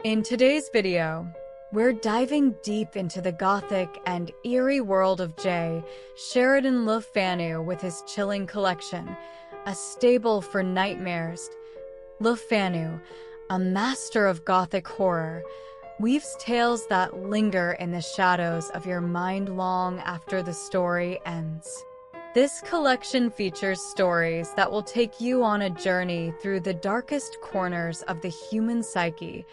In today's video, we're diving deep into the Gothic and eerie world of Sheridan Le Fanu with his chilling collection, A Stable for Nightmares. Le Fanu, a master of Gothic horror, weaves tales that linger in the shadows of your mind long after the story ends. This collection features stories that will take you on a journey through the darkest corners of the human psyche,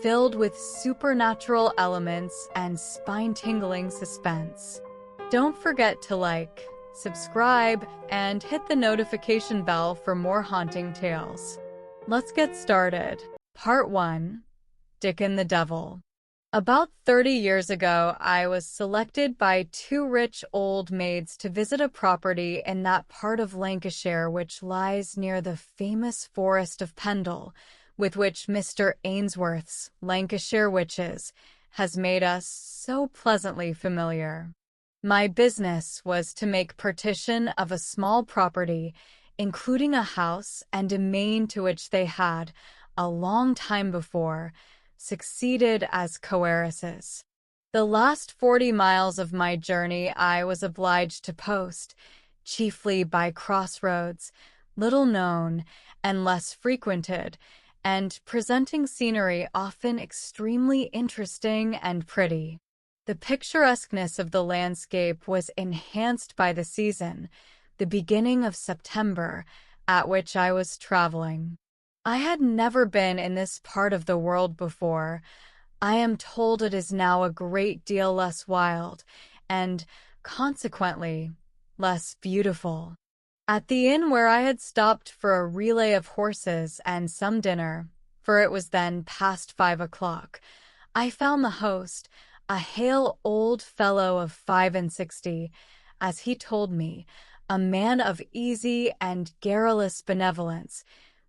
filled with supernatural elements and spine-tingling suspense. Don't forget to like, subscribe, and hit the notification bell for more haunting tales. Let's get started. Part 1. Dickon the Devil. About 30 years ago, I was selected by two rich old maids to visit a property in that part of Lancashire which lies near the famous forest of Pendle, with which Mr. Ainsworth's Lancashire Witches has made us so pleasantly familiar. My business was to make partition of a small property, including a house and a domain to which they had, a long time before, succeeded as co-heiresses. The last 40 miles of my journey I was obliged to post, chiefly by crossroads, little known and less frequented, and presenting scenery often extremely interesting and pretty. The picturesqueness of the landscape was enhanced by the season, the beginning of September, at which I was traveling. I had never been in this part of the world before. I am told it is now a great deal less wild, and, consequently, less beautiful. At the inn where I had stopped for a relay of horses and some dinner, for it was then past 5 o'clock, I found the host, a hale old fellow of 65, as he told me, a man of easy and garrulous benevolence,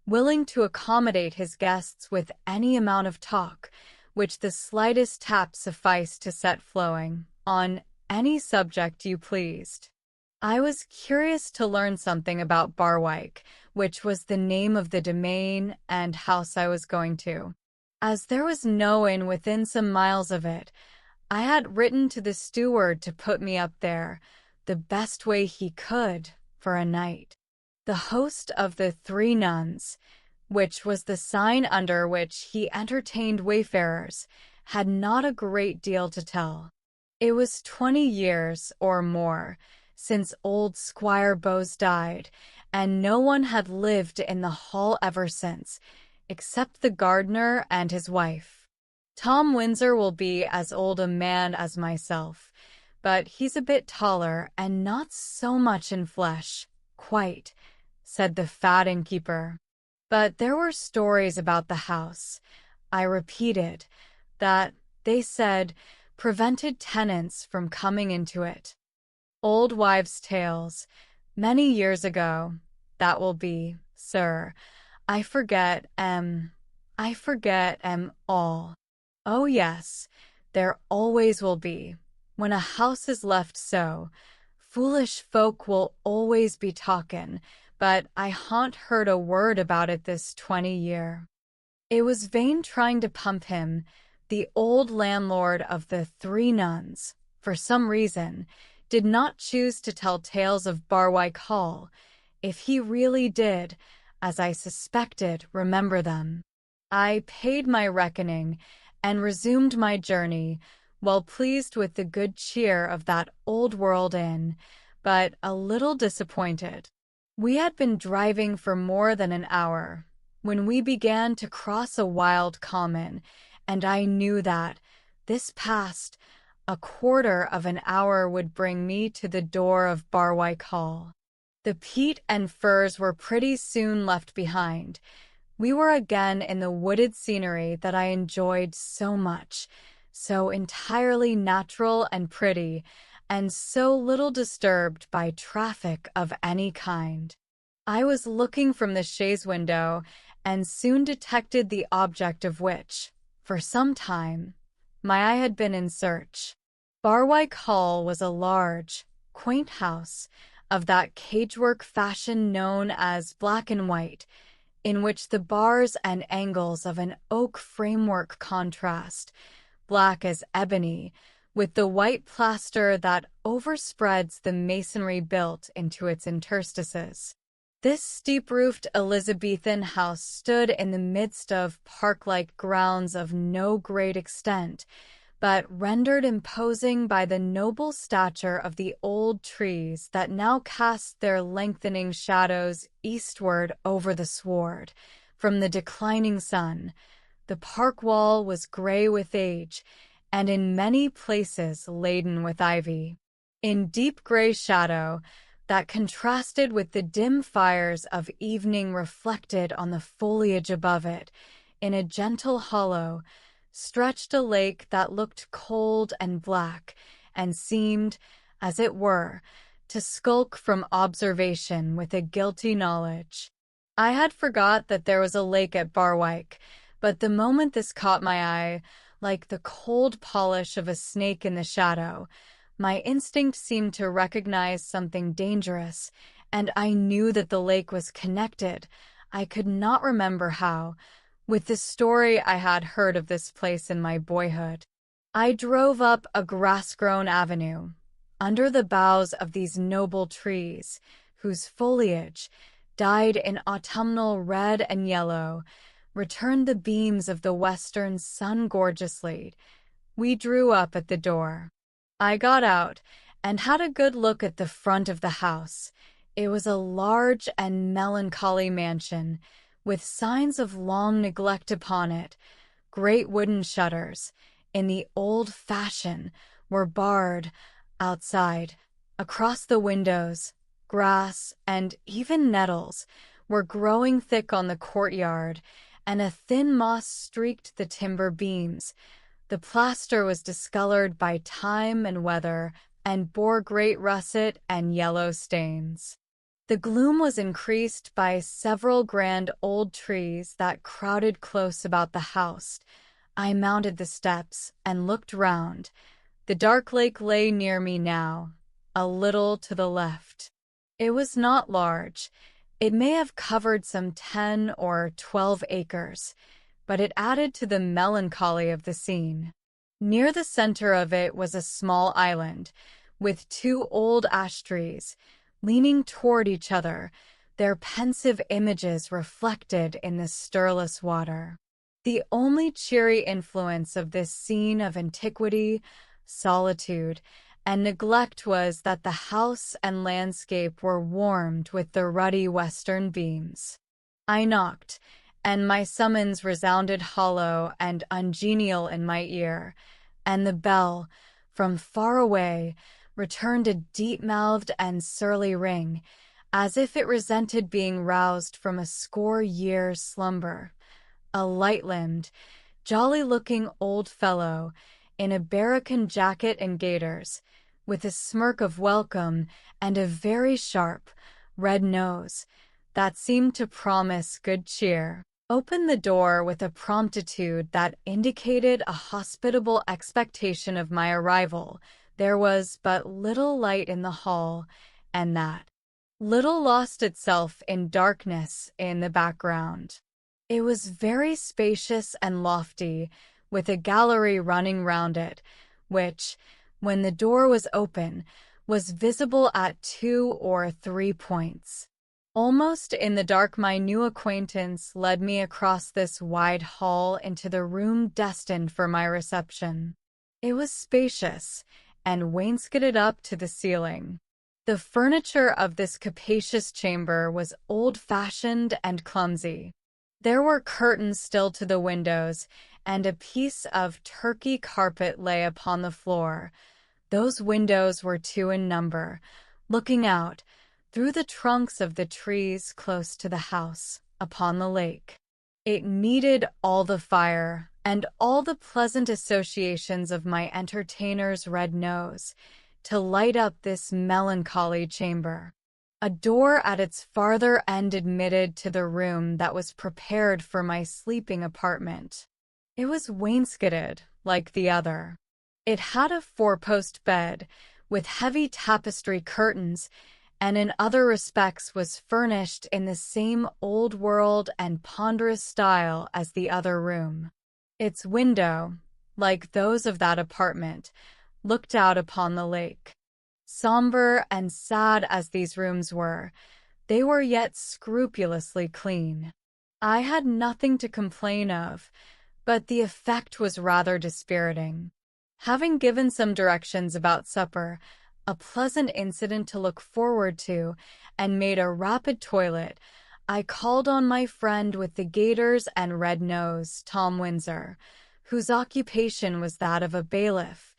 willing to accommodate his guests with any amount of talk, which the slightest tap sufficed to set flowing, on any subject you pleased. I was curious to learn something about Barwyke, which was the name of the domain and house I was going to. As there was no inn within some miles of it, I had written to the steward to put me up there, the best way he could, for a night. The host of the Three Nuns, which was the sign under which he entertained wayfarers, had not a great deal to tell. It was 20 years or more since old Squire Bowes died, and no one had lived in the hall ever since, except the gardener and his wife. Tom Windsor will be as old a man as myself, but he's a bit taller and not so much in flesh, quite, said the fat innkeeper. But there were stories about the house, I repeated, that, they said, prevented tenants from coming into it. Old wives' tales, many years ago, that will be, sir. I forget all. Oh yes, there always will be. When a house is left so, foolish folk will always be talkin', but I ha'n't heard a word about it this 20 year. It was vain trying to pump him, the old landlord of the Three Nuns, for some reason, did not choose to tell tales of Barwyke Hall, if he really did, as I suspected, remember them. I paid my reckoning and resumed my journey, well pleased with the good cheer of that old-world inn, but a little disappointed. We had been driving for more than an hour, when we began to cross a wild common, and I knew that, this past, a quarter of an hour would bring me to the door of Barwyke Hall. The peat and furze were pretty soon left behind. We were again in the wooded scenery that I enjoyed so much, so entirely natural and pretty, and so little disturbed by traffic of any kind. I was looking from the chaise window, and soon detected the object of which, for some time, my eye had been in search. Barwyke Hall was a large, quaint house, of that cagework fashion known as black and white, in which the bars and angles of an oak framework contrast, black as ebony, with the white plaster that overspreads the masonry built into its interstices. This steep-roofed Elizabethan house stood in the midst of park-like grounds of no great extent, but rendered imposing by the noble stature of the old trees that now cast their lengthening shadows eastward over the sward. From the declining sun, the park wall was gray with age, and in many places laden with ivy. In deep gray shadow, that contrasted with the dim fires of evening reflected on the foliage above it, in a gentle hollow, stretched a lake that looked cold and black, and seemed, as it were, to skulk from observation with a guilty knowledge. I had forgot that there was a lake at Barwyke, but the moment this caught my eye, like the cold polish of a snake in the shadow, my instinct seemed to recognize something dangerous, and I knew that the lake was connected, I could not remember how, with the story I had heard of this place in my boyhood. I drove up a grass-grown avenue, under the boughs of these noble trees, whose foliage, dyed in autumnal red and yellow, returned the beams of the western sun gorgeously. We drew up at the door. I got out and had a good look at the front of the house. It was a large and melancholy mansion, with signs of long neglect upon it. Great wooden shutters, in the old fashion, were barred outside. Across the windows, grass and even nettles were growing thick on the courtyard, and a thin moss streaked the timber beams. The plaster was discolored by time and weather, and bore great russet and yellow stains. The gloom was increased by several grand old trees that crowded close about the house. I mounted the steps and looked round. The dark lake lay near me now, a little to the left. It was not large. It may have covered some 10 or 12 acres, but it added to the melancholy of the scene. Near the center of it was a small island, with 2 old ash trees, leaning toward each other, their pensive images reflected in the stirless water. The only cheery influence of this scene of antiquity, solitude, and neglect was that the house and landscape were warmed with the ruddy western beams. I knocked, and my summons resounded hollow and ungenial in my ear, and the bell, from far away, returned a deep-mouthed and surly ring, as if it resented being roused from a score-year slumber. A light-limbed, jolly-looking old fellow, in a barracan jacket and gaiters, with a smirk of welcome and a very sharp, red nose that seemed to promise good cheer, opened the door with a promptitude that indicated a hospitable expectation of my arrival. There was but little light in the hall, and that little lost itself in darkness in the background. It was very spacious and lofty, with a gallery running round it, which, when the door was open, was visible at 2 or 3 points. Almost in the dark my new acquaintance led me across this wide hall into the room destined for my reception. It was spacious, and wainscoted up to the ceiling. The furniture of this capacious chamber was old-fashioned and clumsy. There were curtains still to the windows, and a piece of Turkey carpet lay upon the floor. Those windows were 2 in number, looking out, through the trunks of the trees close to the house, upon the lake. It needed all the fire and all the pleasant associations of my entertainer's red nose to light up this melancholy chamber. A door at its farther end admitted to the room that was prepared for my sleeping apartment. It was wainscoted, like the other. It had a 4-post bed, with heavy tapestry curtains, and in other respects was furnished in the same old-world and ponderous style as the other room. Its window, like those of that apartment, looked out upon the lake. Somber and sad as these rooms were, they were yet scrupulously clean. I had nothing to complain of, but the effect was rather dispiriting. Having given some directions about supper, a pleasant incident to look forward to, and made a rapid toilet, I called on my friend with the gaiters and red nose, Tom Windsor, whose occupation was that of a bailiff,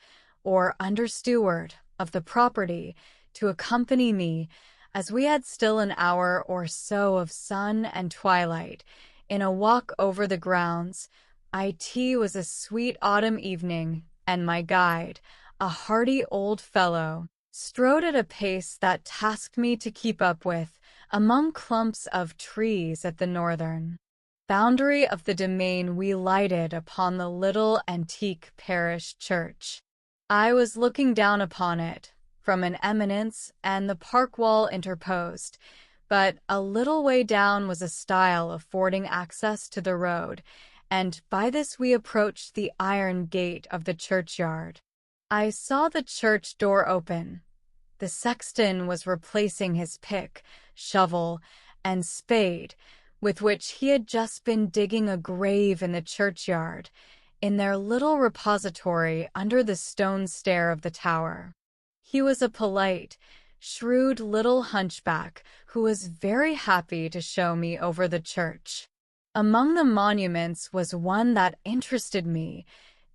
or under-steward, of the property, to accompany me, as we had still an hour or so of sun and twilight, in a walk over the grounds. It was a sweet autumn evening, and my guide, a hearty old fellow, strode at a pace that tasked me to keep up with, among clumps of trees at the northern boundary of the domain. We lighted upon the little antique parish church. I was looking down upon it from an eminence, and the park wall interposed, but a little way down was a stile affording access to the road, and by this we approached the iron gate of the churchyard. I saw the church door open. The sexton was replacing his pick, shovel, and spade, with which he had just been digging a grave in the churchyard, in their little repository under the stone stair of the tower. He was a polite, shrewd little hunchback who was very happy to show me over the church. Among the monuments was one that interested me.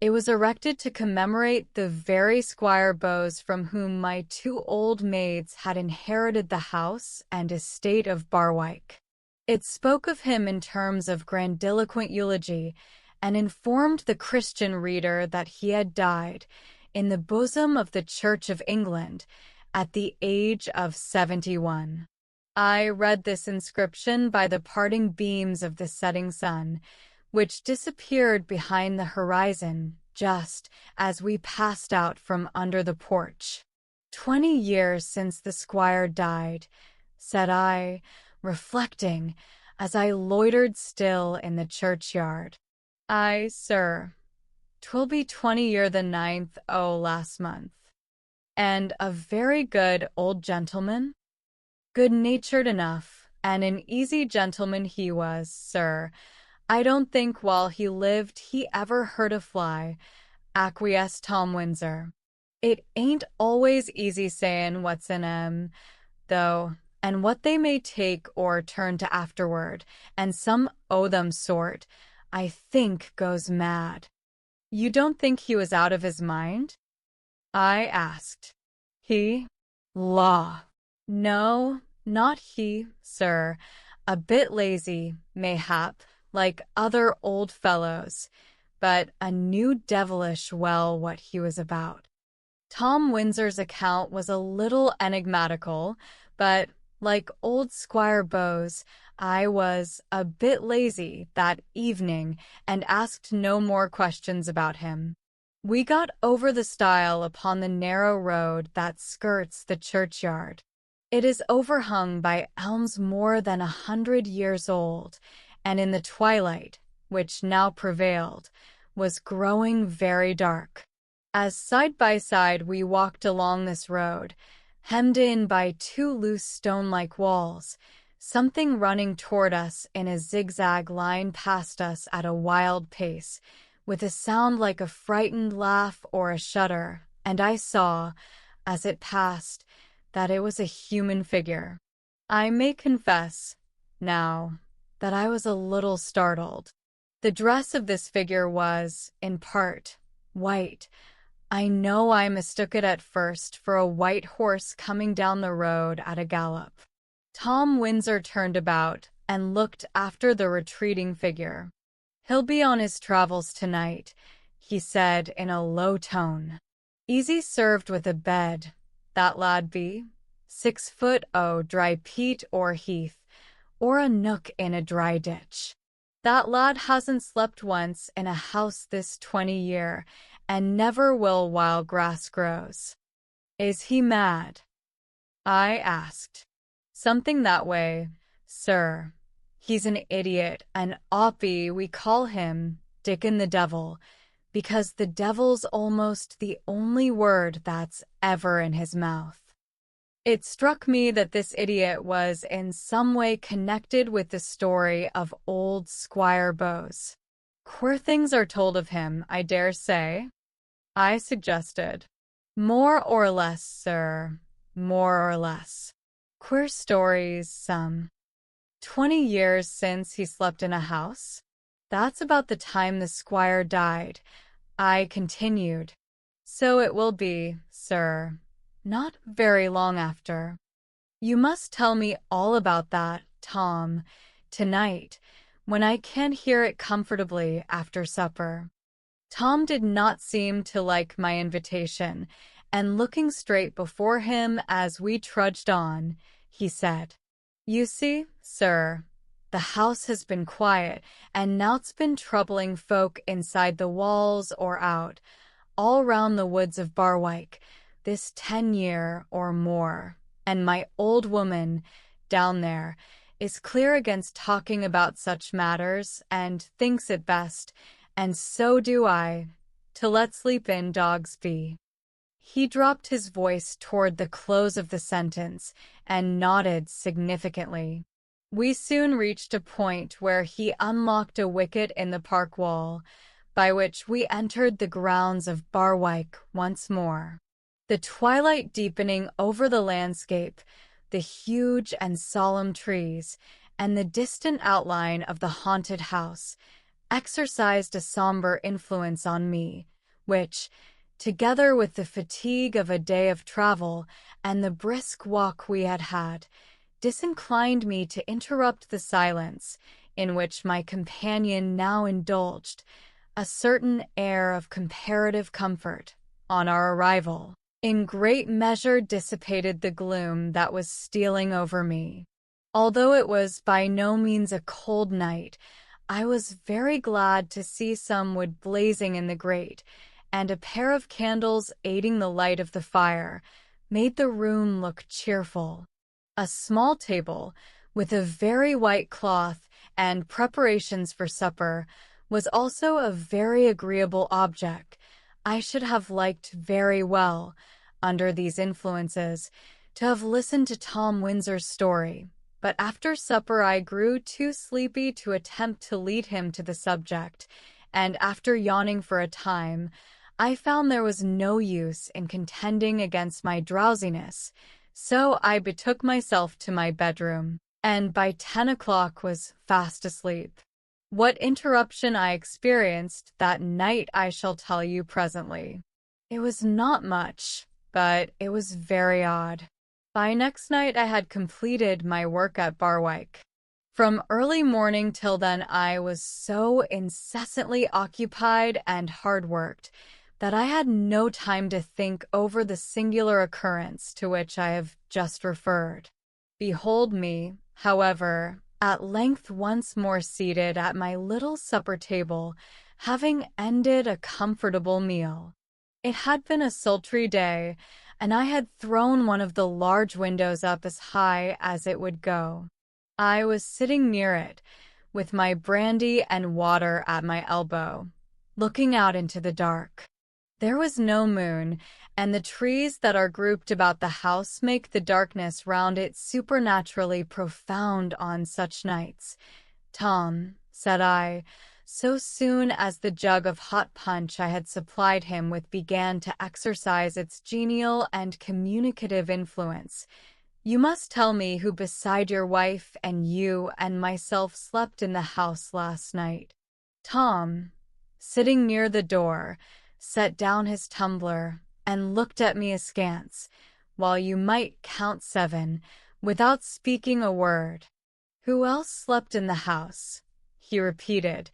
It was erected to commemorate the very Squire Bowes from whom my two old maids had inherited the house and estate of Barwyke. It spoke of him in terms of grandiloquent eulogy, and informed the Christian reader that he had died in the bosom of the Church of England at the age of 71. I read this inscription by the parting beams of the setting sun, which disappeared behind the horizon just as we passed out from under the porch. 20 years since the squire died, said I, reflecting, as I loitered still in the churchyard. Aye, sir, 'twill be 20 year the 9th o' last month. And a very good old gentleman? Good-natured enough, and an easy gentleman he was, sir. I don't think while he lived he ever hurt a fly, acquiesced Tom Windsor. It ain't always easy sayin' what's in 'em, though, and what they may take or turn to afterward, and some o' them sort, I think, goes mad. You don't think he was out of his mind? I asked. He? Law! No, not he, sir. A bit lazy, mayhap, like other old fellows, but I knew devilish well what he was about. Tom Windsor's account was a little enigmatical, but, like old Squire Bowes, I was a bit lazy that evening and asked no more questions about him. We got over the stile upon the narrow road that skirts the churchyard. It is overhung by elms more than 100 years old, and in the twilight, which now prevailed, was growing very dark. As side by side we walked along this road, hemmed in by two loose stone-like walls, something running toward us in a zigzag line past us at a wild pace, with a sound like a frightened laugh or a shudder, and I saw, as it passed, that it was a human figure. I may confess, now, that I was a little startled. The dress of this figure was, in part, white. I know I mistook it at first for a white horse coming down the road at a gallop. Tom Windsor turned about and looked after the retreating figure. He'll be on his travels tonight, he said in a low tone. Easy served with a bed, that lad be. 6 foot o' dry peat or heath, or a nook in a dry ditch. That lad hasn't slept once in a house this 20 year, and never will while grass grows. Is he mad? I asked. Something that way, sir. He's an idiot, an oppie. We call him Dickon the Devil, because the devil's almost the only word that's ever in his mouth. It struck me that this idiot was in some way connected with the story of old Squire Bowes. Queer things are told of him, I dare say, I suggested. More or less, sir. More or less. Queer stories, some. 20 years since he slept in a house? That's about the time the squire died, I continued. So it will be, sir. Not very long after. You must tell me all about that, Tom, tonight, when I can hear it comfortably after supper. Tom did not seem to like my invitation, and looking straight before him as we trudged on, he said, You see, sir, the house has been quiet, and nought's been troubling folk inside the walls or out, all round the woods of Barwyke, this 10 year or more, and my old woman, down there, is clear against talking about such matters, and thinks it best, and so do I, to let sleep-in dogs be. He dropped his voice toward the close of the sentence, and nodded significantly. We soon reached a point where he unlocked a wicket in the park wall, by which we entered the grounds of Barwyke once more. The twilight deepening over the landscape, the huge and solemn trees, and the distant outline of the haunted house exercised a somber influence on me, which, together with the fatigue of a day of travel and the brisk walk we had had, disinclined me to interrupt the silence in which my companion now indulged a certain air of comparative comfort on our arrival. In great measure dissipated the gloom that was stealing over me. Although it was by no means a cold night, I was very glad to see some wood blazing in the grate, and a pair of candles aiding the light of the fire made the room look cheerful. A small table, with a very white cloth and preparations for supper, was also a very agreeable object. I should have liked very well, under these influences, to have listened to Tom Windsor's story, but after supper I grew too sleepy to attempt to lead him to the subject, and after yawning for a time, I found there was no use in contending against my drowsiness, so I betook myself to my bedroom, and by 10 o'clock was fast asleep. What interruption I experienced that night I shall tell you presently. It was not much, but it was very odd. By next night I had completed my work at Barwyke. From early morning till then I was so incessantly occupied and hard-worked that I had no time to think over the singular occurrence to which I have just referred. Behold me, however, at length once more seated at my little supper table, having ended a comfortable meal. It had been a sultry day, and I had thrown one of the large windows up as high as it would go. I was sitting near it, with my brandy and water at my elbow, looking out into the dark. There was no moon, and the trees that are grouped about the house make the darkness round it supernaturally profound on such nights. Tom, said I, so soon as the jug of hot punch I had supplied him with began to exercise its genial and communicative influence, you must tell me who beside your wife and you and myself slept in the house last night. Tom, sitting near the door, set down his tumbler and looked at me askance, while you might count 7, without speaking a word. Who else slept in the house? He repeated,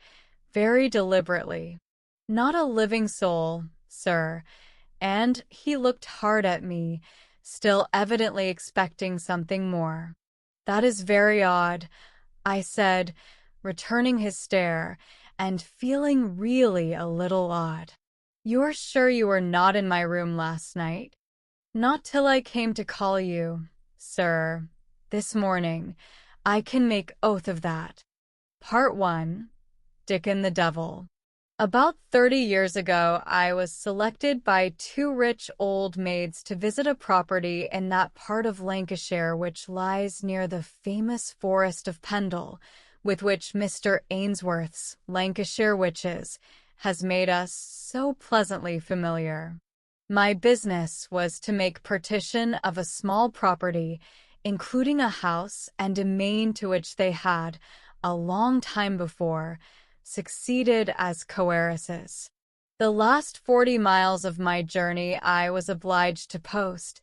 very deliberately. Not a living soul, sir, and he looked hard at me, still evidently expecting something more. That is very odd, I said, returning his stare, and feeling really a little odd. You're sure you were not in my room last night? Not till I came to call you. sir. This morning. I can make oath of that. Part 1. Dickon the Devil. About 30 years ago, I was selected by two rich old maids to visit a property in that part of Lancashire which lies near the famous forest of Pendle, with which Mr. Ainsworth's Lancashire Witches has made us so pleasantly familiar. My business was to make partition of a small property, including a house and a domain to which they had, a long time before, succeeded as coheiresses. The last 40 miles of my journey I was obliged to post,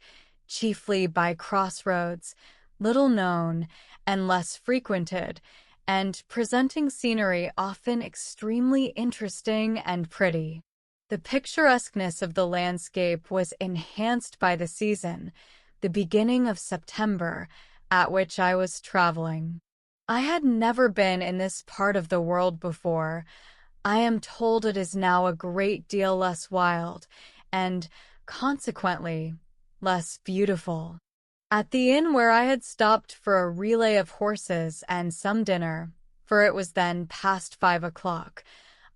chiefly by crossroads, little known and less frequented, and presenting scenery often extremely interesting and pretty. The picturesqueness of the landscape was enhanced by the season, the beginning of September, at which I was traveling. I had never been in this part of the world before. I am told it is now a great deal less wild, and, consequently, less beautiful. At the inn where I had stopped for a relay of horses and some dinner, for it was then past 5 o'clock,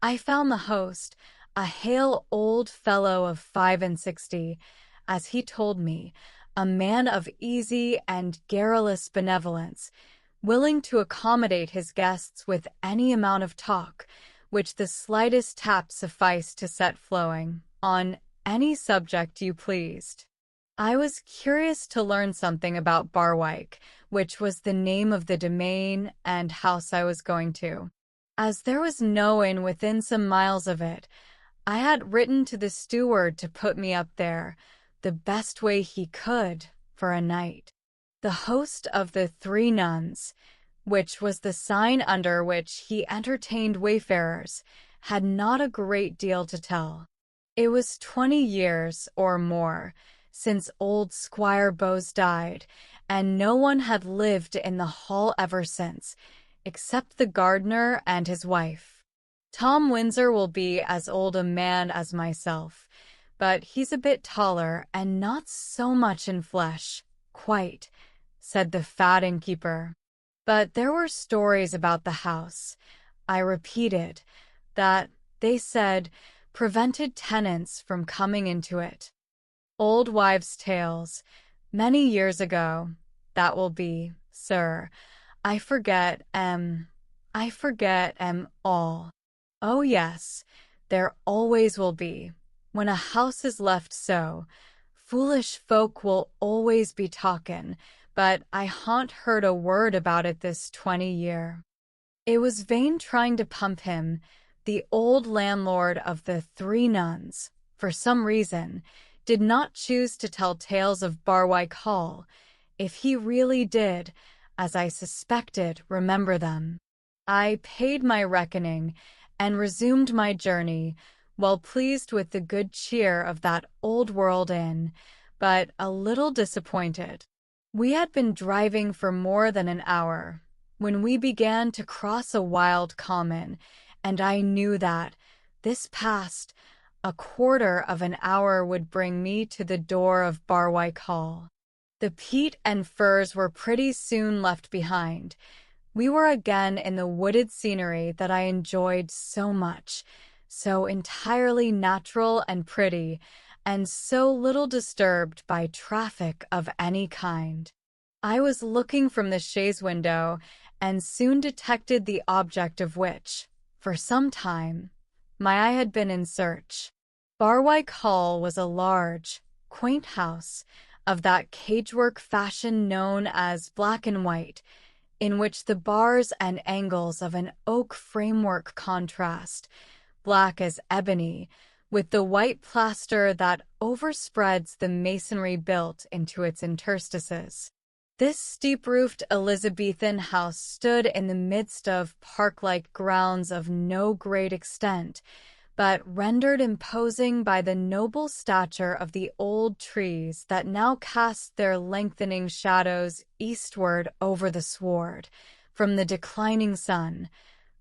I found the host, a hale old fellow of 65, as he told me, a man of easy and garrulous benevolence, willing to accommodate his guests with any amount of talk, which the slightest tap sufficed to set flowing, on any subject you pleased. I was curious to learn something about Barwyke, which was the name of the domain and house I was going to. As there was no inn within some miles of it, I had written to the steward to put me up there, the best way he could, for a night. The host of the Three Nuns, which was the sign under which he entertained wayfarers, had not a great deal to tell. It was 20 years or more since old Squire Bowes died, and no one had lived in the hall ever since, except the gardener and his wife. Tom Windsor will be as old a man as myself, but he's a bit taller and not so much in flesh, quite, said the fat innkeeper. But there were stories about the house, I repeated, that, they said, prevented tenants from coming into it. Old wives' tales, many years ago, that will be, sir. I forget all. Oh yes, there always will be. When a house is left so, foolish folk will always be talkin', but I ha'n't heard a word about it this 20 year. It was vain trying to pump him. The old landlord of the Three Nuns, for some reason, did not choose to tell tales of Barwyke Hall, if he really did, as I suspected, remember them. I paid my reckoning and resumed my journey, well pleased with the good cheer of that old world inn, but a little disappointed. We had been driving for more than an hour, when we began to cross a wild common, and I knew that, this past, a quarter of an hour would bring me to the door of Barwyke Hall. The peat and firs were pretty soon left behind. We were again in the wooded scenery that I enjoyed so much, so entirely natural and pretty, and so little disturbed by traffic of any kind. I was looking from the chaise window, and soon detected the object of which, for some time, my eye had been in search. Barwyke Hall was a large, quaint house, of that cagework fashion known as black and white, in which the bars and angles of an oak framework contrast, black as ebony, with the white plaster that overspreads the masonry built into its interstices. This steep-roofed Elizabethan house stood in the midst of park-like grounds of no great extent, but rendered imposing by the noble stature of the old trees that now cast their lengthening shadows eastward over the sward, from the declining sun.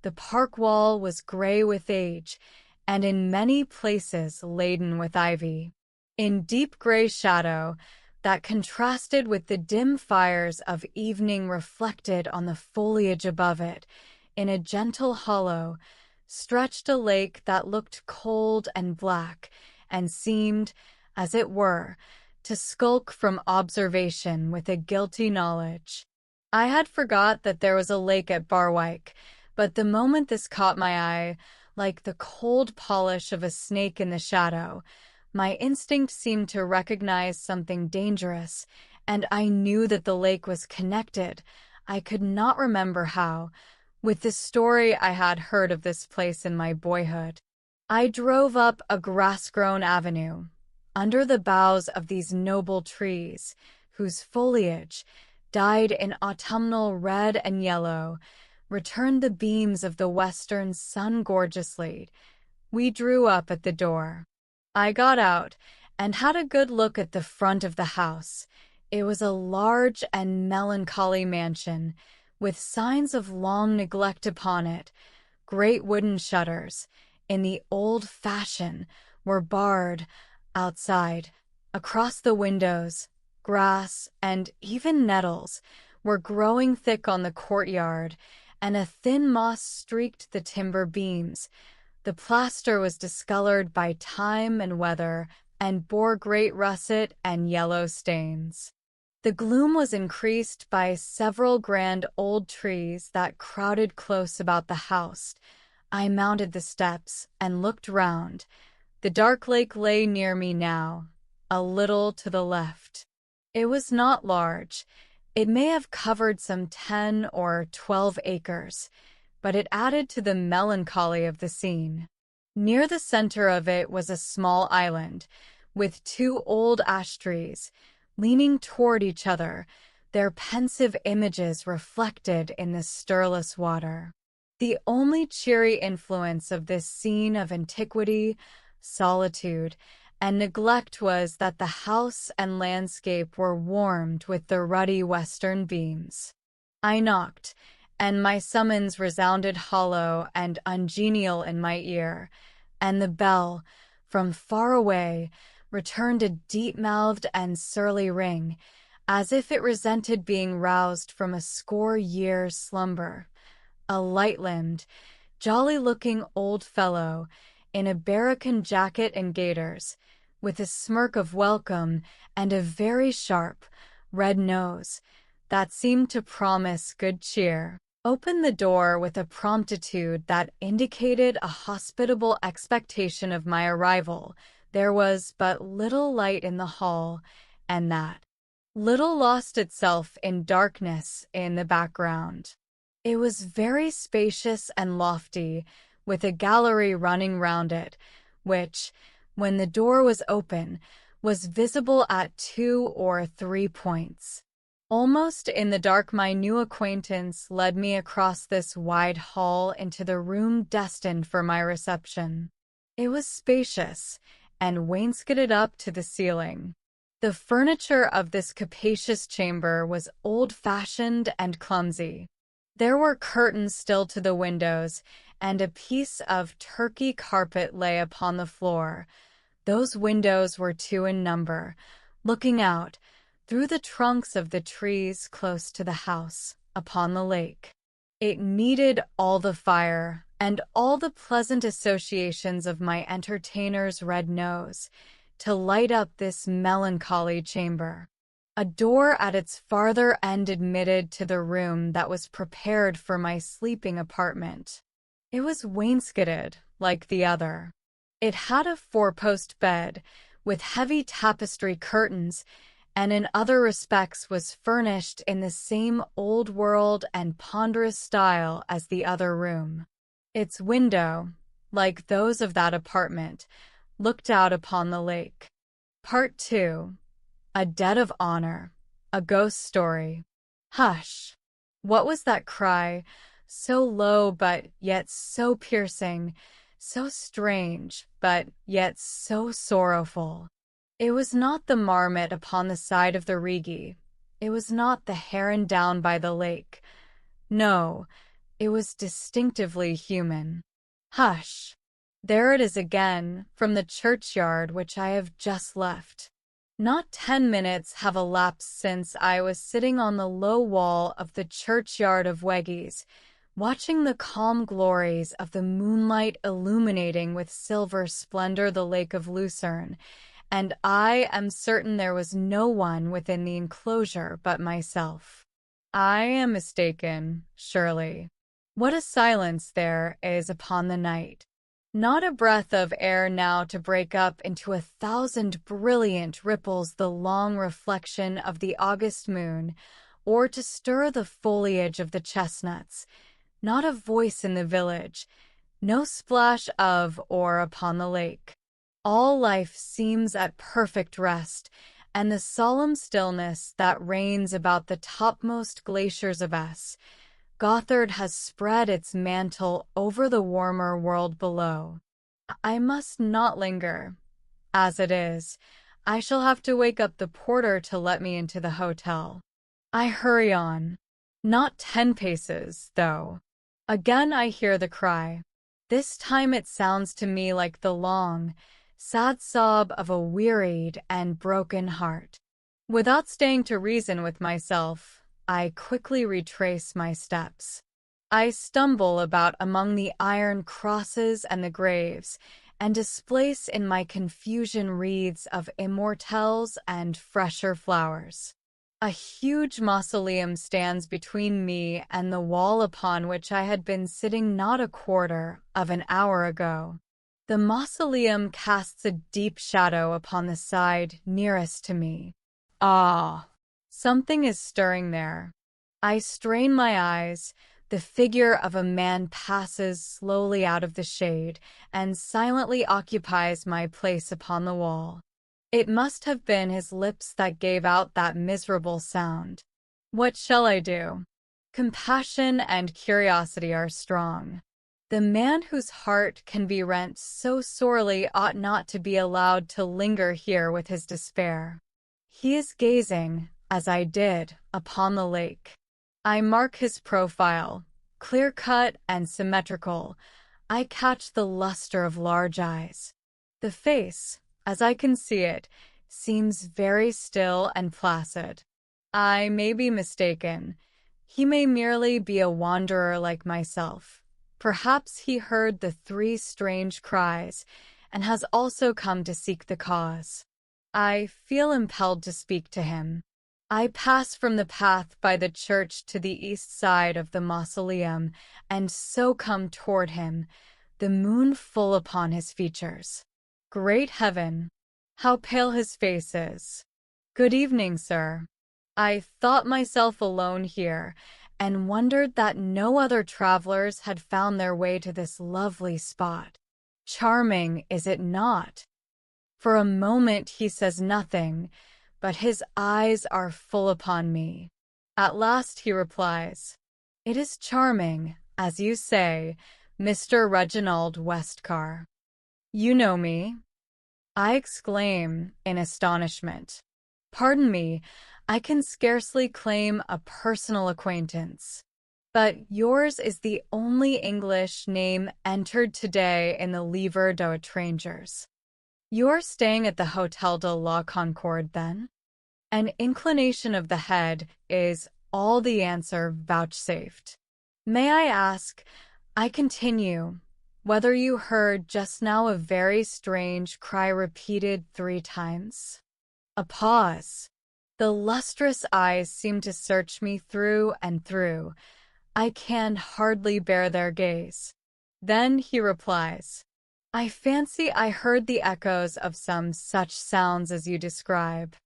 The park wall was gray with age, and in many places laden with ivy. In deep gray shadow, that contrasted with the dim fires of evening reflected on the foliage above it. In a gentle hollow stretched a lake that looked cold and black and seemed, as it were, to skulk from observation with a guilty knowledge. I had forgot that there was a lake at Barwyke, but the moment this caught my eye, like the cold polish of a snake in the shadow, my instinct seemed to recognize something dangerous, and I knew that the lake was connected, I could not remember how, with the story I had heard of this place in my boyhood. I drove up a grass-grown avenue, under the boughs of these noble trees, whose foliage, dyed in autumnal red and yellow, returned the beams of the western sun gorgeously. We drew up at the door. I got out and had a good look at the front of the house. It was a large and melancholy mansion, with signs of long neglect upon it. Great wooden shutters, in the old fashion, were barred outside. Across the windows, grass and even nettles were growing thick on the courtyard, and a thin moss streaked the timber beams. The plaster was discolored by time and weather, and bore great russet and yellow stains. The gloom was increased by several grand old trees that crowded close about the house. I mounted the steps and looked round. The dark lake lay near me now, a little to the left. It was not large. It may have covered some 10 or 12 acres, but it added to the melancholy of the scene. Near the center of it was a small island, with 2 old ash trees, leaning toward each other, their pensive images reflected in the stirless water. The only cheery influence of this scene of antiquity, solitude, and neglect was that the house and landscape were warmed with the ruddy western beams. I knocked, and my summons resounded hollow and ungenial in my ear, and the bell, from far away, returned a deep-mouthed and surly ring, as if it resented being roused from a 100-year slumber. A light-limbed, jolly-looking old fellow, in a barracan jacket and gaiters, with a smirk of welcome and a very sharp, red nose that seemed to promise good cheer, opened the door with a promptitude that indicated a hospitable expectation of my arrival. There was but little light in the hall, and that little lost itself in darkness in the background. It was very spacious and lofty, with a gallery running round it, which, when the door was open, was visible at 2 or 3 points. Almost in the dark my new acquaintance led me across this wide hall into the room destined for my reception. It was spacious, and wainscoted up to the ceiling. The furniture of this capacious chamber was old-fashioned and clumsy. There were curtains still to the windows, and a piece of Turkey carpet lay upon the floor. Those windows were 2 in number, looking out, through the trunks of the trees close to the house, upon the lake. It needed all the fire and all the pleasant associations of my entertainer's red nose to light up this melancholy chamber. A door at its farther end admitted to the room that was prepared for my sleeping apartment. It was wainscoted, like the other. It had a 4-post bed, with heavy tapestry curtains, and in other respects was furnished in the same old-world and ponderous style as the other room. Its window, like those of that apartment, looked out upon the lake. Part 2. A Debt of Honor. A Ghost Story. Hush! What was that cry, so low but yet so piercing, so strange but yet so sorrowful? It was not the marmot upon the side of the Rigi. It was not the heron down by the lake. No, it was distinctively human. Hush! There it is again, from the churchyard which I have just left. Not 10 minutes have elapsed since I was sitting on the low wall of the churchyard of Weggies, watching the calm glories of the moonlight illuminating with silver splendor the lake of Lucerne, and I am certain there was no one within the enclosure but myself. I am mistaken, surely. What a silence there is upon the night. Not a breath of air now to break up into 1,000 brilliant ripples the long reflection of the August moon, or to stir the foliage of the chestnuts. Not a voice in the village, no splash of or upon the lake. All life seems at perfect rest, and the solemn stillness that reigns about the topmost glaciers of S. Gothic has spread its mantle over the warmer world below. I must not linger. As it is, I shall have to wake up the porter to let me into the hotel. I hurry on. Not 10 paces, though. Again I hear the cry. This time it sounds to me like the long, sad sob of a wearied and broken heart. Without staying to reason with myself, I quickly retrace my steps. I stumble about among the iron crosses and the graves, and displace in my confusion wreaths of immortelles and fresher flowers. A huge mausoleum stands between me and the wall upon which I had been sitting not a quarter of an hour ago. The mausoleum casts a deep shadow upon the side nearest to me. Ah! Something is stirring there. I strain my eyes. The figure of a man passes slowly out of the shade and silently occupies my place upon the wall. It must have been his lips that gave out that miserable sound. What shall I do? Compassion and curiosity are strong. The man whose heart can be rent so sorely ought not to be allowed to linger here with his despair. He is gazing, as I did, upon the lake. I mark his profile, clear-cut and symmetrical. I catch the luster of large eyes. The face, as I can see it, seems very still and placid. I may be mistaken. He may merely be a wanderer like myself. Perhaps he heard the 3 strange cries and has also come to seek the cause. I feel impelled to speak to him. I pass from the path by the church to the east side of the mausoleum, and so come toward him, the moon full upon his features. Great heaven! How pale his face is. Good evening, sir. I thought myself alone here, and wondered that no other travelers had found their way to this lovely spot. Charming, is it not? For a moment he says nothing, but his eyes are full upon me. At last he replies, "It is charming, as you say, Mr. Reginald Westcar. You know me?" I exclaim in astonishment. Pardon me, I can scarcely claim a personal acquaintance. But yours is the only English name entered today in the Livre d'Étrangers. You are staying at the Hotel de la Concorde, then? An inclination of the head is all the answer vouchsafed. May I ask, I continue, whether you heard just now a very strange cry repeated 3 times? A pause. The lustrous eyes seem to search me through and through. I can hardly bear their gaze. Then he replies, "I fancy I heard the echoes of some such sounds as you describe."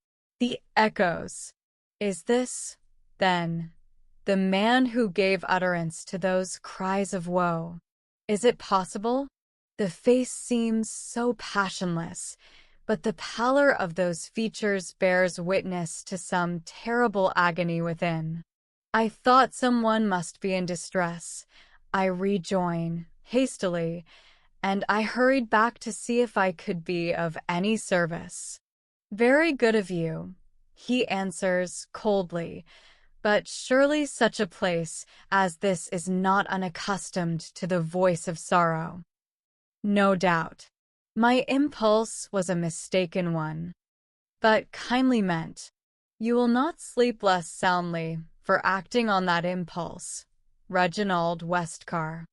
The echoes. Is this, then, the man who gave utterance to those cries of woe? Is it possible? The face seems so passionless, but the pallor of those features bears witness to some terrible agony within. I thought someone must be in distress. I rejoin, hastily, and I hurried back to see if I could be of any service. "Very good of you," he answers coldly, "but surely such a place as this is not unaccustomed to the voice of sorrow." No doubt. My impulse was a mistaken one. but kindly meant. You will not sleep less soundly for acting on that impulse. Reginald Westcar.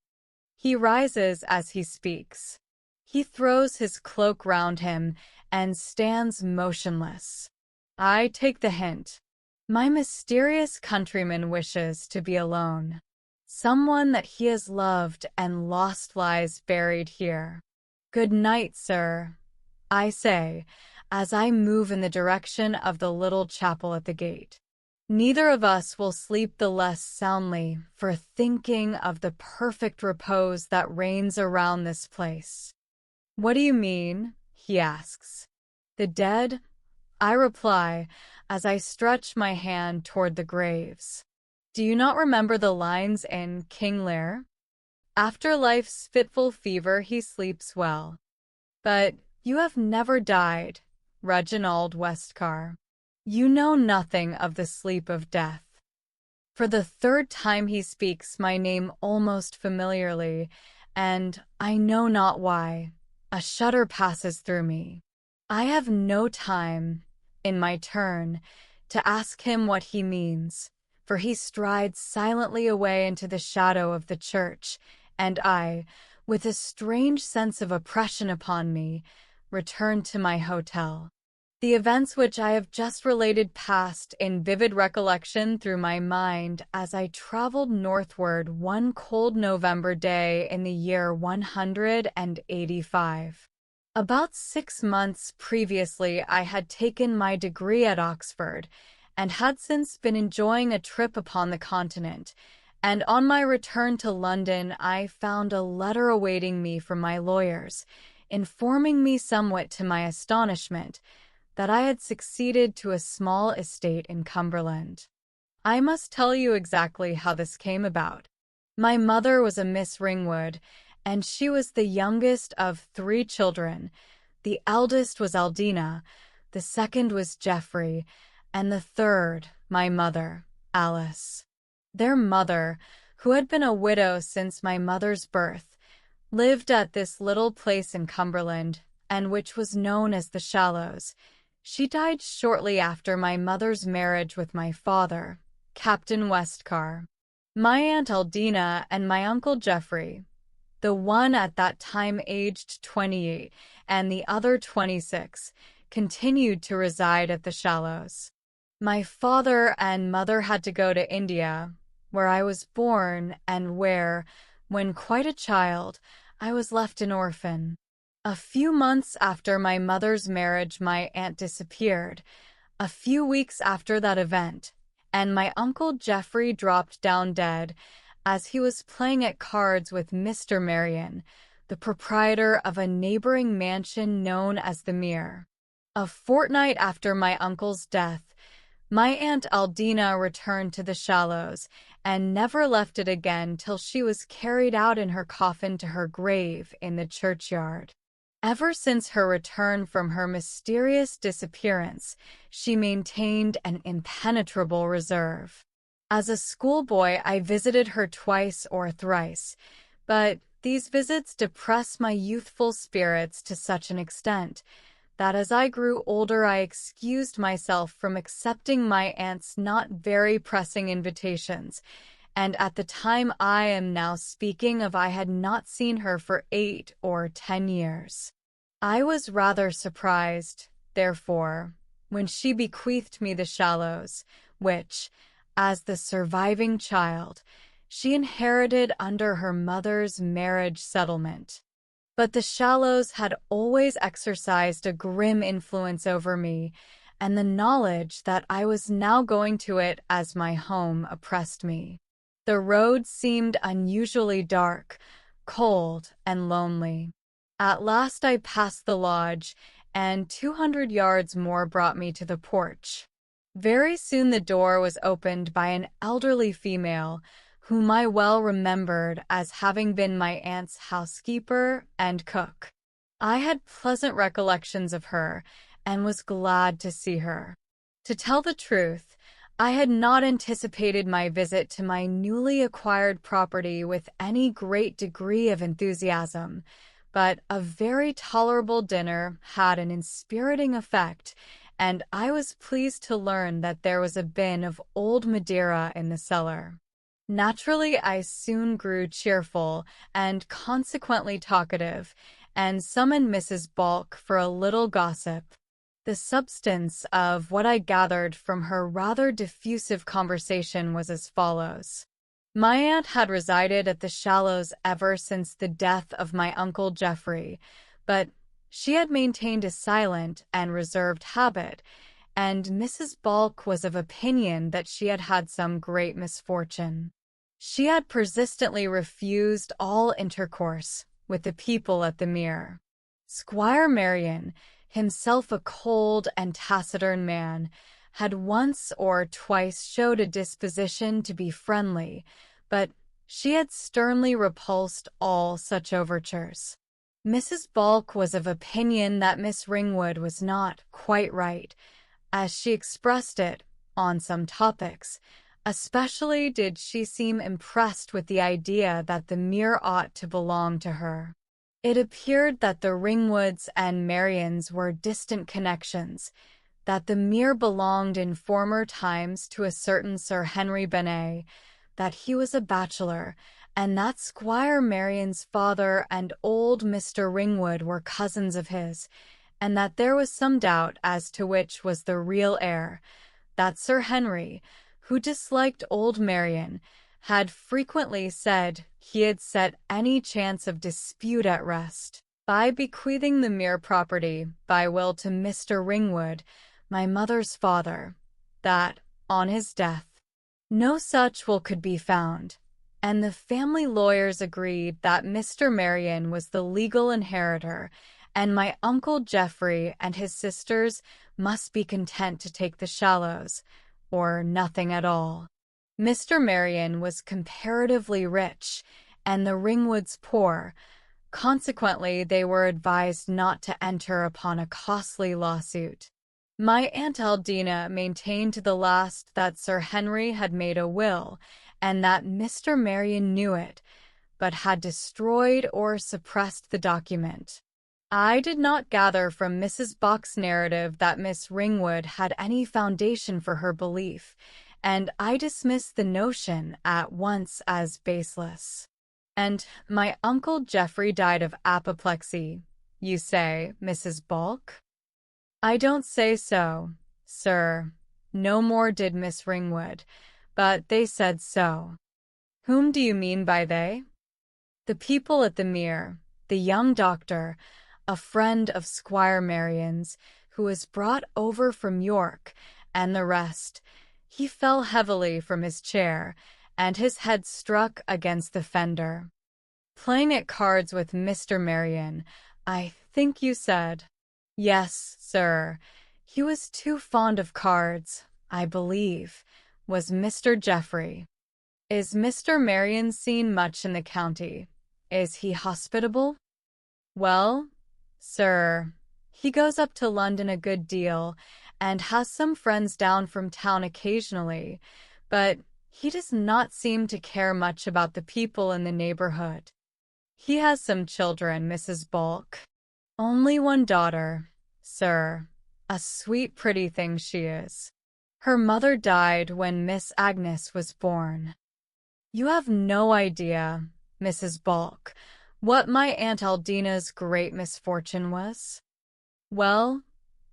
He rises as he speaks. He throws his cloak round him and stands motionless. I take the hint. My mysterious countryman wishes to be alone. Someone that he has loved and lost lies buried here. Good night, sir, I say, as I move in the direction of the little chapel at the gate. Neither of us will sleep the less soundly for thinking of the perfect repose that reigns around this place. What do you mean? He asks. The dead? I reply, as I stretch my hand toward the graves. Do you not remember the lines in King Lear? After life's fitful fever he sleeps well. But you have never died, Reginald Westcar. You know nothing of the sleep of death. For the third time he speaks my name almost familiarly, and I know not why. A shudder passes through me. I have no time, in my turn, to ask him what he means, for he strides silently away into the shadow of the church, and I, with a strange sense of oppression upon me, return to my hotel. The events which I have just related passed in vivid recollection through my mind as I traveled northward one cold November day in the year 185. About 6 months previously, I had taken my degree at Oxford and had since been enjoying a trip upon the continent, and on my return to London, I found a letter awaiting me from my lawyers, informing me somewhat to my astonishment that I had succeeded to a small estate in Cumberland. I must tell you exactly how this came about. My mother was a Miss Ringwood, and she was the youngest of 3 children. The eldest was Aldina, the second was Geoffrey, and the third, my mother, Alice. Their mother, who had been a widow since my mother's birth, lived at this little place in Cumberland, and which was known as the Shallows. She died shortly after my mother's marriage with my father, Captain Westcar. My Aunt Aldina and my Uncle Geoffrey, the one at that time aged 28 and the other 26, continued to reside at the Shallows. My father and mother had to go to India, where I was born and where, when quite a child, I was left an orphan. A few months after my mother's marriage, my aunt disappeared. A few weeks after that event, and my Uncle Geoffrey dropped down dead as he was playing at cards with Mr. Marion, the proprietor of a neighboring mansion known as the Mere. A fortnight after my uncle's death, my Aunt Aldina returned to the Shallows and never left it again till she was carried out in her coffin to her grave in the churchyard. Ever since her return from her mysterious disappearance, she maintained an impenetrable reserve. As a schoolboy, I visited her twice or thrice, but these visits depressed my youthful spirits to such an extent that as I grew older I excused myself from accepting my aunt's not very pressing invitations, and at the time I am now speaking of I had not seen her for 8 or 10 years. I was rather surprised, therefore, when she bequeathed me the Shallows, which, as the surviving child, she inherited under her mother's marriage settlement. But the Shallows had always exercised a grim influence over me, and the knowledge that I was now going to it as my home oppressed me. The road seemed unusually dark, cold, and lonely. At last I passed the lodge, and 200 yards more brought me to the porch. Very soon the door was opened by an elderly female, whom I well remembered as having been my aunt's housekeeper and cook. I had pleasant recollections of her, and was glad to see her. To tell the truth, I had not anticipated my visit to my newly acquired property with any great degree of enthusiasm, but a very tolerable dinner had an inspiriting effect, and I was pleased to learn that there was a bin of old Madeira in the cellar. Naturally, I soon grew cheerful and consequently talkative, and summoned Mrs. Balk for a little gossip. The substance of what I gathered from her rather diffusive conversation was as follows. My aunt had resided at the Shallows ever since the death of my Uncle Geoffrey, but she had maintained a silent and reserved habit, and Mrs. Balk was of opinion that she had had some great misfortune. She had persistently refused all intercourse with the people at the Mere. Squire Marion, himself a cold and taciturn man, had once or twice showed a disposition to be friendly, but she had sternly repulsed all such overtures. Mrs. Balk was of opinion that Miss Ringwood was not quite right, as she expressed it, on some topics. Especially did she seem impressed with the idea that the Mere ought to belong to her. It appeared that the Ringwoods and Marions were distant connections, that the Mere belonged in former times to a certain Sir Henry Bennet, that he was a bachelor, and that Squire Marion's father and old Mr. Ringwood were cousins of his, and that there was some doubt as to which was the real heir, that Sir Henry, who disliked old Marion, had frequently said he had set any chance of dispute at rest by bequeathing the Mere property by will to Mr. Ringwood, my mother's father, that, on his death, no such will could be found, and the family lawyers agreed that Mr. Marion was the legal inheritor, and my Uncle Geoffrey and his sisters must be content to take the Shallows, or nothing at all. Mr. Marion was comparatively rich, and the Ringwoods poor. Consequently, they were advised not to enter upon a costly lawsuit. My Aunt Aldina maintained to the last that Sir Henry had made a will, and that Mr. Marion knew it, but had destroyed or suppressed the document. I did not gather from Mrs. Balk's narrative that Miss Ringwood had any foundation for her belief, and I dismissed the notion at once as baseless. And my Uncle Geoffrey died of apoplexy, you say, Mrs. Balk? I don't say so, sir. No more did Miss Ringwood, but they said so. Whom do you mean by they? The people at the Mere, the young doctor, a friend of Squire Marion's, who was brought over from York, and the rest. He fell heavily from his chair, and his head struck against the fender. Playing at cards with Mr. Marion, I think you said. Yes, sir. He was too fond of cards, I believe, was Mr. Geoffrey. Is Mr. Marion seen much in the county? Is he hospitable? Well, sir, he goes up to London a good deal, and has some friends down from town occasionally, but he does not seem to care much about the people in the neighborhood. He has some children, Mrs. Balk. Only one daughter, sir. A sweet, pretty thing she is. Her mother died when Miss Agnes was born. You have no idea, Mrs. Balk, what my Aunt Aldina's great misfortune was? Well,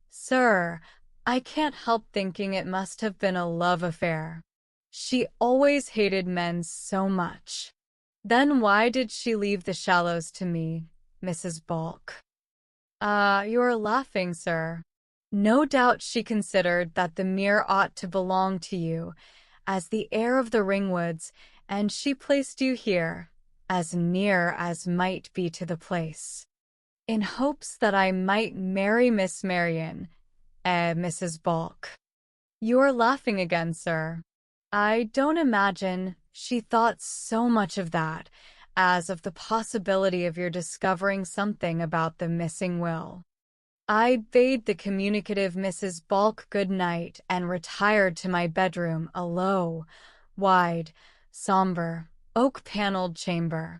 sir, I can't help thinking it must have been a love affair. She always hated men so much. Then why did she leave the Shallows to me, Mrs. Balk? You are laughing, sir. No doubt she considered that the Mere ought to belong to you, as the heir of the Ringwoods, and she placed you here, as near as might be to the place, in hopes that I might marry Miss Marion, Mrs. Balk. You are laughing again, sir. I don't imagine she thought so much of that, as of the possibility of your discovering something about the missing will. I bade the communicative Mrs. Balk good night and retired to my bedroom, a low, wide, somber, oak-paneled chamber.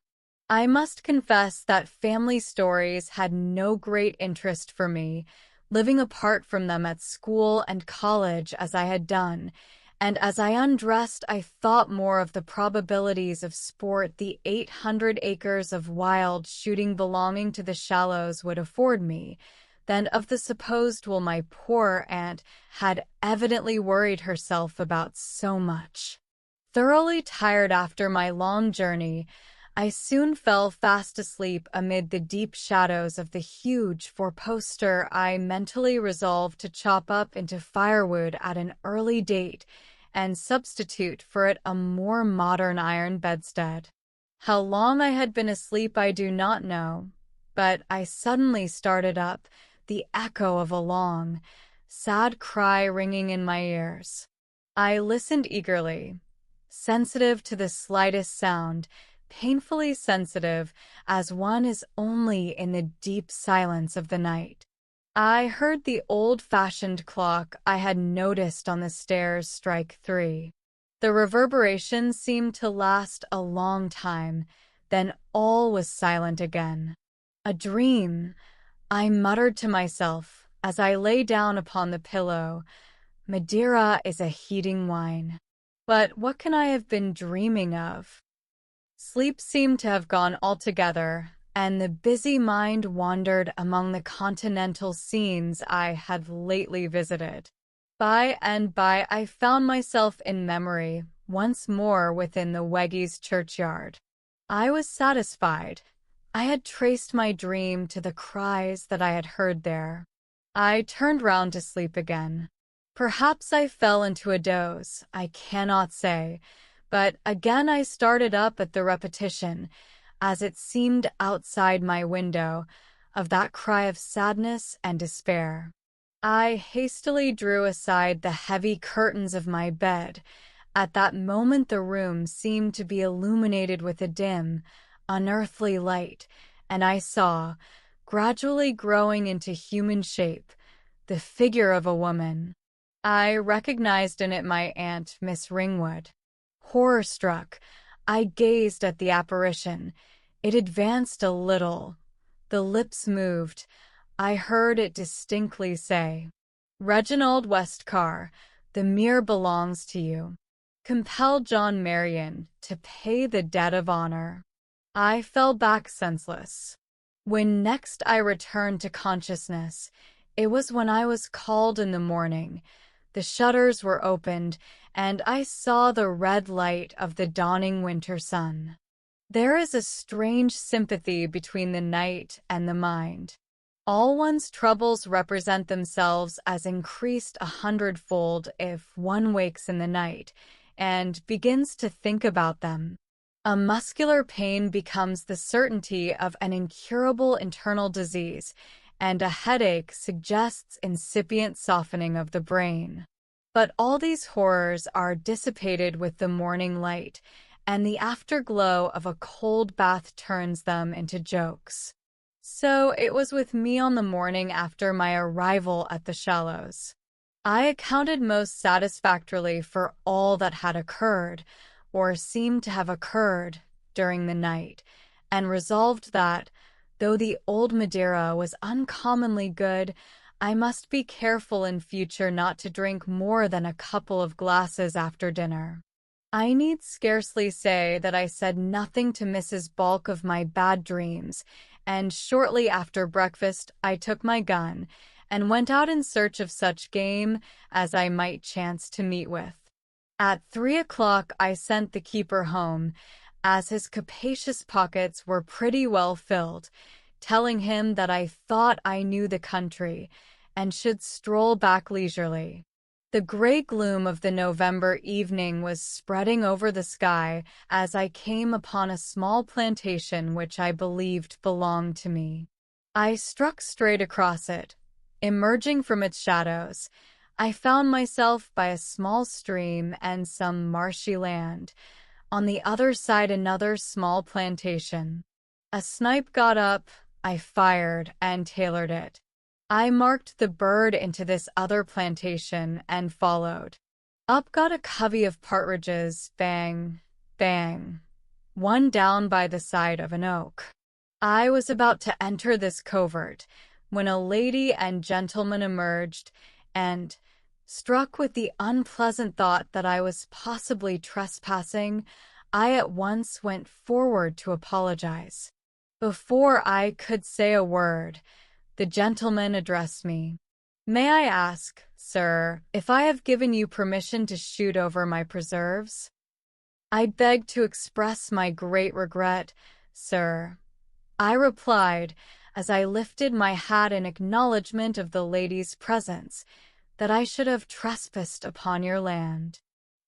I must confess that family stories had no great interest for me, living apart from them at school and college as I had done. And as I undressed, I thought more of the probabilities of sport the 800 acres of wild shooting belonging to the Shallows would afford me, than of the supposed will my poor aunt had evidently worried herself about so much. Thoroughly tired after my long journey, I soon fell fast asleep amid the deep shadows of the huge four-poster I mentally resolved to chop up into firewood at an early date and substitute for it a more modern iron bedstead. How long I had been asleep I do not know, but I suddenly started up, the echo of a long, sad cry ringing in my ears. I listened eagerly, sensitive to the slightest sound, painfully sensitive as one is only in the deep silence of the night. I heard the old-fashioned clock I had noticed on the stairs strike 3. The reverberation seemed to last a long time, then all was silent again. A dream, I muttered to myself as I lay down upon the pillow. Madeira is a heating wine. But what can I have been dreaming of? Sleep seemed to have gone altogether, and the busy mind wandered among the continental scenes I had lately visited. By and by I found myself in memory once more within the Weggies churchyard. I was satisfied. I had traced my dream to the cries that I had heard there. I turned round to sleep again. Perhaps I fell into a doze, I cannot say, but again I started up at the repetition, as it seemed outside my window, of that cry of sadness and despair. I hastily drew aside the heavy curtains of my bed. At that moment the room seemed to be illuminated with a dim, unearthly light, and I saw, gradually growing into human shape, the figure of a woman. I recognized in it my aunt, Miss Ringwood. Horror-struck, I gazed at the apparition. It advanced a little. The lips moved. I heard it distinctly say, "Reginald Westcar, the mirror belongs to you. Compel John Marion to pay the debt of honor." I fell back senseless. When next I returned to consciousness, it was when I was called in the morning. The shutters were opened, and I saw the red light of the dawning winter sun. There is a strange sympathy between the night and the mind. All one's troubles represent themselves as increased 100-fold if one wakes in the night and begins to think about them. A muscular pain becomes the certainty of an incurable internal disease, and a headache suggests incipient softening of the brain. But all these horrors are dissipated with the morning light, and the afterglow of a cold bath turns them into jokes. So it was with me on the morning after my arrival at the Shallows. I accounted most satisfactorily for all that had occurred, or seemed to have occurred, during the night, and resolved that, though the old Madeira was uncommonly good, I must be careful in future not to drink more than a couple of glasses after dinner. I need scarcely say that I said nothing to Mrs. Balk of my bad dreams, and shortly after breakfast I took my gun and went out in search of such game as I might chance to meet with. At 3 o'clock I sent the keeper home, as his capacious pockets were pretty well filled, telling him that I thought I knew the country, and should stroll back leisurely. The gray gloom of the November evening was spreading over the sky as I came upon a small plantation which I believed belonged to me. I struck straight across it. Emerging from its shadows, I found myself by a small stream and some marshy land. On the other side another small plantation. A snipe got up, I fired and tailored it. I marked the bird into this other plantation and followed. Up got a covey of partridges, bang, bang, one down by the side of an oak. I was about to enter this covert, when a lady and gentleman emerged, and, struck with the unpleasant thought that I was possibly trespassing, I at once went forward to apologize. Before I could say a word, the gentleman addressed me. "May I ask, sir, if I have given you permission to shoot over my preserves?" "I beg to express my great regret, sir," I replied as I lifted my hat in acknowledgment of the lady's presence, "that I should have trespassed upon your land.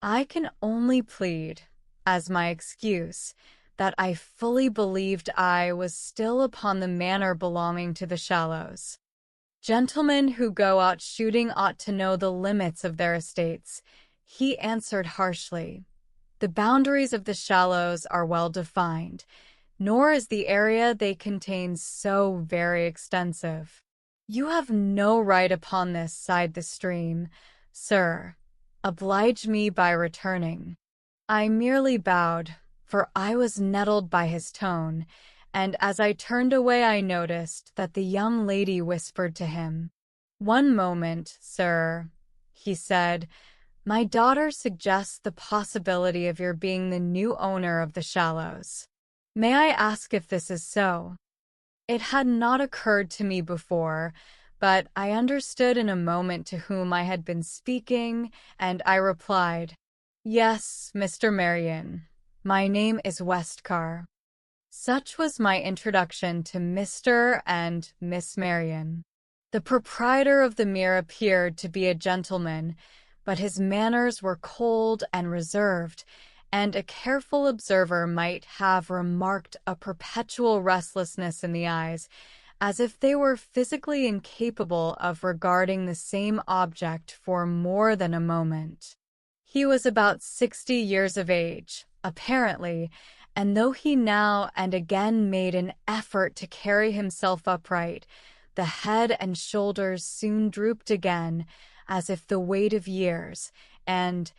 I can only plead, as my excuse, that I fully believed I was still upon the manor belonging to the Shallows. Gentlemen who go out shooting ought to know the limits of their estates," he answered harshly. "The boundaries of the Shallows are well defined, nor is the area they contain so very extensive." "You have no right upon this," sighed the stream. "Sir, oblige me by returning." I merely bowed, for I was nettled by his tone, and as I turned away I noticed that the young lady whispered to him. "One moment, sir," he said. "My daughter suggests the possibility of your being the new owner of the Shallows. May I ask if this is so?" It had not occurred to me before, but I understood in a moment to whom I had been speaking, and I replied, "Yes, Mr. Marion. My name is Westcar." Such was my introduction to Mr. and Miss Marion. The proprietor of the Mere appeared to be a gentleman, but his manners were cold and reserved, and a careful observer might have remarked a perpetual restlessness in the eyes, as if they were physically incapable of regarding the same object for more than a moment. He was about 60 years of age, apparently, and though he now and again made an effort to carry himself upright, the head and shoulders soon drooped again, as if the weight of years, and,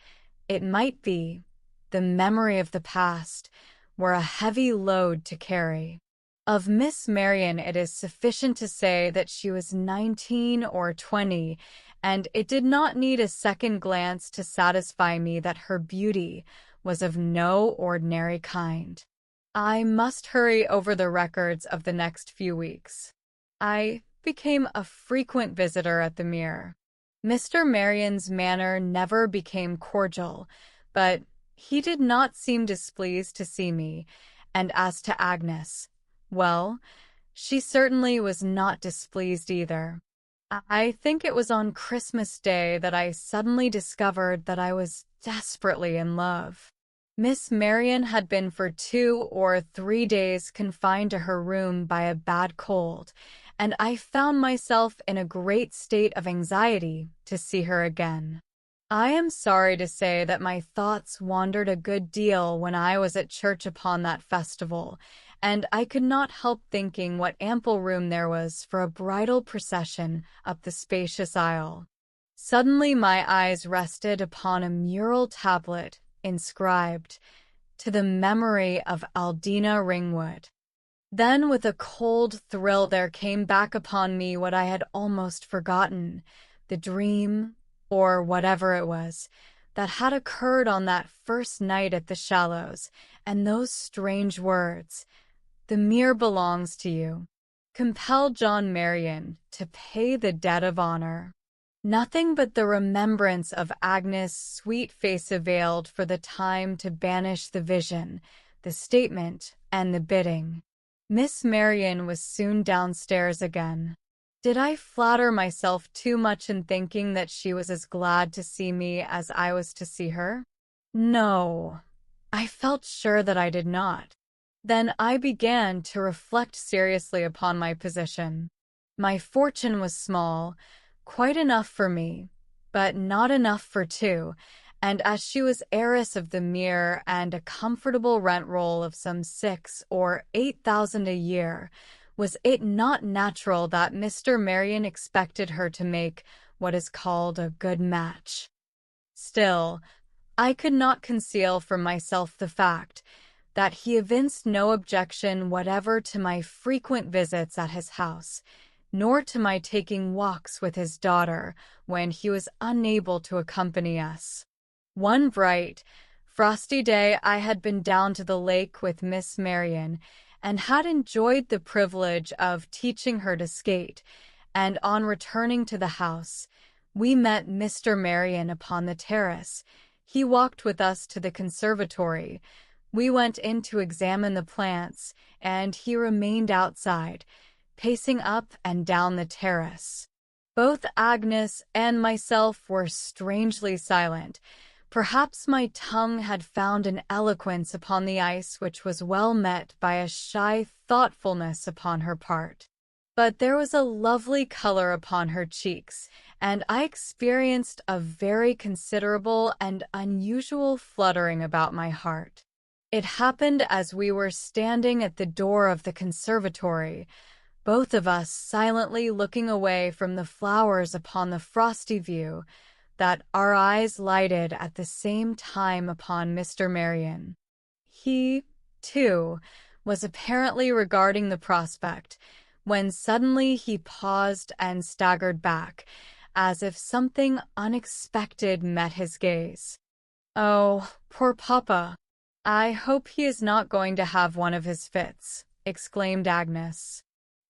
it might be, the memory of the past, were a heavy load to carry. Of Miss Marion it is sufficient to say that she was 19 or 20, and it did not need a second glance to satisfy me that her beauty was of no ordinary kind. I must hurry over the records of the next few weeks. I became a frequent visitor at the Mere. Mr. Marion's manner never became cordial, but he did not seem displeased to see me, and as to Agnes, well, she certainly was not displeased either. I think it was on Christmas Day that I suddenly discovered that I was desperately in love. Miss Marion had been for 2 or 3 days confined to her room by a bad cold, and I found myself in a great state of anxiety to see her again. I am sorry to say that my thoughts wandered a good deal when I was at church upon that festival, and I could not help thinking what ample room there was for a bridal procession up the spacious aisle. Suddenly my eyes rested upon a mural tablet inscribed, "To the memory of Aldina Ringwood." Then with a cold thrill there came back upon me what I had almost forgotten, the dream, or whatever it was, that had occurred on that first night at the Shallows, and those strange words, "The Mere belongs to you," compelled John Marion to pay the debt of honor. Nothing but the remembrance of Agnes' sweet face availed for the time to banish the vision, the statement, and the bidding. Miss Marion was soon downstairs again. Did I flatter myself too much in thinking that she was as glad to see me as I was to see her? No, I felt sure that I did not. Then I began to reflect seriously upon my position. My fortune was small, quite enough for me, but not enough for two, and as she was heiress of the Mere and a comfortable rent roll of some 6,000 or 8,000 a year, was it not natural that Mr. Marion expected her to make what is called a good match? Still, I could not conceal from myself the fact that he evinced no objection whatever to my frequent visits at his house, nor to my taking walks with his daughter when he was unable to accompany us. One bright, frosty day I had been down to the lake with Miss Marian and had enjoyed the privilege of teaching her to skate, and on returning to the house, we met Mr. Marian upon the terrace. He walked with us to the conservatory. We went in to examine the plants, and he remained outside, pacing up and down the terrace. Both Agnes and myself were strangely silent. Perhaps my tongue had found an eloquence upon the ice which was well met by a shy thoughtfulness upon her part. But there was a lovely color upon her cheeks, and I experienced a very considerable and unusual fluttering about my heart. It happened as we were standing at the door of the conservatory, both of us silently looking away from the flowers upon the frosty view, that our eyes lighted at the same time upon Mr. Marian. He, too, was apparently regarding the prospect, when suddenly he paused and staggered back, as if something unexpected met his gaze. "Oh, poor papa! I hope he is not going to have one of his fits," exclaimed Agnes.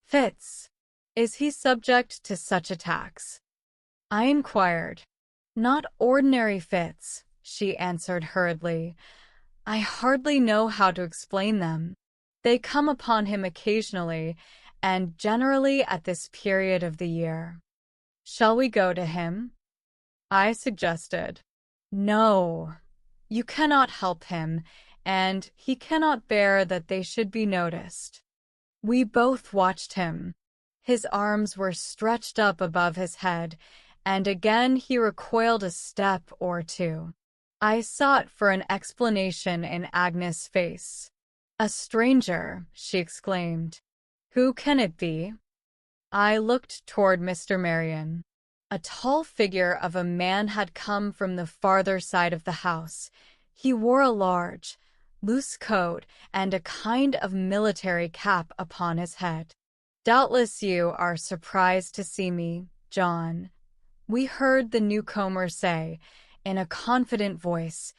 "Fits? Is he subject to such attacks?" I inquired. "Not ordinary fits," she answered hurriedly. "I hardly know how to explain them. They come upon him occasionally, and generally at this period of the year." "Shall we go to him?" I suggested. "No, you cannot help him, and he cannot bear that they should be noticed." We both watched him. His arms were stretched up above his head, and again he recoiled a step or two. I sought for an explanation in Agnes' face. "A stranger," she exclaimed. "Who can it be?" I looked toward Mr. Marian. A tall figure of a man had come from the farther side of the house. He wore a large, loose coat and a kind of military cap upon his head. "Doubtless you are surprised to see me, John," we heard the newcomer say, in a confident voice,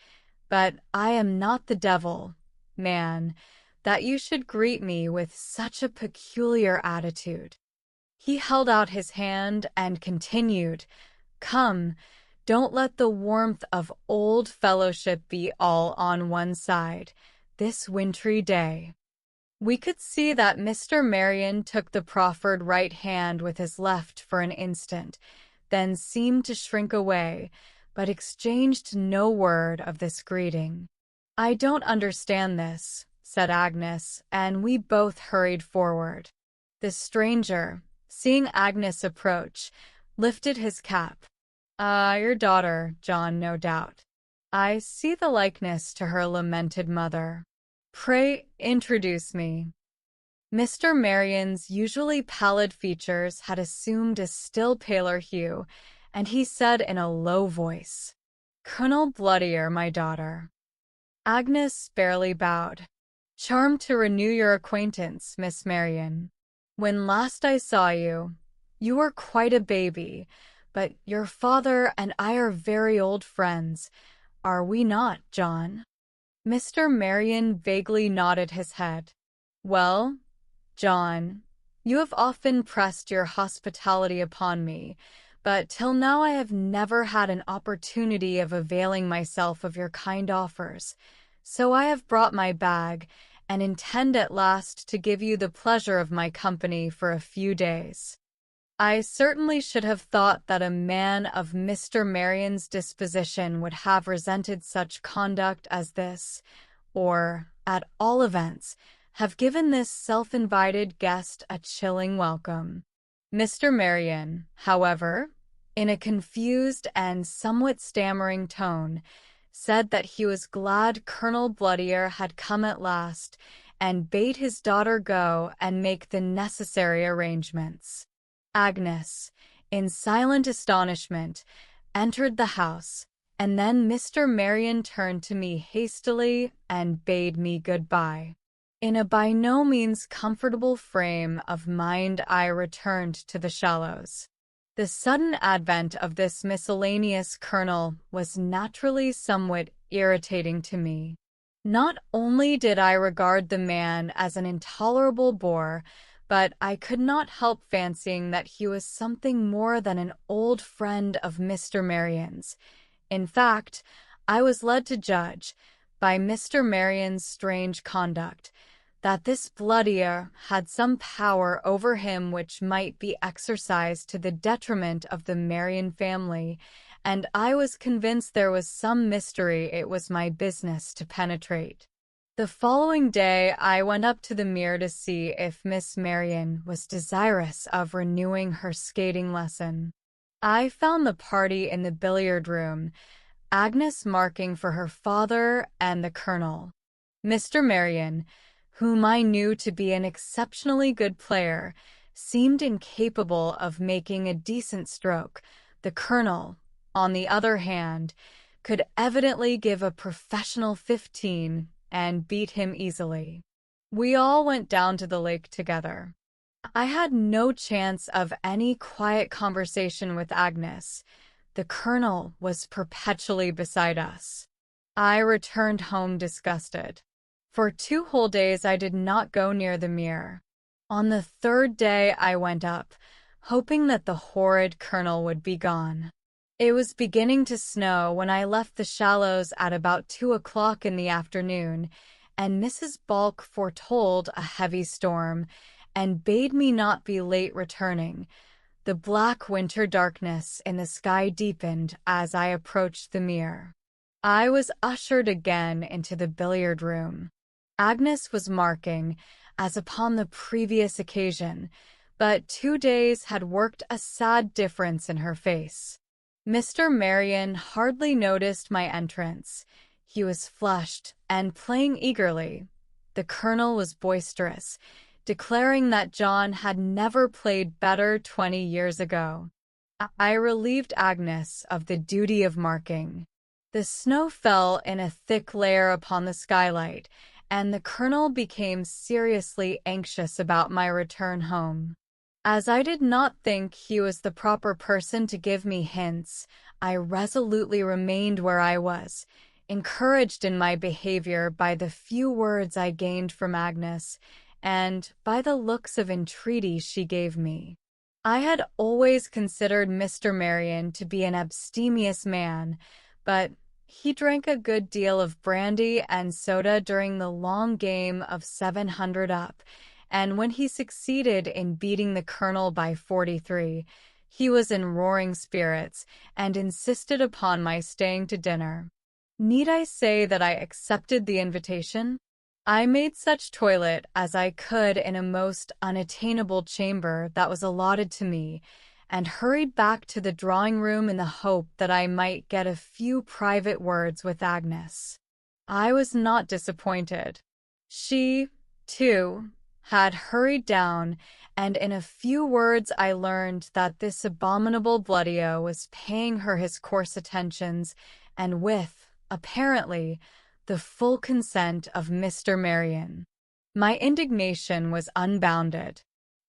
"but I am not the devil, man, that you should greet me with such a peculiar attitude." He held out his hand and continued, "Come, don't let the warmth of old fellowship be all on one side, this wintry day." We could see that Mr. Marian took the proffered right hand with his left for an instant, then seemed to shrink away, but exchanged no word of this greeting. "I don't understand this," said Agnes, and we both hurried forward. The stranger, seeing Agnes approach, lifted his cap. Your daughter, John, no doubt. I see the likeness to her lamented mother. Pray introduce me." Mr. Marian's usually pallid features had assumed a still paler hue, and he said in a low voice, "Colonel Bloodier, my daughter." Agnes barely bowed. "Charmed to renew your acquaintance, Miss Marian. When last I saw you, you were quite a baby, but your father and I are very old friends, are we not, John?" Mr. Marian vaguely nodded his head. "Well, John, you have often pressed your hospitality upon me, but till now I have never had an opportunity of availing myself of your kind offers, so I have brought my bag, and intend at last to give you the pleasure of my company for a few days." I certainly should have thought that a man of Mr. Marian's disposition would have resented such conduct as this, or, at all events, have given this self-invited guest a chilling welcome. Mr. Marian, however, in a confused and somewhat stammering tone, said that he was glad Colonel Bloodier had come at last, and bade his daughter go and make the necessary arrangements. Agnes, in silent astonishment, entered the house, and then Mr. Marian turned to me hastily and bade me good-bye. In a by no means comfortable frame of mind, I returned to the shallows. The sudden advent of this miscellaneous colonel was naturally somewhat irritating to me. Not only did I regard the man as an intolerable bore, but I could not help fancying that he was something more than an old friend of Mr. Marion's. In fact, I was led to judge, by Mr. Marion's strange conduct, that this bloodier had some power over him which might be exercised to the detriment of the Marion family, and I was convinced there was some mystery it was my business to penetrate. The following day I went up to the Mere to see if Miss Marion was desirous of renewing her skating lesson. I found the party in the billiard room, Agnes marking for her father and the colonel. Mr. Marion, whom I knew to be an exceptionally good player, seemed incapable of making a decent stroke. The colonel, on the other hand, could evidently give a professional 15 and beat him easily. We all went down to the lake together. I had no chance of any quiet conversation with Agnes. The colonel was perpetually beside us. I returned home disgusted. For 2 whole days I did not go near the Mere. On the 3rd day I went up, hoping that the horrid colonel would be gone. It was beginning to snow when I left the shallows at about 2 o'clock in the afternoon, and Mrs. Balk foretold a heavy storm, and bade me not be late returning. The black winter darkness in the sky deepened as I approached the Mere. I was ushered again into the billiard room. Agnes was marking, as upon the previous occasion, but 2 days had worked a sad difference in her face. Mr. Marion hardly noticed my entrance. He was flushed and playing eagerly. The colonel was boisterous, declaring that John had never played better 20 years ago. I relieved Agnes of the duty of marking. The snow fell in a thick layer upon the skylight, and the colonel became seriously anxious about my return home. As I did not think he was the proper person to give me hints, I resolutely remained where I was, encouraged in my behavior by the few words I gained from Agnes, and by the looks of entreaty she gave me. I had always considered Mr. Marion to be an abstemious man, but he drank a good deal of brandy and soda during the long game of 700 up, and when he succeeded in beating the colonel by 43, he was in roaring spirits and insisted upon my staying to dinner. Need I say that I accepted the invitation? I made such toilet as I could in a most unattainable chamber that was allotted to me, and hurried back to the drawing-room in the hope that I might get a few private words with Agnes. I was not disappointed. She, too, had hurried down, and in a few words I learned that this abominable Bloodio was paying her his coarse attentions, and with, apparently, the full consent of Mr. Marion. My indignation was unbounded.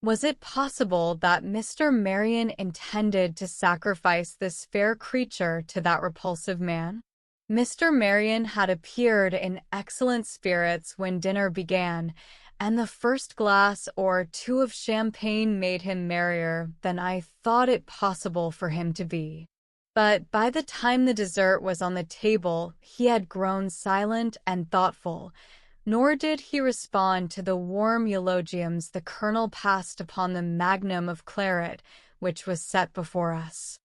Was it possible that Mr. Marion intended to sacrifice this fair creature to that repulsive man? Mr. Marion had appeared in excellent spirits when dinner began, and the first glass or 2 of champagne made him merrier than I thought it possible for him to be. But by the time the dessert was on the table, he had grown silent and thoughtful, nor did he respond to the warm eulogiums the colonel passed upon the magnum of claret which was set before us.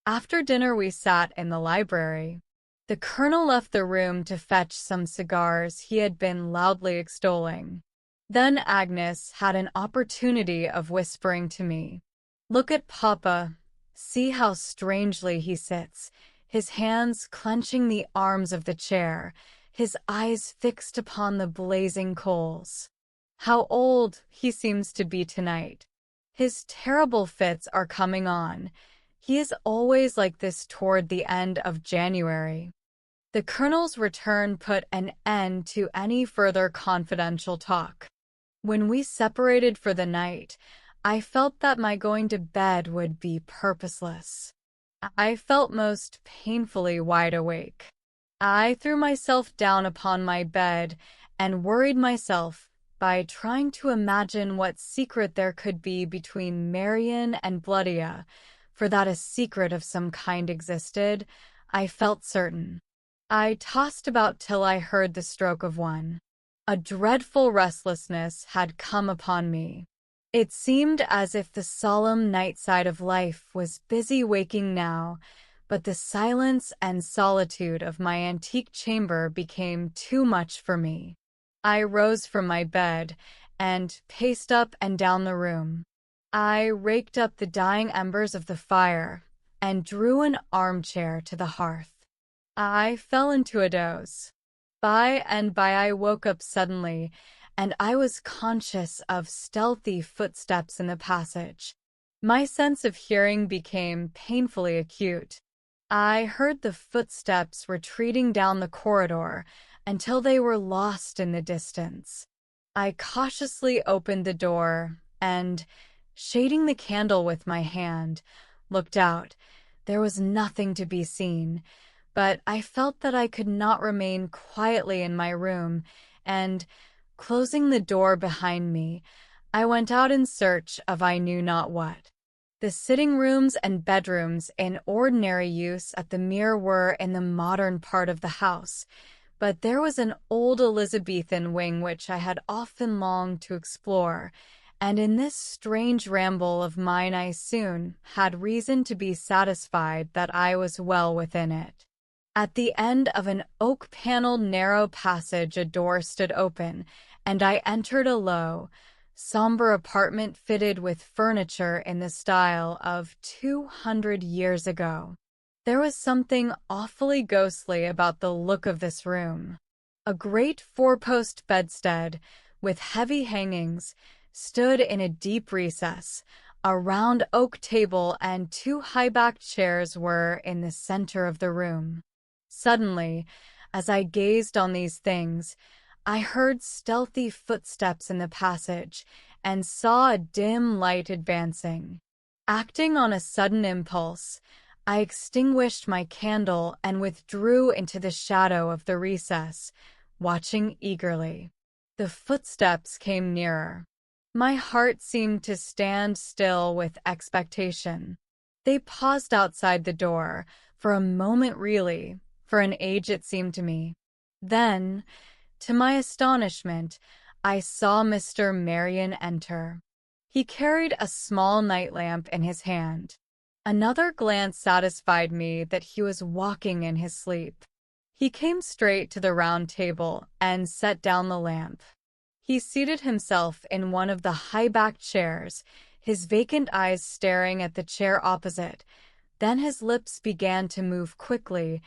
After dinner we sat in the library. The colonel left the room to fetch some cigars he had been loudly extolling. Then Agnes had an opportunity of whispering to me, "Look at Papa. See how strangely he sits, his hands clenching the arms of the chair, his eyes fixed upon the blazing coals. How old he seems to be tonight. His terrible fits are coming on. He is always like this toward the end of January." The Colonel's return put an end to any further confidential talk. When we separated for the night, I felt that my going to bed would be purposeless. I felt most painfully wide awake. I threw myself down upon my bed and worried myself by trying to imagine what secret there could be between Marion and Bloodia, for that a secret of some kind existed, I felt certain. I tossed about till I heard the stroke of one. A dreadful restlessness had come upon me. It seemed as if the solemn night side of life was busy waking now, but the silence and solitude of my antique chamber became too much for me. I rose from my bed and paced up and down the room. I raked up the dying embers of the fire and drew an armchair to the hearth. I fell into a doze. By and by I woke up suddenly, and I was conscious of stealthy footsteps in the passage. My sense of hearing became painfully acute. I heard the footsteps retreating down the corridor until they were lost in the distance. I cautiously opened the door and, shading the candle with my hand, looked out. There was nothing to be seen, but I felt that I could not remain quietly in my room, and, closing the door behind me, I went out in search of I knew not what. The sitting rooms and bedrooms in ordinary use at the Mere were in the modern part of the house, but there was an old Elizabethan wing which I had often longed to explore, and in this strange ramble of mine I soon had reason to be satisfied that I was well within it. At the end of an oak-paneled narrow passage a door stood open, and I entered a low, somber apartment fitted with furniture in the style of 200 years ago. There was something awfully ghostly about the look of this room. A great four-post bedstead, with heavy hangings, stood in a deep recess. A round oak table and two high-backed chairs were in the center of the room. Suddenly, as I gazed on these things, I heard stealthy footsteps in the passage and saw a dim light advancing. Acting on a sudden impulse, I extinguished my candle and withdrew into the shadow of the recess, watching eagerly. The footsteps came nearer. My heart seemed to stand still with expectation. They paused outside the door, for a moment really, for an age it seemed to me. Then, to my astonishment, I saw Mr. Marion enter. He carried a small night lamp in his hand. Another glance satisfied me that he was walking in his sleep. He came straight to the round table and set down the lamp. He seated himself in one of the high-backed chairs, his vacant eyes staring at the chair opposite. Then his lips began to move quickly,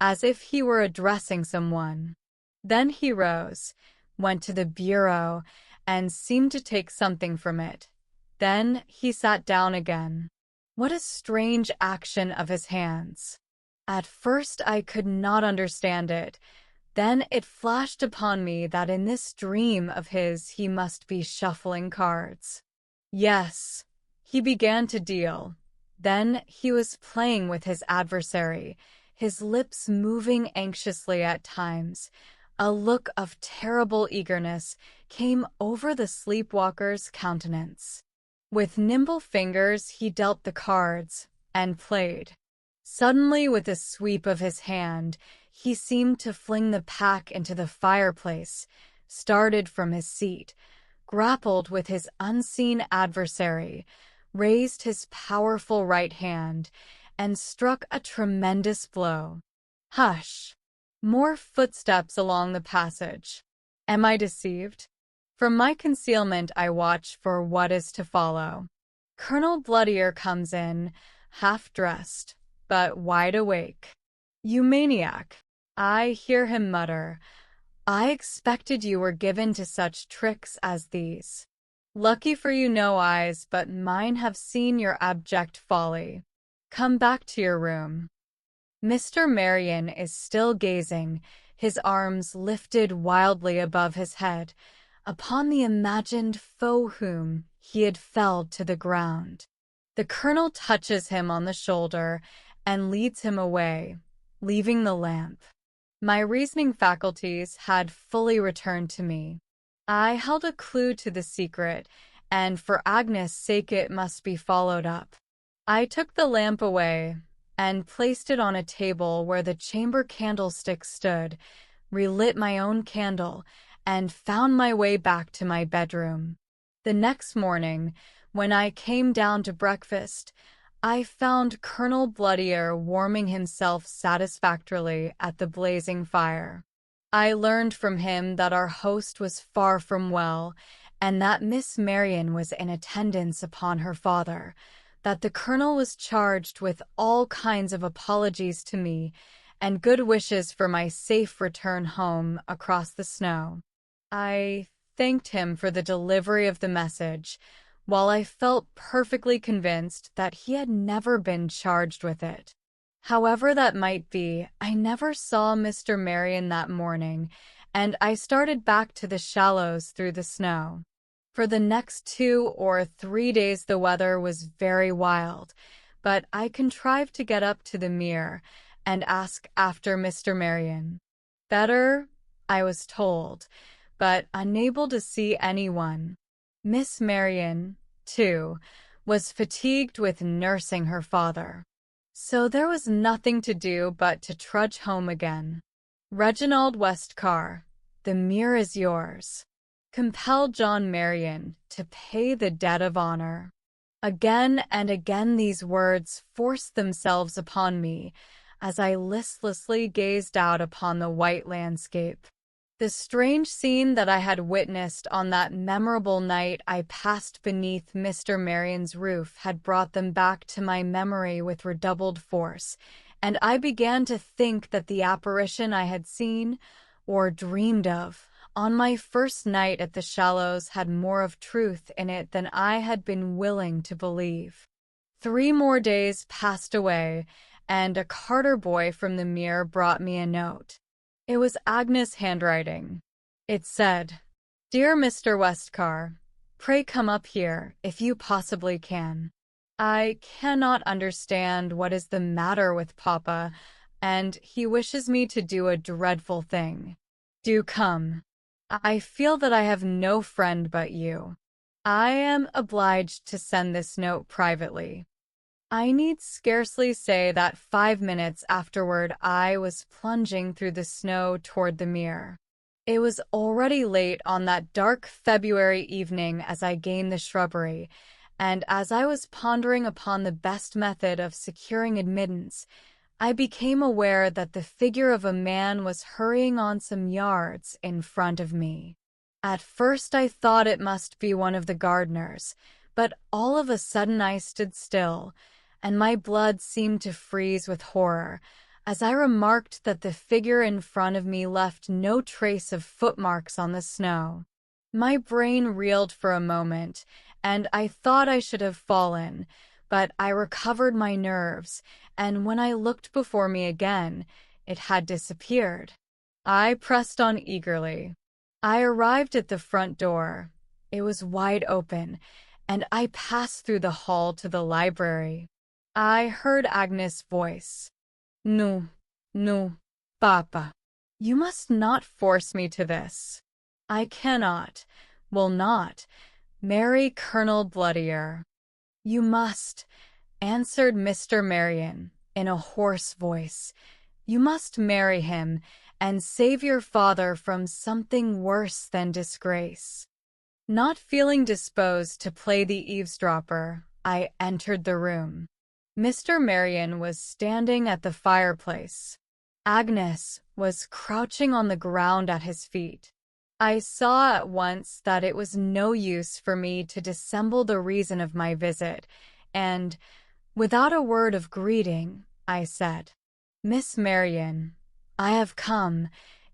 as if he were addressing someone. Then he rose, went to the bureau, and seemed to take something from it. Then he sat down again. What a strange action of his hands! At first I could not understand it. Then it flashed upon me that in this dream of his he must be shuffling cards. Yes, he began to deal. Then he was playing with his adversary, his lips moving anxiously at times. A look of terrible eagerness came over the sleepwalker's countenance. With nimble fingers he dealt the cards and played. Suddenly, with a sweep of his hand, he seemed to fling the pack into the fireplace, started from his seat, grappled with his unseen adversary, raised his powerful right hand, and struck a tremendous blow. Hush! More footsteps along the passage. Am I deceived? From my concealment I watch for what is to follow. Colonel Bloodia comes in, half-dressed, but wide awake. "You maniac," I hear him mutter. "I expected you were given to such tricks as these. Lucky for you no eyes but mine have seen your abject folly. Come back to your room." Mr. Marion is still gazing, his arms lifted wildly above his head, upon the imagined foe whom he had felled to the ground. The colonel touches him on the shoulder and leads him away, leaving the lamp. My reasoning faculties had fully returned to me. I held a clue to the secret, and for Agnes' sake it must be followed up. I took the lamp away and placed it on a table where the chamber candlestick stood, relit my own candle, and found my way back to my bedroom. The next morning, when I came down to breakfast, I found Colonel Bloodier warming himself satisfactorily at the blazing fire. I learned from him that our host was far from well, and that Miss Marion was in attendance upon her father, that the colonel was charged with all kinds of apologies to me and good wishes for my safe return home across the snow. I thanked him for the delivery of the message, while I felt perfectly convinced that he had never been charged with it. However that might be, I never saw Mr. Marion that morning, and I started back to the shallows through the snow. For the next 2 or 3 days the weather was very wild, but I contrived to get up to the mere and ask after Mr. Marion. Better, I was told, but unable to see anyone. Miss Marion, too, was fatigued with nursing her father. So there was nothing to do but to trudge home again. Reginald Westcar, the mere is yours. Compelled John Marion to pay the debt of honor. Again and again these words forced themselves upon me as I listlessly gazed out upon the white landscape. The strange scene that I had witnessed on that memorable night I passed beneath Mr. Marion's roof had brought them back to my memory with redoubled force, and I began to think that the apparition I had seen, or dreamed of, on my first night at the Shallows had more of truth in it than I had been willing to believe. 3 more days passed away, and a carter boy from the Mere brought me a note. It was Agnes' handwriting. It said, "Dear Mr. Westcar, pray come up here, if you possibly can. I cannot understand what is the matter with Papa, and he wishes me to do a dreadful thing. Do come. I feel that I have no friend but you. I am obliged to send this note privately." I need scarcely say that 5 minutes afterward I was plunging through the snow toward the Mere. It was already late on that dark February evening as I gained the shrubbery, and as I was pondering upon the best method of securing admittance, I became aware that the figure of a man was hurrying on some yards in front of me. At first I thought it must be one of the gardeners, but all of a sudden I stood still, and my blood seemed to freeze with horror, as I remarked that the figure in front of me left no trace of footmarks on the snow. My brain reeled for a moment, and I thought I should have fallen, but I recovered my nerves, and when I looked before me again, it had disappeared. I pressed on eagerly. I arrived at the front door. It was wide open, and I passed through the hall to the library. I heard Agnes' voice. "No, no, Papa. You must not force me to this. I cannot, will not, marry Colonel Bloodier." "You must," answered Mr. Marion in a hoarse voice. "You must marry him and save your father from something worse than disgrace." Not feeling disposed to play the eavesdropper, I entered the room. Mr. Marion was standing at the fireplace. Agnes was crouching on the ground at his feet. I saw at once that it was no use for me to dissemble the reason of my visit, and, without a word of greeting, I said, "Miss Marion, I have come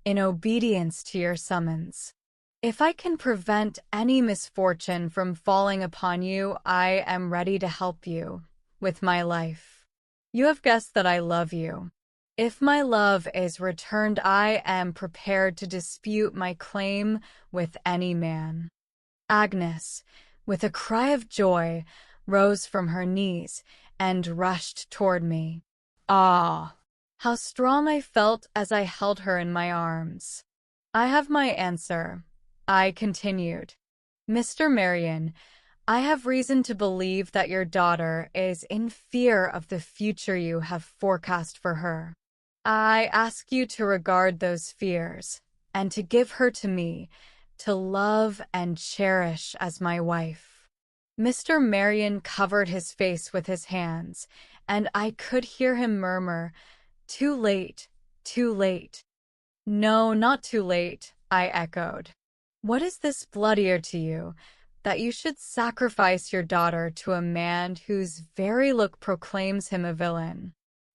in obedience to your summons. If I can prevent any misfortune from falling upon you, I am ready to help you with my life. You have guessed that I love you. If my love is returned, I am prepared to dispute my claim with any man." Agnes, with a cry of joy, rose from her knees and rushed toward me. Ah, how strong I felt as I held her in my arms. "I have my answer," I continued. "Mr. Marion, I have reason to believe that your daughter is in fear of the future you have forecast for her. I ask you to regard those fears and to give her to me, to love and cherish as my wife." Mr. Marion covered his face with his hands, and I could hear him murmur, "Too late, too late." "No, not too late," I echoed. "What is this bloodier to you, that you should sacrifice your daughter to a man whose very look proclaims him a villain?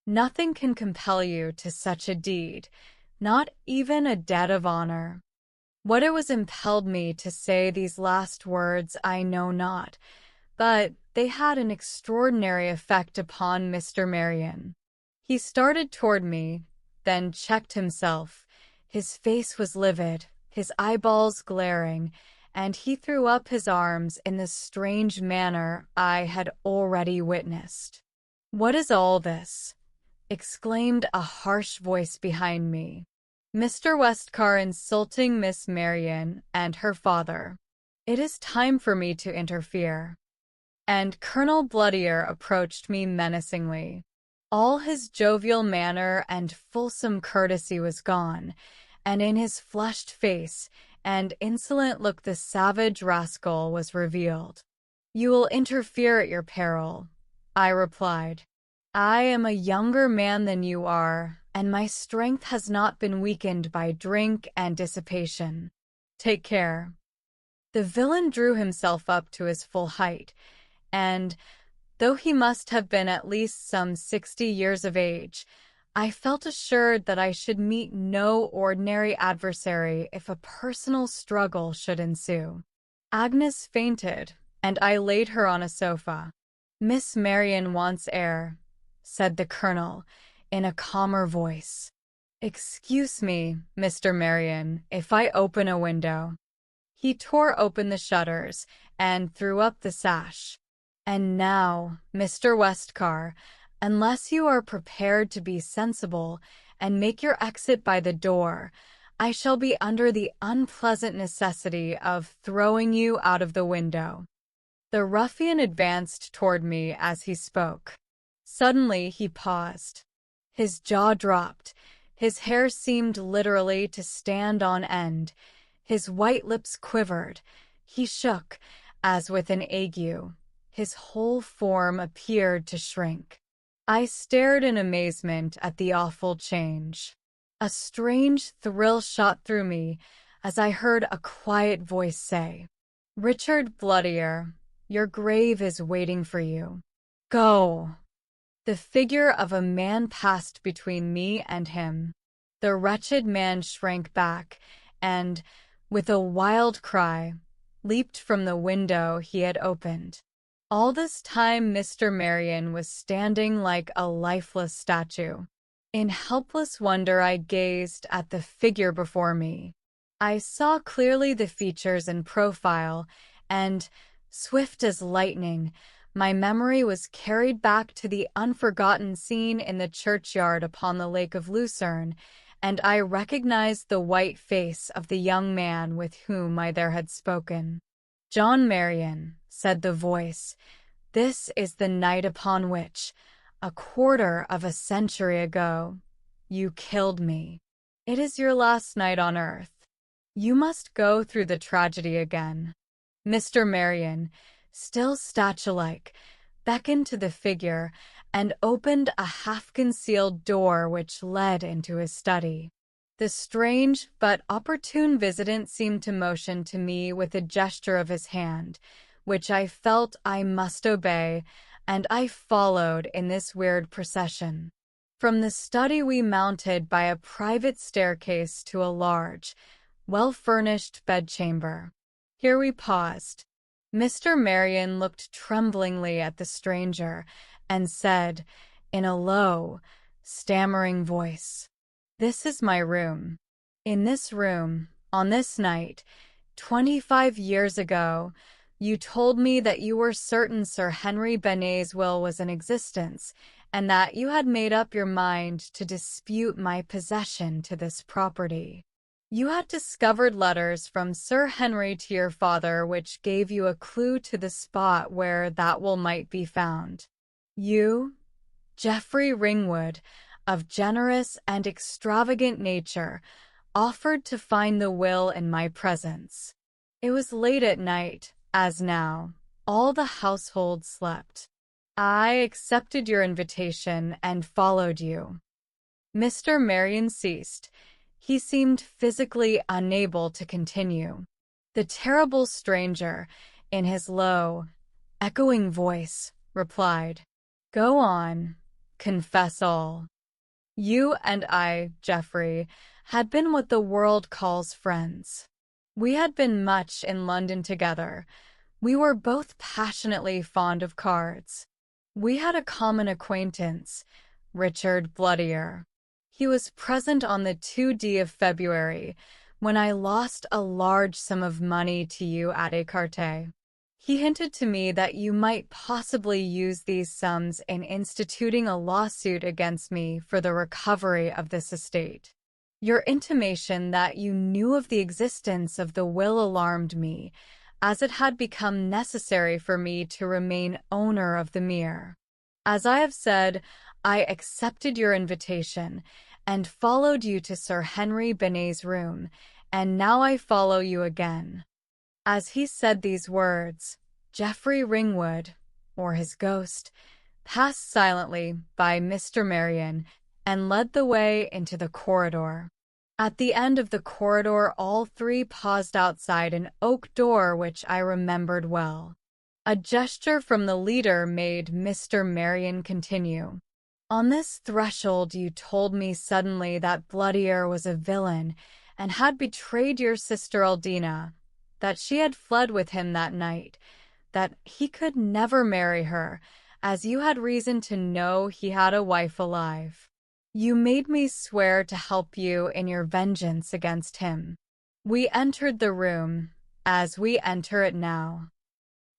Nothing can compel you to such a deed, not even a debt of honor." What it was impelled me to say these last words I know not, but they had an extraordinary effect upon Mr. Marion. He started toward me, then checked himself. His face was livid, his eyeballs glaring, and he threw up his arms in the strange manner I had already witnessed. "What is all this?" exclaimed a harsh voice behind me. "Mr. Westcar insulting Miss Marion and her father. It is time for me to interfere." And Colonel Bloodier approached me menacingly. All his jovial manner and fulsome courtesy was gone, and in his flushed face and insolent look the savage rascal was revealed. "You will interfere at your peril," I replied. "I am a younger man than you are, and my strength has not been weakened by drink and dissipation. Take care." The villain drew himself up to his full height, and, though he must have been at least some 60 years of age, I felt assured that I should meet no ordinary adversary if a personal struggle should ensue. Agnes fainted, and I laid her on a sofa. "Miss Marion wants air," said the Colonel, in a calmer voice. "Excuse me, Mr. Marion, if I open a window." He tore open the shutters and threw up the sash. "And now, Mr. Westcar, unless you are prepared to be sensible and make your exit by the door, I shall be under the unpleasant necessity of throwing you out of the window." The ruffian advanced toward me as he spoke. Suddenly he paused. His jaw dropped. His hair seemed literally to stand on end. His white lips quivered. He shook, as with an ague. His whole form appeared to shrink. I stared in amazement at the awful change. A strange thrill shot through me as I heard a quiet voice say, "Richard Bloodier, your grave is waiting for you. Go." The figure of a man passed between me and him. The wretched man shrank back and, with a wild cry, leaped from the window he had opened. All this time Mr. Marion was standing like a lifeless statue. In helpless wonder I gazed at the figure before me. I saw clearly the features and profile, and, swift as lightning, my memory was carried back to the unforgotten scene in the churchyard upon the Lake of Lucerne, and I recognized the white face of the young man with whom I there had spoken. "John Marion," said the voice, "this is the night upon which, a quarter of a century ago, you killed me. It is your last night on earth. You must go through the tragedy again." Mr. Marion, still statue-like, beckoned to the figure and opened a half-concealed door which led into his study. The strange but opportune visitant seemed to motion to me with a gesture of his hand, which I felt I must obey, and I followed in this weird procession. From the study we mounted by a private staircase to a large, well-furnished bedchamber. Here we paused. Mr. Marion looked tremblingly at the stranger and said, in a low, stammering voice. "This is my room. In this room, on this night, 25 years ago, you told me that you were certain Sir Henry Benet's will was in existence, and that you had made up your mind to dispute my possession to this property. You had discovered letters from Sir Henry to your father which gave you a clue to the spot where that will might be found. You, Geoffrey Ringwood, of generous and extravagant nature, offered to find the will in my presence. It was late at night, as now. All the household slept. I accepted your invitation and followed you." Mr. Marion ceased. He seemed physically unable to continue. The terrible stranger, in his low, echoing voice, replied, "Go on, confess all." "You and I, Geoffrey, had been what the world calls friends. We had been much in London together. We were both passionately fond of cards. We had a common acquaintance, Richard Bloodier. He was present on the 2d of February, when I lost a large sum of money to you at écarté. He hinted to me that you might possibly use these sums in instituting a lawsuit against me for the recovery of this estate. Your intimation that you knew of the existence of the will alarmed me, as it had become necessary for me to remain owner of the Mere. As I have said, I accepted your invitation and followed you to Sir Henry Benet's room, and now I follow you again." As he said these words, Geoffrey Ringwood, or his ghost, passed silently by Mr. Marion and led the way into the corridor. At the end of the corridor, all three paused outside an oak door which I remembered well. A gesture from the leader made Mr. Marion continue. "On this threshold you told me suddenly that Bloodier was a villain and had betrayed your sister Aldina, that she had fled with him that night, that he could never marry her, as you had reason to know he had a wife alive. You made me swear to help you in your vengeance against him. We entered the room, as we enter it now.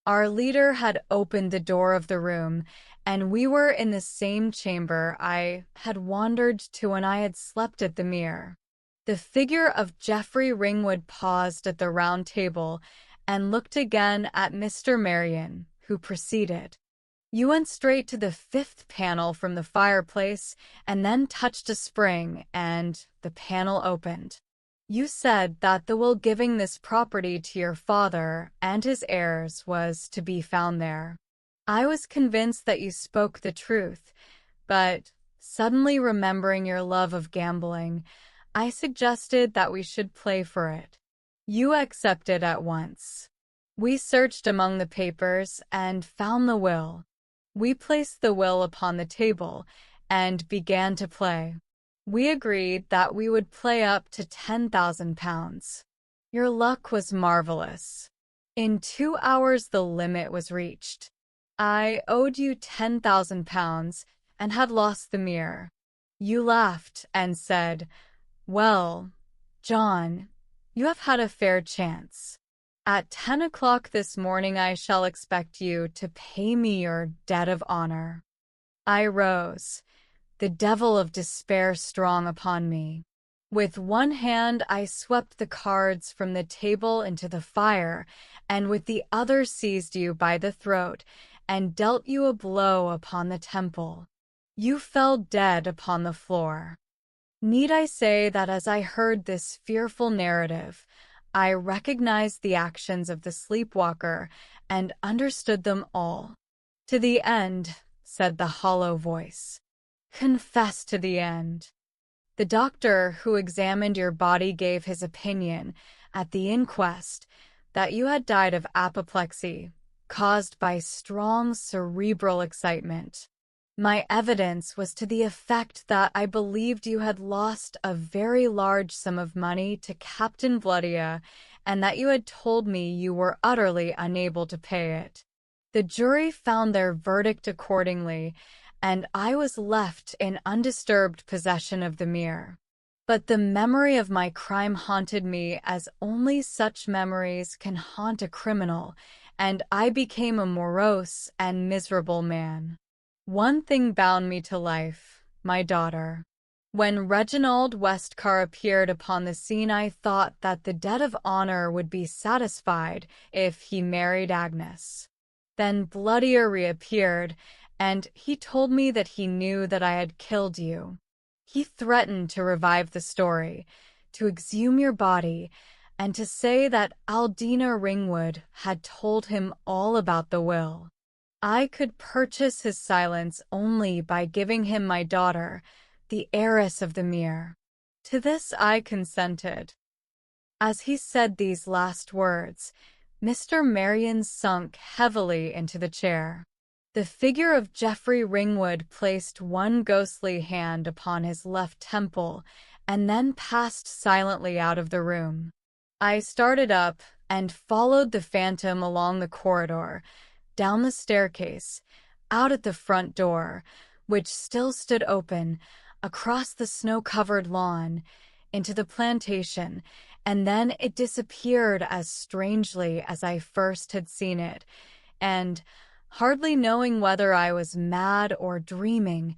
Our leader had opened the door of the room, and we were in the same chamber I had wandered to when I had slept at the Mere. The figure of Geoffrey Ringwood paused at the round table and looked again at Mr. Marion, who proceeded. You went straight to the 5th panel from the fireplace and then touched a spring, and the panel opened. You said that the will giving this property to your father and his heirs was to be found there. I was convinced that you spoke the truth, but suddenly remembering your love of gambling, I suggested that we should play for it. You accepted at once. We searched among the papers and found the will. We placed the will upon the table and began to play. We agreed that we would play up to £10,000. Your luck was marvelous. In 2 hours the limit was reached. I owed you £10,000 and had lost the Mere. You laughed and said, "Well, John, you have had a fair chance. At 10 o'clock this morning I shall expect you to pay me your debt of honor." I rose, the devil of despair strong upon me. With one hand I swept the cards from the table into the fire, and with the other seized you by the throat and dealt you a blow upon the temple. You fell dead upon the floor. Need I say that as I heard this fearful narrative, I recognized the actions of the sleepwalker and understood them all. "To the end," said the hollow voice. "Confess to the end." The doctor who examined your body gave his opinion at the inquest that you had died of apoplexy, caused by strong cerebral excitement. My evidence was to the effect that I believed you had lost a very large sum of money to Captain Bloodier, and that you had told me you were utterly unable to pay it. The jury found their verdict accordingly, and I was left in undisturbed possession of the mirror. But the memory of my crime haunted me as only such memories can haunt a criminal, and I became a morose and miserable man. One thing bound me to life: my daughter. When Reginald Westcar appeared upon the scene, I thought that the debt of honor would be satisfied if he married Agnes. Then Bloodier reappeared, and he told me that he knew that I had killed you. He threatened to revive the story, to exhume your body, and to say that Aldina Ringwood had told him all about the will. I could purchase his silence only by giving him my daughter, the heiress of the Mere. To this I consented. As he said these last words, Mr. Marion sunk heavily into the chair. The figure of Geoffrey Ringwood placed one ghostly hand upon his left temple and then passed silently out of the room. I started up and followed the phantom along the corridor, down the staircase, out at the front door, which still stood open, across the snow-covered lawn, into the plantation, and then it disappeared as strangely as I first had seen it, and, hardly knowing whether I was mad or dreaming,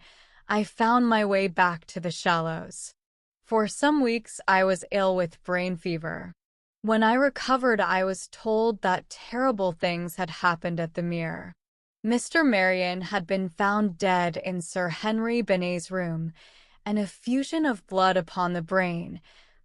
I found my way back to the Shallows. For some weeks I was ill with brain fever. When I recovered, I was told that terrible things had happened at the Mere. Mr. Marion had been found dead in Sir Henry Benet's room, an effusion of blood upon the brain,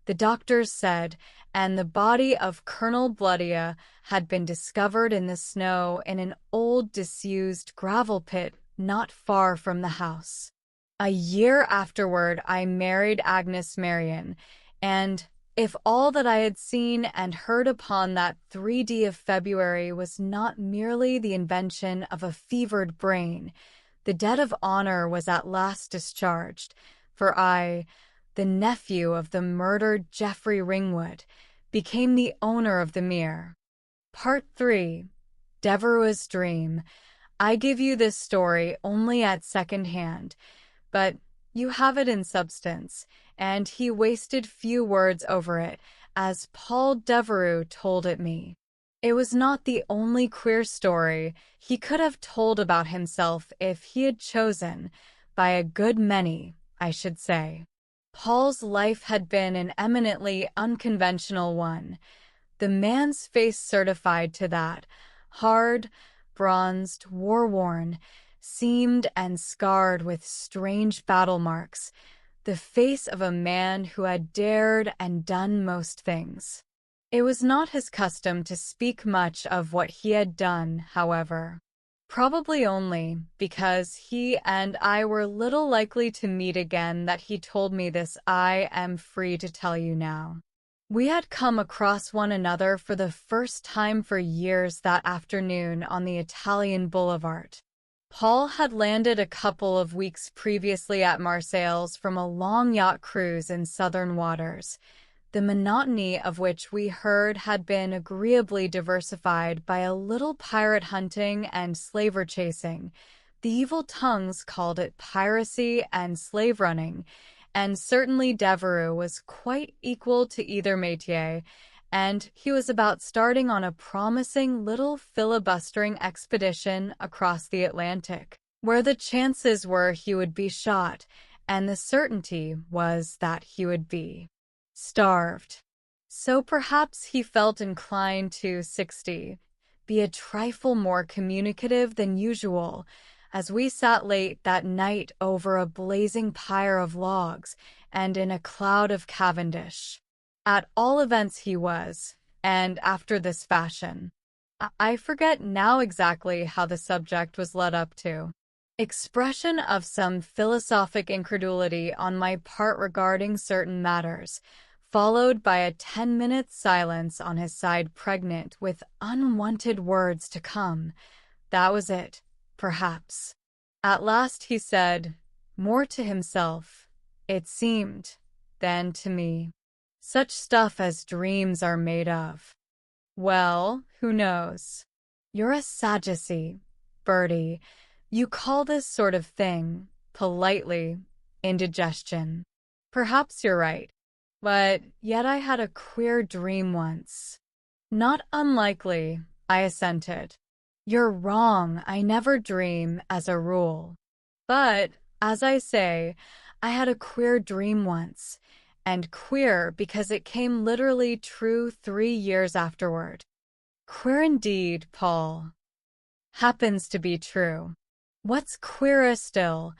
the doctors said, and the body of Colonel Bloodier had been discovered in the snow in an old disused gravel pit not far from the house. A year afterward I married Agnes Marion, and if all that I had seen and heard upon that 3D of February was not merely the invention of a fevered brain, the debt of honor was at last discharged, for I, the nephew of the murdered Geoffrey Ringwood, became the owner of the Mere. Part 3. Devereux's Dream. I give you this story only at second hand, but you have it in substance, and he wasted few words over it, as Paul Devereux told it me. It was not the only queer story he could have told about himself if he had chosen, by a good many, I should say. Paul's life had been an eminently unconventional one. The man's face certified to that, hard, bronzed, war-worn, seamed and scarred with strange battle marks, the face of a man who had dared and done most things. It was not his custom to speak much of what he had done, however. Probably only because he and I were little likely to meet again that he told me this. I am free to tell you now. We had come across one another for the first time for years that afternoon on the Italian Boulevard. Paul had landed a couple of weeks previously at Marseilles from a long yacht cruise in southern waters, the monotony of which we heard had been agreeably diversified by a little pirate hunting and slaver chasing. The evil tongues called it piracy and slave running, and certainly Devereux was quite equal to either métier, and he was about starting on a promising little filibustering expedition across the Atlantic, where the chances were he would be shot, and the certainty was that he would be starved. So perhaps he felt inclined to be a trifle more communicative than usual, as we sat late that night over a blazing pyre of logs and in a cloud of Cavendish. At all events he was, and after this fashion. I forget now exactly how the subject was led up to. Expression of some philosophic incredulity on my part regarding certain matters, followed by a 10-minute silence on his side pregnant with unwanted words to come. That was it, perhaps. At last he said, more to himself, it seemed, than to me, such stuff as dreams are made of. Well, who knows? You're a Sadducee, Bertie. You call this sort of thing, politely, indigestion. Perhaps you're right. But yet I had a queer dream once. Not unlikely, I assented. You're wrong, I never dream, as a rule. But, as I say, I had a queer dream once, and queer because it came literally true 3 years afterward. Queer indeed, Paul. Happens to be true. What's queerer still,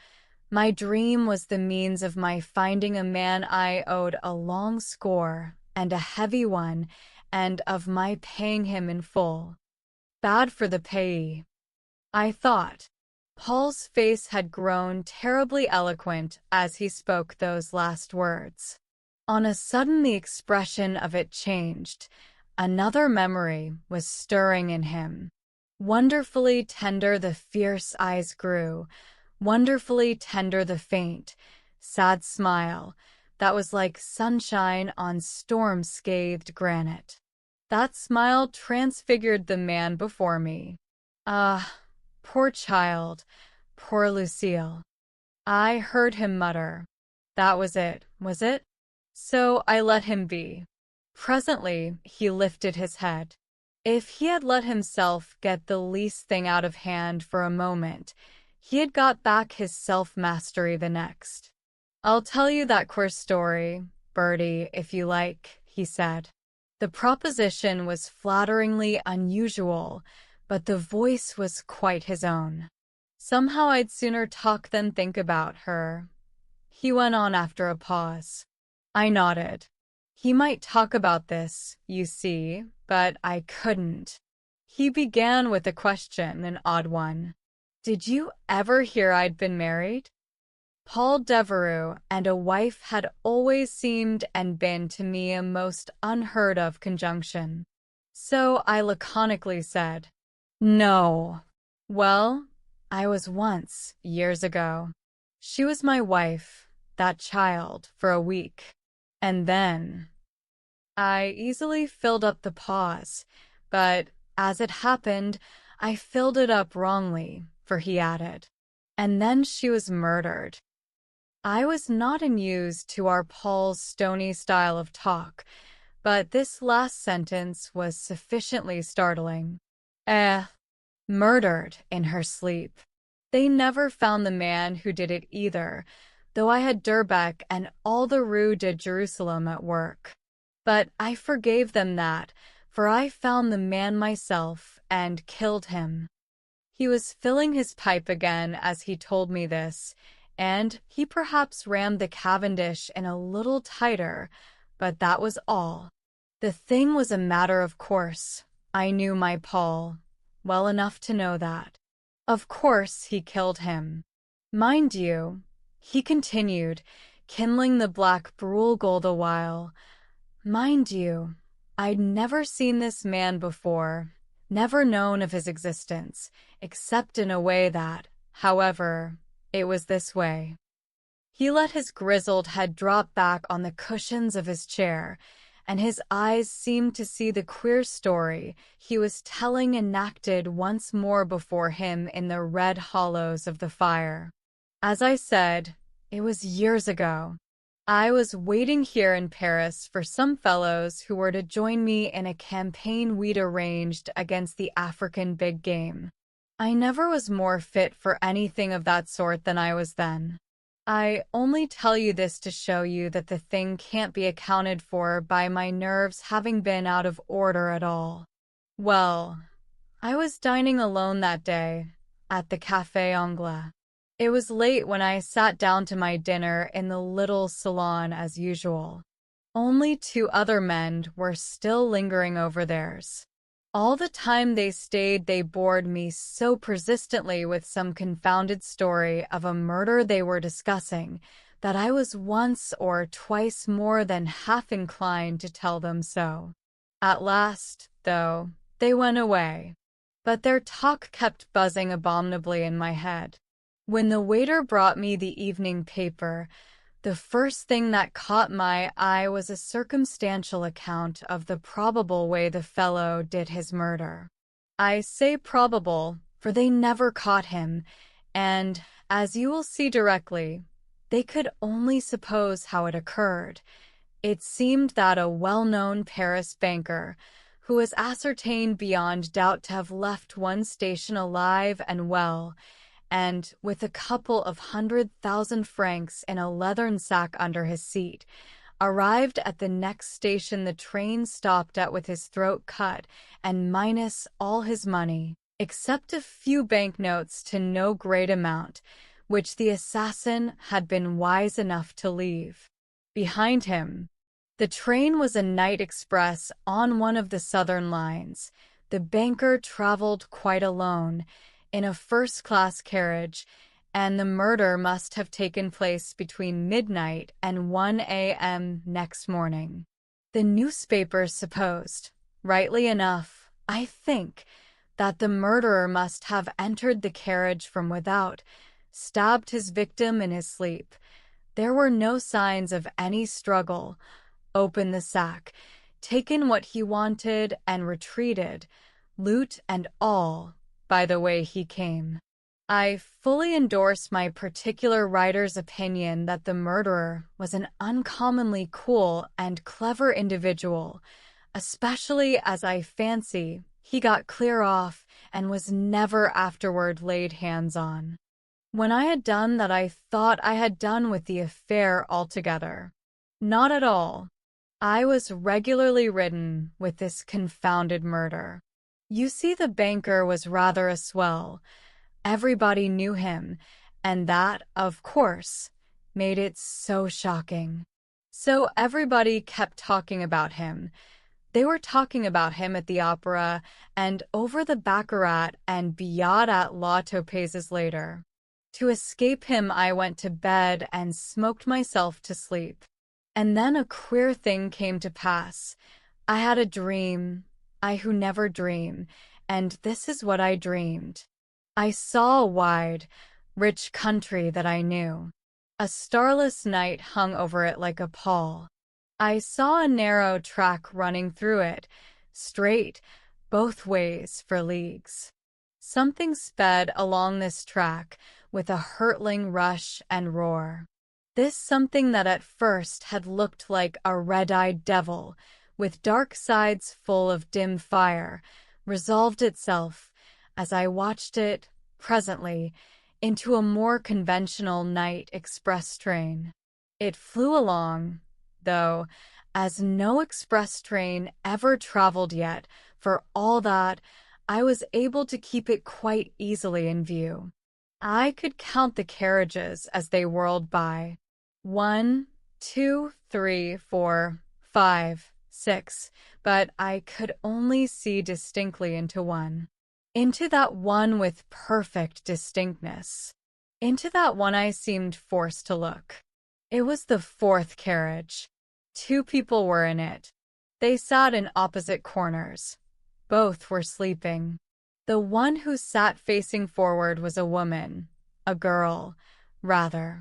my dream was the means of my finding a man I owed a long score, and a heavy one, and of my paying him in full. Bad for the payee, I thought. Paul's face had grown terribly eloquent as he spoke those last words. On a sudden the expression of it changed. Another memory was stirring in him. Wonderfully tender the fierce eyes grew, wonderfully tender the faint, sad smile that was like sunshine on storm-scathed granite. That smile transfigured the man before me. Ah, poor child, poor Lucille. I heard him mutter. That was it, was it? So I let him be. Presently, he lifted his head. If he had let himself get the least thing out of hand for a moment, he had got back his self-mastery the next. I'll tell you that queer story, Bertie, if you like, he said. The proposition was flatteringly unusual, but the voice was quite his own. Somehow I'd sooner talk than think about her. He went on after a pause. I nodded. He might talk about this, you see, but I couldn't. He began with a question, an odd one. Did you ever hear I'd been married? Paul Devereux and a wife had always seemed and been to me a most unheard of conjunction. So I laconically said, No. Well, I was once, years ago. She was my wife, that child, for a week. And then I easily filled up the pause, but as it happened, I filled it up wrongly, for he added, and then she was murdered. I was not unused to our Paul's stony style of talk, but this last sentence was sufficiently startling. Murdered in her sleep. They never found the man who did it either, though I had Durbeck and all the Rue de Jerusalem at work. But I forgave them that, for I found the man myself and killed him. He was filling his pipe again as he told me this, and he perhaps rammed the Cavendish in a little tighter, but that was all. The thing was a matter of course. I knew my Paul well enough to know that. Of course he killed him. Mind you, he continued, kindling the black brûle-gueule the while, mind you, I'd never seen this man before, never known of his existence, except in a way that, however, it was this way. He let his grizzled head drop back on the cushions of his chair, and his eyes seemed to see the queer story he was telling enacted once more before him in the red hollows of the fire. As I said, it was years ago. I was waiting here in Paris for some fellows who were to join me in a campaign we'd arranged against the African big game. I never was more fit for anything of that sort than I was then. I only tell you this to show you that the thing can't be accounted for by my nerves having been out of order at all. Well, I was dining alone that day, at the Café Anglais. It was late when I sat down to my dinner in the little salon as usual. Only 2 other men were still lingering over theirs. All the time they stayed, they bored me so persistently with some confounded story of a murder they were discussing that I was once or twice more than half inclined to tell them so. At last, though, they went away. But their talk kept buzzing abominably in my head. When the waiter brought me the evening paper, the first thing that caught my eye was a circumstantial account of the probable way the fellow did his murder. I say probable, for they never caught him, And, as you will see directly, they could only suppose how it occurred. It seemed that a well-known Paris banker, who was ascertained beyond doubt to have left one station alive and well, and with a couple of 100,000 francs in a leathern sack under his seat, arrived at the next station the train stopped at with his throat cut and minus all his money, except a few banknotes to no great amount, which the assassin had been wise enough to leave behind him. The train was a night express on one of the southern lines. The banker traveled quite alone, in a first-class carriage, and the murder must have taken place between midnight and 1 a.m. next morning. The newspapers supposed, rightly enough, I think, that the murderer must have entered the carriage from without, stabbed his victim in his sleep. There were no signs of any struggle. Opened the sack, taken what he wanted, and retreated, loot and all, by the way he came. I fully endorse my particular writer's opinion that the murderer was an uncommonly cool and clever individual, especially as I fancy he got clear off and was never afterward laid hands on. When I had done that, I thought I had done with the affair altogether. Not at all. I was regularly ridden with this confounded murder. You see, the banker was rather a swell. Everybody knew him, and that, of course, made it so shocking. So everybody kept talking about him. They were talking about him at the opera and over the baccarat and billard at La Topaz's later. To escape him, I went to bed and smoked myself to sleep. And then a queer thing came to pass. I had a dream, I who never dream, and this is what I dreamed. I saw a wide, rich country that I knew. A starless night hung over it like a pall. I saw a narrow track running through it, straight, both ways for leagues. Something sped along this track with a hurtling rush and roar. This something that at first had looked like a red-eyed devil, with dark sides full of dim fire, resolved itself, as I watched it, presently, into a more conventional night express train. It flew along, though, as no express train ever traveled yet. For all that, I was able to keep it quite easily in view. I could count the carriages as they whirled by. 1, 2, 3, 4, 5, 6, but I could only see distinctly into one. Into that one with perfect distinctness. Into that one I seemed forced to look. It was the fourth carriage. 2 people were in it. They sat in opposite corners. Both were sleeping. The one who sat facing forward was a woman, a girl, rather.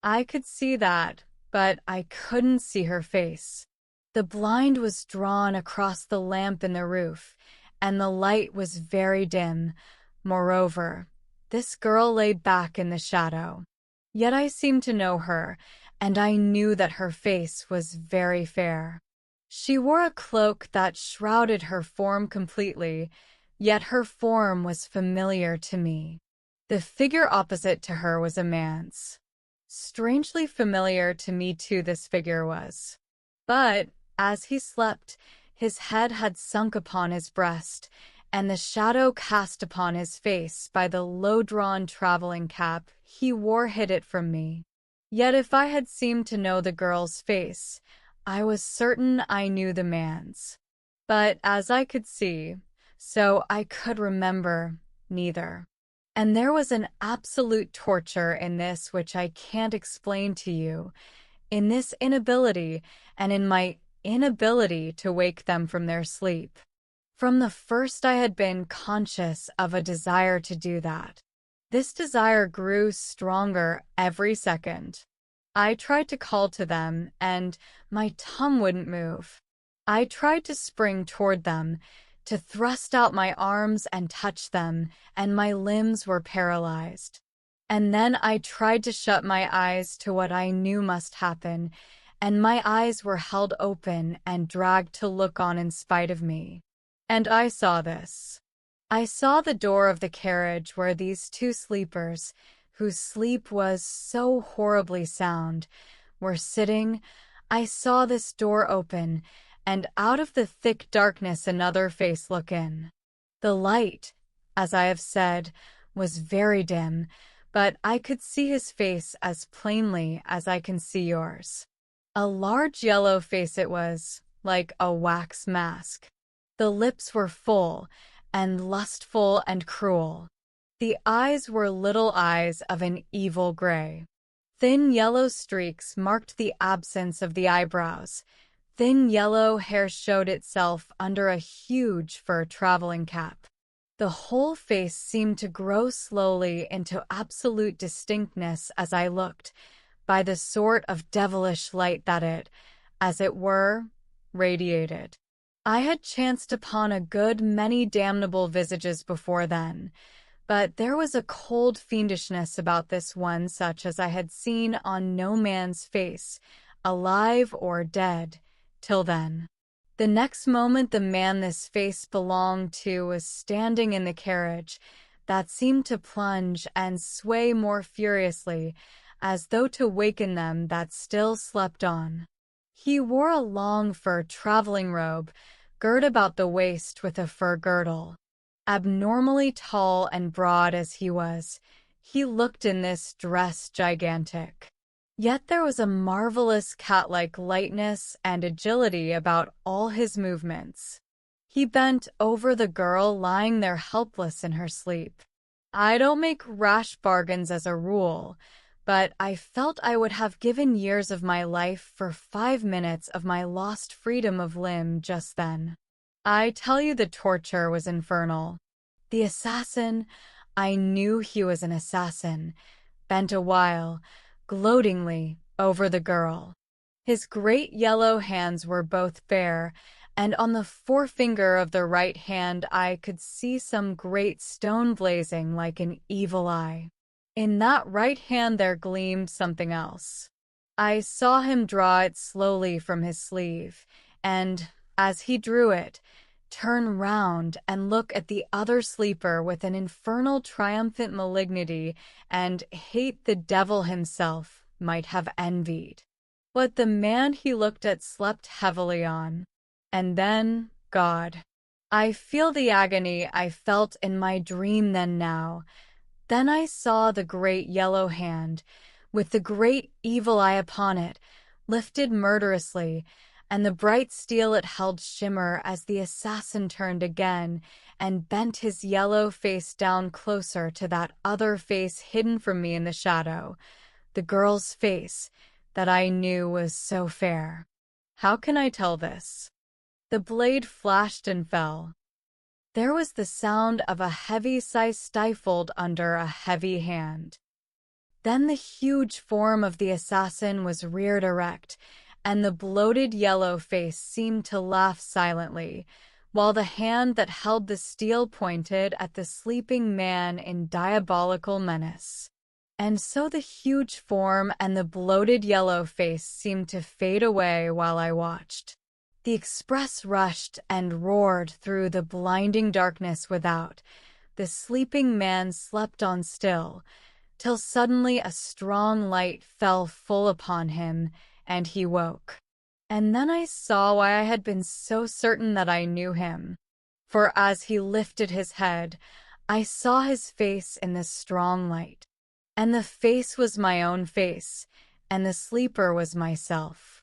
I could see that, but I couldn't see her face. The blind was drawn across the lamp in the roof, and the light was very dim. Moreover, this girl lay back in the shadow. Yet I seemed to know her, and I knew that her face was very fair. She wore a cloak that shrouded her form completely, yet her form was familiar to me. The figure opposite to her was a man's. Strangely familiar to me too this figure was. But, as he slept, his head had sunk upon his breast, and the shadow cast upon his face by the low-drawn traveling cap he wore hid it from me. Yet if I had seemed to know the girl's face, I was certain I knew the man's. But as I could see, so I could remember neither. And there was an absolute torture in this which I can't explain to you, in this inability and in my inability to wake them from their sleep. From the first I had been conscious of a desire to do that. This desire grew stronger every second. I tried to call to them, and my tongue wouldn't move. I tried to spring toward them, to thrust out my arms and touch them, and my limbs were paralyzed. And then I tried to shut my eyes to what I knew must happen, and my eyes were held open and dragged to look on in spite of me. And I saw this. I saw the door of the carriage where these two sleepers, whose sleep was so horribly sound, were sitting. I saw this door open, and out of the thick darkness another face look in. The light, as I have said, was very dim, but I could see his face as plainly as I can see yours. A large yellow face it was, like a wax mask. The lips were full, and lustful and cruel. The eyes were little eyes of an evil gray. Thin yellow streaks marked the absence of the eyebrows. Thin yellow hair showed itself under a huge fur traveling cap. The whole face seemed to grow slowly into absolute distinctness as I looked, by the sort of devilish light that it, as it were, radiated. I had chanced upon a good many damnable visages before then, but there was a cold fiendishness about this one such as I had seen on no man's face, alive or dead, till then. The next moment the man this face belonged to was standing in the carriage, that seemed to plunge and sway more furiously, as though to waken them that still slept on. He wore a long fur traveling robe, girt about the waist with a fur girdle. Abnormally tall and broad as he was, he looked in this dress gigantic. Yet there was a marvelous cat-like lightness and agility about all his movements. He bent over the girl lying there helpless in her sleep. I don't make rash bargains as a rule, but I felt I would have given years of my life for 5 minutes of my lost freedom of limb just then. I tell you the torture was infernal. The assassin, I knew he was an assassin, bent a while, gloatingly, over the girl. His great yellow hands were both bare, and on the forefinger of the right hand I could see some great stone blazing like an evil eye. In that right hand there gleamed something else. I saw him draw it slowly from his sleeve, and, as he drew it, turn round and look at the other sleeper with an infernal triumphant malignity and hate the devil himself might have envied. But the man he looked at slept heavily on. And then, God, I feel the agony I felt in my dream then now. Then I saw the great yellow hand, with the great evil eye upon it, lifted murderously, and the bright steel it held shimmer as the assassin turned again and bent his yellow face down closer to that other face hidden from me in the shadow, the girl's face that I knew was so fair. How can I tell this? The blade flashed and fell. There was the sound of a heavy sigh stifled under a heavy hand. Then the huge form of the assassin was reared erect, and the bloated yellow face seemed to laugh silently, while the hand that held the steel pointed at the sleeping man in diabolical menace. And so the huge form and the bloated yellow face seemed to fade away while I watched. The express rushed and roared through the blinding darkness without. The sleeping man slept on still, till suddenly a strong light fell full upon him, and he woke. And then I saw why I had been so certain that I knew him. For as he lifted his head, I saw his face in the strong light. And the face was my own face, and the sleeper was myself.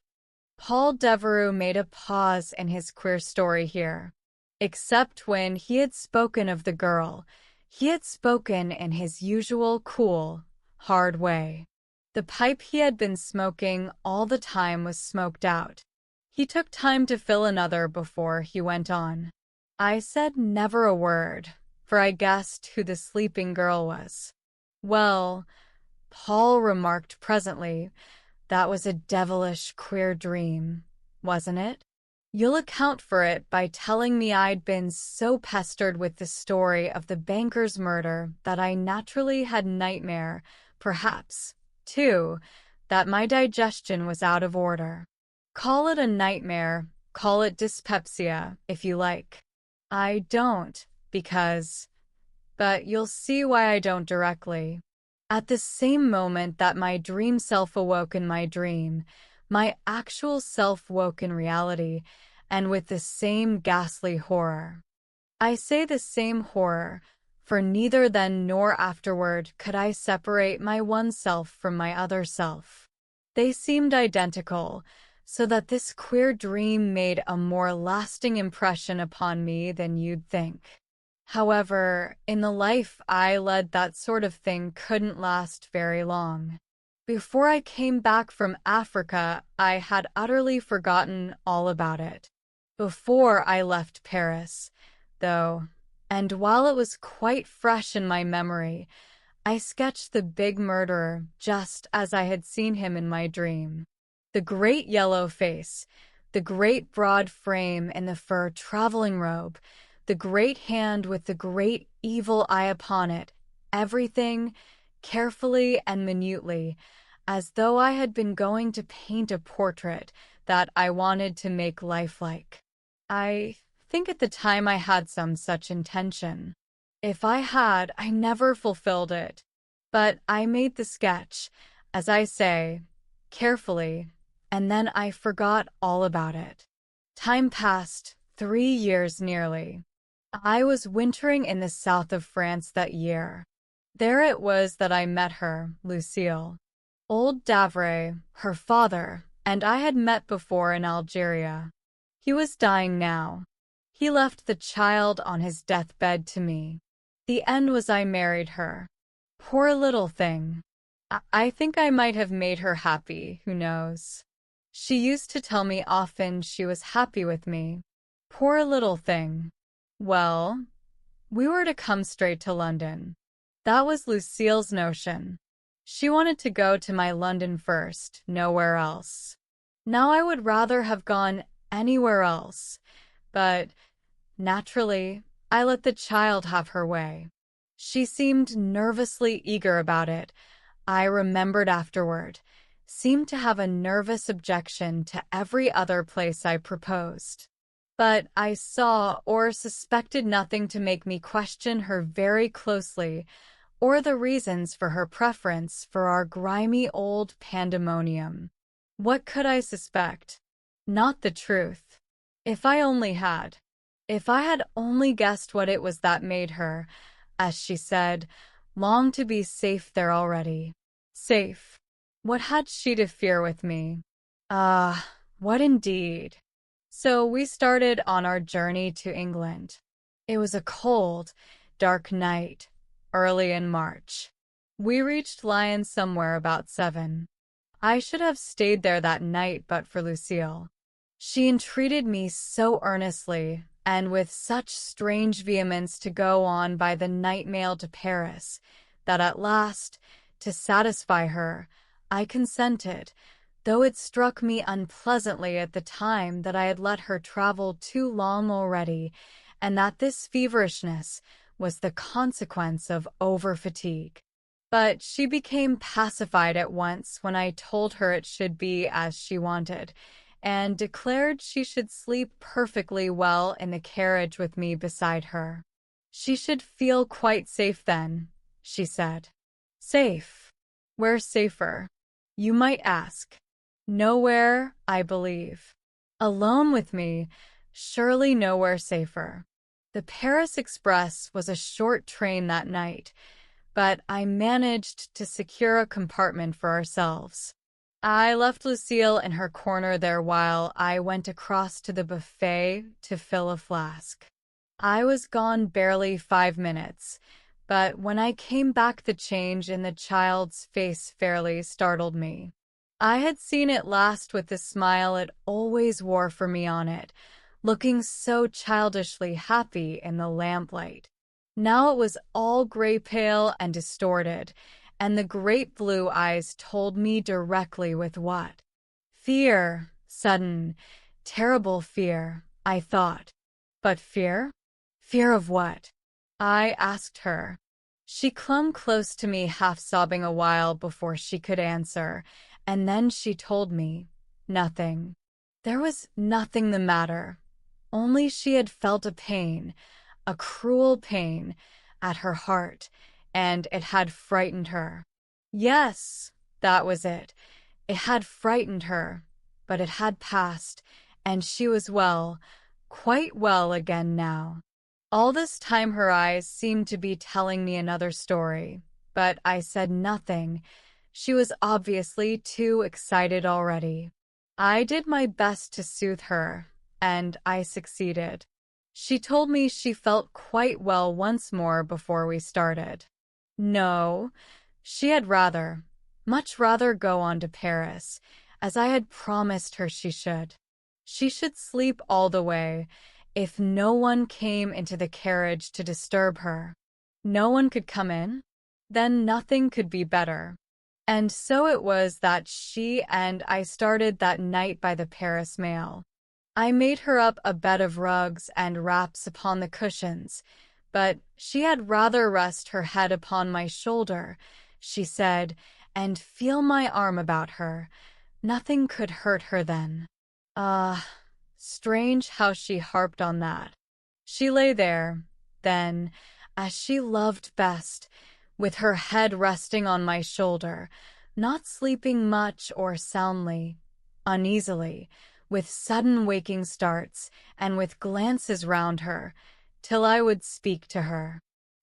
Paul Devereux made a pause in his queer story here. Except when he had spoken of the girl, he had spoken in his usual cool, hard way. The pipe he had been smoking all the time was smoked out. He took time to fill another before he went on. I said never a word, for I guessed who the sleeping girl was. Well, Paul remarked presently, that was a devilish queer dream, wasn't it? You'll account for it by telling me I'd been so pestered with the story of the banker's murder that I naturally had nightmare, perhaps, too, that my digestion was out of order. Call it a nightmare, call it dyspepsia, if you like. I don't, but you'll see why I don't directly. At the same moment that my dream self awoke in my dream, my actual self woke in reality, and with the same ghastly horror. I say the same horror, for neither then nor afterward could I separate my one self from my other self. They seemed identical, so that this queer dream made a more lasting impression upon me than you'd think. However, in the life I led, that sort of thing couldn't last very long. Before I came back from Africa, I had utterly forgotten all about it. Before I left Paris, though, and while it was quite fresh in my memory, I sketched the big murderer just as I had seen him in my dream. The great yellow face, the great broad frame in the fur traveling robe, the great hand with the great evil eye upon it, everything, carefully and minutely, as though I had been going to paint a portrait that I wanted to make lifelike. I think at the time I had some such intention. If I had, I never fulfilled it. But I made the sketch, as I say, carefully, and then I forgot all about it. Time passed, 3 years nearly. I was wintering in the south of France that year. There it was that I met her, Lucille. Old Davray, her father, and I had met before in Algeria. He was dying now. He left the child on his deathbed to me. The end was I married her. Poor little thing. I think I might have made her happy, who knows. She used to tell me often she was happy with me. Poor little thing. Well, we were to come straight to London. That was Lucille's notion. She wanted to go to my London first, nowhere else. Now I would rather have gone anywhere else, but, naturally, I let the child have her way. She seemed nervously eager about it, I remembered afterward, seemed to have a nervous objection to every other place I proposed. But I saw or suspected nothing to make me question her very closely, or the reasons for her preference for our grimy old pandemonium. What could I suspect? Not the truth. If I only had. If I had only guessed what it was that made her, as she said, long to be safe there already. Safe. What had she to fear with me? Ah, what indeed? So we started on our journey to England. It was a cold, dark night, early in March. We reached Lyons somewhere about 7. I should have stayed there that night but for Lucille. She entreated me so earnestly, and with such strange vehemence, to go on by the night mail to Paris, that at last, to satisfy her, I consented, though it struck me unpleasantly at the time that I had let her travel too long already, and that this feverishness was the consequence of over-fatigue. But she became pacified at once when I told her it should be as she wanted, and declared she should sleep perfectly well in the carriage with me beside her. She should feel quite safe then, she said. Safe? Where's safer? You might ask. Nowhere, I believe. Alone with me, surely nowhere safer. The Paris Express was a short train that night, but I managed to secure a compartment for ourselves. I left Lucille in her corner there while I went across to the buffet to fill a flask. I was gone barely 5 minutes, but when I came back the change in the child's face fairly startled me. I had seen it last with the smile it always wore for me on it, looking so childishly happy in the lamplight. Now it was all gray-pale and distorted, and the great blue eyes told me directly with what. Fear, sudden, Terrible fear, I thought. But fear? Fear of what? I asked her. She clung close to me, half sobbing a while before she could answer, and then she told me, nothing. There was nothing the matter. Only she had felt a pain, a cruel pain, at her heart, and it had frightened her. Yes, that was it. It had frightened her, but it had passed, and she was well, quite well again now. All this time her eyes seemed to be telling me another story, but I said nothing. She was obviously too excited already. I did my best to soothe her, and I succeeded. She told me she felt quite well once more before we started. No, she had much rather go on to Paris, as I had promised her she should. She should sleep all the way, if no one came into the carriage to disturb her. No one could come in? Then nothing could be better. And so it was that she and I started that night by the Paris mail. I made her up a bed of rugs and wraps upon the cushions, but she had rather rest her head upon my shoulder, she said, and feel my arm about her. Nothing could hurt her then. Ah, strange how she harped on that. She lay there, then, as she loved best, with her head resting on my shoulder, not sleeping much or soundly, uneasily, with sudden waking starts, and with glances round her, till I would speak to her.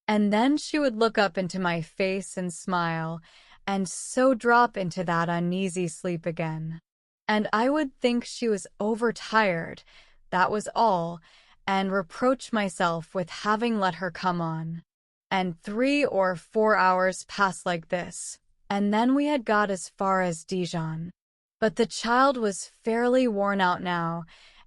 And then she would look up into my face and smile, and so drop into that uneasy sleep again. And I would think she was overtired, that was all, and reproach myself with having let her come on. And 3 or 4 hours passed like this, and then we had got as far as Dijon. But the child was fairly worn out now,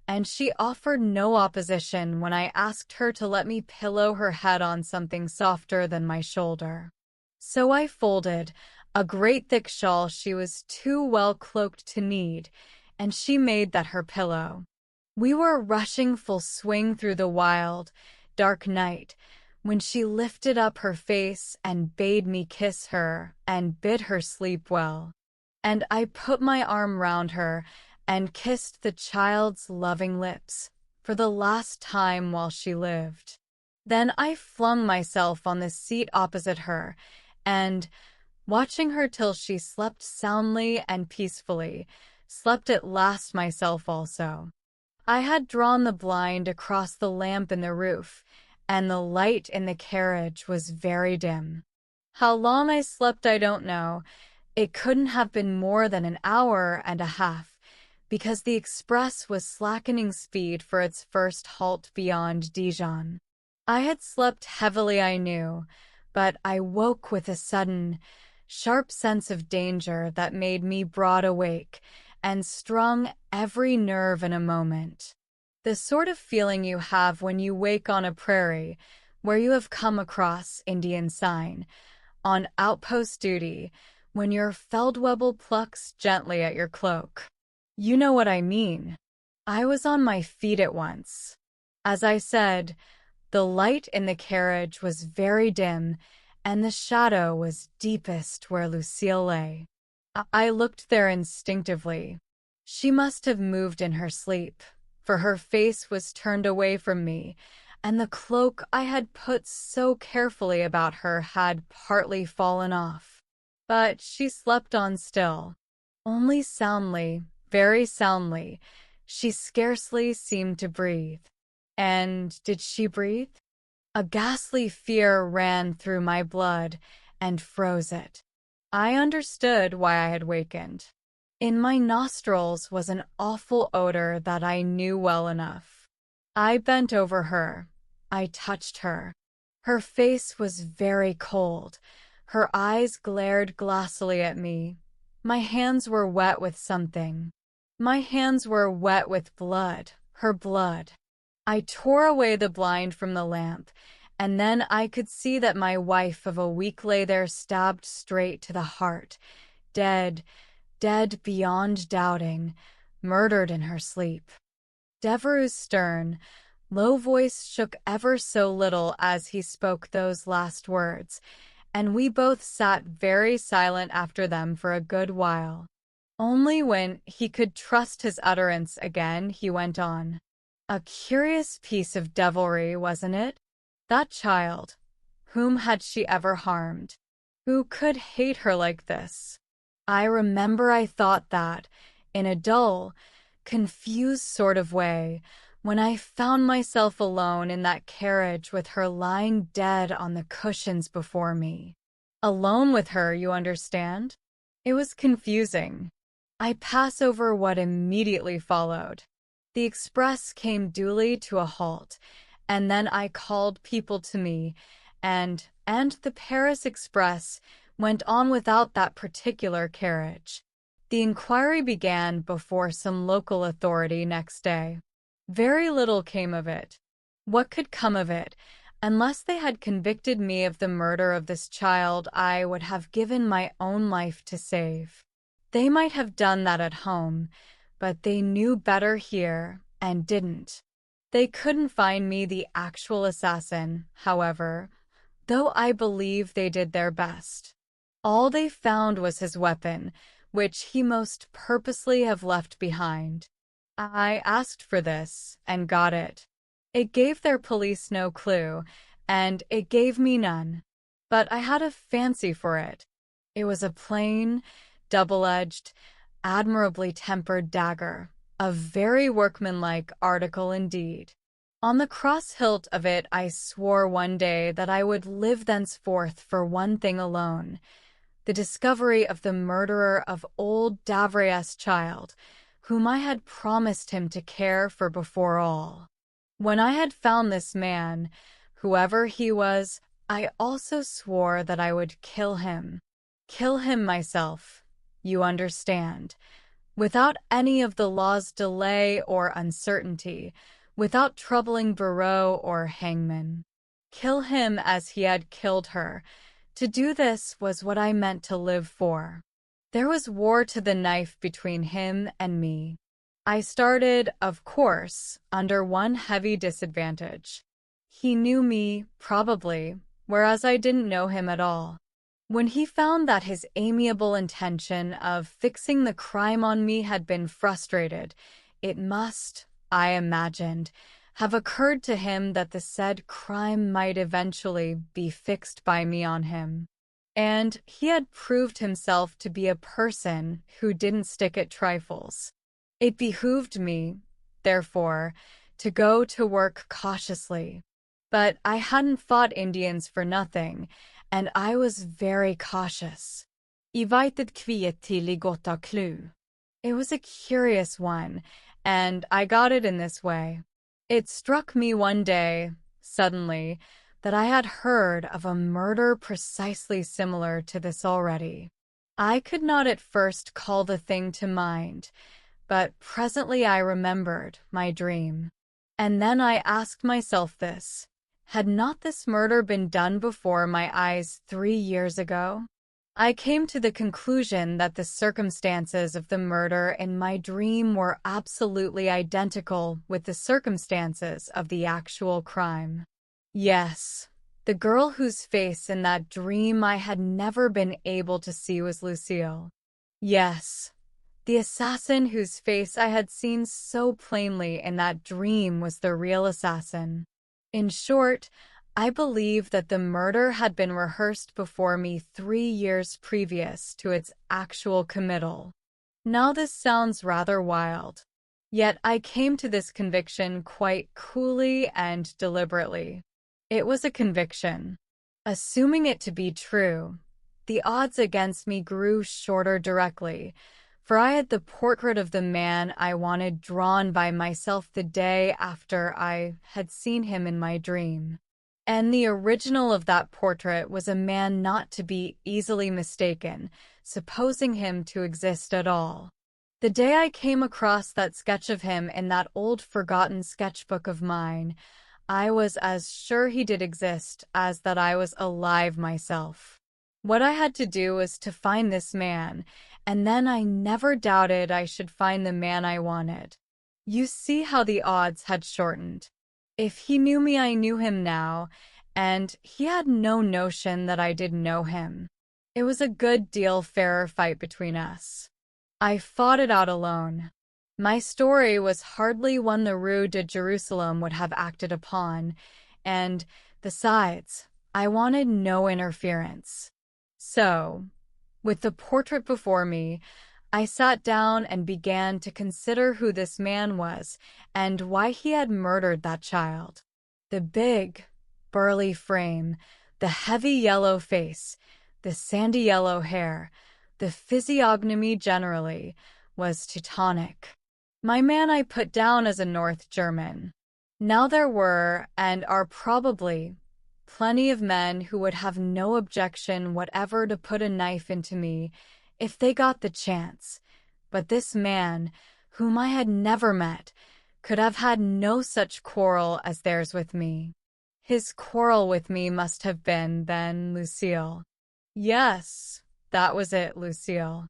and she offered no opposition when I asked her to let me pillow her head on something softer than my shoulder. So I folded a great thick shawl she was too well cloaked to need, and she made that her pillow. We were rushing full swing through the wild, dark night, when she lifted up her face and bade me kiss her and bid her sleep well. And I put my arm round her and kissed the child's loving lips for the last time while she lived. Then I flung myself on the seat opposite her, and, watching her till she slept soundly and peacefully, slept at last myself also. I had drawn the blind across the lamp in the roof, and the light in the carriage was very dim. How long I slept I don't know. It couldn't have been more than an hour and a half, because the express was slackening speed for its first halt beyond Dijon. I had slept heavily, I knew, but I woke with a sudden, sharp sense of danger that made me broad awake and strung every nerve in a moment. The sort of feeling you have when you wake on a prairie where you have come across Indian sign, on outpost duty, when your Feldwebel plucks gently at your cloak. You know what I mean. I was on my feet at once. As I said, the light in the carriage was very dim, and the shadow was deepest where Lucille lay. I looked there instinctively. She must have moved in her sleep, for her face was turned away from me, and the cloak I had put so carefully about her had partly fallen off. But she slept on still, only soundly, very soundly. She scarcely seemed to breathe. And did she breathe? A ghastly fear ran through my blood and froze it. I understood why I had wakened. In my nostrils was an awful odor that I knew well enough. I bent over her. I touched her. Her face was very cold. Her eyes glared glassily at me. My hands were wet with something. My hands were wet with blood, her blood. I tore away the blind from the lamp, and then I could see that my wife of a week lay there stabbed straight to the heart, dead, dead beyond doubting, murdered in her sleep. Devereux's stern, low voice shook ever so little as he spoke those last words, and we both sat very silent after them for a good while. Only when he could trust his utterance again, he went on. A curious piece of devilry, wasn't it? That child. Whom had she ever harmed? Who could hate her like this? I remember I thought that, in a dull, confused sort of way, when I found myself alone in that carriage with her lying dead on the cushions before me. Alone with her, you understand? It was confusing. I pass over what immediately followed. The express came duly to a halt, and then I called people to me, and the Paris express went on without that particular carriage. The inquiry began before some local authority next day. Very little came of it. What could come of it? Unless they had convicted me of the murder of this child, I would have given my own life to save. They might have done that at home, but they knew better here and didn't. They couldn't find me the actual assassin, however, though I believe they did their best. All they found was his weapon, which he most purposely have left behind. I asked for this and got it. It gave their police no clue, and it gave me none. But I had a fancy for it. It was a plain, double-edged, admirably tempered dagger, a very workmanlike article indeed. On the cross hilt of it I swore one day that I would live thenceforth for one thing alone, the discovery of the murderer of old Davrias' child, whom I had promised him to care for before all. When I had found this man, whoever he was, I also swore that I would kill him. Kill him myself, you understand, without any of the law's delay or uncertainty, without troubling bureau or hangman. Kill him as he had killed her. To do this was what I meant to live for. There was war to the knife between him and me. I started, of course, under one heavy disadvantage. He knew me, probably, whereas I didn't know him at all. When he found that his amiable intention of fixing the crime on me had been frustrated, it must, I imagined, have occurred to him that the said crime might eventually be fixed by me on him. And he had proved himself to be a person who didn't stick at trifles. It behooved me, therefore, to go to work cautiously. But I hadn't fought Indians for nothing, and I was very cautious. I veitet kviet til I gotta clue. It was a curious one, and I got it in this way. It struck me one day, suddenly, that I had heard of a murder precisely similar to this already. I could not at first call the thing to mind, but presently I remembered my dream. And then I asked myself this: had not this murder been done before my eyes 3 years ago? I came to the conclusion that the circumstances of the murder in my dream were absolutely identical with the circumstances of the actual crime. Yes, the girl whose face in that dream I had never been able to see was Lucille. Yes, the assassin whose face I had seen so plainly in that dream was the real assassin. In short, I believe that the murder had been rehearsed before me 3 years previous to its actual committal. Now this sounds rather wild, yet I came to this conviction quite coolly and deliberately. It was a conviction. Assuming it to be true, the odds against me grew shorter directly, for I had the portrait of the man I wanted drawn by myself the day after I had seen him in my dream. And the original of that portrait was a man not to be easily mistaken, supposing him to exist at all. The day I came across that sketch of him in that old forgotten sketchbook of mine, I was as sure he did exist as that I was alive myself. What I had to do was to find this man, and then I never doubted I should find the man I wanted. You see how the odds had shortened. If he knew me, I knew him now, and he had no notion that I did know him. It was a good deal fairer fight between us. I fought it out alone. My story was hardly one the Rue de Jerusalem would have acted upon, and, besides, I wanted no interference. So, with the portrait before me, I sat down and began to consider who this man was and why he had murdered that child. The big, burly frame, the heavy yellow face, the sandy yellow hair, the physiognomy generally, was Teutonic. My man I put down as a North German. Now there were, and are probably, plenty of men who would have no objection whatever to put a knife into me if they got the chance, but this man, whom I had never met, could have had no such quarrel as theirs with me. His quarrel with me must have been, then, Lucille. Yes, that was it, Lucille.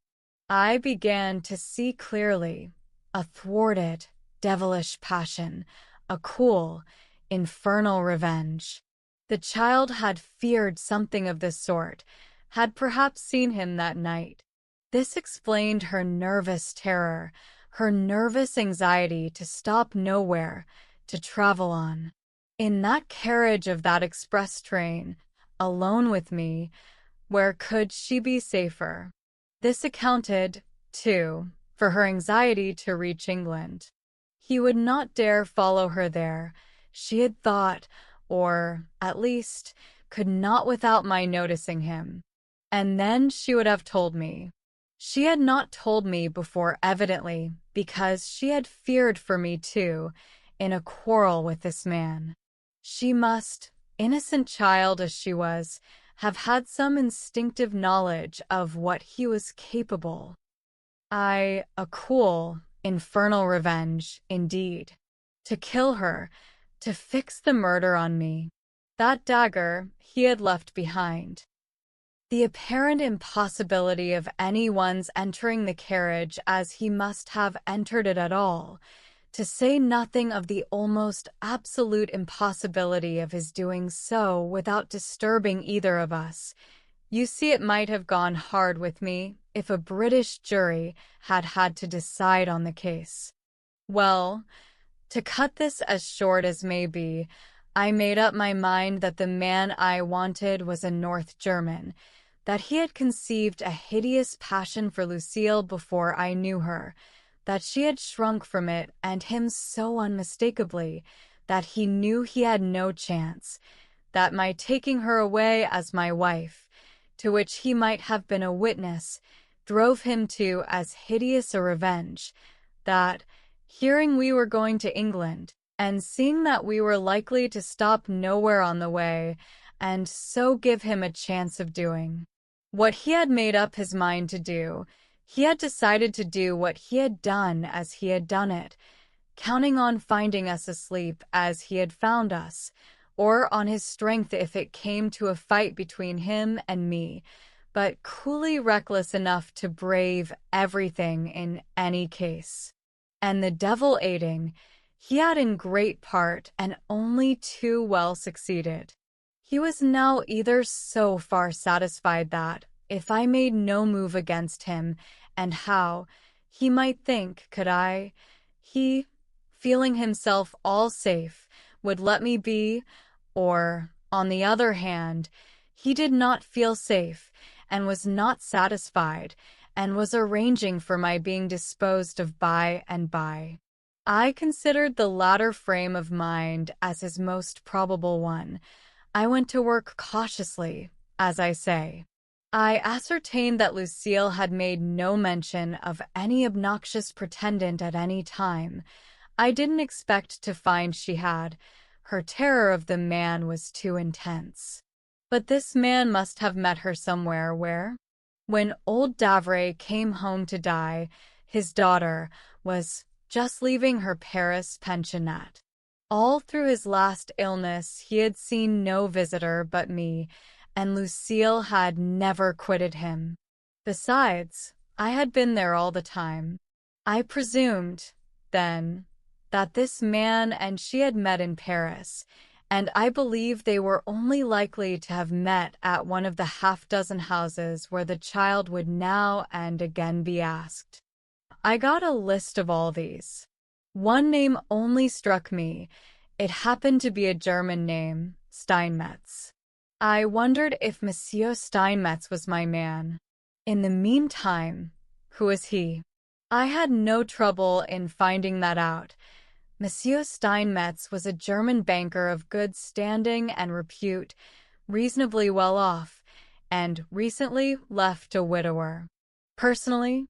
I began to see clearly. A thwarted, devilish passion, a cool, infernal revenge. The child had feared something of this sort, had perhaps seen him that night. This explained her nervous terror, her nervous anxiety to stop nowhere, to travel on. In that carriage of that express train, alone with me, where could she be safer? This accounted, too, for her anxiety to reach England. He would not dare follow her there, she had thought, or, at least, could not without my noticing him. And then she would have told me. She had not told me before, evidently, because she had feared for me too, in a quarrel with this man. She must, innocent child as she was, have had some instinctive knowledge of what he was capable. A cool, infernal revenge, indeed. To kill her, to fix the murder on me. That dagger he had left behind. The apparent impossibility of anyone's entering the carriage as he must have entered it at all, to say nothing of the almost absolute impossibility of his doing so without disturbing either of us. You see, it might have gone hard with me if a British jury had had to decide on the case. Well, to cut this as short as may be, I made up my mind that the man I wanted was a North German, that he had conceived a hideous passion for Lucille before I knew her, that she had shrunk from it, and him so unmistakably, that he knew he had no chance, that my taking her away as my wife, to which he might have been a witness, drove him to as hideous a revenge, that, hearing we were going to England, and seeing that we were likely to stop nowhere on the way, and so give him a chance of doing what he had made up his mind to do, he had decided to do what he had done as he had done it, counting on finding us asleep as he had found us, or on his strength if it came to a fight between him and me, but coolly reckless enough to brave everything in any case. And the devil aiding, he had in great part and only too well succeeded. He was now either so far satisfied that, if I made no move against him, and how, he might think, he, feeling himself all safe, would let me be, or, on the other hand, he did not feel safe, and was not satisfied, and was arranging for my being disposed of by and by. I considered the latter frame of mind as his most probable one. I went to work cautiously, as I say. I ascertained that Lucille had made no mention of any obnoxious pretendant at any time. I didn't expect to find she had. Her terror of the man was too intense. But this man must have met her somewhere. Where? When old Davray came home to die, his daughter was just leaving her Paris pensionnat. All through his last illness he had seen no visitor but me, and Lucille had never quitted him. Besides, I had been there all the time. I presumed, then, that this man and she had met in Paris, and I believe they were only likely to have met at one of the half-dozen houses where the child would now and again be asked. I got a list of all these. One name only struck me. It happened to be a German name, Steinmetz. I wondered if Monsieur Steinmetz was my man. In the meantime, who was he? I had no trouble in finding that out. Monsieur Steinmetz was a German banker of good standing and repute, reasonably well off, and recently left a widower. Personally,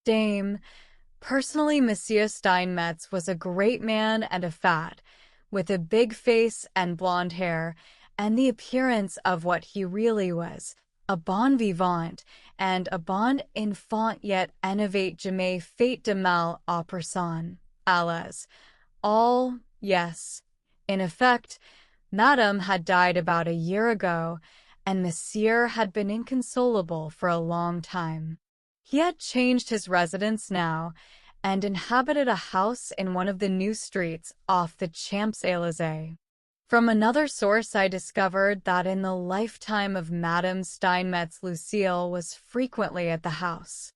Monsieur Steinmetz was a great man and a fat, with a big face and blonde hair, and the appearance of what he really was, a bon vivant, and a bon enfant yet innovate jamais fait de mal à personne, à l'aise. All, yes. In effect, Madame had died about a year ago, and Monsieur had been inconsolable for a long time. He had changed his residence now, and inhabited a house in one of the new streets off the Champs-Élysées. From another source I discovered that in the lifetime of Madame Steinmetz, Lucille was frequently at the house.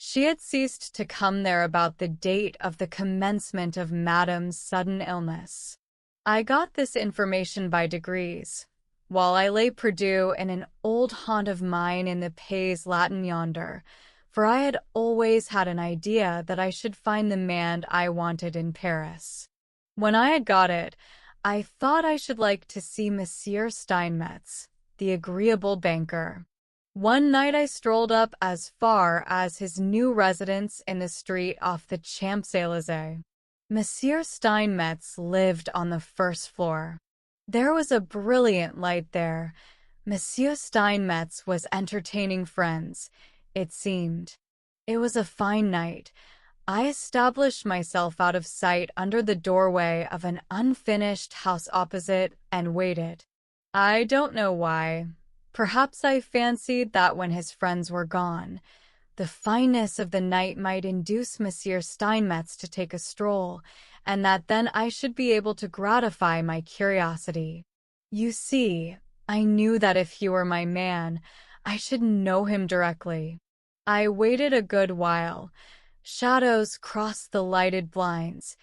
She had ceased to come there about the date of the commencement of Madame's sudden illness. I got this information by degrees, while I lay perdu in an old haunt of mine in the Pays Latin yonder, for I had always had an idea that I should find the man I wanted in Paris. When I had got it, I thought I should like to see Monsieur Steinmetz, the agreeable banker. One night I strolled up as far as his new residence in the street off the Champs-Élysées. Monsieur Steinmetz lived on the first floor. There was a brilliant light there. Monsieur Steinmetz was entertaining friends, it seemed. It was a fine night. I established myself out of sight under the doorway of an unfinished house opposite and waited. I don't know why. Perhaps I fancied that when his friends were gone, the fineness of the night might induce Monsieur Steinmetz to take a stroll, and that then I should be able to gratify my curiosity. You see, I knew that if he were my man, I should know him directly. I waited a good while. Shadows crossed the lighted blinds.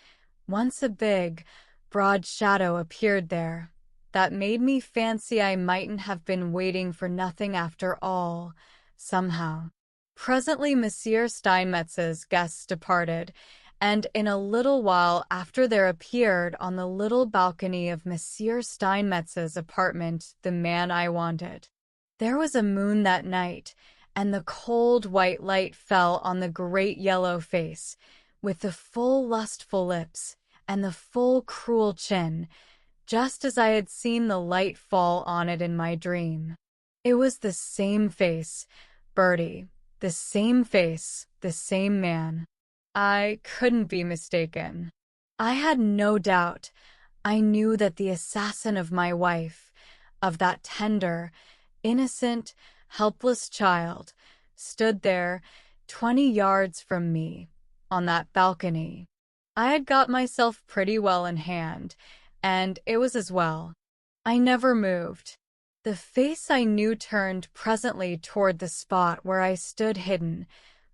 Once a big, broad shadow appeared there, that made me fancy I mightn't have been waiting for nothing after all, somehow. Presently Monsieur Steinmetz's guests departed, and in a little while after there appeared on the little balcony of Monsieur Steinmetz's apartment the man I wanted. There was a moon that night, and the cold white light fell on the great yellow face, with the full lustful lips, and the full cruel chin, just as I had seen the light fall on it in my dream. It was the same face, Bertie, the same face, the same man. I couldn't be mistaken. I had no doubt. I knew that the assassin of my wife, of that tender, innocent, helpless child, stood there 20 yards from me, on that balcony. I had got myself pretty well in hand, and it was as well. I never moved. The face I knew turned presently toward the spot where I stood hidden,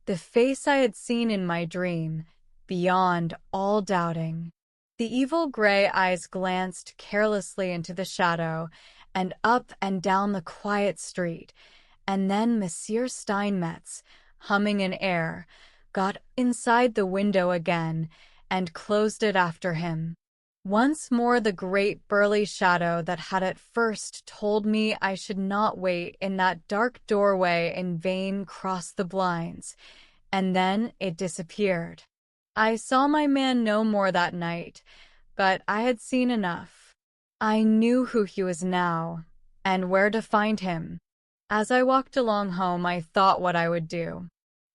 the face I had seen in my dream, beyond all doubting. The evil gray eyes glanced carelessly into the shadow, and up and down the quiet street, and then Monsieur Steinmetz, humming an air, got inside the window again, and closed it after him. Once more the great burly shadow that had at first told me I should not wait in that dark doorway in vain crossed the blinds, and then it disappeared. I saw my man no more that night, but I had seen enough. I knew who he was now, and where to find him. As I walked along home, I thought what I would do.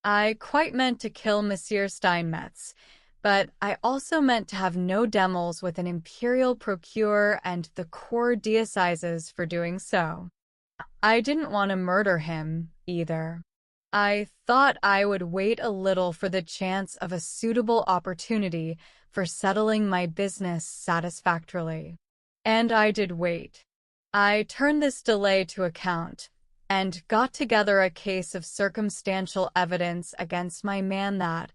I quite meant to kill Monsieur Steinmetz, but I also meant to have no demels with an imperial procureur and the Cour d'Assizes for doing so. I didn't want to murder him, either. I thought I would wait a little for the chance of a suitable opportunity for settling my business satisfactorily. And I did wait. I turned this delay to account and got together a case of circumstantial evidence against my man that,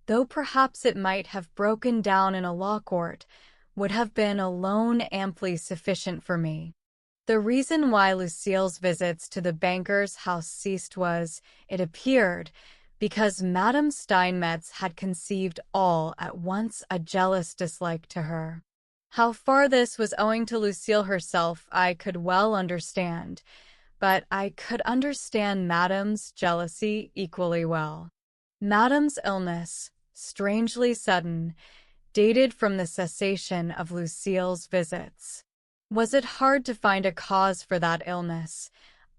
though perhaps it might have broken down in a law court, would have been alone amply sufficient for me. The reason why Lucille's visits to the banker's house ceased was, it appeared, because Madame Steinmetz had conceived all at once a jealous dislike to her. How far this was owing to Lucille herself I could well understand, but I could understand Madame's jealousy equally well. Madame's illness, strangely sudden, dated from the cessation of Lucille's visits. Was it hard to find a cause for that illness,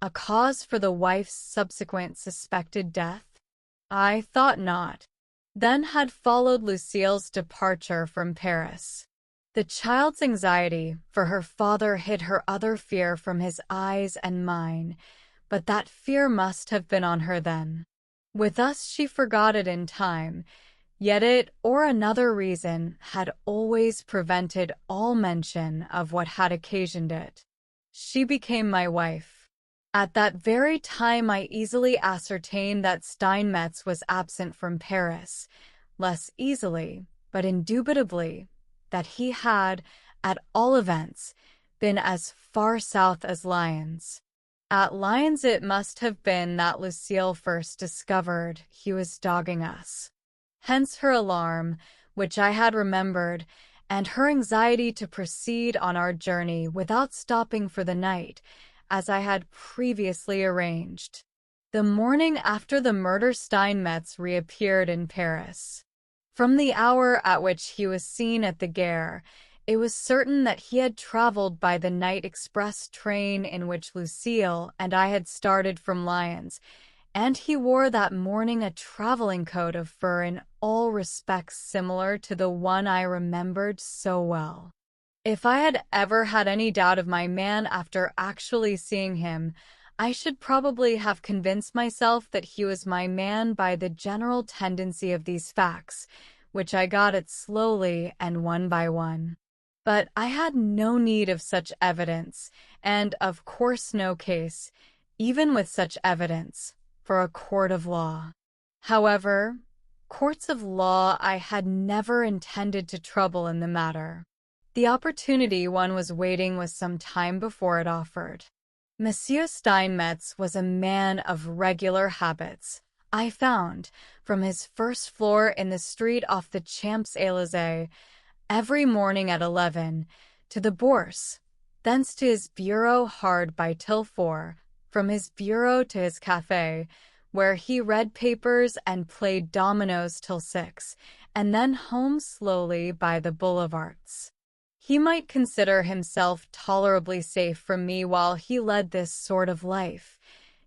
a cause for the wife's subsequent suspected death? I thought not. Then had followed Lucille's departure from Paris. The child's anxiety for her father hid her other fear from his eyes and mine, but that fear must have been on her then. With us she forgot it in time, yet it, or another reason, had always prevented all mention of what had occasioned it. She became my wife. At that very time I easily ascertained that Steinmetz was absent from Paris, less easily, but indubitably, that he had, at all events, been as far south as Lyons. At Lyons it must have been that Lucille first discovered he was dogging us. Hence her alarm, which I had remembered, and her anxiety to proceed on our journey without stopping for the night, as I had previously arranged. The morning after the murder Steinmetz reappeared in Paris. From the hour at which he was seen at the Gare, it was certain that he had traveled by the night express train in which Lucille and I had started from Lyons, and he wore that morning a traveling coat of fur in all respects similar to the one I remembered so well. If I had ever had any doubt of my man after actually seeing him, I should probably have convinced myself that he was my man by the general tendency of these facts, which I got at slowly and one by one. But I had no need of such evidence, and of course no case, even with such evidence, for a court of law. However, courts of law I had never intended to trouble in the matter. The opportunity one was waiting was some time before it offered. Monsieur Steinmetz was a man of regular habits, I found, from his first floor in the street off the Champs-Élysées, every morning at 11, to the Bourse, thence to his bureau hard by till 4, from his bureau to his café, where he read papers and played dominoes till 6, and then home slowly by the boulevards. He might consider himself tolerably safe from me while he led this sort of life,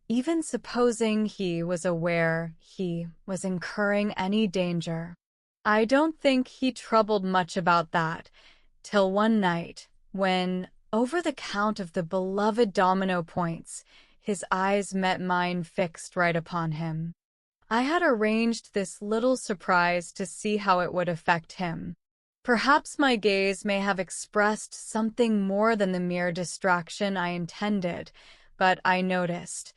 even supposing he was aware he was incurring any danger. I don't think he troubled much about that, till one night, when, over the count of the beloved domino points, his eyes met mine fixed right upon him. I had arranged this little surprise to see how it would affect him. Perhaps my gaze may have expressed something more than the mere distraction I intended, but I noticed,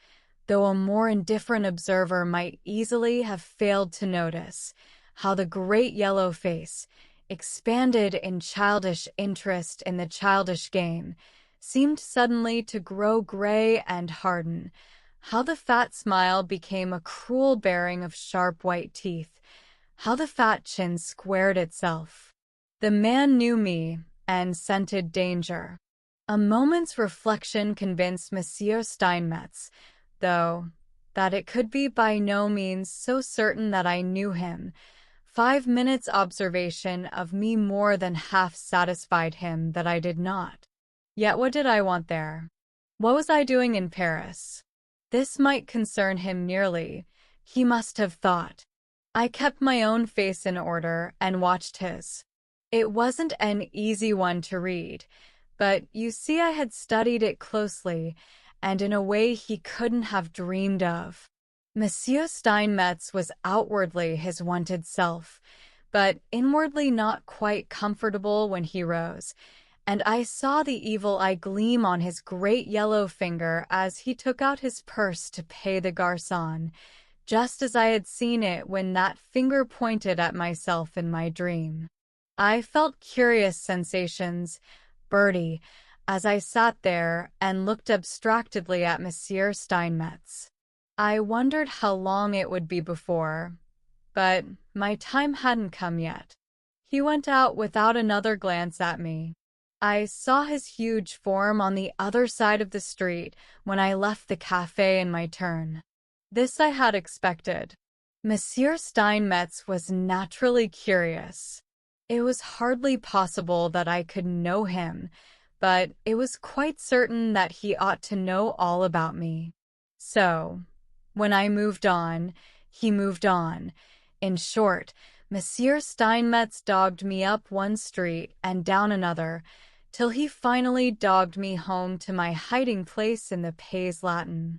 though a more indifferent observer might easily have failed to notice, how the great yellow face, expanded in childish interest in the childish game, seemed suddenly to grow gray and harden, how the fat smile became a cruel baring of sharp white teeth, how the fat chin squared itself. The man knew me, and scented danger. A moment's reflection convinced Monsieur Steinmetz, though, that it could be by no means so certain that I knew him. 5 minutes' observation of me more than half satisfied him that I did not. Yet what did I want there? What was I doing in Paris? This might concern him nearly, he must have thought. I kept my own face in order and watched his. It wasn't an easy one to read, but you see I had studied it closely, and in a way he couldn't have dreamed of. Monsieur Steinmetz was outwardly his wonted self, but inwardly not quite comfortable when he rose, and I saw the evil eye gleam on his great yellow finger as he took out his purse to pay the garçon, just as I had seen it when that finger pointed at myself in my dream. I felt curious sensations, Bertie, as I sat there and looked abstractedly at Monsieur Steinmetz. I wondered how long it would be before, but my time hadn't come yet. He went out without another glance at me. I saw his huge form on the other side of the street when I left the cafe in my turn. This I had expected. Monsieur Steinmetz was naturally curious. It was hardly possible that I could know him, but it was quite certain that he ought to know all about me. So, when I moved on, he moved on. In short, Monsieur Steinmetz dogged me up one street and down another, till he finally dogged me home to my hiding place in the Pays Latin.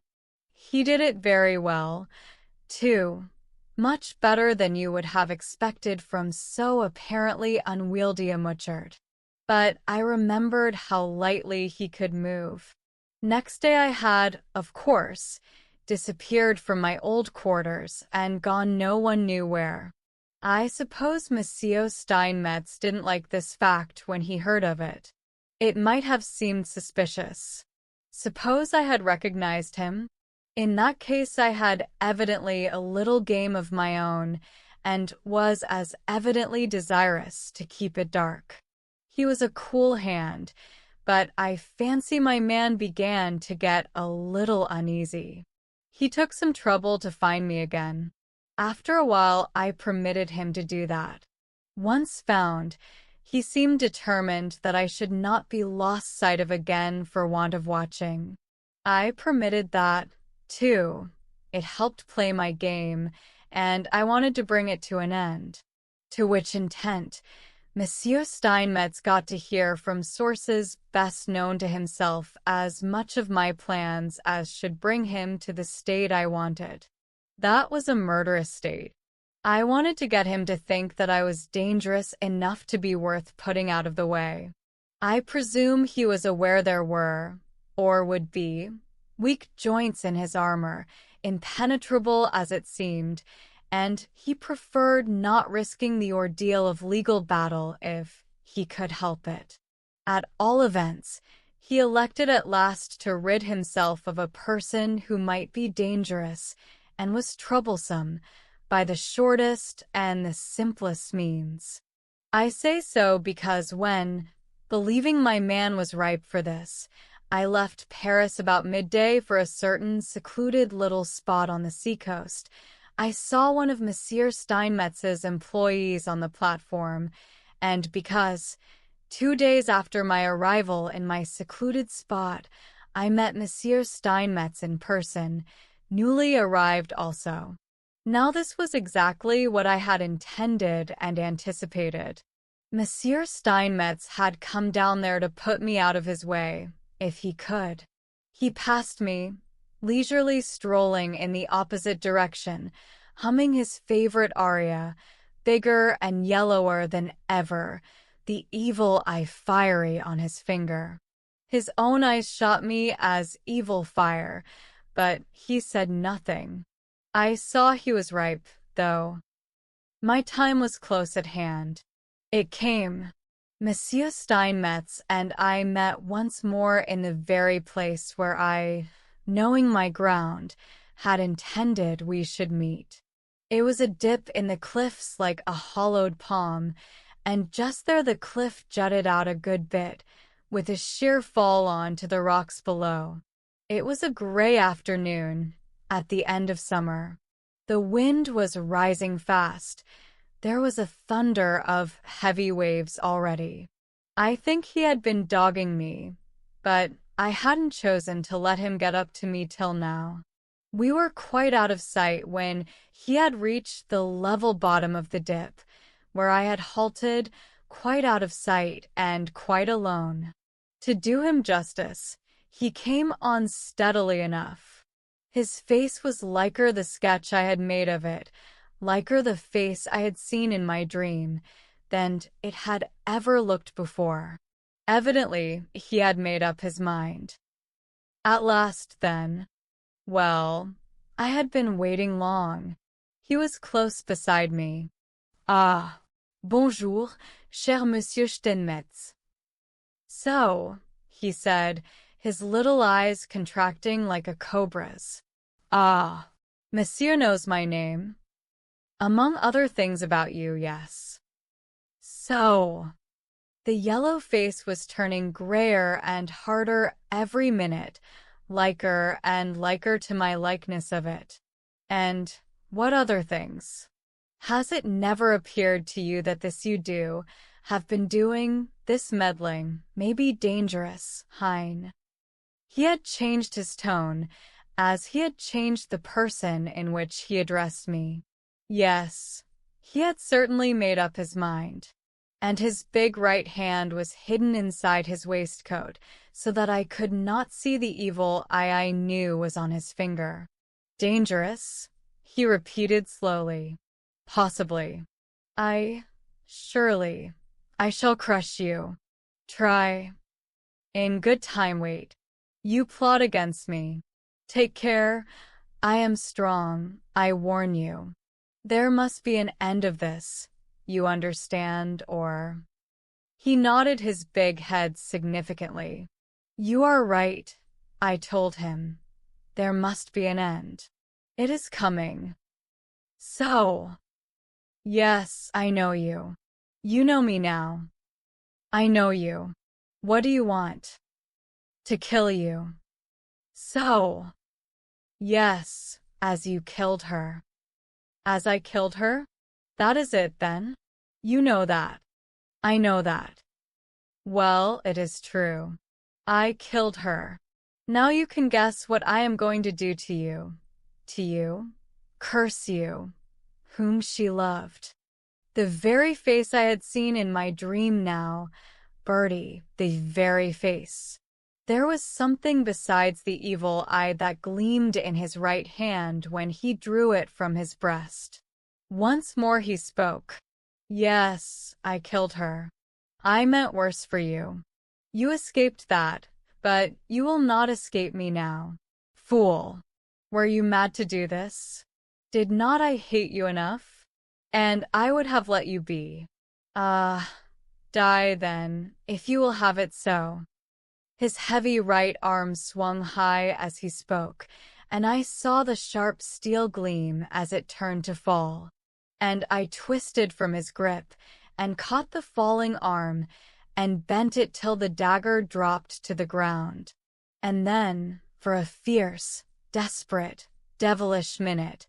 He did it very well, too, much better than you would have expected from so apparently unwieldy a Muchard. But I remembered how lightly he could move. Next day I had, of course, disappeared from my old quarters and gone no one knew where. I suppose Monsieur Steinmetz didn't like this fact when he heard of it. It might have seemed suspicious. Suppose I had recognized him? In that case I had evidently a little game of my own, and was as evidently desirous to keep it dark. He was a cool hand, but I fancy my man began to get a little uneasy. He took some trouble to find me again. After a while, I permitted him to do that. Once found, he seemed determined that I should not be lost sight of again for want of watching. I permitted that, too. It helped play my game, and I wanted to bring it to an end. To which intent, Monsieur Steinmetz got to hear from sources best known to himself as much of my plans as should bring him to the state I wanted. That was a murderous state. I wanted to get him to think that I was dangerous enough to be worth putting out of the way. I presume he was aware there were, or would be, weak joints in his armor, impenetrable as it seemed, and he preferred not risking the ordeal of legal battle if he could help it. At all events, he elected at last to rid himself of a person who might be dangerous and was troublesome by the shortest and the simplest means. I say so because when, believing my man was ripe for this, I left Paris about midday for a certain secluded little spot on the seacoast, I saw one of Monsieur Steinmetz's employees on the platform, and because, 2 days after my arrival in my secluded spot, I met Monsieur Steinmetz in person, newly arrived also. Now this was exactly what I had intended and anticipated. Monsieur Steinmetz had come down there to put me out of his way, if he could. He passed me, leisurely strolling in the opposite direction, humming his favorite aria, bigger and yellower than ever, the evil eye fiery on his finger. His own eyes shot me as evil fire, but he said nothing. I saw he was ripe, though. My time was close at hand. It came. Monsieur Steinmetz and I met once more in the very place where I, knowing my ground, had intended we should meet. It was a dip in the cliffs like a hollowed palm, and just there the cliff jutted out a good bit, with a sheer fall on to the rocks below. It was a gray afternoon, at the end of summer. The wind was rising fast. There was a thunder of heavy waves already. I think he had been dogging me, but I hadn't chosen to let him get up to me till now. We were quite out of sight when he had reached the level bottom of the dip, where I had halted, quite out of sight and quite alone. To do him justice, he came on steadily enough. His face was liker the sketch I had made of it, liker the face I had seen in my dream, than it had ever looked before. Evidently, he had made up his mind. At last, then. Well, I had been waiting long. He was close beside me. Ah, bonjour, cher Monsieur Steinmetz. So, he said, his little eyes contracting like a cobra's. Ah, Monsieur knows my name. Among other things about you, yes. So, the yellow face was turning grayer and harder every minute, liker and liker to my likeness of it. And what other things? Has it never appeared to you that this you do, have been doing, this meddling, may be dangerous, Hein? He had changed his tone, as he had changed the person in which he addressed me. Yes, he had certainly made up his mind. And his big right hand was hidden inside his waistcoat, so that I could not see the evil eye I knew was on his finger. Dangerous? He repeated slowly. Possibly. Surely, I shall crush you. Try. In good time wait. You plot against me. Take care. I am strong, I warn you. There must be an end of this. You understand, or... He nodded his big head significantly. You are right, I told him. There must be an end. It is coming. So... Yes, I know you. You know me now. I know you. What do you want? To kill you. So... Yes, as you killed her. As I killed her? That is it, then? You know that. I know that. Well, it is true. I killed her. Now you can guess what I am going to do to you. To you? Curse you. Whom she loved. The very face I had seen in my dream now. Bertie, the very face. There was something besides the evil eye that gleamed in his right hand when he drew it from his breast. Once more he spoke. Yes, I killed her. I meant worse for you. You escaped that, but you will not escape me now. Fool! Were you mad to do this? Did not I hate you enough? And I would have let you be. Die then, if you will have it so. His heavy right arm swung high as he spoke, and I saw the sharp steel gleam as it turned to fall. And I twisted from his grip, and caught the falling arm, and bent it till the dagger dropped to the ground. And then, for a fierce, desperate, devilish minute,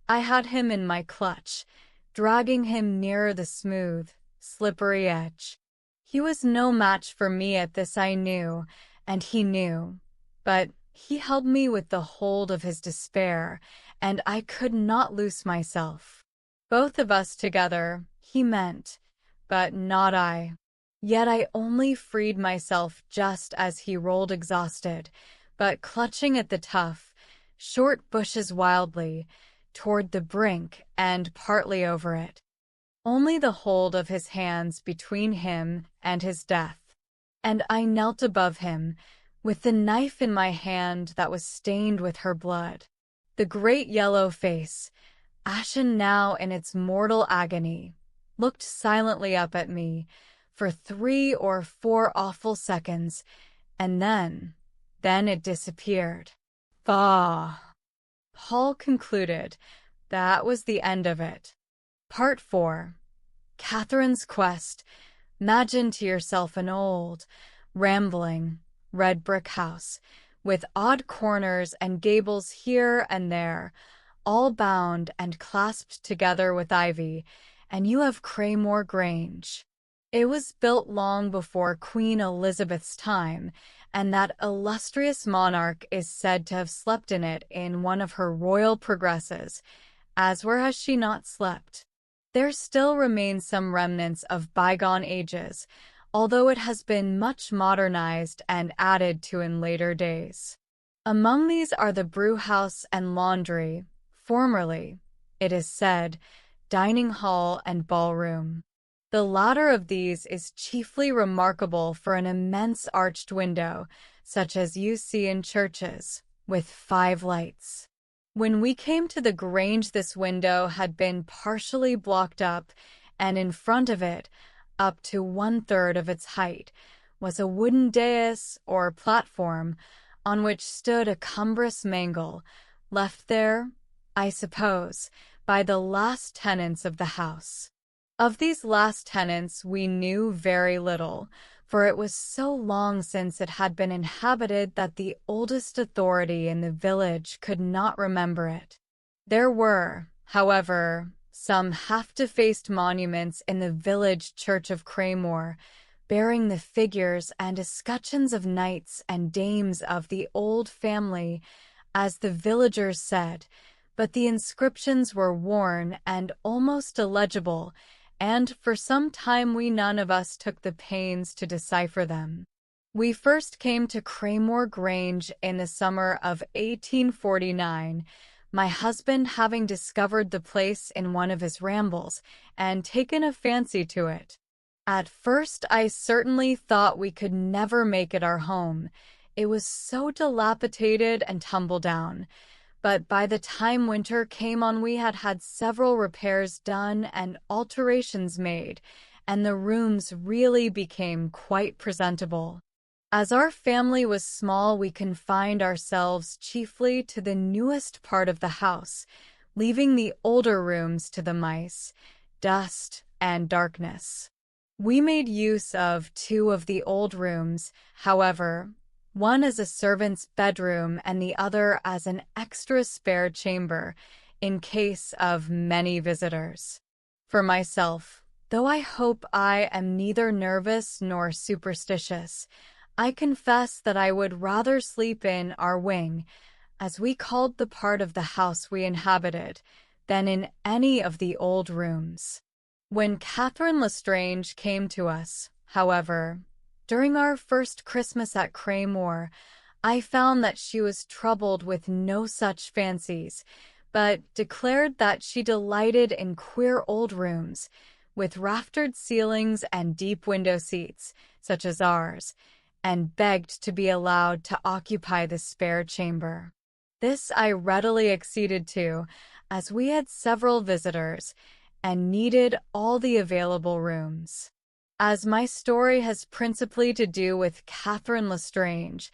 I had him in my clutch, dragging him nearer the smooth, slippery edge. He was no match for me at this, I knew, and he knew. But he held me with the hold of his despair, and I could not loose myself. Both of us together, he meant, but not I. Yet I only freed myself just as he rolled exhausted, but clutching at the tough, short bushes wildly, toward the brink and partly over it. Only the hold of his hands between him and his death. And I knelt above him, with the knife in my hand that was stained with her blood. The great yellow face, ashen now in its mortal agony, looked silently up at me for 3 or 4 awful seconds, and then it disappeared. Bah! Paul concluded that was the end of it. Part 4. Catherine's Quest. Imagine to yourself an old, rambling, red brick house, with odd corners and gables here and there, all bound and clasped together with ivy, and you have Craymore Grange. It was built long before Queen Elizabeth's time, and that illustrious monarch is said to have slept in it in one of her royal progresses, as where has she not slept? There still remain some remnants of bygone ages, although it has been much modernized and added to in later days. Among these are the brewhouse and laundry, formerly, it is said, dining hall and ballroom. The latter of these is chiefly remarkable for an immense arched window, such as you see in churches, with 5 lights. When we came to the grange, this window had been partially blocked up, and in front of it, up to 1/3 of its height, was a wooden dais or platform on which stood a cumbrous mangle, left there, I suppose, by the last tenants of the house. Of these last tenants we knew very little, for it was so long since it had been inhabited that the oldest authority in the village could not remember it. There were, however, some half-defaced monuments in the village church of Craymore, bearing the figures and escutcheons of knights and dames of the old family, as the villagers said, but the inscriptions were worn and almost illegible, and for some time we none of us took the pains to decipher them. We first came to Craymore Grange in the summer of 1849, my husband having discovered the place in one of his rambles and taken a fancy to it. At first I certainly thought we could never make it our home. It was so dilapidated and tumble down. But by the time winter came on we had had several repairs done and alterations made, and the rooms really became quite presentable. As our family was small, we confined ourselves chiefly to the newest part of the house, leaving the older rooms to the mice, dust, and darkness. We made use of 2 of the old rooms, however, one as a servant's bedroom and the other as an extra spare chamber, in case of many visitors. For myself, though I hope I am neither nervous nor superstitious, I confess that I would rather sleep in our wing, as we called the part of the house we inhabited, than in any of the old rooms. When Catherine Lestrange came to us, however, during our first Christmas at Craymore, I found that she was troubled with no such fancies, but declared that she delighted in queer old rooms, with raftered ceilings and deep window seats, such as ours, and begged to be allowed to occupy the spare chamber. This I readily acceded to, as we had several visitors, and needed all the available rooms. As my story has principally to do with Catherine Lestrange,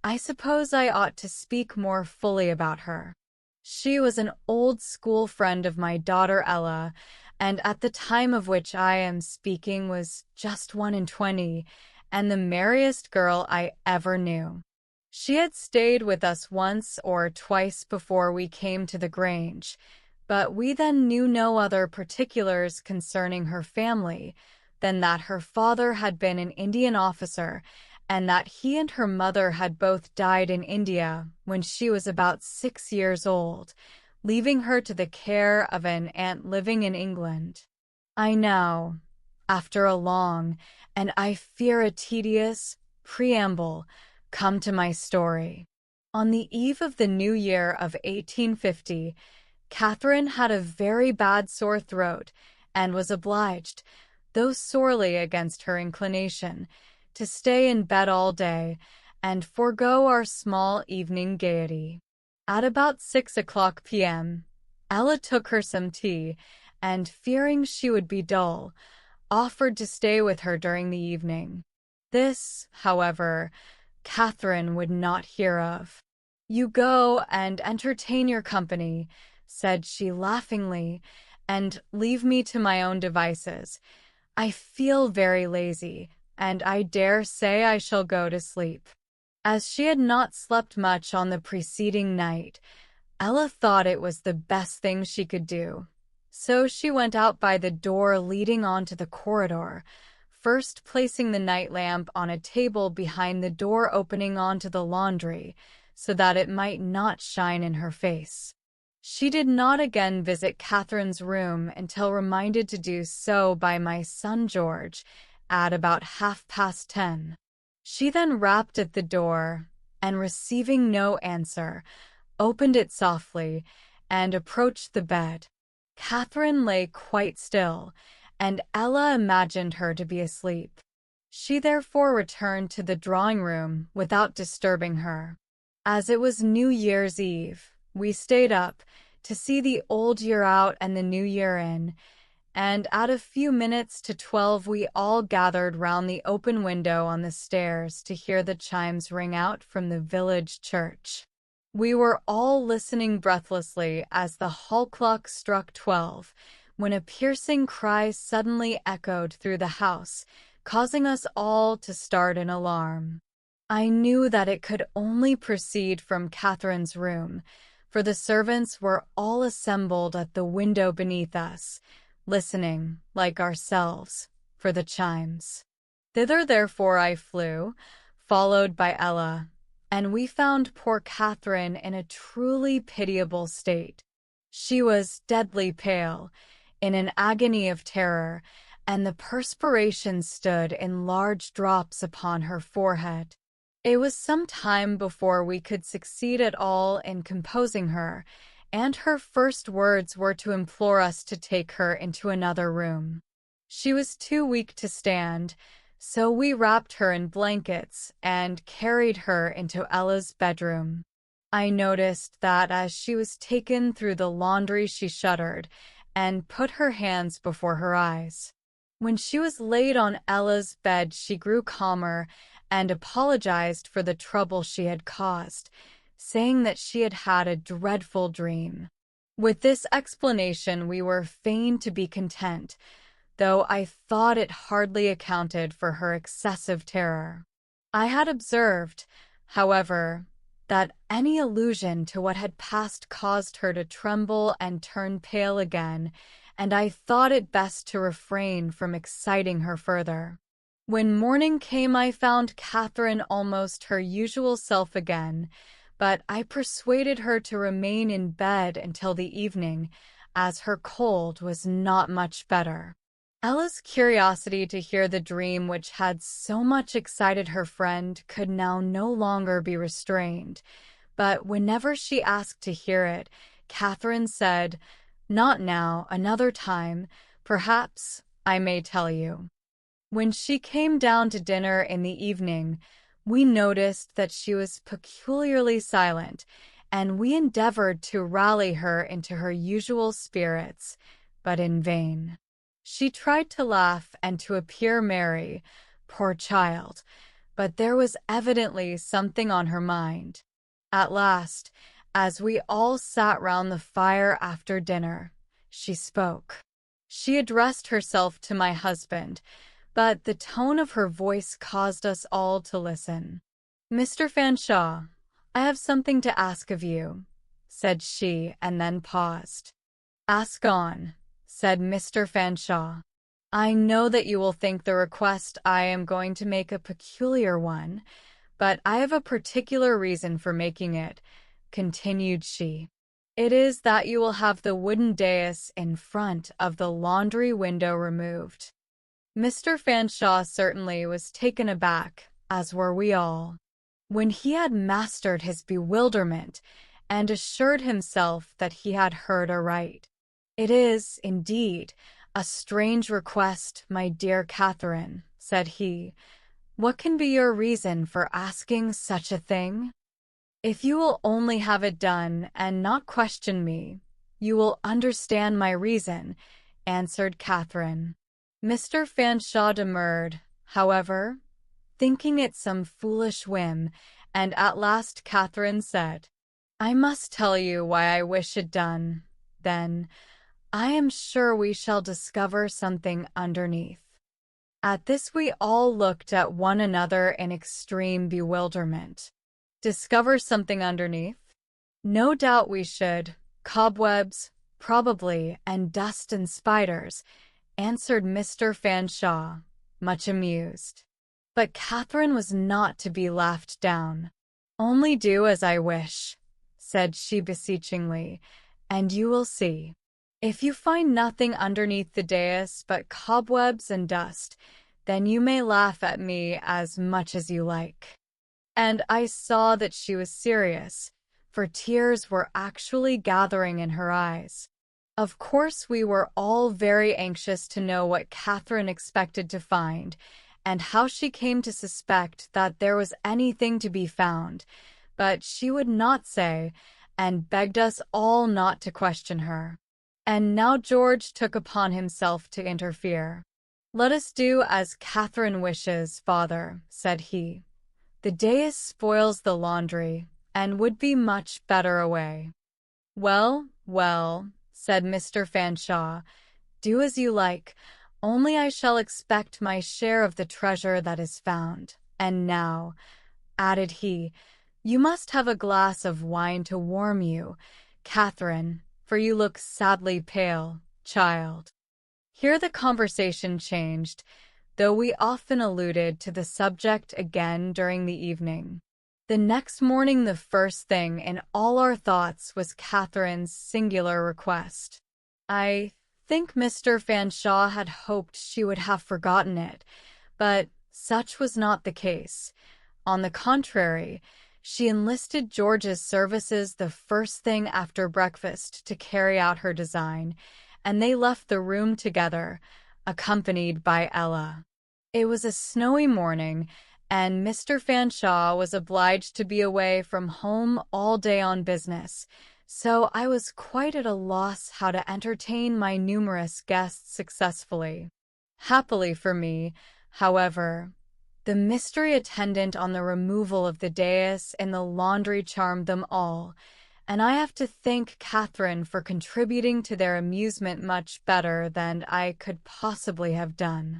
I suppose I ought to speak more fully about her. She was an old school friend of my daughter Ella, and at the time of which I am speaking was just 21, and the merriest girl I ever knew. She had stayed with us once or twice before we came to the Grange, but we then knew no other particulars concerning her family than that her father had been an Indian officer, and that he and her mother had both died in India when she was about 6 years old, leaving her to the care of an aunt living in England. I now, after a long, and I fear a tedious, preamble, come to my story. On the eve of the new year of 1850, Catherine had a very bad sore throat, and was obliged, though sorely against her inclination, to stay in bed all day, and forego our small evening gaiety. At about 6 p.m., Ella took her some tea, and fearing she would be dull, offered to stay with her during the evening. This, however, Catherine would not hear of. "You go and entertain your company," said she laughingly, "and leave me to my own devices. I feel very lazy, and I dare say I shall go to sleep." As she had not slept much on the preceding night, Ella thought it was the best thing she could do. So she went out by the door leading onto the corridor, first placing the night lamp on a table behind the door opening onto the laundry, so that it might not shine in her face. She did not again visit Catherine's room until reminded to do so by my son George at about 10:30. She then rapped at the door, and receiving no answer, opened it softly and approached the bed. Catherine lay quite still, and Ella imagined her to be asleep. She therefore returned to the drawing room without disturbing her. As it was New Year's Eve, we stayed up to see the old year out and the new year in, and at a few minutes to 12 we all gathered round the open window on the stairs to hear the chimes ring out from the village church. We were all listening breathlessly as the hall clock struck 12, when a piercing cry suddenly echoed through the house, causing us all to start in alarm. I knew that it could only proceed from Catherine's room, for the servants were all assembled at the window beneath us, listening, like ourselves, for the chimes. Thither therefore I flew, followed by Ella, and we found poor Catherine in a truly pitiable state. She was deadly pale, in an agony of terror, and the perspiration stood in large drops upon her forehead. It was some time before we could succeed at all in composing her, and her first words were to implore us to take her into another room. She was too weak to stand, so we wrapped her in blankets and carried her into Ella's bedroom. I noticed that as she was taken through the laundry she shuddered and put her hands before her eyes. When she was laid on Ella's bed she grew calmer and apologized for the trouble she had caused, saying that she had had a dreadful dream. With this explanation we were fain to be content, though I thought it hardly accounted for her excessive terror. I had observed, however, that any allusion to what had passed caused her to tremble and turn pale again, and I thought it best to refrain from exciting her further. When morning came I found Catherine almost her usual self again, but I persuaded her to remain in bed until the evening, as her cold was not much better. Ella's curiosity to hear the dream which had so much excited her friend could now no longer be restrained, but whenever she asked to hear it, Catherine said, "Not now, another time, perhaps I may tell you." When she came down to dinner in the evening, we noticed that she was peculiarly silent, and we endeavored to rally her into her usual spirits, but in vain. She tried to laugh and to appear merry, poor child, but there was evidently something on her mind. At last, as we all sat round the fire after dinner, she spoke. She addressed herself to my husband, but the tone of her voice caused us all to listen. "Mr. Fanshawe, I have something to ask of you," said she, and then paused. "Ask on," said Mr. Fanshawe. "I know that you will think the request I am going to make a peculiar one, but I have a particular reason for making it," continued she. "It is that you will have the wooden dais in front of the laundry window removed." Mr. Fanshawe certainly was taken aback, as were we all. When he had mastered his bewilderment and assured himself that he had heard aright. "It is, indeed, a strange request, my dear Catherine," said he. "What can be your reason for asking such a thing?" "If you will only have it done and not question me, you will understand my reason," answered Catherine. Mr. Fanshawe demurred, however, thinking it some foolish whim, and at last Catherine said, "I must tell you why I wish it done, then. I am sure we shall discover something underneath." At this we all looked at one another in extreme bewilderment. Discover something underneath? No doubt we should. Cobwebs, probably, and dust and spiders, answered Mr. Fanshawe, much amused. But Catherine was not to be laughed down. "Only do as I wish," said she beseechingly, "and you will see. If you find nothing underneath the dais but cobwebs and dust, then you may laugh at me as much as you like." and I saw that she was serious, for tears were actually gathering in her eyes. Of course, we were all very anxious to know what Catherine expected to find, and how she came to suspect that there was anything to be found, but she would not say, and begged us all not to question her. And now George took upon himself to interfere. "Let us do as Catherine wishes, father," said he. "The dais spoils the laundry, and would be much better away." "Well, well," said Mr. Fanshawe, "do as you like, only I shall expect my share of the treasure that is found. And now," added he, "you must have a glass of wine to warm you, Catherine, for you look sadly pale, child." Here the conversation changed, though we often alluded to the subject again during the evening. The next morning the first thing in all our thoughts was Catherine's singular request. I think Mr. Fanshawe had hoped she would have forgotten it, but such was not the case. On the contrary, she enlisted George's services the first thing after breakfast to carry out her design, and they left the room together, accompanied by Ella. It was a snowy morning, and Mr. Fanshawe was obliged to be away from home all day on business, so I was quite at a loss how to entertain my numerous guests successfully. Happily for me, however, the mystery attendant on the removal of the dais in the laundry charmed them all, and I have to thank Catherine for contributing to their amusement much better than I could possibly have done.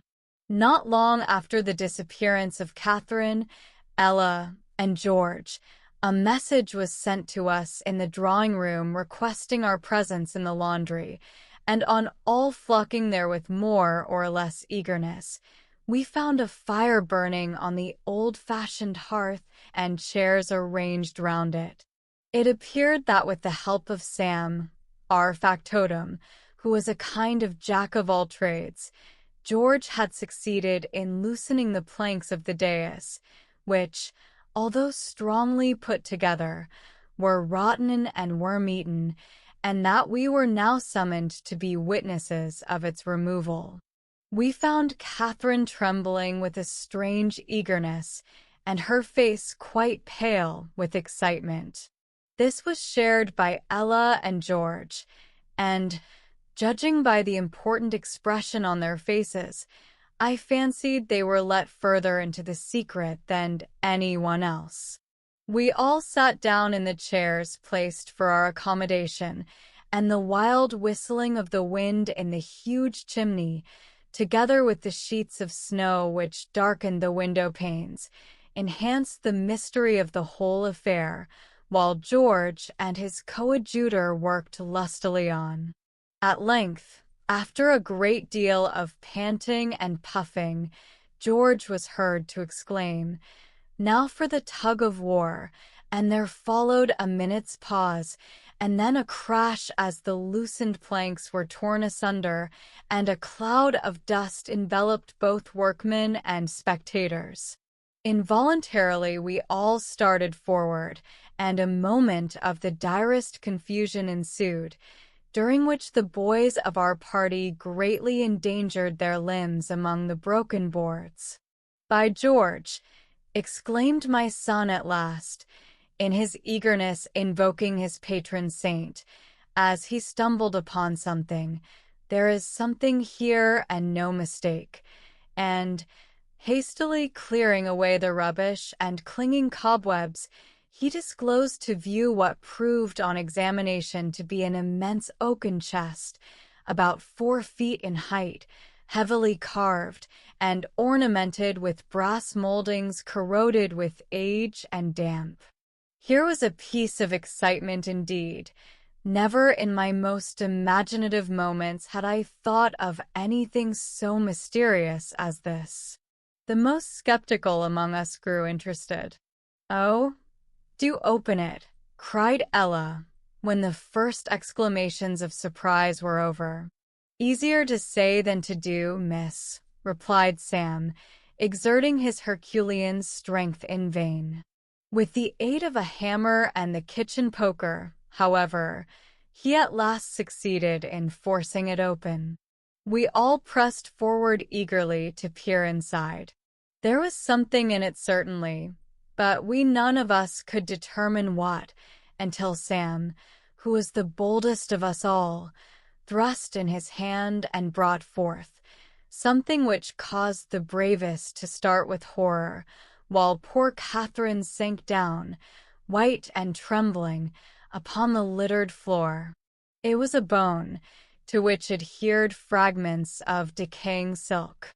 Not long after the disappearance of Catherine, Ella, and George, a message was sent to us in the drawing-room requesting our presence in the laundry, and on all flocking there with more or less eagerness, we found a fire burning on the old-fashioned hearth and chairs arranged round it. It appeared that with the help of Sam, our factotum, who was a kind of jack-of-all-trades, George had succeeded in loosening the planks of the dais, which, although strongly put together, were rotten and worm-eaten, and that we were now summoned to be witnesses of its removal. We found Catherine trembling with a strange eagerness, and her face quite pale with excitement. This was shared by Ella and George, and, judging by the important expression on their faces, I fancied they were let further into the secret than anyone else. We all sat down in the chairs placed for our accommodation, and the wild whistling of the wind in the huge chimney, together with the sheets of snow which darkened the window panes, enhanced the mystery of the whole affair, while George and his coadjutor worked lustily on. At length, after a great deal of panting and puffing, George was heard to exclaim, "Now for the tug-of-war," and there followed a minute's pause, and then a crash as the loosened planks were torn asunder, and a cloud of dust enveloped both workmen and spectators. Involuntarily we all started forward, and a moment of the direst confusion ensued, during which the boys of our party greatly endangered their limbs among the broken boards. "By George," exclaimed my son at last, in his eagerness invoking his patron saint, as he stumbled upon something, "there is something here and no mistake," and, hastily clearing away the rubbish and clinging cobwebs, he disclosed to view what proved on examination to be an immense oaken chest, about 4 feet in height, heavily carved, and ornamented with brass moldings corroded with age and damp. Here was a piece of excitement indeed. Never in my most imaginative moments had I thought of anything so mysterious as this. The most skeptical among us grew interested. "Oh, do open it," cried Ella, when the first exclamations of surprise were over. "Easier to say than to do, miss," replied Sam, exerting his Herculean strength in vain. With the aid of a hammer and the kitchen poker, however, he at last succeeded in forcing it open. We all pressed forward eagerly to peer inside. There was something in it certainly, but we none of us could determine what, until Sam, who was the boldest of us all, thrust in his hand and brought forth something which caused the bravest to start with horror, while poor Catherine sank down, white and trembling, upon the littered floor. It was a bone, to which adhered fragments of decaying silk.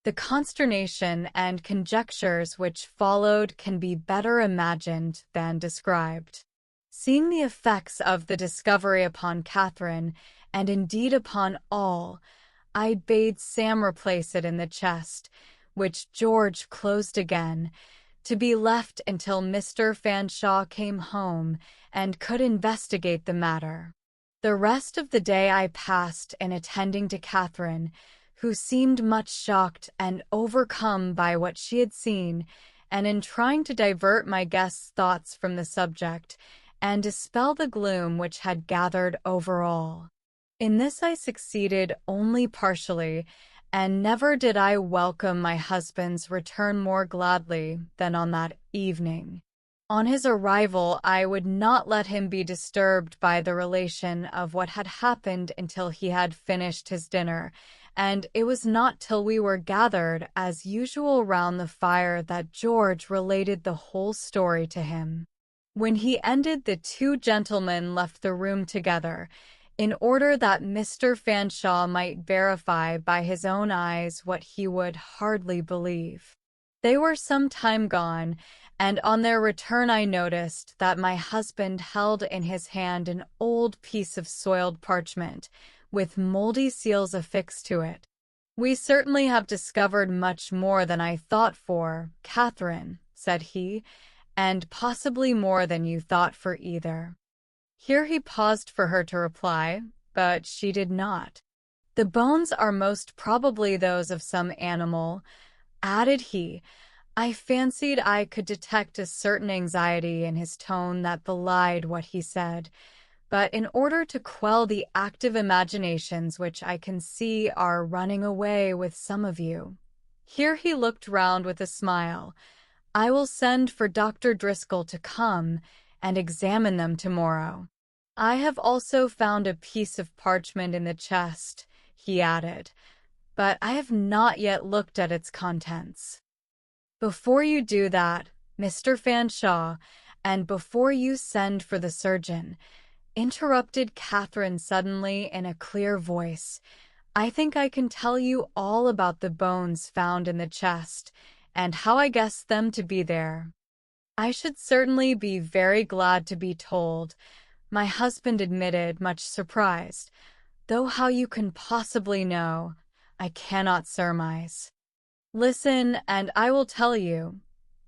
The consternation and conjectures which followed can be better imagined than described. Seeing the effects of the discovery upon Catherine, and indeed upon all, I bade Sam replace it in the chest, which George closed again, to be left until Mr. Fanshawe came home and could investigate the matter. The rest of the day I passed in attending to Catherine, who seemed much shocked and overcome by what she had seen, and in trying to divert my guest's thoughts from the subject and dispel the gloom which had gathered over all. In this I succeeded only partially, and never did I welcome my husband's return more gladly than on that evening. On his arrival, I would not let him be disturbed by the relation of what had happened until he had finished his dinner, and it was not till we were gathered as usual round the fire that George related the whole story to him. When he ended, the two gentlemen left the room together, in order that Mr. Fanshawe might verify by his own eyes what he would hardly believe. They were some time gone, and on their return I noticed that my husband held in his hand an old piece of soiled parchment, with moldy seals affixed to it. "We certainly have discovered much more than I thought for, Catherine," said he, "and possibly more than you thought for either." Here he paused for her to reply, but she did not. "The bones are most probably those of some animal," added he. I fancied I could detect a certain anxiety in his tone that belied what he said, but in order to quell the active imaginations which I can see are running away with some of you. Here he looked round with a smile. "I will send for Dr. Driscoll to come and examine them tomorrow. I have also found a piece of parchment in the chest," he added, "but I have not yet looked at its contents." "Before you do that, Mr. Fanshawe, and before you send for the surgeon," interrupted Catherine suddenly in a clear voice, "I think I can tell you all about the bones found in the chest, and how I guessed them to be there." "I should certainly be very glad to be told," my husband admitted, much surprised, "though how you can possibly know, I cannot surmise." "Listen, and I will tell you,"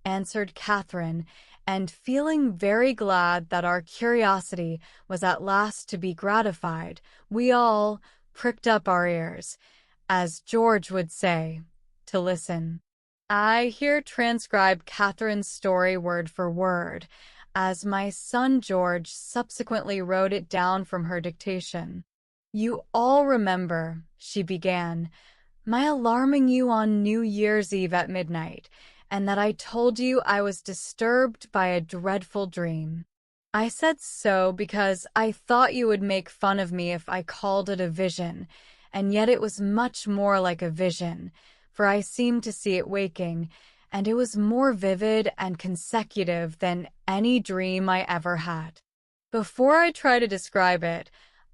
answered Catherine, and feeling very glad that our curiosity was at last to be gratified, we all pricked up our ears, as George would say, to listen. I here transcribe Catherine's story word for word, as my son George subsequently wrote it down from her dictation. "You all remember," she began, "my alarming you on New Year's Eve at midnight, and that I told you I was disturbed by a dreadful dream. I said so because I thought you would make fun of me if I called it a vision, and yet it was much more like a vision, for I seemed to see it waking, and it was more vivid and consecutive than any dream I ever had. Before I try to describe it,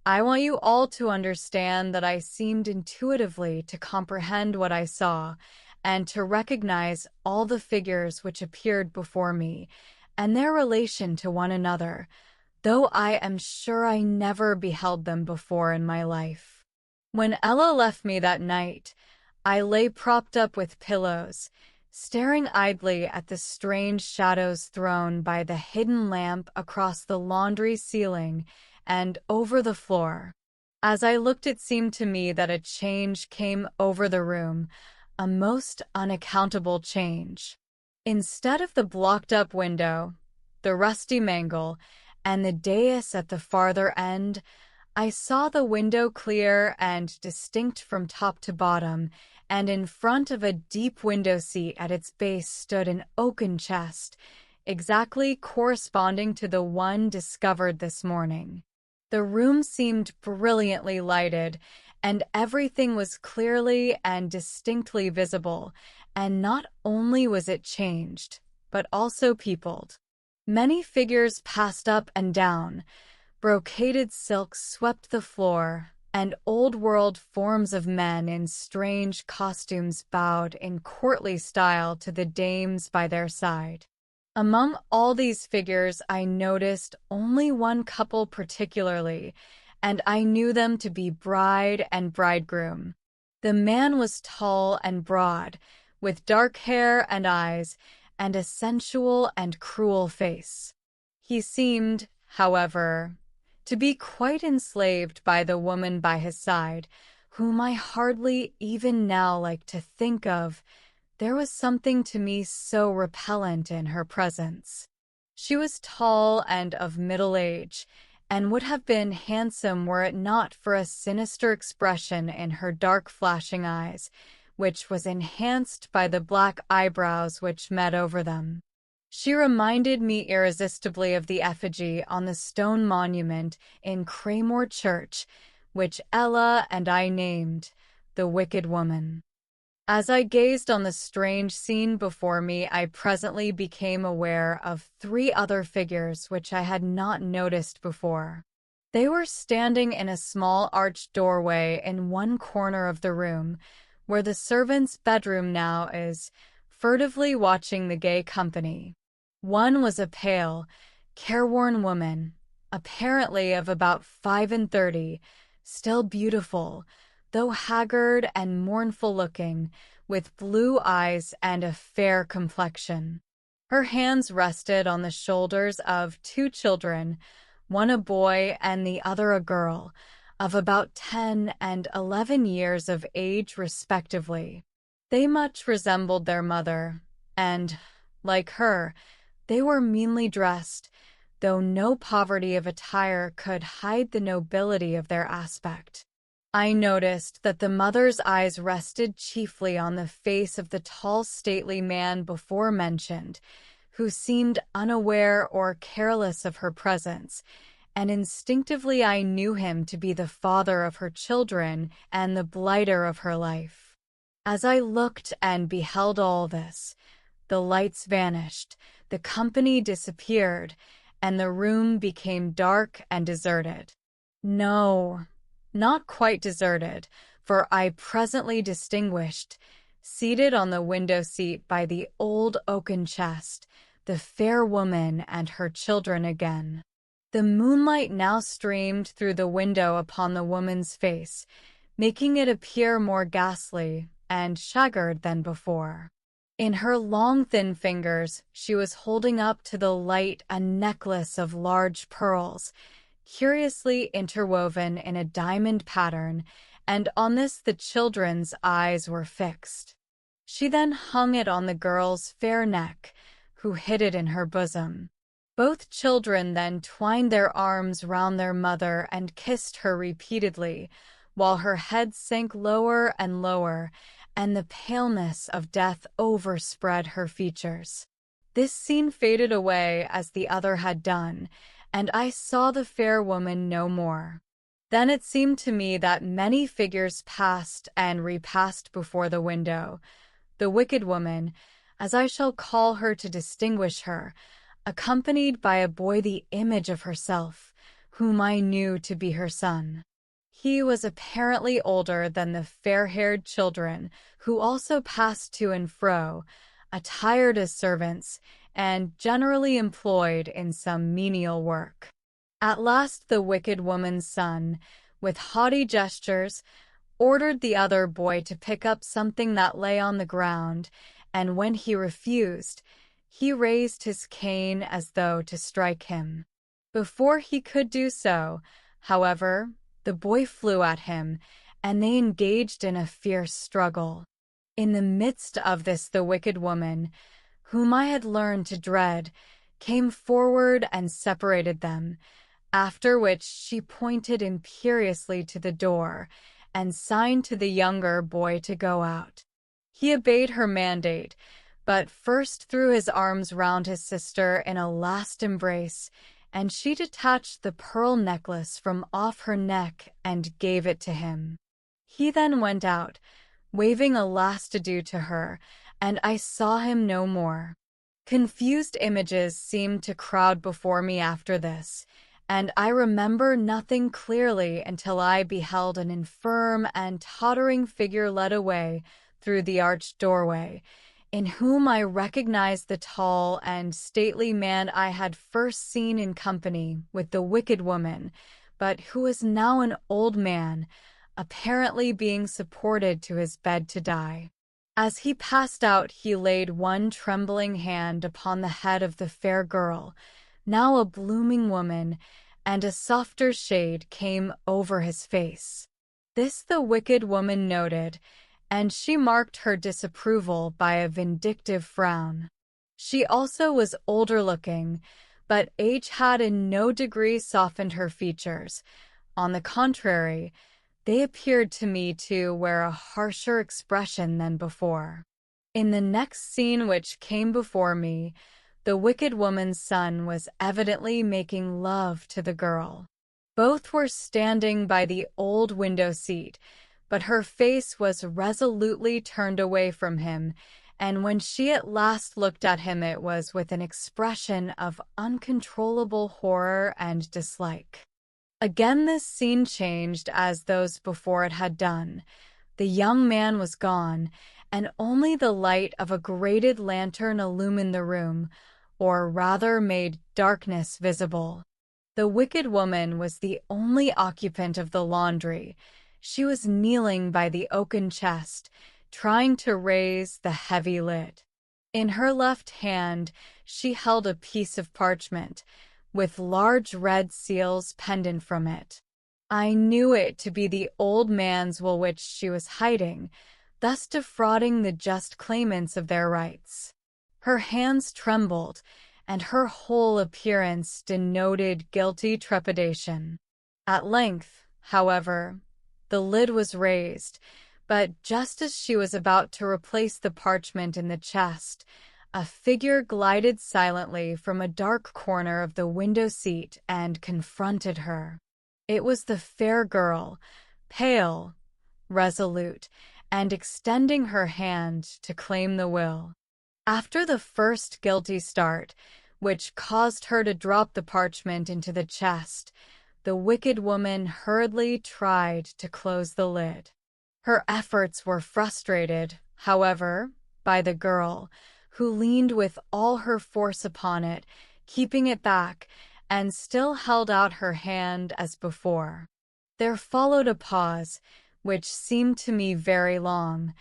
I want you all to understand that I seemed intuitively to comprehend what I saw, and to recognize all the figures which appeared before me, and their relation to one another, though I am sure I never beheld them before in my life. When Ella left me that night, I lay propped up with pillows, staring idly at the strange shadows thrown by the hidden lamp across the laundry ceiling and over the floor. As I looked, it seemed to me that a change came over the room, a most unaccountable change. Instead of the blocked-up window, the rusty mangle, and the dais at the farther end, I saw the window clear and distinct from top to bottom, and in front of a deep window seat at its base stood an oaken chest, exactly corresponding to the one discovered this morning. The room seemed brilliantly lighted, and everything was clearly and distinctly visible, and not only was it changed, but also peopled. Many figures passed up and down, brocaded silks swept the floor, and old-world forms of men in strange costumes bowed in courtly style to the dames by their side. Among all these figures, I noticed only one couple particularly, and I knew them to be bride and bridegroom. The man was tall and broad, with dark hair and eyes, and a sensual and cruel face. He seemed, however, to be quite enslaved by the woman by his side, whom I hardly even now like to think of. There was something to me so repellent in her presence. She was tall and of middle age, and would have been handsome were it not for a sinister expression in her dark flashing eyes, which was enhanced by the black eyebrows which met over them. She reminded me irresistibly of the effigy on the stone monument in Craymore Church, which Ella and I named the Wicked Woman. As I gazed on the strange scene before me, I presently became aware of 3 other figures which I had not noticed before. They were standing in a small arched doorway in one corner of the room, where the servant's bedroom now is, furtively watching the gay company. One was a pale, careworn woman, apparently of about 35, still beautiful, though haggard and mournful-looking, with blue eyes and a fair complexion. Her hands rested on the shoulders of 2 children, one a boy and the other a girl, of about 10 and 11 years of age respectively. They much resembled their mother, and, like her, they were meanly dressed, though no poverty of attire could hide the nobility of their aspect. I noticed that the mother's eyes rested chiefly on the face of the tall, stately man before mentioned, who seemed unaware or careless of her presence, and instinctively I knew him to be the father of her children and the blighter of her life. As I looked and beheld all this, the lights vanished, the company disappeared, and the room became dark and deserted. No, not quite deserted, for I presently distinguished, seated on the window seat by the old oaken chest, the fair woman and her children again. The moonlight now streamed through the window upon the woman's face, making it appear more ghastly and haggard than before. In her long, thin fingers, she was holding up to the light a necklace of large pearls, curiously interwoven in a diamond pattern, and on this the children's eyes were fixed. She then hung it on the girl's fair neck, who hid it in her bosom. Both children then twined their arms round their mother and kissed her repeatedly, while her head sank lower and lower, and the paleness of death overspread her features. This scene faded away as the other had done, and I saw the fair woman no more. Then it seemed to me that many figures passed and repassed before the window. The wicked woman, as I shall call her to distinguish her, accompanied by a boy the image of herself, whom I knew to be her son. He was apparently older than the fair-haired children, who also passed to and fro, attired as servants, and generally employed in some menial work. At last the wicked woman's son, with haughty gestures, ordered the other boy to pick up something that lay on the ground, and when he refused, he raised his cane as though to strike him. Before he could do so, however, the boy flew at him, and they engaged in a fierce struggle. In the midst of this the wicked woman, whom I had learned to dread, came forward and separated them, after which she pointed imperiously to the door and signed to the younger boy to go out. He obeyed her mandate, but first threw his arms round his sister in a last embrace, and she detached the pearl necklace from off her neck and gave it to him. He then went out, waving a last adieu to her, and I saw him no more. Confused images seemed to crowd before me after this, and I remember nothing clearly until I beheld an infirm and tottering figure led away through the arched doorway, in whom I recognized the tall and stately man I had first seen in company with the wicked woman, but who was now an old man, apparently being supported to his bed to die. As he passed out, he laid one trembling hand upon the head of the fair girl, now a blooming woman, and a softer shade came over his face. This the wicked woman noted, and she marked her disapproval by a vindictive frown. She also was older looking, but age had in no degree softened her features. On the contrary, they appeared to me to wear a harsher expression than before. In the next scene which came before me, the wicked woman's son was evidently making love to the girl. Both were standing by the old window seat, but her face was resolutely turned away from him, and when she at last looked at him it was with an expression of uncontrollable horror and dislike. Again this scene changed as those before it had done. The young man was gone, and only the light of a grated lantern illumined the room, or rather made darkness visible. The wicked woman was the only occupant of the laundry. She was kneeling by the oaken chest, trying to raise the heavy lid. In her left hand she held a piece of parchment, with large red seals pendant from it. I knew it to be the old man's will which she was hiding, thus defrauding the just claimants of their rights. Her hands trembled, and her whole appearance denoted guilty trepidation. At length, however, the lid was raised, but just as she was about to replace the parchment in the chest, a figure glided silently from a dark corner of the window seat and confronted her. It was the fair girl, pale, resolute, and extending her hand to claim the will. After the first guilty start, which caused her to drop the parchment into the chest, the wicked woman hurriedly tried to close the lid. Her efforts were frustrated, however, by the girl, who leaned with all her force upon it, keeping it back, and still held out her hand as before. There followed a pause, which seemed to me very long,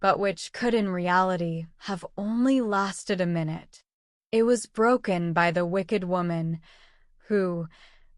but which could in reality have only lasted a minute. It was broken by the wicked woman, who,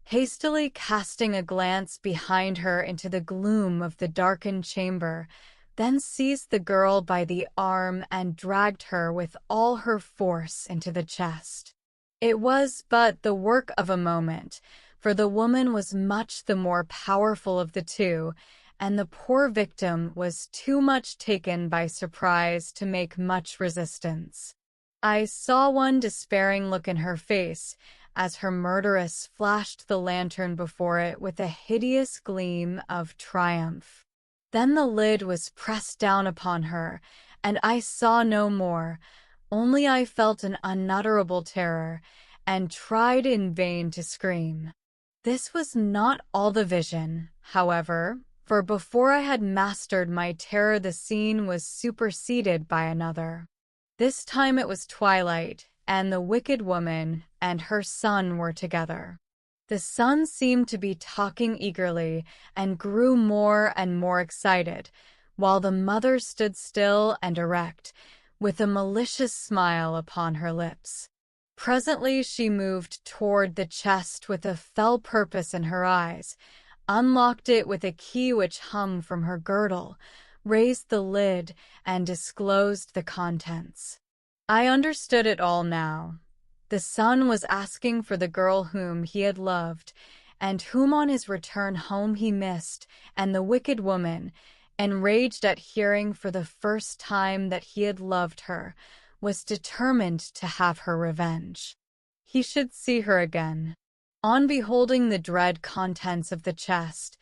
hastily casting a glance behind her into the gloom of the darkened chamber, then seized the girl by the arm and dragged her with all her force into the chest. It was but the work of a moment, for the woman was much the more powerful of the two, and the poor victim was too much taken by surprise to make much resistance. I saw one despairing look in her face, as her murderess flashed the lantern before it with a hideous gleam of triumph. Then the lid was pressed down upon her, and I saw no more, only I felt an unutterable terror, and tried in vain to scream. This was not all the vision, however, for before I had mastered my terror the scene was superseded by another. This time it was twilight, and the wicked woman and her son were together. The son seemed to be talking eagerly and grew more and more excited, while the mother stood still and erect, with a malicious smile upon her lips. Presently she moved toward the chest with a fell purpose in her eyes, unlocked it with a key which hung from her girdle, raised the lid, and disclosed the contents. I understood it all now. The son was asking for the girl whom he had loved, and whom on his return home he missed, and the wicked woman, enraged at hearing for the first time that he had loved her, was determined to have her revenge. He should see her again. On beholding the dread contents of the chest,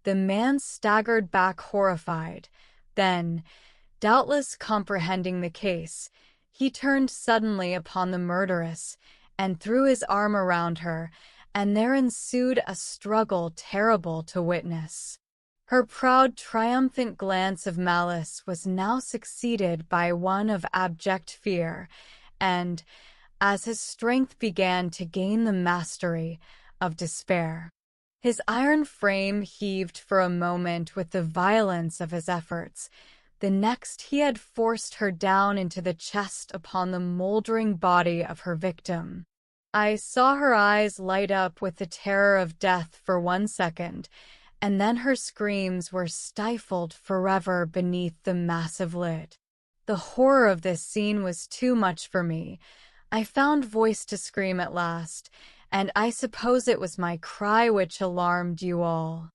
the man staggered back horrified. Then, doubtless comprehending the case, he turned suddenly upon the murderess and threw his arm around her, and there ensued a struggle terrible to witness. Her proud, triumphant glance of malice was now succeeded by one of abject fear, and, as his strength began to gain the mastery, of despair. His iron frame heaved for a moment with the violence of his efforts. The next he had forced her down into the chest upon the moldering body of her victim. I saw her eyes light up with the terror of death for 1 second, and then her screams were stifled forever beneath the massive lid. The horror of this scene was too much for me. I found voice to scream at last, and I suppose it was my cry which alarmed you all.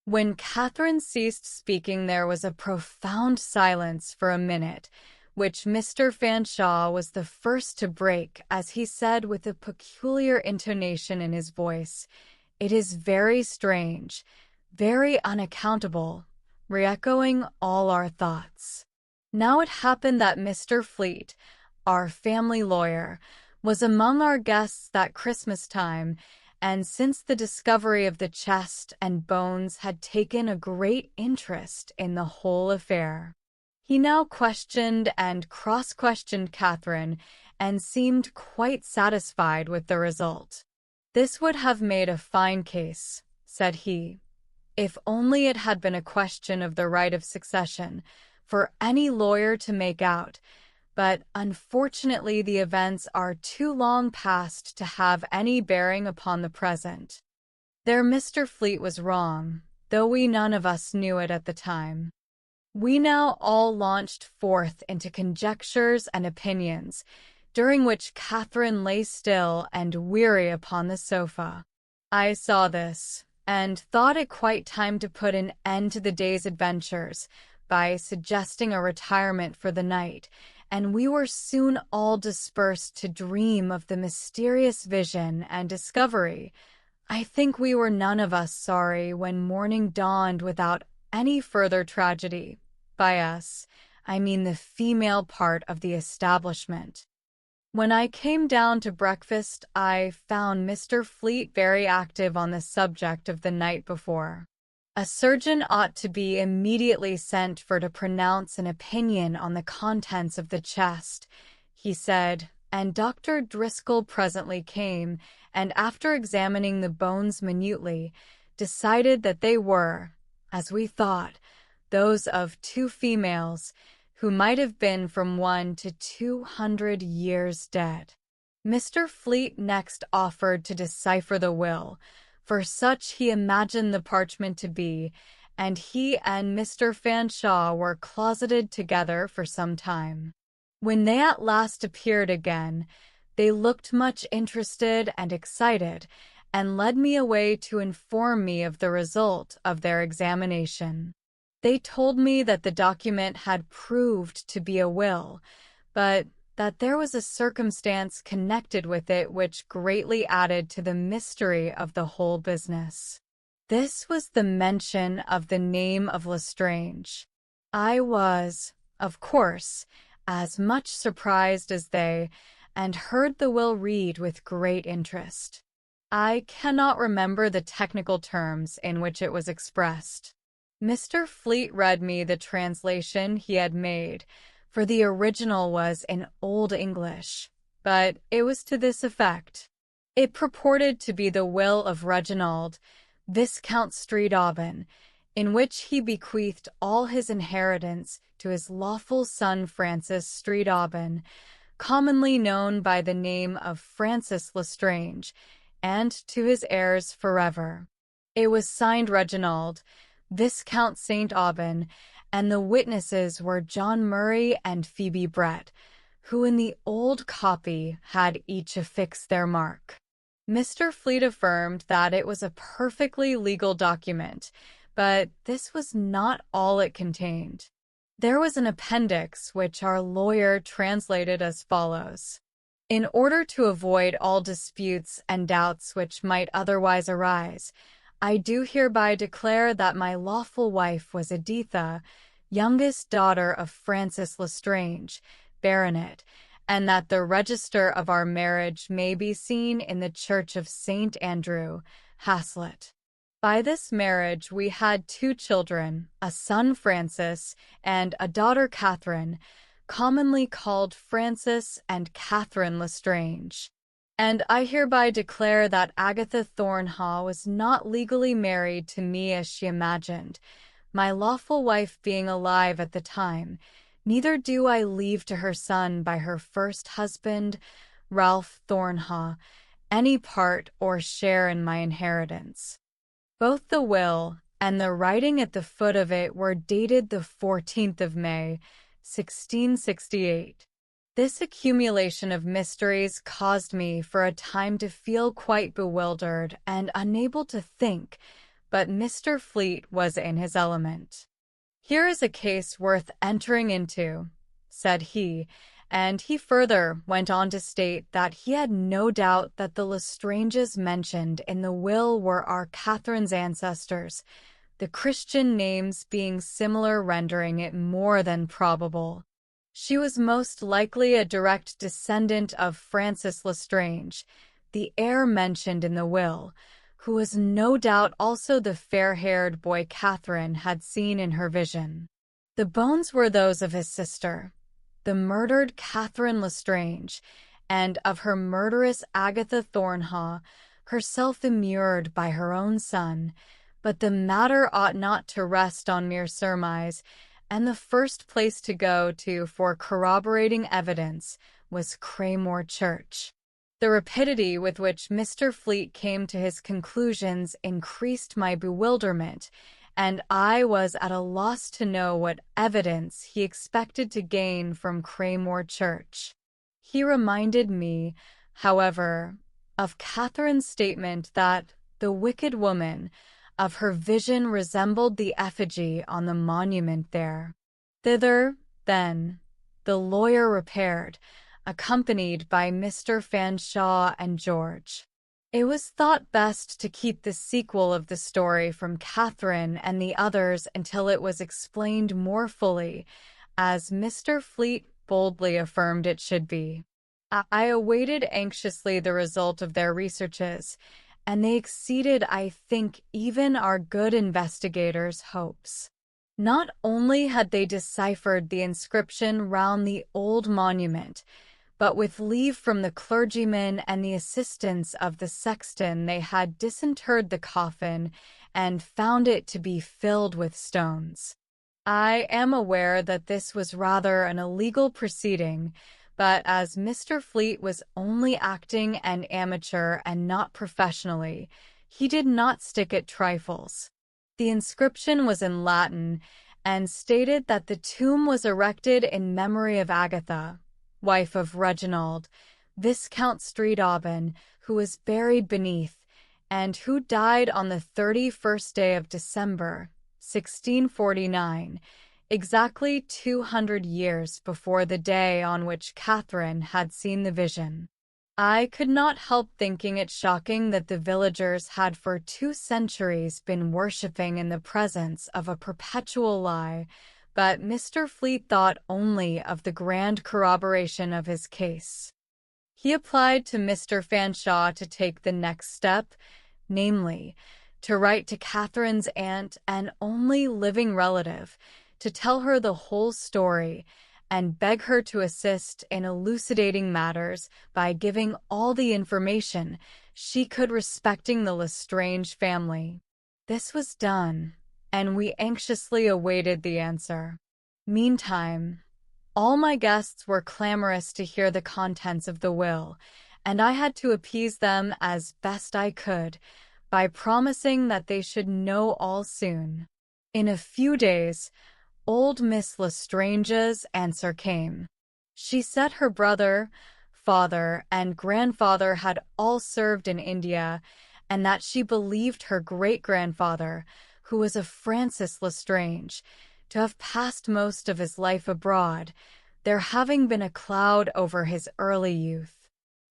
When Catherine ceased speaking, there was a profound silence for a minute, which Mr. Fanshawe was the first to break as he said with a peculiar intonation in his voice, "It is very strange, very unaccountable," re-echoing all our thoughts. Now it happened that Mr. Fleet, our family lawyer, was among our guests that Christmas time, and since the discovery of the chest and bones had taken a great interest in the whole affair. He now questioned and cross-questioned Catherine, and seemed quite satisfied with the result. "This would have made a fine case," said he, "if only it had been a question of the right of succession, for any lawyer to make out, but unfortunately the events are too long past to have any bearing upon the present." There Mr. Fleet was wrong, though we none of us knew it at the time. We now all launched forth into conjectures and opinions, during which Catherine lay still and weary upon the sofa. I saw this, and thought it quite time to put an end to the day's adventures by suggesting a retirement for the night, and we were soon all dispersed to dream of the mysterious vision and discovery. I think we were none of us sorry when morning dawned without any further tragedy. By us, I mean the female part of the establishment. When I came down to breakfast, I found Mr. Fleet very active on the subject of the night before. A surgeon ought to be immediately sent for to pronounce an opinion on the contents of the chest, he said, and Dr. Driscoll presently came, and after examining the bones minutely, decided that they were, as we thought, those of 2 females, who might have been from 1 to 200 years dead. Mr. Fleet next offered to decipher the will, for such he imagined the parchment to be, and he and Mr. Fanshawe were closeted together for some time. When they at last appeared again, they looked much interested and excited, and led me away to inform me of the result of their examination. They told me that the document had proved to be a will, but that there was a circumstance connected with it which greatly added to the mystery of the whole business. This was the mention of the name of Lestrange. I was, of course, as much surprised as they, and heard the will read with great interest. I cannot remember the technical terms in which it was expressed. Mr. Fleet read me the translation he had made, for the original was in Old English, but it was to this effect. It purported to be the will of Reginald, Viscount Streetauben, in which he bequeathed all his inheritance to his lawful son Francis Streetauben, commonly known by the name of Francis Lestrange, and to his heirs forever. It was signed Reginald, Viscount St. Auben, and the witnesses were John Murray and Phoebe Brett, who in the old copy had each affixed their mark. Mr. Fleet affirmed that it was a perfectly legal document, but this was not all it contained. There was an appendix which our lawyer translated as follows. In order to avoid all disputes and doubts which might otherwise arise, I do hereby declare that my lawful wife was Editha, youngest daughter of Francis Lestrange, Baronet, and that the register of our marriage may be seen in the Church of St. Andrew, Haslet. By this marriage we had 2 children, a son Francis and a daughter Catherine, commonly called Francis and Catherine Lestrange. And I hereby declare that Agatha Thornhaugh was not legally married to me as she imagined, my lawful wife being alive at the time. Neither do I leave to her son by her first husband, Ralph Thornhaugh, any part or share in my inheritance. Both the will and the writing at the foot of it were dated the 14th of May, 1668. This accumulation of mysteries caused me for a time to feel quite bewildered and unable to think, but Mr. Fleet was in his element. Here is a case worth entering into, said he, and he further went on to state that he had no doubt that the Lestranges mentioned in the will were our Catherine's ancestors, the Christian names being similar, rendering it more than probable. She was most likely a direct descendant of Francis Lestrange, the heir mentioned in the will, who was no doubt also the fair-haired boy Catherine had seen in her vision. The bones were those of his sister, the murdered Catherine Lestrange, and of her murderess Agatha Thornhaugh, herself immured by her own son, but the matter ought not to rest on mere surmise, and the first place to go to for corroborating evidence was Craigmore Church. The rapidity with which Mr. Fleet came to his conclusions increased my bewilderment, and I was at a loss to know what evidence he expected to gain from Craigmore Church. He reminded me, however, of Catherine's statement that the wicked woman of her vision resembled the effigy on the monument there. Thither, then, the lawyer repaired, accompanied by Mr. Fanshawe and George. It was thought best to keep the sequel of the story from Catherine and the others until it was explained more fully, as Mr. Fleet boldly affirmed it should be. I awaited anxiously the result of their researches, and they exceeded, I think, even our good investigators' hopes. Not only had they deciphered the inscription round the old monument, but with leave from the clergyman and the assistance of the sexton they had disinterred the coffin and found it to be filled with stones. I am aware that this was rather an illegal proceeding, but as Mr. Fleet was only acting an amateur and not professionally, he did not stick at trifles. The inscription was in Latin and stated that the tomb was erected in memory of Agatha, wife of Reginald, Viscount Streetauben, who was buried beneath, and who died on the 31st day of December, 1649, exactly 200 years before the day on which Catherine had seen the vision. I could not help thinking it shocking that the villagers had for 2 centuries been worshipping in the presence of a perpetual lie, but Mr. Fleet thought only of the grand corroboration of his case. He applied to Mr. Fanshawe to take the next step, namely, to write to Catherine's aunt and only living relative, to tell her the whole story, and beg her to assist in elucidating matters by giving all the information she could respecting the Lestrange family. This was done, and we anxiously awaited the answer. Meantime, all my guests were clamorous to hear the contents of the will, and I had to appease them as best I could by promising that they should know all soon. In a few days, old Miss Lestrange's answer came. She said her brother, father, and grandfather had all served in India, and that she believed her great-grandfather, who was a Francis Lestrange, to have passed most of his life abroad, there having been a cloud over his early youth.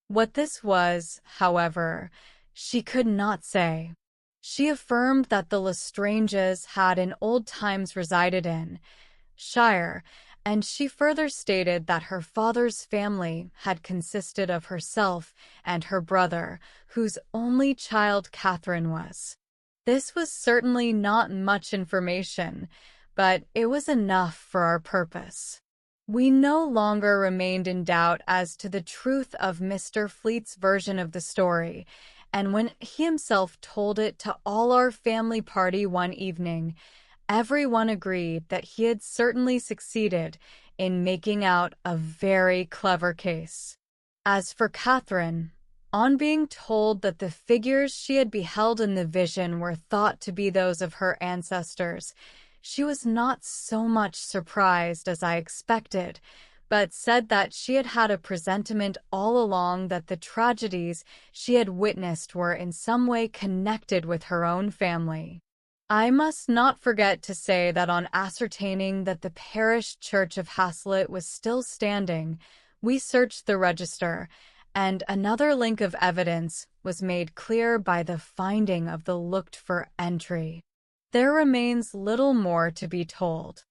What this was, however, she could not say. She affirmed that the Lestranges had in old times resided in Shire, and she further stated that her father's family had consisted of herself and her brother, whose only child Catherine was. This was certainly not much information, but it was enough for our purpose. We no longer remained in doubt as to the truth of Mr. Fleet's version of the story, and when he himself told it to all our family party one evening, everyone agreed that he had certainly succeeded in making out a very clever case. As for Catherine, on being told that the figures she had beheld in the vision were thought to be those of her ancestors, she was not so much surprised as I expected, but said that she had had a presentiment all along that the tragedies she had witnessed were in some way connected with her own family. I must not forget to say that on ascertaining that the parish church of Haslet was still standing, we searched the register, and another link of evidence was made clear by the finding of the looked-for entry. There remains little more to be told.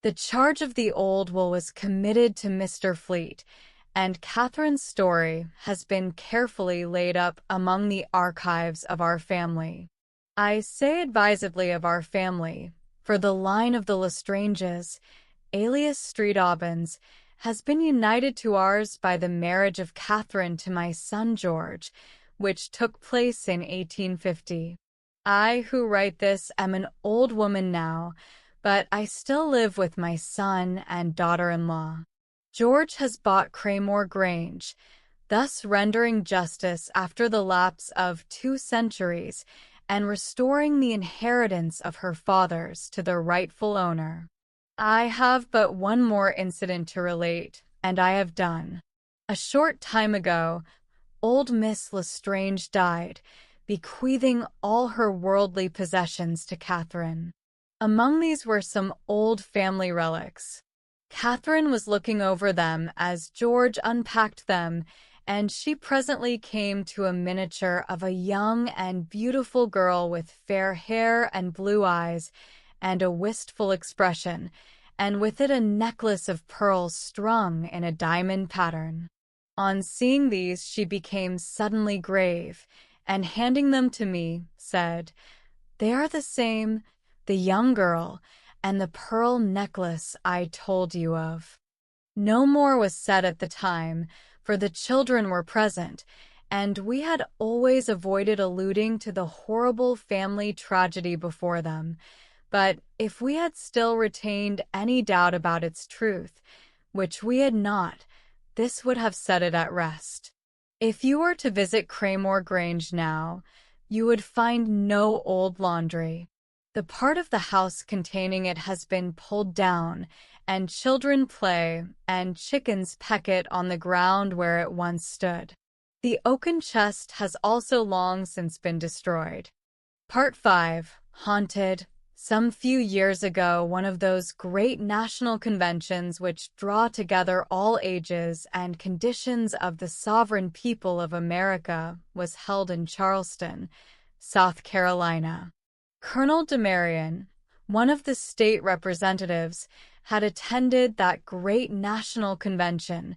The charge of the old will was committed to Mr. Fleet, and Catherine's story has been carefully laid up among the archives of our family. I say advisedly of our family, for the line of the Lestranges, alias Streetaubens, has been united to ours by the marriage of Catherine to my son George, which took place in 1850. I who write this am an old woman now, but I still live with my son and daughter-in-law. George has bought Craymore Grange, thus rendering justice after the lapse of 2 centuries and restoring the inheritance of her fathers to the rightful owner. I have but one more incident to relate, and I have done. A short time ago, old Miss Lestrange died, bequeathing all her worldly possessions to Catherine. Among these were some old family relics. Catherine was looking over them as George unpacked them, and she presently came to a miniature of a young and beautiful girl with fair hair and blue eyes and a wistful expression, and with it a necklace of pearls strung in a diamond pattern. On seeing these, she became suddenly grave, and handing them to me, said, "They are the same, the young girl, and the pearl necklace I told you of." No more was said at the time, for the children were present, and we had always avoided alluding to the horrible family tragedy before them. But if we had still retained any doubt about its truth, which we had not, this would have set it at rest. If you were to visit Craymore Grange now, you would find no old laundry. The part of the house containing it has been pulled down, and children play and chickens peck it on the ground where it once stood. The oaken chest has also long since been destroyed. Part 5. Haunted. Some few years ago, one of those great national conventions which draw together all ages and conditions of the sovereign people of America was held in Charleston, South Carolina. Colonel DeMarion, one of the state representatives, had attended that great national convention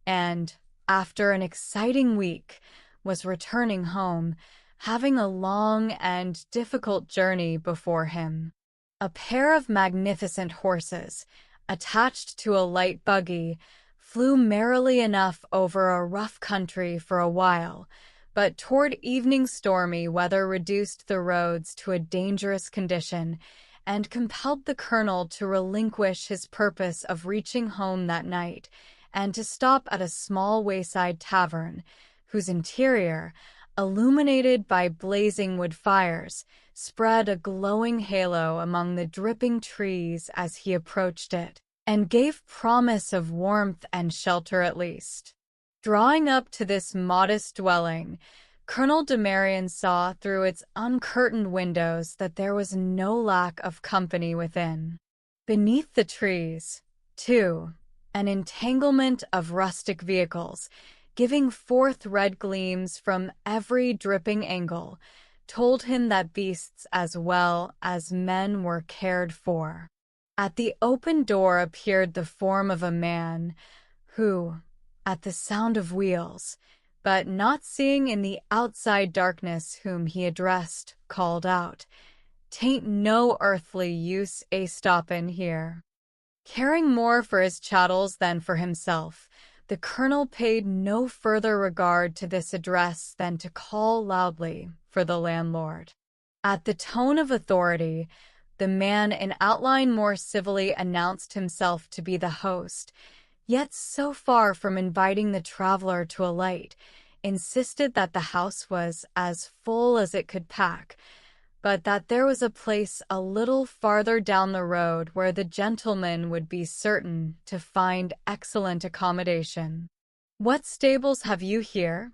and, after an exciting week, was returning home, having a long and difficult journey before him. A pair of magnificent horses, attached to a light buggy, flew merrily enough over a rough country for a while, but toward evening stormy weather reduced the roads to a dangerous condition and compelled the colonel to relinquish his purpose of reaching home that night and to stop at a small wayside tavern, whose interior, illuminated by blazing wood fires, spread a glowing halo among the dripping trees as he approached it. and gave promise of warmth and shelter at least. Drawing up to this modest dwelling, Colonel Demarion saw through its uncurtained windows that there was no lack of company within. Beneath the trees, too, an entanglement of rustic vehicles, giving forth red gleams from every dripping angle, told him that beasts as well as men were cared for. At the open door appeared the form of a man who, at the sound of wheels, but not seeing in the outside darkness whom he addressed, called out, "'Tain't no earthly use a stoppin' here." Caring more for his chattels than for himself, the colonel paid no further regard to this address than to call loudly for the landlord. At the tone of authority, the man in outline more civilly announced himself to be the host, yet so far from inviting the traveler to alight, insisted that the house was as full as it could pack, but that there was a place a little farther down the road where the gentleman would be certain to find excellent accommodation. "What stables have you here?"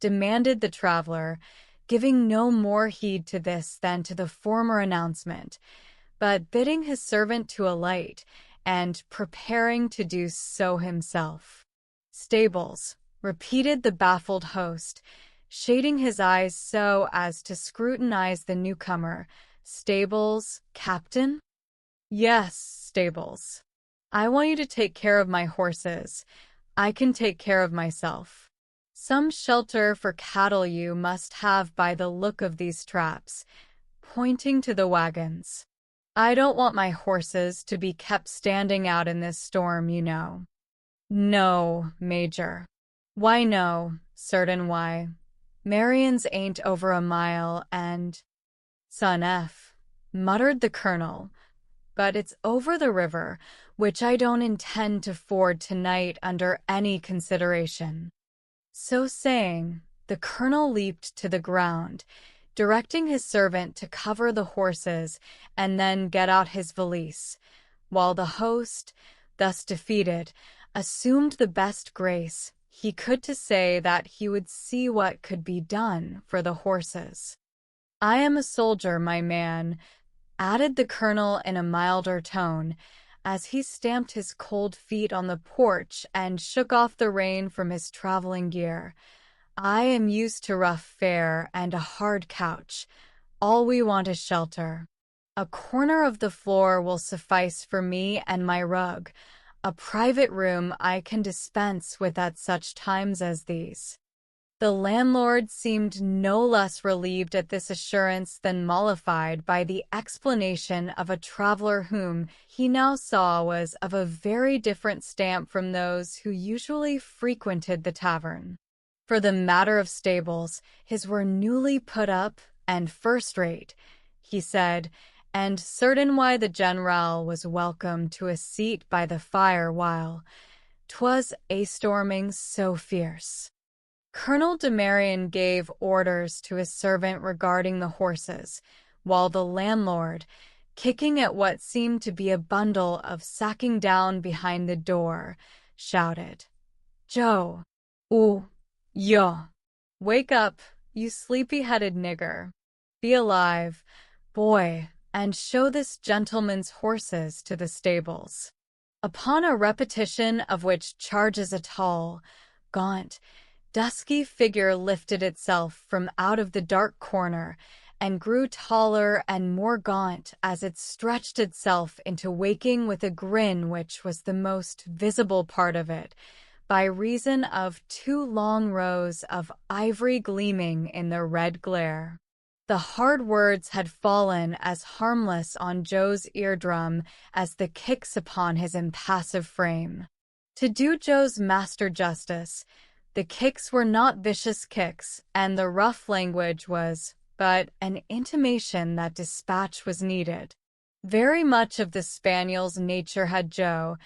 demanded the traveler, giving no more heed to this than to the former announcement, but bidding his servant to alight, and preparing to do so himself. "Stables," repeated the baffled host, shading his eyes so as to scrutinize the newcomer. "Stables, Captain?" "Yes, stables. I want you to take care of my horses. I can take care of myself. Some shelter for cattle you must have by the look of these traps," pointing to the wagons. "I don't want my horses to be kept standing out in this storm, you know." "No, Major." "Why no, certain why. Marion's ain't over a mile and—" "Son F," muttered the colonel, "but it's over the river, which I don't intend to ford tonight under any consideration." So saying, the colonel leaped to the ground, directing his servant to cover the horses and then get out his valise, while the host, thus defeated, assumed the best grace he could to say that he would see what could be done for the horses. "I am a soldier, my man," added the colonel in a milder tone, as he stamped his cold feet on the porch and shook off the rain from his traveling gear. "I am used to rough fare and a hard couch. All we want is shelter. A corner of the floor will suffice for me and my rug. A private room I can dispense with at such times as these." The landlord seemed no less relieved at this assurance than mollified by the explanation of a traveler whom he now saw was of a very different stamp from those who usually frequented the tavern. For the matter of stables, his were newly put up and first-rate, he said, and certain why the general was welcome to a seat by the fire while 'twas a-storming so fierce. Colonel Demarion gave orders to his servant regarding the horses, while the landlord, kicking at what seemed to be a bundle of sacking down behind the door, shouted, "Joe! Ooh! Yo! Wake up, you sleepy-headed nigger! Be alive, boy, and show this gentleman's horses to the stables." Upon a repetition of which charges a tall, gaunt, dusky figure lifted itself from out of the dark corner and grew taller and more gaunt as it stretched itself into waking with a grin which was the most visible part of it, by reason of 2 long rows of ivory gleaming in the red glare. The hard words had fallen as harmless on Joe's eardrum as the kicks upon his impassive frame. To do Joe's master justice, the kicks were not vicious kicks, and the rough language was but an intimation that dispatch was needed. Very much of the spaniel's nature had Joe,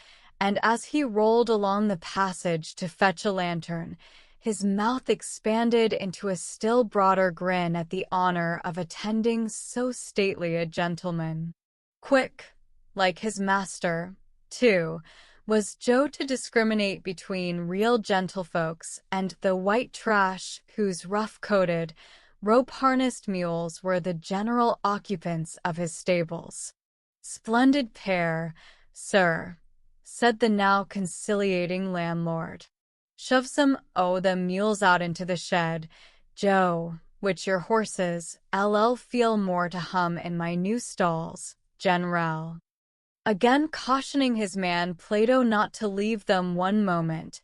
and as he rolled along the passage to fetch a lantern, his mouth expanded into a still broader grin at the honor of attending so stately a gentleman. Quick, like his master, too, was Joe to discriminate between real gentlefolks and the white trash whose rough-coated, rope-harnessed mules were the general occupants of his stables. "Splendid pair, sir," said the now conciliating landlord. "Shove some o' them mules out into the shed, Joe, which your horses, I'll feel more to hum in my new stalls, General." Again cautioning his man Plato not to leave them one moment,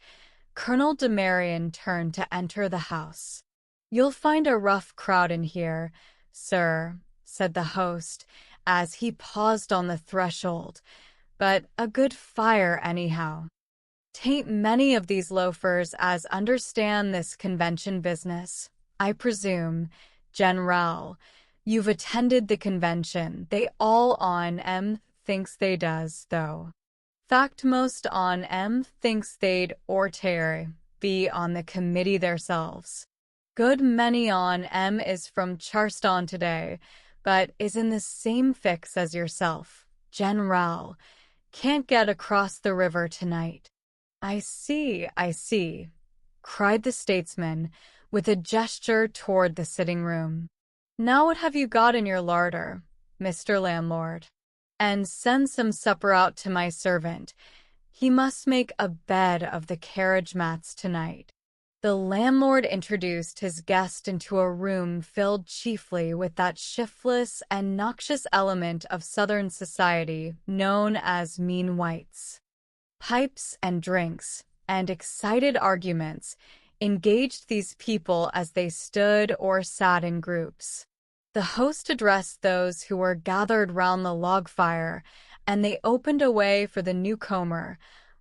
Colonel Demarian turned to enter the house. "You'll find a rough crowd in here, sir," said the host, as he paused on the threshold, "but a good fire anyhow. 'Tain't many of these loafers as understand this convention business. I presume, General, you've attended the convention. They all on 'em thinks they does, though. Fact most on 'em thinks they'd orter be on the committee theirselves. Good many on 'em is from Charleston today, but is in the same fix as yourself, General. Can't get across the river tonight." I see," cried the statesman, with a gesture toward the sitting-room. "Now what have you got in your larder, Mr. Landlord? And send some supper out to my servant. He must make a bed of the carriage mats tonight." The landlord introduced his guest into a room filled chiefly with that shiftless and noxious element of Southern society known as mean whites. Pipes and drinks, and excited arguments, engaged these people as they stood or sat in groups. The host addressed those who were gathered round the log fire, and they opened a way for the newcomer,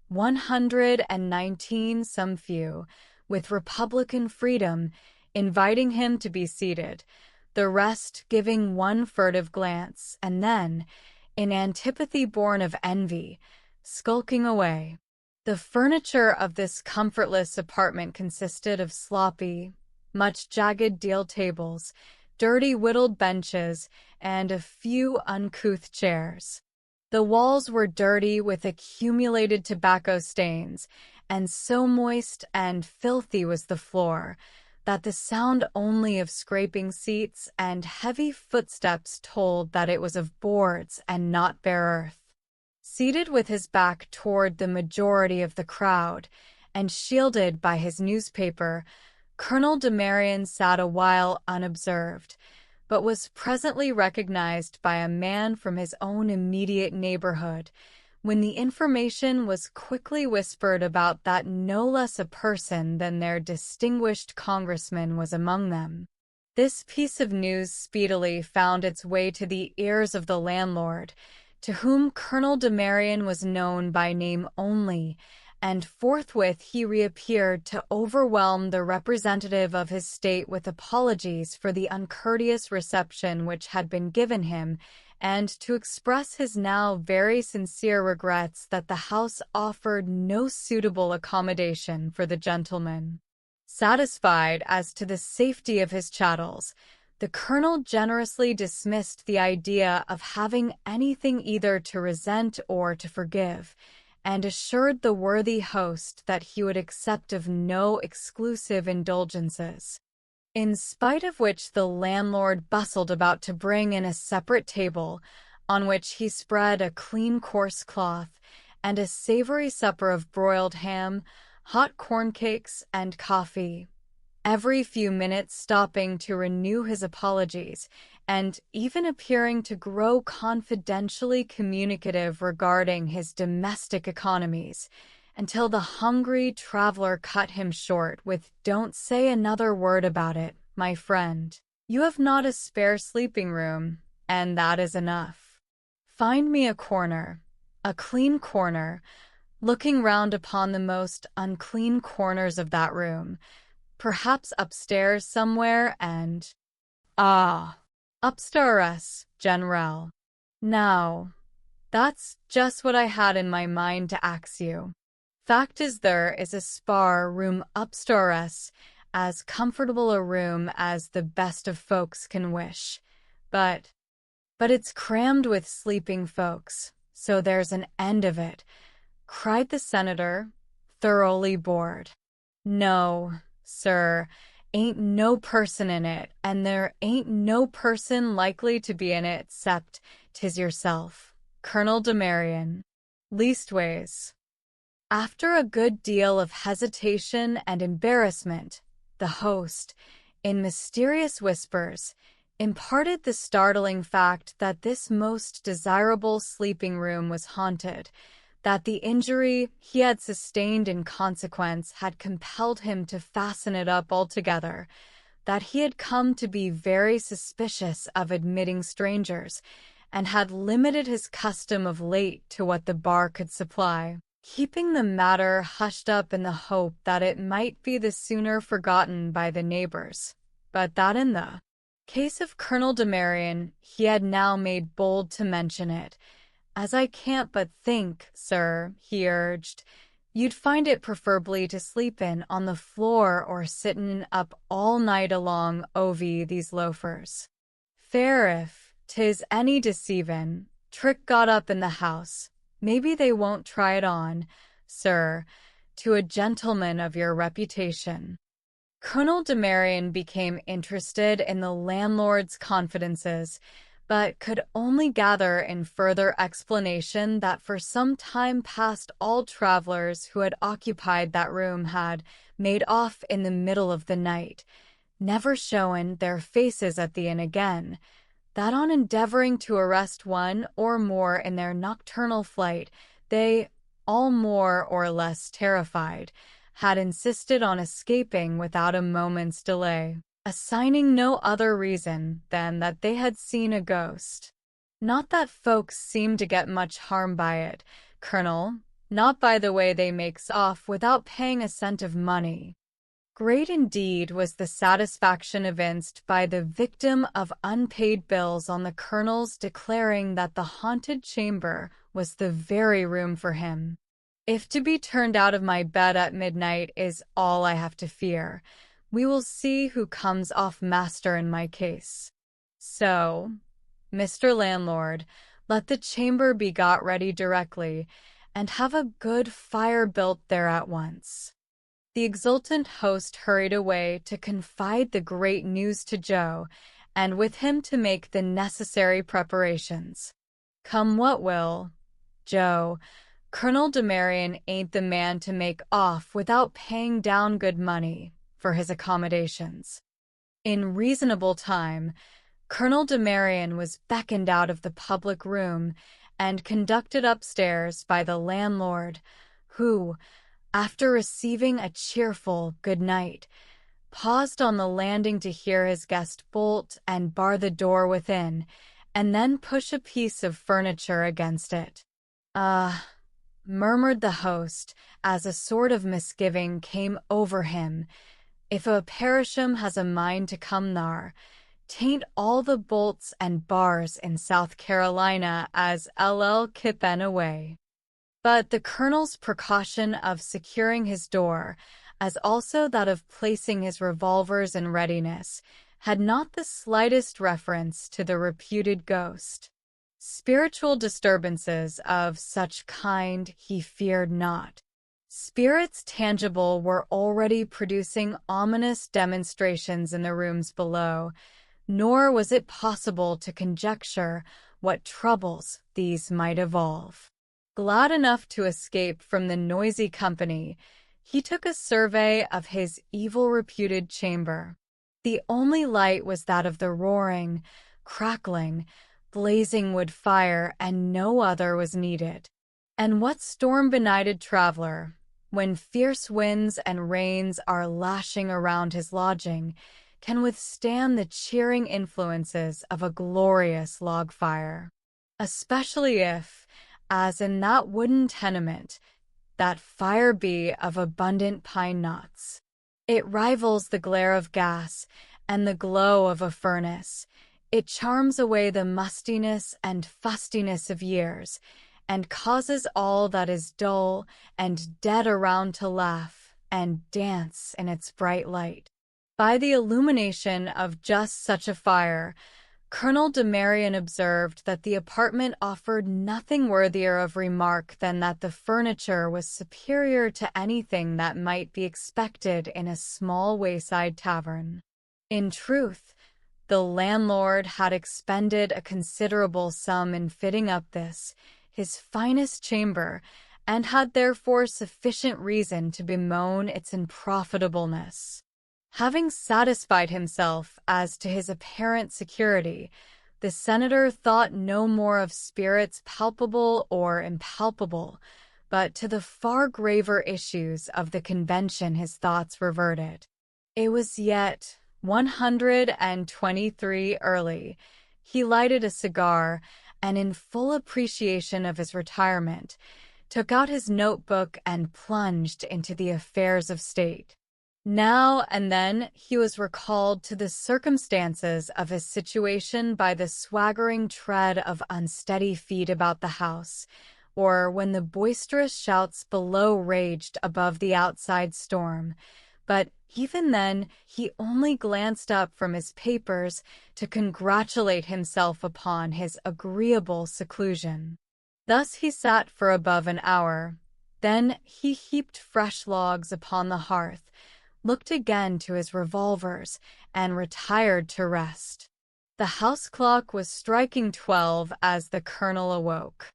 119 some few, with Republican freedom, inviting him to be seated, the rest giving one furtive glance, and then, in antipathy born of envy, skulking away. The furniture of this comfortless apartment consisted of sloppy, much jagged deal tables, dirty whittled benches, and a few uncouth chairs. The walls were dirty with accumulated tobacco stains, and so moist and filthy was the floor that the sound only of scraping seats and heavy footsteps told that it was of boards and not bare earth. Seated with his back toward the majority of the crowd, and shielded by his newspaper, Colonel Demarian sat a while unobserved, but was presently recognized by a man from his own immediate neighborhood, when the information was quickly whispered about that no less a person than their distinguished congressman was among them. This piece of news speedily found its way to the ears of the landlord, to whom Colonel Demarian was known by name only, and forthwith he reappeared to overwhelm the representative of his state with apologies for the uncourteous reception which had been given him, and to express his now very sincere regrets that the house offered no suitable accommodation for the gentleman. Satisfied as to the safety of his chattels, the colonel generously dismissed the idea of having anything either to resent or to forgive, and assured the worthy host that he would accept of no exclusive indulgences. In spite of which the landlord bustled about to bring in a separate table, on which he spread a clean coarse cloth, and a savory supper of broiled ham, hot corn cakes, and coffee, every few minutes stopping to renew his apologies, and even appearing to grow confidentially communicative regarding his domestic economies, until the hungry traveler cut him short with, "Don't say another word about it, my friend. You have not a spare sleeping room, and that is enough. Find me a corner, a clean corner," looking round upon the most unclean corners of that room, "perhaps upstairs somewhere, and—" "Ah, upstairs, General. Now, that's just what I had in my mind to ax you. Fact is there is a spare room upstairs, as comfortable a room as the best of folks can wish, but it's crammed with sleeping folks, so there's an end of it," cried the senator, thoroughly bored. "No, sir, ain't no person in it, and there ain't no person likely to be in it 'cept 'tis yourself, Colonel Demarion. Leastways." After a good deal of hesitation and embarrassment, the host, in mysterious whispers, imparted the startling fact that this most desirable sleeping room was haunted, that the injury he had sustained in consequence had compelled him to fasten it up altogether, that he had come to be very suspicious of admitting strangers, and had limited his custom of late to what the bar could supply, keeping the matter hushed up in the hope that it might be the sooner forgotten by the neighbors, but that in the case of Colonel Demarion he had now made bold to mention it. "As I can't but think, sir," he urged, "you'd find it preferably to sleep in on the floor or sittin' up all night along ovie these loafers. Fair if 'tis any deceivin' trick got up in the house, maybe they won't try it on, sir, to a gentleman of your reputation." Colonel Demarion became interested in the landlord's confidences, but could only gather in further explanation that for some time past all travelers who had occupied that room had made off in the middle of the night, never showing their faces at the inn again, that on endeavoring to arrest one or more in their nocturnal flight, they, all more or less terrified, had insisted on escaping without a moment's delay, assigning no other reason than that they had seen a ghost. "Not that folks seem to get much harm by it, Colonel, not by the way they makes off without paying a cent of money." Great indeed was the satisfaction evinced by the victim of unpaid bills on the Colonel's declaring that the haunted chamber was the very room for him. "If to be turned out of my bed at midnight is all I have to fear, we will see who comes off master in my case. So, Mr. Landlord, let the chamber be got ready directly, and have a good fire built there at once." The exultant host hurried away to confide the great news to Joe, and with him to make the necessary preparations. "Come what will, Joe, Colonel Demarion ain't the man to make off without paying down good money for his accommodations." In reasonable time, Colonel Demarion was beckoned out of the public room and conducted upstairs by the landlord, who, after receiving a cheerful good night, paused on the landing to hear his guest bolt and bar the door within, and then push a piece of furniture against it. "Ah," murmured the host, as a sort of misgiving came over him, "if a parisham has a mind to come thar, 'tain't all the bolts and bars in South Carolina as LL kippen away." But the Colonel's precaution of securing his door, as also that of placing his revolvers in readiness, had not the slightest reference to the reputed ghost. Spiritual disturbances of such kind he feared not. Spirits tangible were already producing ominous demonstrations in the rooms below, nor was it possible to conjecture what troubles these might evolve. Glad enough to escape from the noisy company, he took a survey of his evil-reputed chamber. The only light was that of the roaring, crackling, blazing wood fire, and no other was needed. And what storm-benighted traveler, when fierce winds and rains are lashing around his lodging, can withstand the cheering influences of a glorious log fire? Especially if, as in that wooden tenement, that fire be of abundant pine knots. It rivals the glare of gas and the glow of a furnace. It charms away the mustiness and fustiness of years, and causes all that is dull and dead around to laugh and dance in its bright light. By the illumination of just such a fire, Colonel de Marion observed that the apartment offered nothing worthier of remark than that the furniture was superior to anything that might be expected in a small wayside tavern. In truth, the landlord had expended a considerable sum in fitting up this, his finest chamber, and had therefore sufficient reason to bemoan its unprofitableness. Having satisfied himself as to his apparent security, the senator thought no more of spirits palpable or impalpable, but to the far graver issues of the convention his thoughts reverted. It was yet 123 early. He lighted a cigar, and in full appreciation of his retirement, took out his notebook and plunged into the affairs of state. Now and then he was recalled to the circumstances of his situation by the swaggering tread of unsteady feet about the house, or when the boisterous shouts below raged above the outside storm. But even then he only glanced up from his papers to congratulate himself upon his agreeable seclusion. Thus he sat for above an hour. Then he heaped fresh logs upon the hearth, looked again to his revolvers, and retired to rest. The house clock was striking 12 as the colonel awoke.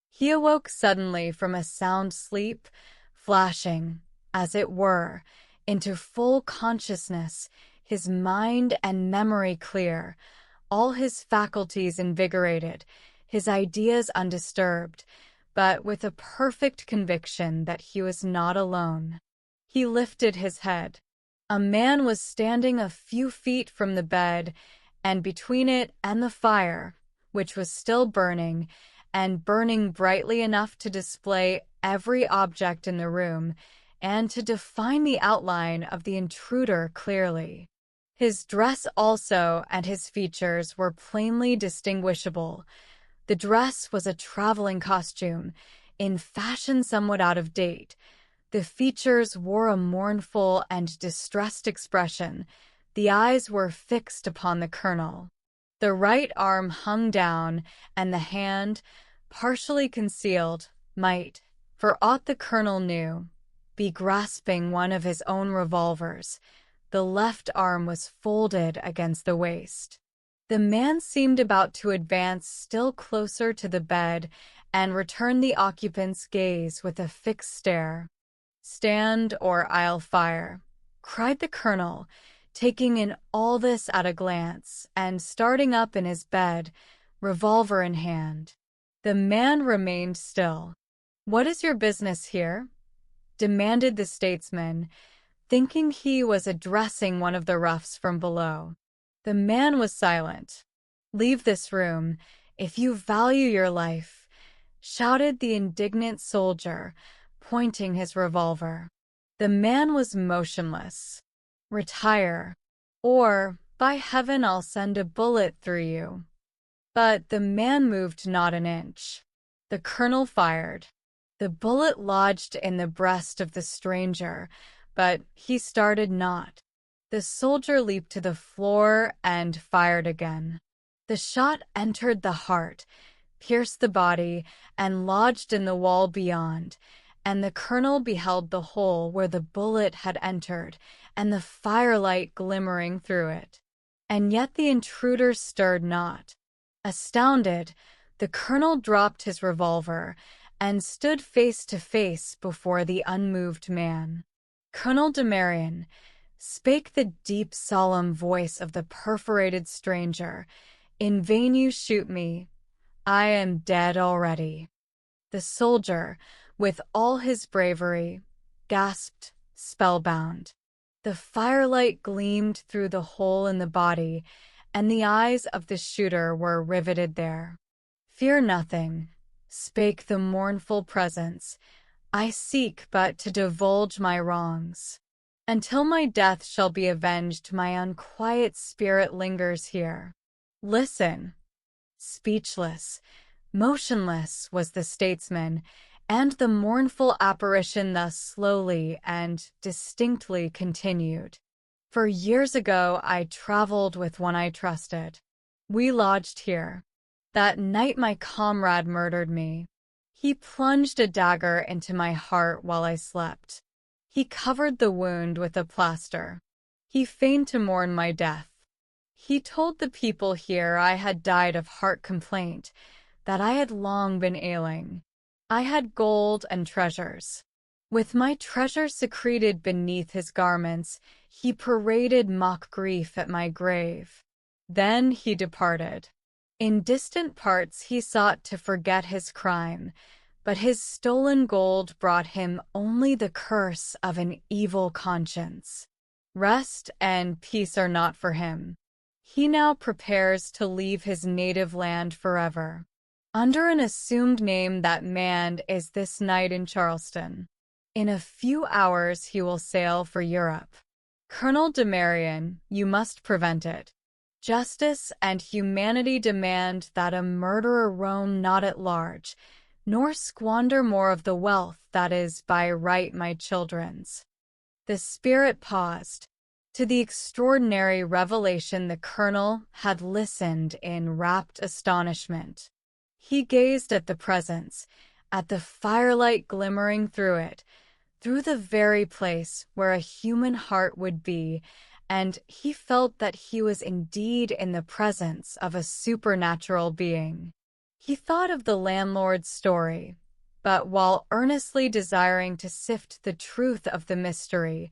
He awoke suddenly from a sound sleep, flashing, as it were, into full consciousness, his mind and memory clear, all his faculties invigorated, his ideas undisturbed, but with a perfect conviction that he was not alone. He lifted his head. A man was standing a few feet from the bed, and between it and the fire, which was still burning, and burning brightly enough to display every object in the room, and to define the outline of the intruder clearly. His dress also and his features were plainly distinguishable. The dress was a traveling costume, in fashion somewhat out of date. The features wore a mournful and distressed expression. The eyes were fixed upon the colonel. The right arm hung down, and the hand, partially concealed, might, for aught the colonel knew, be grasping one of his own revolvers. The left arm was folded against the waist. The man seemed about to advance still closer to the bed and return the occupant's gaze with a fixed stare. "Stand, or I'll fire," cried the colonel, taking in all this at a glance, and starting up in his bed, revolver in hand. The man remained still. "What is your business here?" demanded the statesman, thinking he was addressing one of the roughs from below. The man was silent. "Leave this room, if you value your life," shouted the indignant soldier, pointing his revolver. The man was motionless. "Retire, or, by heaven, I'll send a bullet through you." But the man moved not an inch. The colonel fired. The bullet lodged in the breast of the stranger, but he started not. The soldier leaped to the floor and fired again. The shot entered the heart, pierced the body, and lodged in the wall beyond, and the colonel beheld the hole where the bullet had entered, and the firelight glimmering through it. And yet the intruder stirred not. Astounded, the colonel dropped his revolver, and stood face to face before the unmoved man. "Colonel de Marion," spake the deep, solemn voice of the perforated stranger, "in vain you shoot me. I am dead already." The soldier, with all his bravery, gasped, spellbound. The firelight gleamed through the hole in the body, and the eyes of the shooter were riveted there. "Fear nothing," spake the mournful presence. "I seek but to divulge my wrongs. Until my death shall be avenged, my unquiet spirit lingers here. Listen." Speechless, motionless was the statesman, and the mournful apparition thus slowly and distinctly continued. "For years ago I traveled with one I trusted. We lodged here. That night my comrade murdered me. He plunged a dagger into my heart while I slept. He covered the wound with a plaster. He feigned to mourn my death. He told the people here I had died of heart complaint, that I had long been ailing. I had gold and treasures. With my treasure secreted beneath his garments, he paraded mock grief at my grave. Then he departed. In distant parts he sought to forget his crime, but his stolen gold brought him only the curse of an evil conscience. Rest and peace are not for him. He now prepares to leave his native land forever. Under an assumed name, that man is this night in Charleston. In a few hours he will sail for Europe. Colonel de Marion, you must prevent it. Justice and humanity demand that a murderer roam not at large, nor squander more of the wealth that is by right my children's. The spirit paused. To the extraordinary revelation the colonel had listened in rapt astonishment. He gazed at the presence, at the firelight glimmering through it, through the very place where a human heart would be, and he felt that he was indeed in the presence of a supernatural being. He thought of the landlord's story, but while earnestly desiring to sift the truth of the mystery,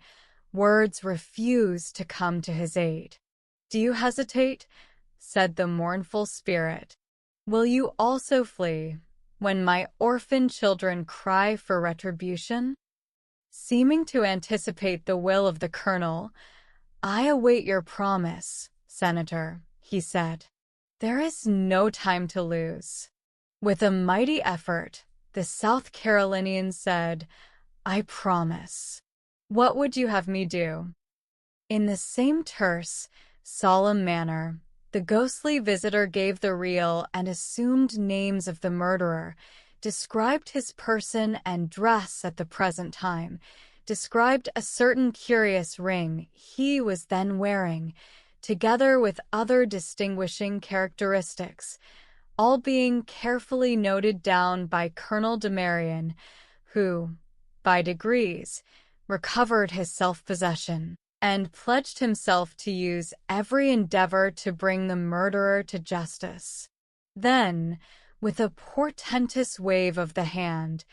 words refused to come to his aid. "Do you hesitate?" said the mournful spirit. "Will you also flee when my orphan children cry for retribution?" Seeming to anticipate the will of the colonel, "I await your promise, Senator," he said. "There is no time to lose." With a mighty effort, the South Carolinian said, "I promise." "What would you have me do?" In the same terse, solemn manner, the ghostly visitor gave the real and assumed names of the murderer, described his person and dress at the present time, described a certain curious ring he was then wearing, together with other distinguishing characteristics, all being carefully noted down by Colonel de Marion, who, by degrees, recovered his self-possession, and pledged himself to use every endeavor to bring the murderer to justice. Then, with a portentous wave of the hand,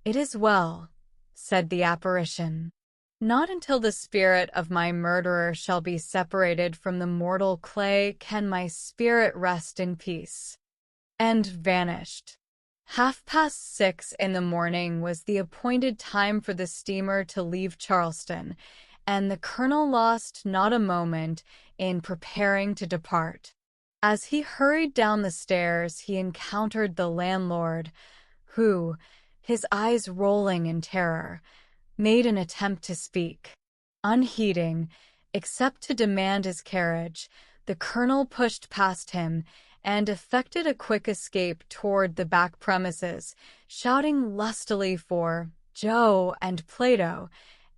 "It is well," said the apparition. "Not until the spirit of my murderer shall be separated from the mortal clay can my spirit rest in peace," and vanished. 6:30 in the morning was the appointed time for the steamer to leave Charleston, and the colonel lost not a moment in preparing to depart. As he hurried down the stairs, he encountered the landlord, who, his eyes rolling in terror, made an attempt to speak. Unheeding, except to demand his carriage, the colonel pushed past him and effected a quick escape toward the back premises, shouting lustily for Joe and Plato,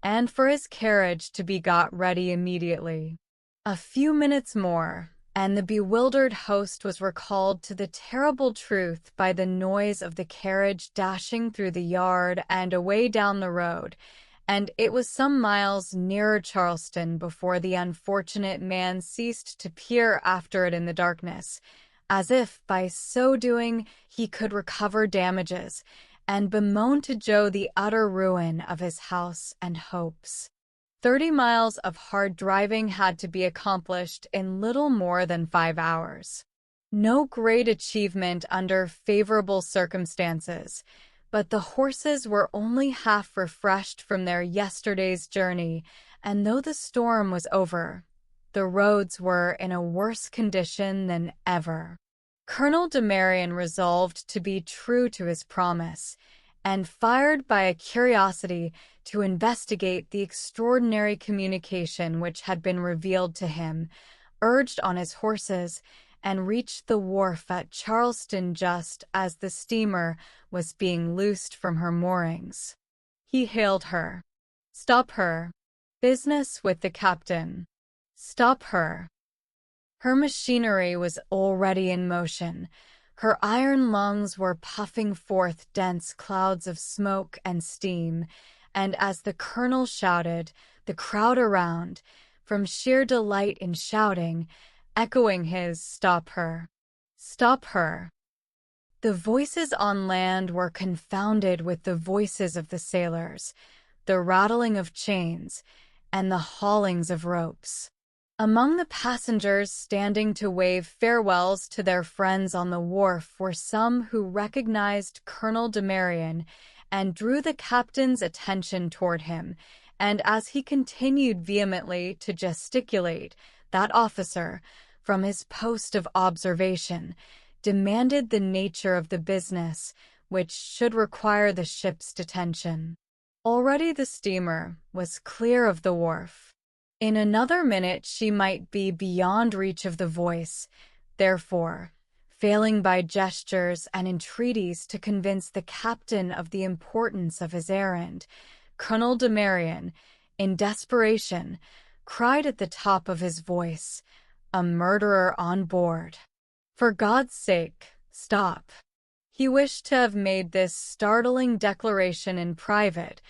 and for his carriage to be got ready immediately. A few minutes more, and the bewildered host was recalled to the terrible truth by the noise of the carriage dashing through the yard and away down the road, and it was some miles nearer Charleston before the unfortunate man ceased to peer after it in the darkness, as if by so doing he could recover damages, and bemoan to Joe the utter ruin of his house and hopes. 30 miles of hard driving had to be accomplished in little more than 5 hours. No great achievement under favorable circumstances, but the horses were only half refreshed from their yesterday's journey, and though the storm was over, the roads were in a worse condition than ever. Colonel de Marion resolved to be true to his promise, and fired by a curiosity to investigate the extraordinary communication which had been revealed to him, urged on his horses, and reached the wharf at Charleston just as the steamer was being loosed from her moorings. He hailed her. "Stop her. Business with the captain." "Stop her." Her machinery was already in motion. Her iron lungs were puffing forth dense clouds of smoke and steam, and as the colonel shouted, the crowd around, from sheer delight in shouting, echoing his "Stop her! Stop her!" The voices on land were confounded with the voices of the sailors, the rattling of chains, and the haulings of ropes. Among the passengers standing to wave farewells to their friends on the wharf were some who recognized Colonel Demarion and drew the captain's attention toward him, and as he continued vehemently to gesticulate, that officer, from his post of observation, demanded the nature of the business which should require the ship's detention. Already the steamer was clear of the wharf. In another minute she might be beyond reach of the voice. Therefore, failing by gestures and entreaties to convince the captain of the importance of his errand, Colonel Demarion, in desperation, cried at the top of his voice, "A murderer on board! For God's sake, stop!" He wished to have made this startling declaration in private,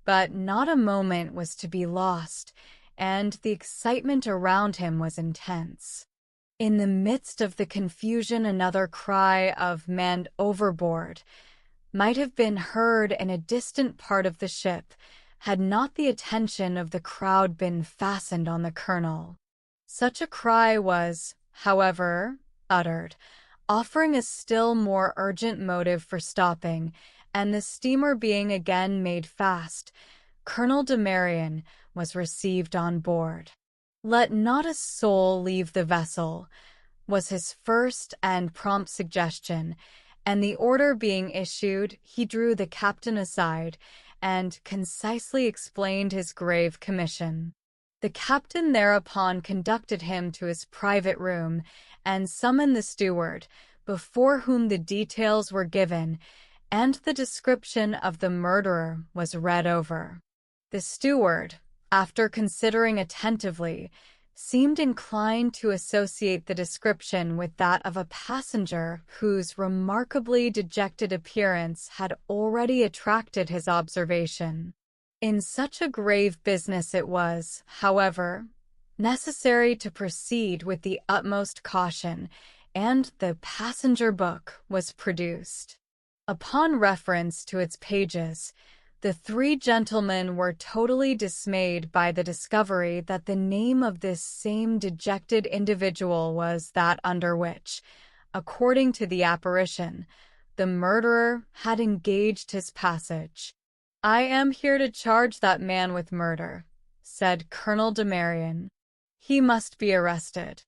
but not a moment was to be lost, and the excitement around him was intense. In the midst of the confusion, another cry of "Man overboard!" might have been heard in a distant part of the ship, had not the attention of the crowd been fastened on the colonel. Such a cry was, however, uttered, offering a still more urgent motive for stopping, and the steamer being again made fast, Colonel Demarion was received on board. "Let not a soul leave the vessel," was his first and prompt suggestion, and the order being issued, he drew the captain aside and concisely explained his grave commission. The captain thereupon conducted him to his private room and summoned the steward, before whom the details were given, and the description of the murderer was read over. The steward, after considering attentively, seemed inclined to associate the description with that of a passenger whose remarkably dejected appearance had already attracted his observation. In such a grave business it was, however, necessary to proceed with the utmost caution, and the passenger book was produced. Upon reference to its pages, the three gentlemen were totally dismayed by the discovery that the name of this same dejected individual was that under which, according to the apparition, the murderer had engaged his passage. "I am here to charge that man with murder," said Colonel Demarion. "He must be arrested."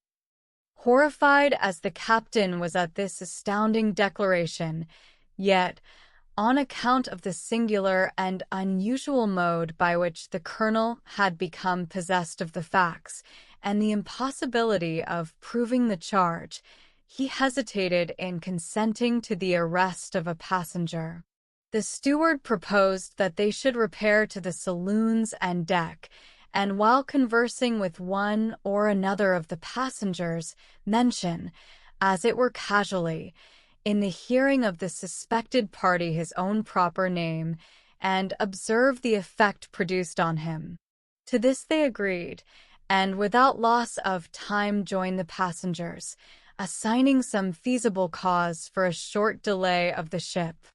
Horrified as the captain was at this astounding declaration, yet, on account of the singular and unusual mode by which the colonel had become possessed of the facts, and the impossibility of proving the charge, he hesitated in consenting to the arrest of a passenger. The steward proposed that they should repair to the saloons and deck, and while conversing with one or another of the passengers, mention, as it were casually, in the hearing of the suspected party his own proper name, and observe the effect produced on him. To this they agreed, and without loss of time joined the passengers, assigning some feasible cause for a short delay of the ship.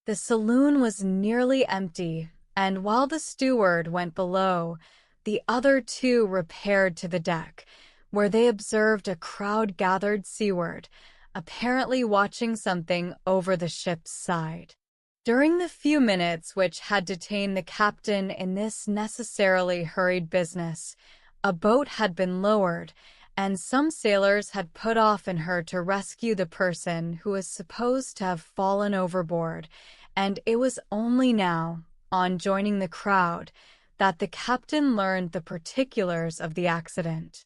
The saloon was nearly empty, and while the steward went below, the other two repaired to the deck, where they observed a crowd gathered seaward, apparently watching something over the ship's side. During the few minutes which had detained the captain in this necessarily hurried business, a boat had been lowered, and some sailors had put off in her to rescue the person who was supposed to have fallen overboard, and it was only now, on joining the crowd, that the captain learned the particulars of the accident.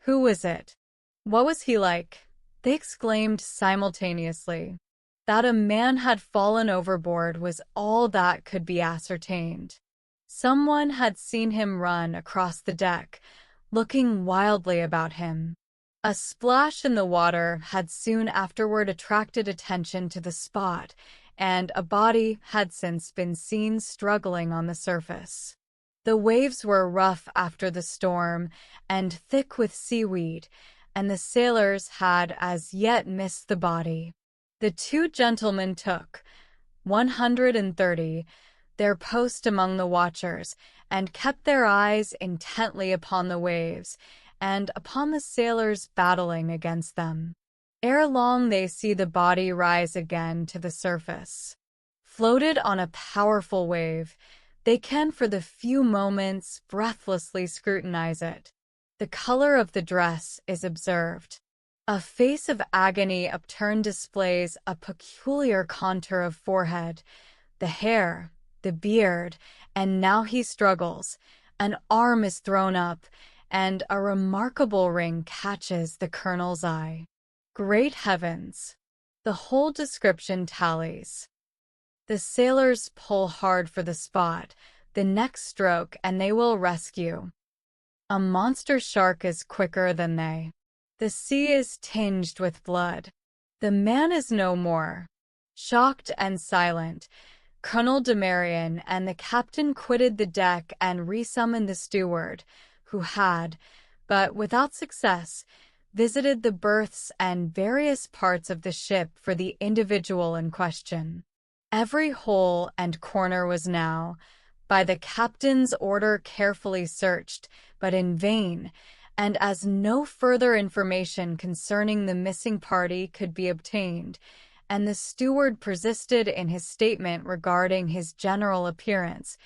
"Who was it? What was he like?" they exclaimed simultaneously. That a man had fallen overboard was all that could be ascertained. Someone had seen him run across the deck, looking wildly about him. A splash in the water had soon afterward attracted attention to the spot, and a body had since been seen struggling on the surface. The waves were rough after the storm and thick with seaweed, and the sailors had as yet missed the body. The two gentlemen took 130 their post among the watchers, and kept their eyes intently upon the waves, and upon the sailors battling against them. Ere long they see the body rise again to the surface. Floated on a powerful wave, they can for the few moments breathlessly scrutinize it. The color of the dress is observed. A face of agony upturned displays a peculiar contour of forehead, the hair, the beard, and now he struggles. An arm is thrown up, and a remarkable ring catches the colonel's eye. Great heavens! The whole description tallies. The sailors pull hard for the spot, the next stroke, and they will rescue. A monster shark is quicker than they. The sea is tinged with blood. The man is no more. Shocked and silent, Colonel Demarion and the captain quitted the deck and resummoned the steward, who had, but without success, visited the berths and various parts of the ship for the individual in question. Every hole and corner was now, by the captain's order, carefully searched, but in vain, and as no further information concerning the missing party could be obtained, and the steward persisted in his statement regarding his general appearance,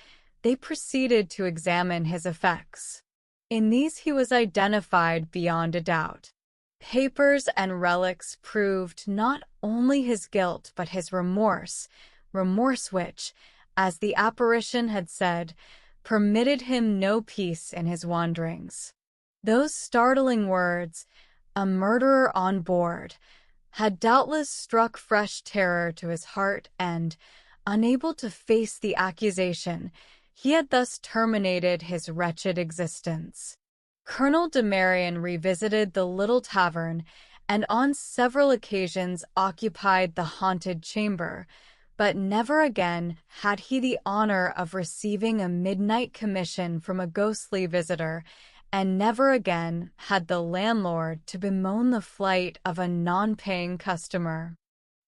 they proceeded to examine his effects. In these he was identified beyond a doubt. Papers and relics proved not only his guilt but his remorse which, as the apparition had said, permitted him no peace in his wanderings. Those startling words, "a murderer on board," had doubtless struck fresh terror to his heart, and, unable to face the accusation, he had thus terminated his wretched existence. Colonel Demarion revisited the little tavern, and on several occasions occupied the haunted chamber, but never again had he the honor of receiving a midnight commission from a ghostly visitor, and never again had the landlord to bemoan the flight of a non-paying customer.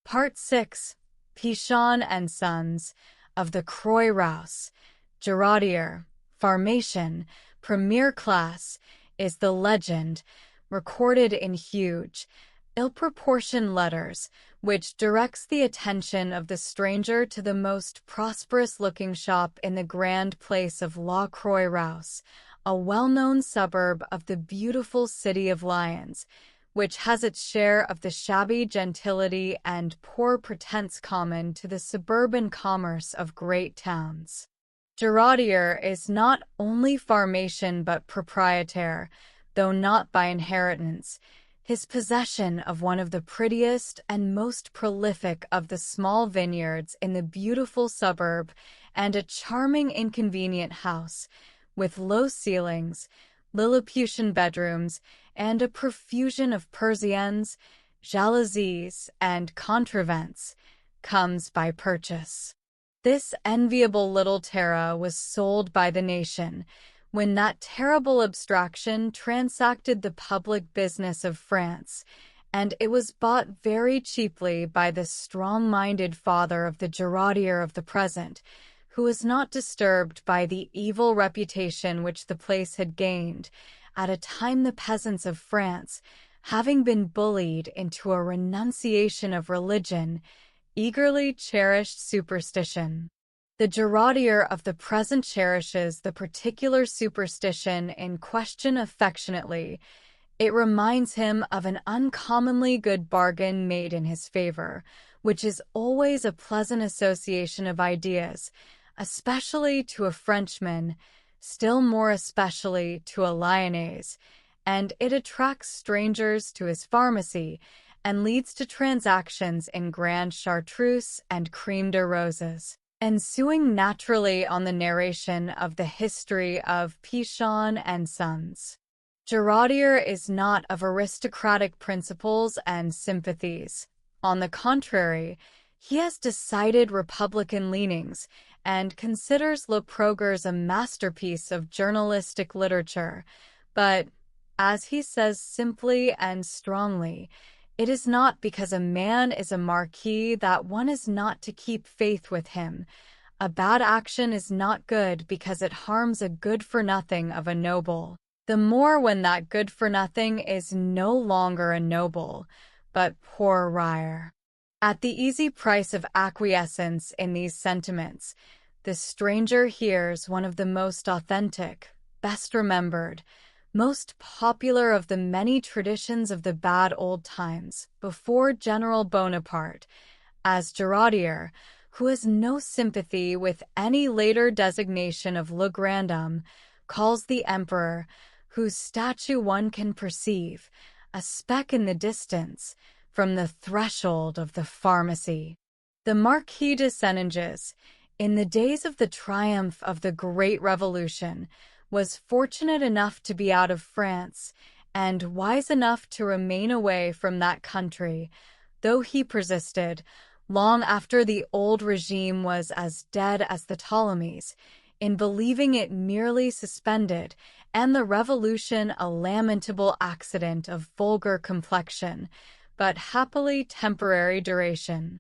Part 6. Pichon and Sons, of the Croix Rouse, Gerardier, Formation, Premier Class, is the legend, recorded in huge, ill-proportioned letters, which directs the attention of the stranger to the most prosperous-looking shop in the grand place of La Croix Rouse, a well-known suburb of the beautiful city of Lyons, which has its share of the shabby gentility and poor pretense common to the suburban commerce of great towns. Gerardier is not only Formation but proprietaire, though not by inheritance. His possession of one of the prettiest and most prolific of the small vineyards in the beautiful suburb, and a charming inconvenient house, with low ceilings, Lilliputian bedrooms, and a profusion of persiennes, jalousies, and contrevents, comes by purchase. This enviable little terra was sold by the nation, when that terrible abstraction transacted the public business of France, and it was bought very cheaply by the strong-minded father of the Gerardier of the present, who was not disturbed by the evil reputation which the place had gained, at a time the peasants of France, having been bullied into a renunciation of religion, eagerly cherished superstition. The Gerardier of the present cherishes the particular superstition in question affectionately. It reminds him of an uncommonly good bargain made in his favor, which is always a pleasant association of ideas, especially to a Frenchman, still more especially to a Lyonnais, and it attracts strangers to his pharmacy and leads to transactions in grand chartreuse and crème de roses. Ensuing naturally on the narration of the history of Pichon and Sons. Giraudier is not of aristocratic principles and sympathies. On the contrary, he has decided Republican leanings and considers Le Progrès a masterpiece of journalistic literature. But, as he says simply and strongly, it is not because a man is a marquis that one is not to keep faith with him. A bad action is not good because it harms a good-for-nothing of a noble. The more when that good-for-nothing is no longer a noble, but poor Ryer. At the easy price of acquiescence in these sentiments, the stranger hears one of the most authentic, best remembered, most popular of the many traditions of the bad old times, before General Bonaparte, as Giraudier, who has no sympathy with any later designation of Le Grand Homme, calls the Emperor, whose statue one can perceive, a speck in the distance, from the threshold of the pharmacy. The Marquis de Senonges, in the days of the triumph of the Great Revolution, was fortunate enough to be out of France, and wise enough to remain away from that country, though he persisted, long after the old regime was as dead as the Ptolemies, in believing it merely suspended, and the revolution a lamentable accident of vulgar complexion, but happily temporary duration.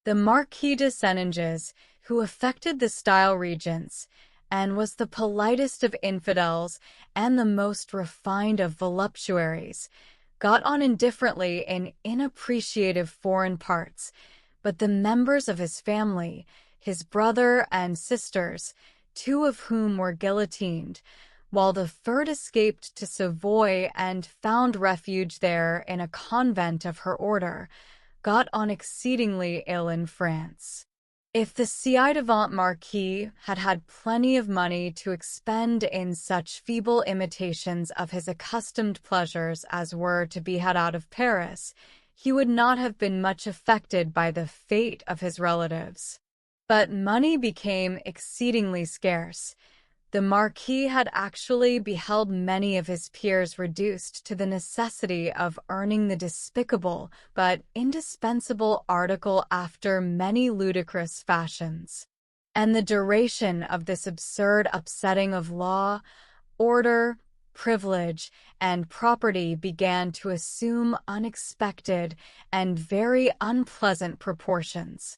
The Marquis de Senonges, who affected the style regents, and was the politest of infidels and the most refined of voluptuaries, got on indifferently in inappreciative foreign parts, but the members of his family, his brother and sisters, two of whom were guillotined, while the third escaped to Savoy and found refuge there in a convent of her order, got on exceedingly ill in France. If the ci-devant Marquis had had plenty of money to expend in such feeble imitations of his accustomed pleasures as were to be had out of Paris, he would not have been much affected by the fate of his relatives. But money became exceedingly scarce. The Marquis had actually beheld many of his peers reduced to the necessity of earning the despicable but indispensable article after many ludicrous fashions. And the duration of this absurd upsetting of law, order, privilege, and property began to assume unexpected and very unpleasant proportions.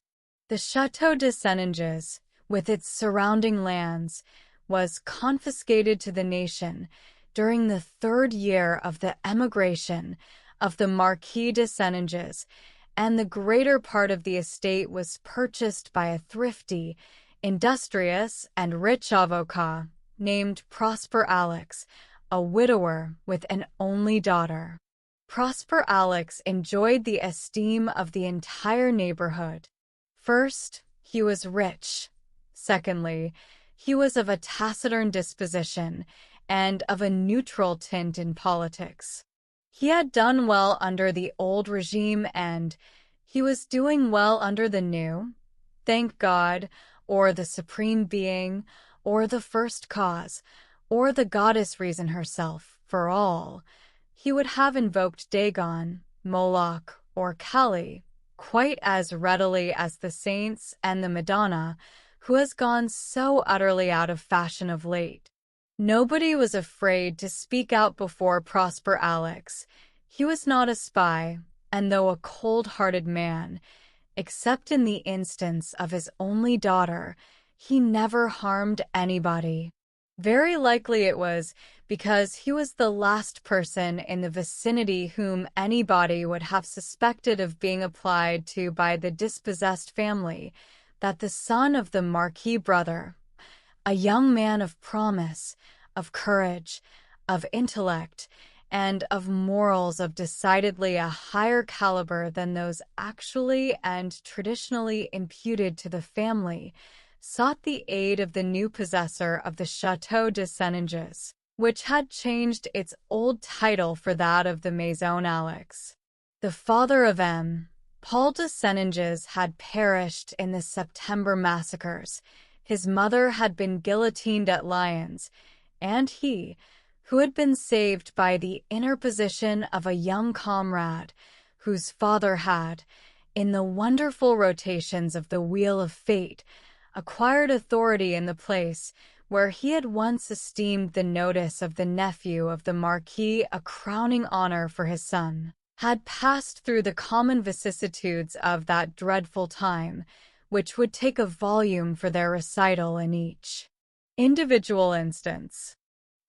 The Château de Senonges, with its surrounding lands, was confiscated to the nation during the third year of the emigration of the Marquis de Senonges, and the greater part of the estate was purchased by a thrifty, industrious, and rich avocat named Prosper Alex, a widower with an only daughter. Prosper Alex enjoyed the esteem of the entire neighborhood. First, he was rich. Secondly, he was of a taciturn disposition and of a neutral tint in politics. He had done well under the old regime and he was doing well under the new. Thank God, or the Supreme Being, or the First Cause, or the Goddess Reason herself, for all. He would have invoked Dagon, Moloch, or Kali quite as readily as the saints and the Madonna, who has gone so utterly out of fashion of late. Nobody was afraid to speak out before Prosper Alex. He was not a spy, and though a cold-hearted man, except in the instance of his only daughter, he never harmed anybody. Very likely it was because he was the last person in the vicinity whom anybody would have suspected of being applied to by the dispossessed family, that the son of the Marquis brother, a young man of promise, of courage, of intellect, and of morals of decidedly a higher caliber than those actually and traditionally imputed to the family, sought the aid of the new possessor of the Château de Senonges, which had changed its old title for that of the Maison Alex. The father of M. Paul de Senonges had perished in the September massacres. His mother had been guillotined at Lyons, and he, who had been saved by the interposition of a young comrade whose father had, in the wonderful rotations of the wheel of fate, acquired authority in the place where he had once esteemed the notice of the nephew of the Marquis a crowning honor for his son, had passed through the common vicissitudes of that dreadful time, which would take a volume for their recital in each individual instance.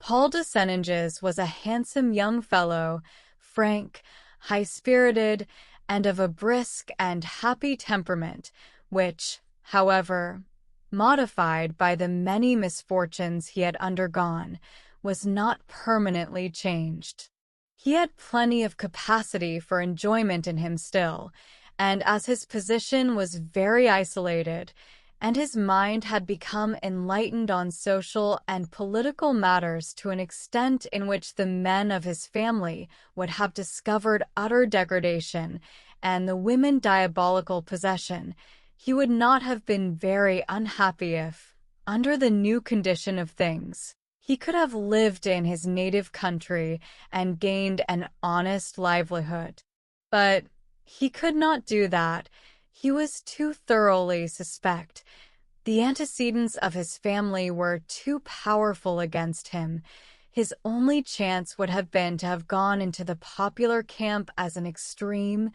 Paul de Senonges was a handsome young fellow, frank, high-spirited, and of a brisk and happy temperament, which, however, modified by the many misfortunes he had undergone, was not permanently changed. He had plenty of capacity for enjoyment in him still, and as his position was very isolated, and his mind had become enlightened on social and political matters to an extent in which the men of his family would have discovered utter degradation and the women diabolical possession, he would not have been very unhappy if, under the new condition of things, he could have lived in his native country and gained an honest livelihood. But he could not do that. He was too thoroughly suspect. The antecedents of his family were too powerful against him. His only chance would have been to have gone into the popular camp as an extreme,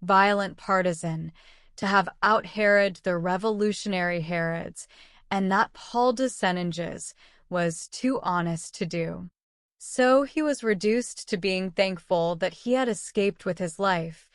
violent partisan, to have out-Herod the revolutionary Herods, and that Paul de Senonges was too honest to do. So he was reduced to being thankful that he had escaped with his life,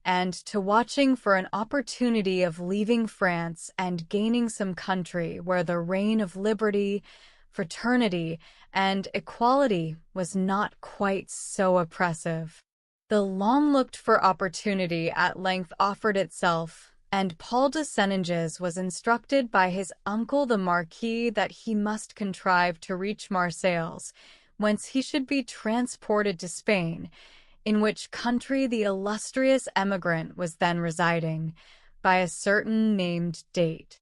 and to watching for an opportunity of leaving France and gaining some country where the reign of liberty, fraternity, and equality was not quite so oppressive. The long-looked-for opportunity at length offered itself, and Paul de Senonges was instructed by his uncle the Marquis that he must contrive to reach Marseilles, whence he should be transported to Spain, in which country the illustrious emigrant was then residing, by a certain named date.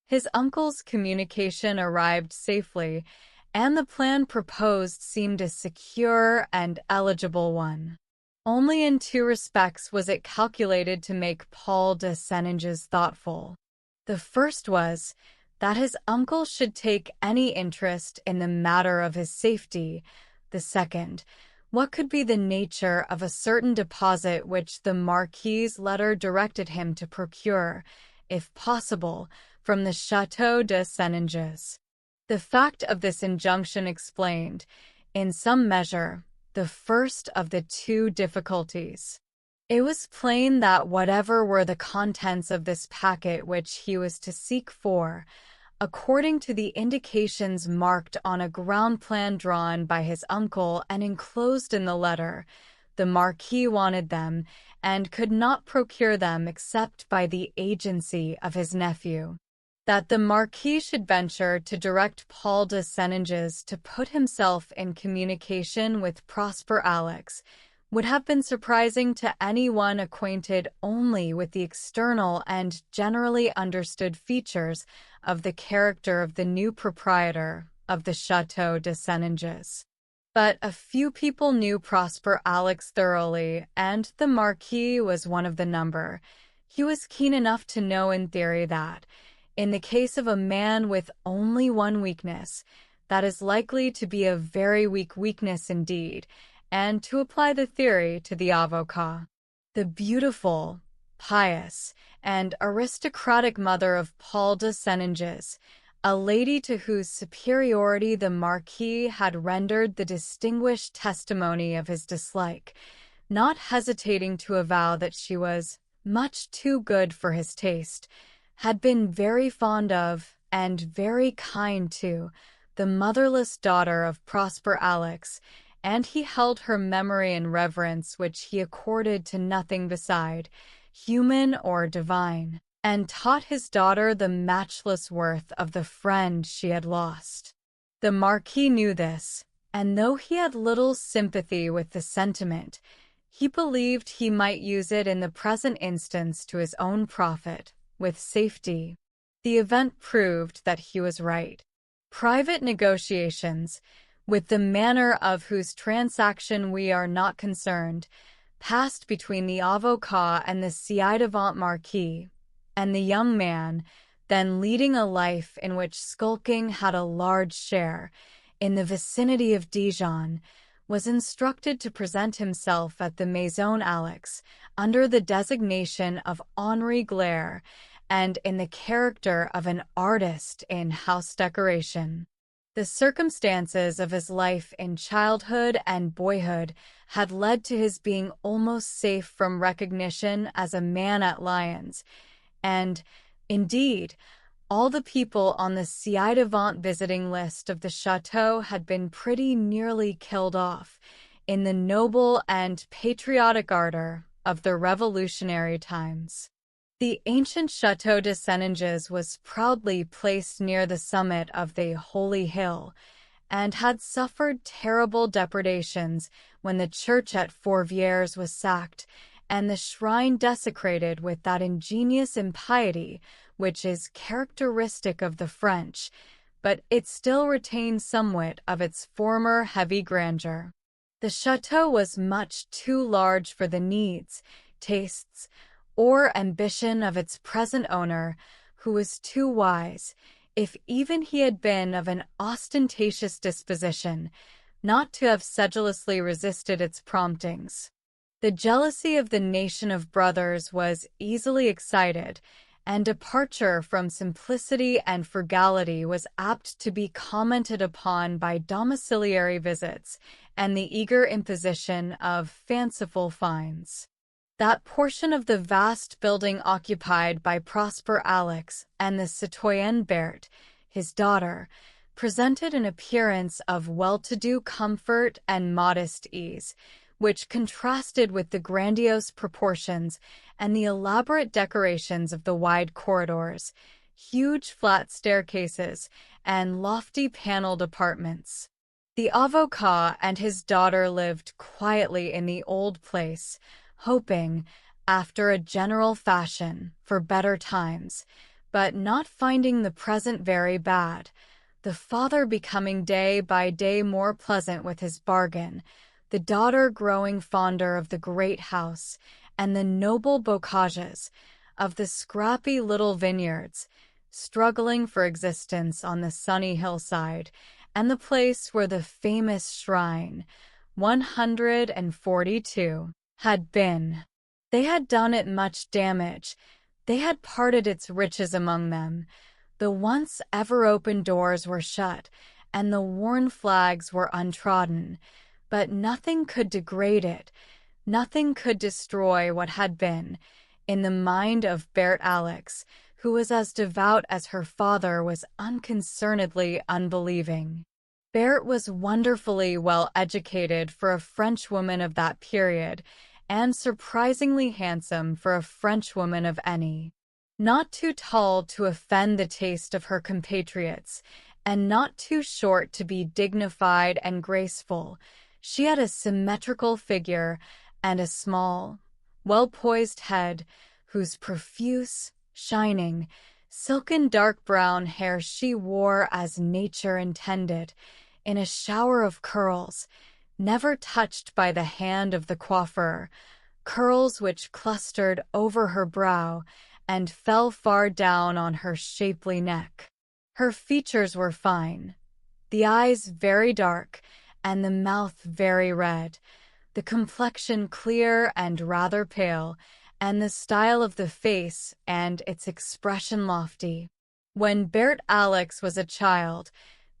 His uncle's communication arrived safely, and the plan proposed seemed a secure and eligible one. Only in two respects was it calculated to make Paul de Senonges thoughtful. The first was that his uncle should take any interest in the matter of his safety. The second, what could be the nature of a certain deposit which the Marquis's letter directed him to procure, if possible, from the Château de Senonges. The fact of this injunction explained, in some measure, the first of the two difficulties. It was plain that whatever were the contents of this packet which he was to seek for, according to the indications marked on a ground plan drawn by his uncle and enclosed in the letter, the Marquis wanted them and could not procure them except by the agency of his nephew. That the Marquis should venture to direct Paul de Senonges to put himself in communication with Prosper Alex would have been surprising to anyone acquainted only with the external and generally understood features of the character of the new proprietor of the Château de Senonges. But a few people knew Prosper Alex thoroughly, and the Marquis was one of the number. He was keen enough to know in theory that, in the case of a man with only one weakness, that is likely to be a very weak weakness indeed, and to apply the theory to the avocat. The beautiful, pious, and aristocratic mother of Paul de Senonges, a lady to whose superiority the Marquis had rendered the distinguished testimony of his dislike, not hesitating to avow that she was much too good for his taste, had been very fond of, and very kind to, the motherless daughter of Prosper Alex, and he held her memory in reverence which he accorded to nothing beside, human or divine, and taught his daughter the matchless worth of the friend she had lost. The Marquis knew this, and though he had little sympathy with the sentiment, he believed he might use it in the present instance to his own profit, with safety. The event proved that he was right. Private negotiations, with the manner of whose transaction we are not concerned, passed between the avocat and the ci-devant marquis, and the young man, then leading a life in which skulking had a large share, in the vicinity of Dijon, was instructed to present himself at the Maison Alix under the designation of Henri Glaire and in the character of an artist in house decoration. The circumstances of his life in childhood and boyhood had led to his being almost safe from recognition as a man at Lyons, and, indeed, all the people on the ci-devant visiting list of the chateau had been pretty nearly killed off in the noble and patriotic ardor of the revolutionary times. The ancient Chateau de Senonges was proudly placed near the summit of the Holy Hill, and had suffered terrible depredations when the church at Fourvières was sacked, and the shrine desecrated with that ingenious impiety which is characteristic of the French, but it still retained somewhat of its former heavy grandeur. The chateau was much too large for the needs, tastes, or ambition of its present owner, who was too wise, if even he had been of an ostentatious disposition, not to have sedulously resisted its promptings. The jealousy of the nation of brothers was easily excited, and departure from simplicity and frugality was apt to be commented upon by domiciliary visits and the eager imposition of fanciful fines. That portion of the vast building occupied by Prosper Alix and the citoyenne Berthe, his daughter, presented an appearance of well-to-do comfort and modest ease, which contrasted with the grandiose proportions and the elaborate decorations of the wide corridors, huge flat staircases, and lofty paneled apartments. The avocat and his daughter lived quietly in the old place, hoping, after a general fashion, for better times, but not finding the present very bad, the father becoming day by day more pleasant with his bargain, the daughter growing fonder of the great house and the noble bocages, of the scrappy little vineyards, struggling for existence on the sunny hillside, and the place where the famous shrine, 142, had been. They had done it much damage. They had parted its riches among them. The once ever-open doors were shut, and the worn flags were untrodden. But nothing could degrade it, nothing could destroy what had been, in the mind of Berthe Alix, who was as devout as her father was unconcernedly unbelieving. Berthe was wonderfully well educated for a Frenchwoman of that period, and surprisingly handsome for a Frenchwoman of any. Not too tall to offend the taste of her compatriots, and not too short to be dignified and graceful, she had a symmetrical figure and a small, well-poised head, whose profuse, shining, silken dark brown hair she wore as nature intended, in a shower of curls, never touched by the hand of the coiffeur, curls which clustered over her brow and fell far down on her shapely neck. Her features were fine, the eyes very dark, and the mouth very red, the complexion clear and rather pale, and the style of the face and its expression lofty. When Berthe Alix was a child,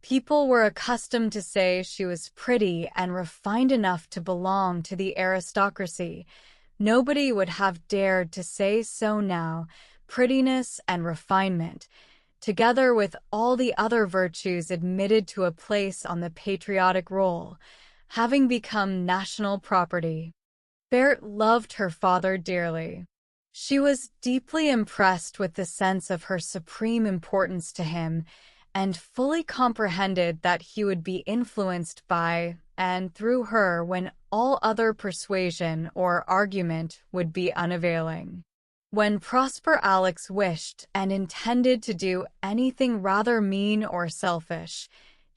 people were accustomed to say she was pretty and refined enough to belong to the aristocracy. Nobody would have dared to say so now. Prettiness and refinement, together with all the other virtues admitted to a place on the patriotic roll, having become national property. Berthe loved her father dearly. She was deeply impressed with the sense of her supreme importance to him, and fully comprehended that he would be influenced by and through her when all other persuasion or argument would be unavailing. When Prosper Alix wished and intended to do anything rather mean or selfish,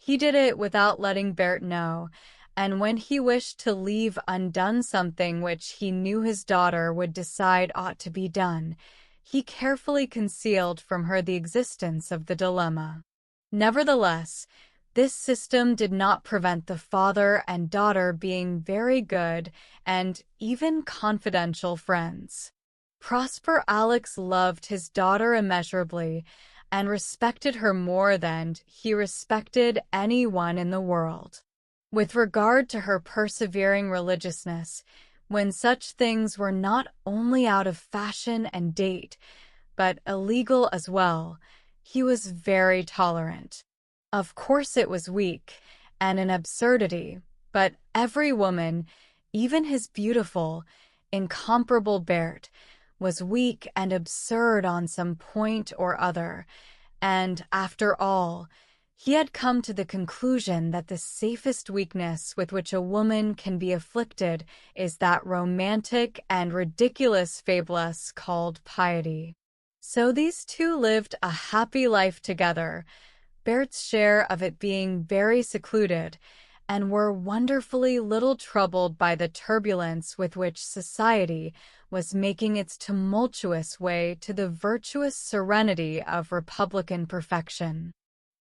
He did it without letting Bert know, and when he wished to leave undone something which he knew his daughter would decide ought to be done, he carefully concealed from her the existence of the dilemma. Nevertheless, this system did not prevent the father and daughter being very good and even confidential friends. Prosper Alex loved his daughter immeasurably and respected her more than he respected anyone in the world. With regard to her persevering religiousness, when such things were not only out of fashion and date, but illegal as well, he was very tolerant. Of course it was weak and an absurdity, but every woman, even his beautiful, incomparable Bert, was weak and absurd on some point or other, and, after all, he had come to the conclusion that the safest weakness with which a woman can be afflicted is that romantic and ridiculous faiblesse called piety. So these two lived a happy life together, Bert's share of it being very secluded, and were wonderfully little troubled by the turbulence with which society was making its tumultuous way to the virtuous serenity of republican perfection.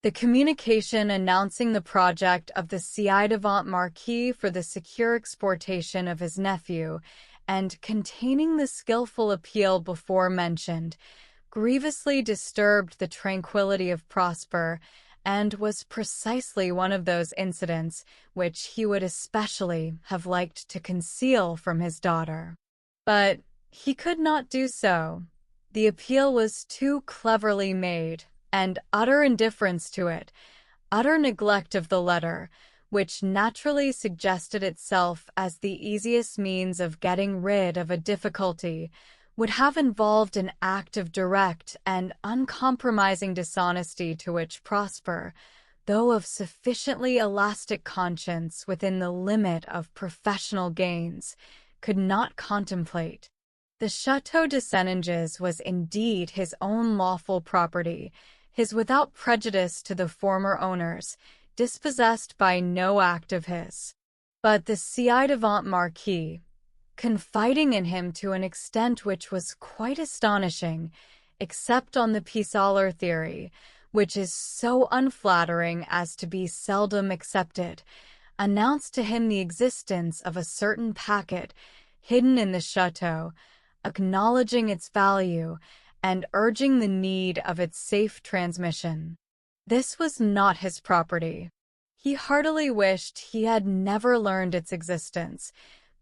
The communication announcing the project of the ci-devant Marquis for the secure exportation of his nephew, and containing the skillful appeal before mentioned, grievously disturbed the tranquillity of Prosper, and was precisely one of those incidents which he would especially have liked to conceal from his daughter. But he could not do so. The appeal was too cleverly made, and utter indifference to it, utter neglect of the letter, which naturally suggested itself as the easiest means of getting rid of a difficulty, would have involved an act of direct and uncompromising dishonesty to which Prosper, though of sufficiently elastic conscience within the limit of professional gains, could not contemplate. The Château de Senonges was indeed his own lawful property, his without prejudice to the former owners, dispossessed by no act of his. But the ci-devant Marquis, confiding in him to an extent which was quite astonishing, except on the pis-aller theory, which is so unflattering as to be seldom accepted, announced to him the existence of a certain packet hidden in the chateau, acknowledging its value and urging the need of its safe transmission. This was not his property. He heartily wished he had never learned its existence,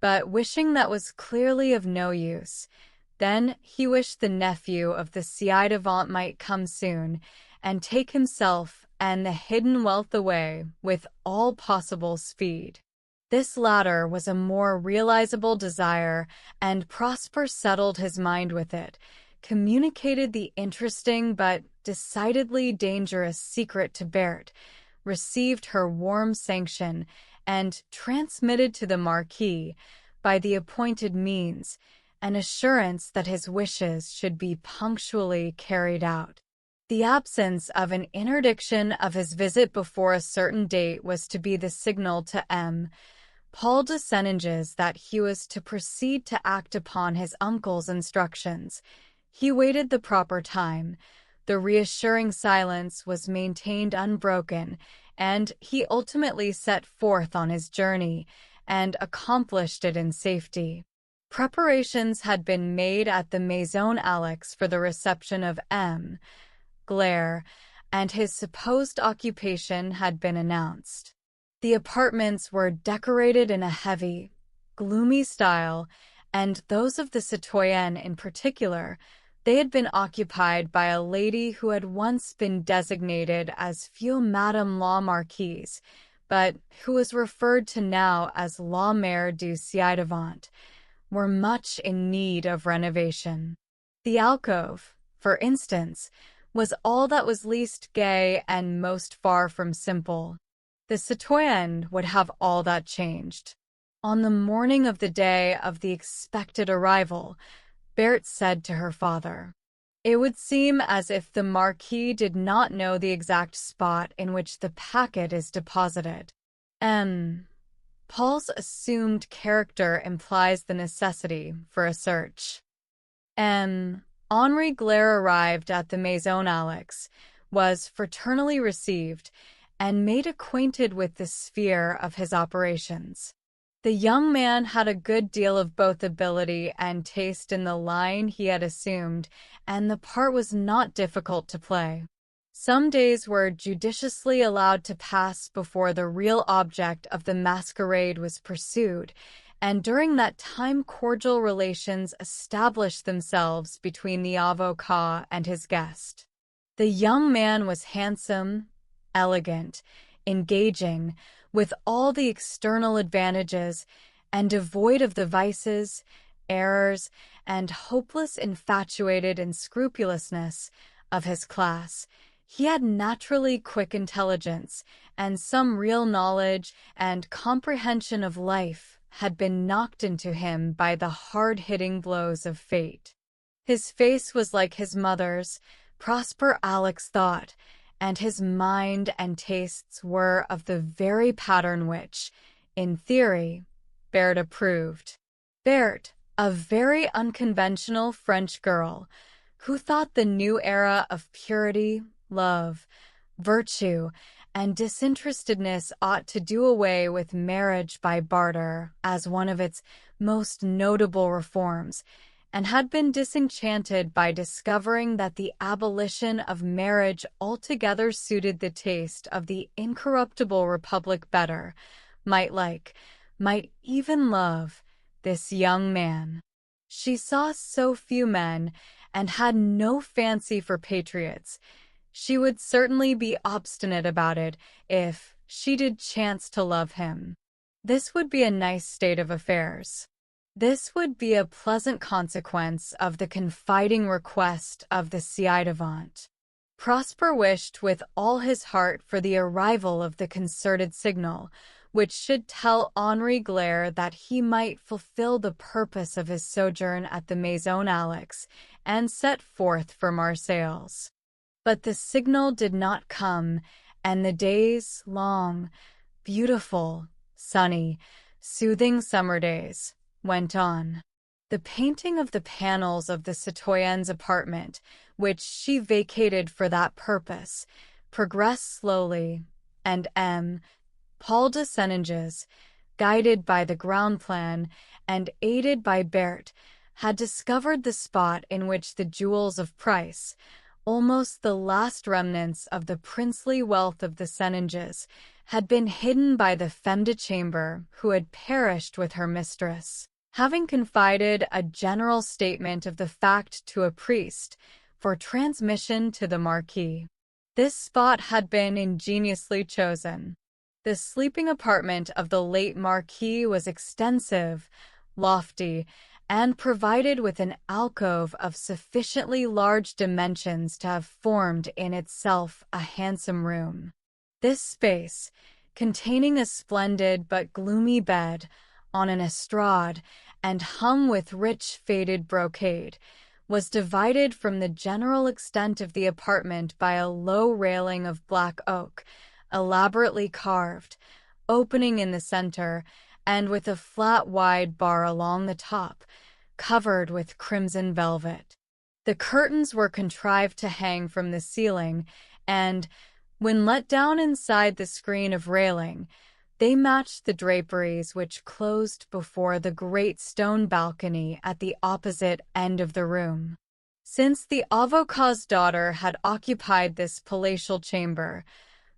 but wishing that was clearly of no use. Then he wished the nephew of the ci-devant might come soon, and take himself and the hidden wealth away with all possible speed. This latter was a more realizable desire, and Prosper settled his mind with it, communicated the interesting but decidedly dangerous secret to Bert, received her warm sanction, and transmitted to the Marquis, by the appointed means, an assurance that his wishes should be punctually carried out. The absence of an interdiction of his visit before a certain date was to be the signal to Paul de Senonges that he was to proceed to act upon his uncle's instructions. He waited the proper time. The reassuring silence was maintained unbroken, and he ultimately set forth on his journey, and accomplished it in safety. Preparations had been made at the Maison Alex for the reception of Glare, and his supposed occupation had been announced. The apartments were decorated in a heavy, gloomy style, and those of the citoyenne in particular, they had been occupied by a lady who had once been designated as Feu Madame la Marquise, but who was referred to now as La Mère du ci-devant, were much in need of renovation. The alcove, for instance, was all that was least gay and most far from simple. The citoyenne would have all that changed. On the morning of the day of the expected arrival, Bert said to her father, It would seem as if the Marquis did not know the exact spot in which the packet is deposited. Paul's assumed character implies the necessity for a search. Henri Glaire arrived at the Maison Alex, was fraternally received, and made acquainted with the sphere of his operations. The young man had a good deal of both ability and taste in the line he had assumed, and the part was not difficult to play. Some days were judiciously allowed to pass before the real object of the masquerade was pursued, and during that time cordial relations established themselves between the avocat and his guest. The young man was handsome, elegant, engaging, with all the external advantages, and devoid of the vices, errors, and hopeless infatuated unscrupulousness of his class. He had naturally quick intelligence, and some real knowledge and comprehension of life had been knocked into him by the hard-hitting blows of fate. His face was like his mother's, Prosper Alex thought, and his mind and tastes were of the very pattern which, in theory, Berthe approved. Berthe, a very unconventional French girl, who thought the new era of purity, love, virtue, and disinterestedness ought to do away with marriage by barter as one of its most notable reforms, and had been disenchanted by discovering that the abolition of marriage altogether suited the taste of the incorruptible republic better, might even love, this young man. She saw so few men, and had no fancy for patriots. She would certainly be obstinate about it if she did chance to love him. This would be a nice state of affairs. This would be a pleasant consequence of the confiding request of the ci-devant. Prosper wished with all his heart for the arrival of the concerted signal, which should tell Henri Glaire that he might fulfill the purpose of his sojourn at the Maison Alex and set forth for Marseilles. But the signal did not come, and the days, long, beautiful, sunny, soothing summer days, went on. The painting of the panels of the citoyenne's apartment, which she vacated for that purpose, progressed slowly, and Paul de Senonges, guided by the ground plan and aided by Berthe, had discovered the spot in which the jewels of price, almost the last remnants of the princely wealth of the Senonges, had been hidden by the femme de chambre who had perished with her mistress. Having confided a general statement of the fact to a priest for transmission to the Marquis, this spot had been ingeniously chosen. The sleeping apartment of the late Marquis was extensive, lofty, and provided with an alcove of sufficiently large dimensions to have formed in itself a handsome room. This space, containing a splendid but gloomy bed, on an estrade, and hung with rich faded brocade, was divided from the general extent of the apartment by a low railing of black oak, elaborately carved, opening in the center, and with a flat wide bar along the top, covered with crimson velvet. The curtains were contrived to hang from the ceiling, and, when let down inside the screen of railing, they matched the draperies which closed before the great stone balcony at the opposite end of the room. Since the avocat's daughter had occupied this palatial chamber,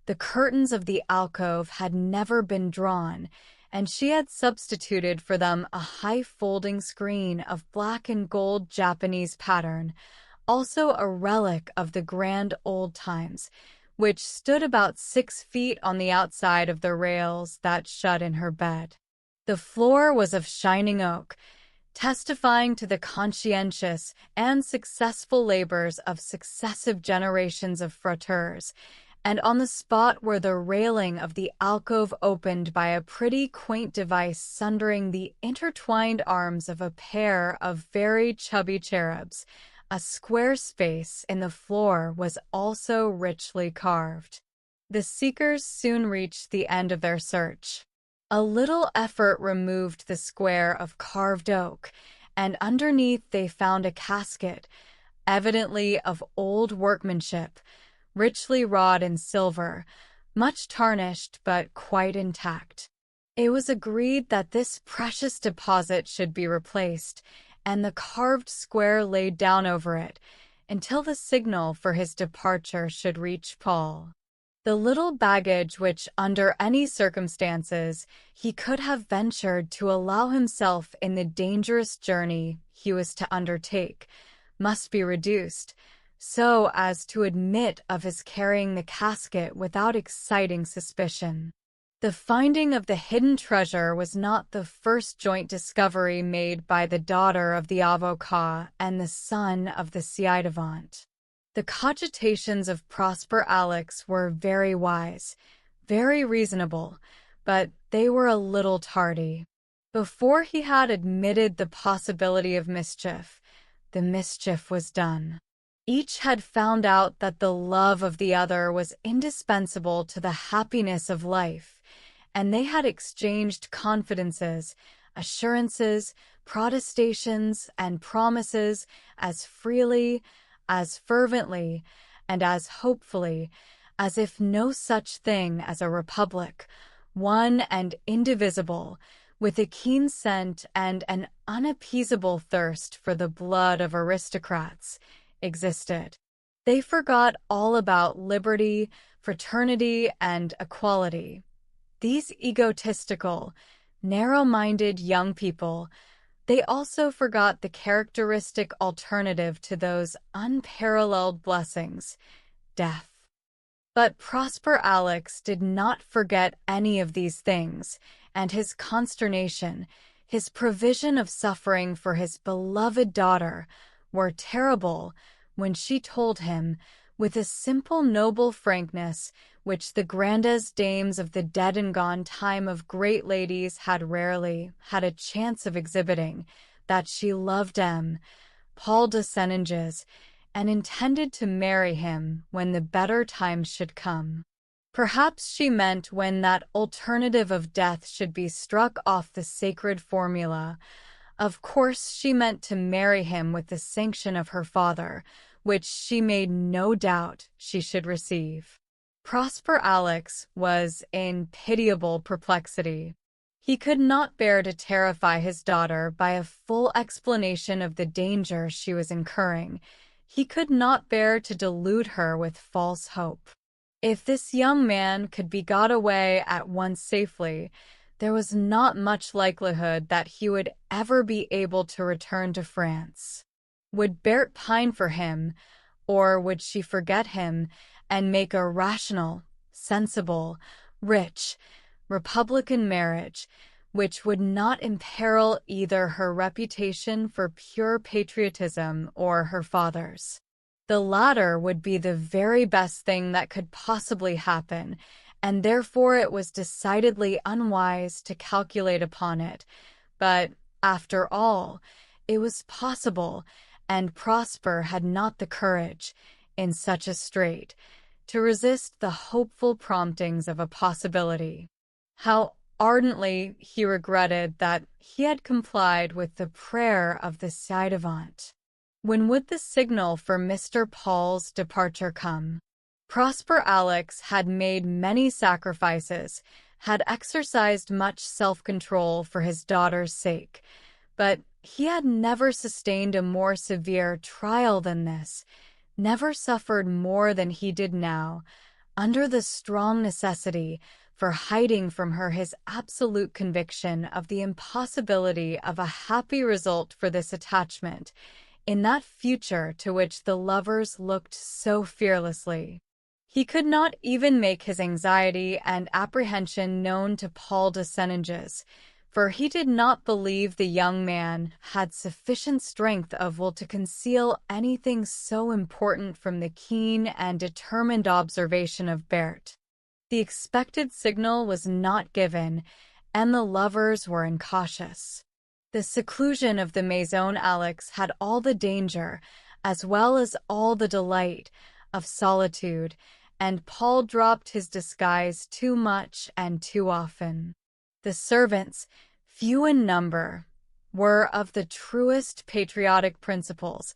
the curtains of the alcove had never been drawn, and she had substituted for them a high folding screen of black and gold Japanese pattern, also a relic of the grand old times, which stood about 6 feet on the outside of the rails that shut in her bed. The floor was of shining oak, testifying to the conscientious and successful labors of successive generations of fratteurs, and on the spot where the railing of the alcove opened by a pretty quaint device sundering the intertwined arms of a pair of very chubby cherubs, A square space in the floor was also richly carved. The seekers soon reached the end of their search. A little effort removed the square of carved oak, and underneath they found a casket, evidently of old workmanship, richly wrought in silver, much tarnished but quite intact. It was agreed that this precious deposit should be replaced, and the carved square laid down over it, until the signal for his departure should reach Paul. The little baggage which, under any circumstances, he could have ventured to allow himself in the dangerous journey he was to undertake, must be reduced, so as to admit of his carrying the casket without exciting suspicion. The finding of the hidden treasure was not the first joint discovery made by the daughter of the avocat and the son of the ci-devant. The cogitations of Prosper Alex were very wise, very reasonable, but they were a little tardy. Before he had admitted the possibility of mischief, the mischief was done. Each had found out that the love of the other was indispensable to the happiness of life, and they had exchanged confidences, assurances, protestations, and promises as freely, as fervently, and as hopefully, as if no such thing as a republic, one and indivisible, with a keen scent and an unappeasable thirst for the blood of aristocrats, existed. They forgot all about liberty, fraternity, and equality. These egotistical, narrow-minded young people, they also forgot the characteristic alternative to those unparalleled blessings, death. But Prosper Alex did not forget any of these things, and his consternation, his provision of suffering for his beloved daughter, were terrible when she told him, with a simple noble frankness which the grandest dames of the dead and gone time of great ladies had rarely had a chance of exhibiting, that she loved Paul de Senonges, and intended to marry him when the better times should come. Perhaps she meant when that alternative of death should be struck off the sacred formula. Of course she meant to marry him with the sanction of her father, which she made no doubt she should receive. Prosper Alex was in pitiable perplexity. He could not bear to terrify his daughter by a full explanation of the danger she was incurring. He could not bear to delude her with false hope. If this young man could be got away at once safely, there was not much likelihood that he would ever be able to return to France. Would Berthe pine for him, or would she forget him and make a rational, sensible, rich, republican marriage, which would not imperil either her reputation for pure patriotism or her father's? The latter would be the very best thing that could possibly happen, and therefore it was decidedly unwise to calculate upon it. But, after all, it was possible, and Prosper had not the courage, in such a strait, to resist the hopeful promptings of a possibility. How ardently he regretted that he had complied with the prayer of the ci-devant. When would the signal for Mr. Paul's departure come? Prosper Alex had made many sacrifices, had exercised much self-control for his daughter's sake, but he had never sustained a more severe trial than this, never suffered more than he did now, under the strong necessity for hiding from her his absolute conviction of the impossibility of a happy result for this attachment, in that future to which the lovers looked so fearlessly. He could not even make his anxiety and apprehension known to Paul de Senonges, for he did not believe the young man had sufficient strength of will to conceal anything so important from the keen and determined observation of Berthe. The expected signal was not given, and the lovers were incautious. The seclusion of the Maison Alex had all the danger, as well as all the delight of solitude, and Paul dropped his disguise too much and too often. The servants, few in number, were of the truest patriotic principles,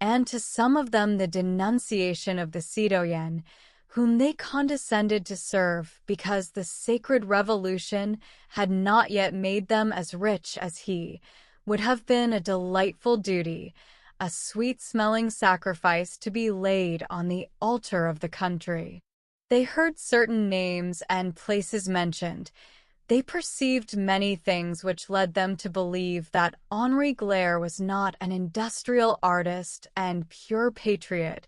and to some of them the denunciation of the citoyen, whom they condescended to serve because the sacred revolution had not yet made them as rich as he, would have been a delightful duty, a sweet-smelling sacrifice to be laid on the altar of the country. They heard certain names and places mentioned. They perceived many things which led them to believe that Henri Glaire was not an industrial artist and pure patriot,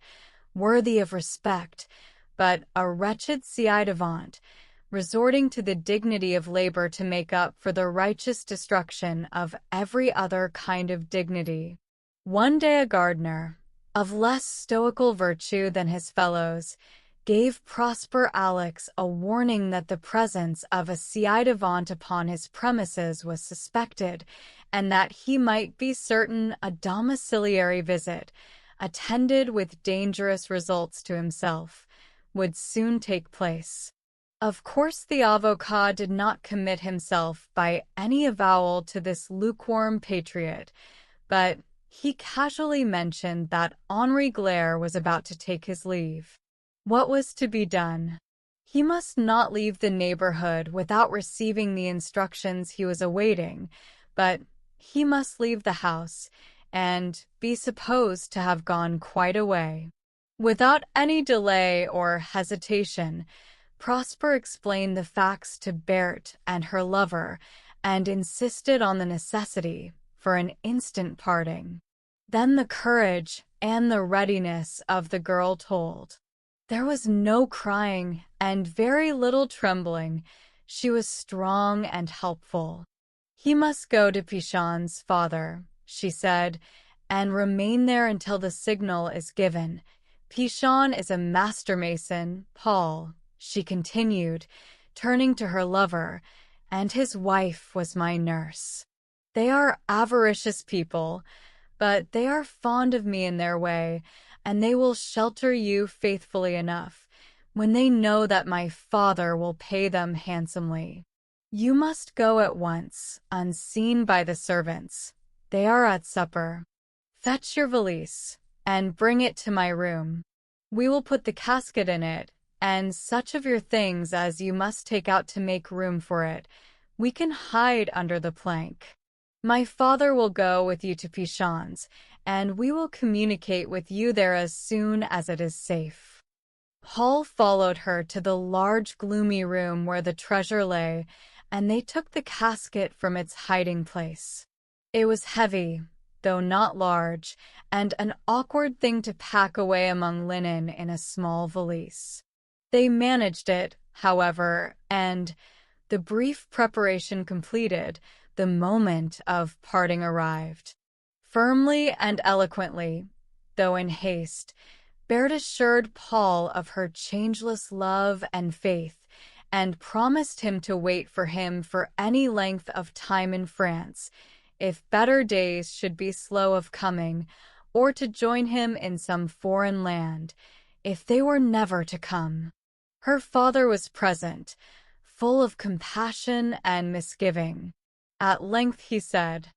worthy of respect, but a wretched ci-devant, resorting to the dignity of labor to make up for the righteous destruction of every other kind of dignity. One day a gardener, of less stoical virtue than his fellows, gave Prosper Alex a warning that the presence of a ci-devant upon his premises was suspected, and that he might be certain a domiciliary visit, attended with dangerous results to himself, would soon take place. Of course the avocat did not commit himself by any avowal to this lukewarm patriot, but he casually mentioned that Henri Glaire was about to take his leave. What was to be done? He must not leave the neighborhood without receiving the instructions he was awaiting, but he must leave the house and be supposed to have gone quite away. Without any delay or hesitation, Prosper explained the facts to Berthe and her lover and insisted on the necessity for an instant parting. Then the courage and the readiness of the girl told. There was no crying and very little trembling. She was strong and helpful. He must go to Pichon's father, she said, and remain there until the signal is given. Pichon is a master mason, Paul, she continued, turning to her lover, and his wife was my nurse. They are avaricious people, but they are fond of me in their way, and they will shelter you faithfully enough when they know that my father will pay them handsomely. You must go at once, unseen by the servants. They are at supper. Fetch your valise, and bring it to my room. We will put the casket in it, and such of your things as you must take out to make room for it. We can hide under the plank. My father will go with you to Pichon's, and we will communicate with you there as soon as it is safe. Paul followed her to the large gloomy room where the treasure lay, and they took the casket from its hiding place. It was heavy, though not large, and an awkward thing to pack away among linen in a small valise. They managed it, however, and, the brief preparation completed, the moment of parting arrived. Firmly and eloquently, though in haste, Berthe assured Paul of her changeless love and faith, and promised him to wait for him for any length of time in France, if better days should be slow of coming, or to join him in some foreign land, if they were never to come. Her father was present, full of compassion and misgiving. At length he said,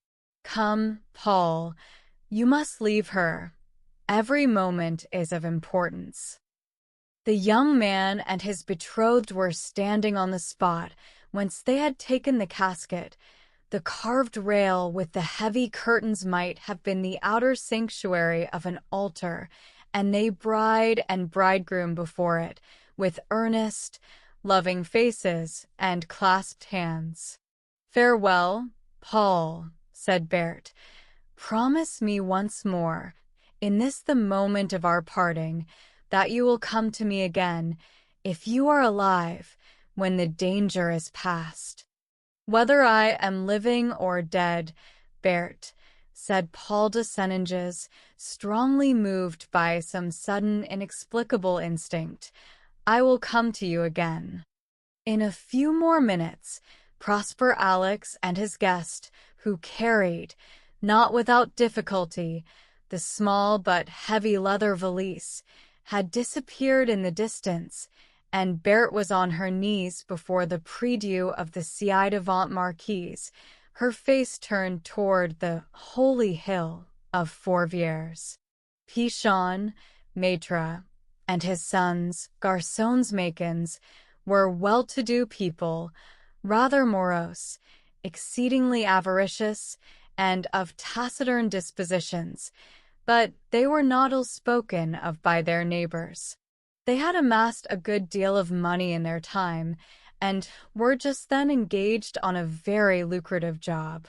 "Come, Paul, you must leave her. Every moment is of importance." The young man and his betrothed were standing on the spot whence they had taken the casket. The carved rail with the heavy curtains might have been the outer sanctuary of an altar, and they bride and bridegroom before it, with earnest, loving faces and clasped hands. "Farewell, Paul," said Berthe. "Promise me once more, in this the moment of our parting, that you will come to me again, if you are alive, when the danger is past." "Whether I am living or dead, Berthe," said Paul de Senonges, strongly moved by some sudden inexplicable instinct, "I will come to you again." In a few more minutes, Prosper Alex and his guest, who carried, not without difficulty, the small but heavy leather valise, had disappeared in the distance, and Berthe was on her knees before the prie-dieu of the ci-devant marquise, her face turned toward the holy hill of Fourvières. Pichon, Maitre, and his sons, garçons maquins, were well-to-do people, rather morose, exceedingly avaricious, and of taciturn dispositions, but they were not ill-spoken of by their neighbors. They had amassed a good deal of money in their time, and were just then engaged on a very lucrative job.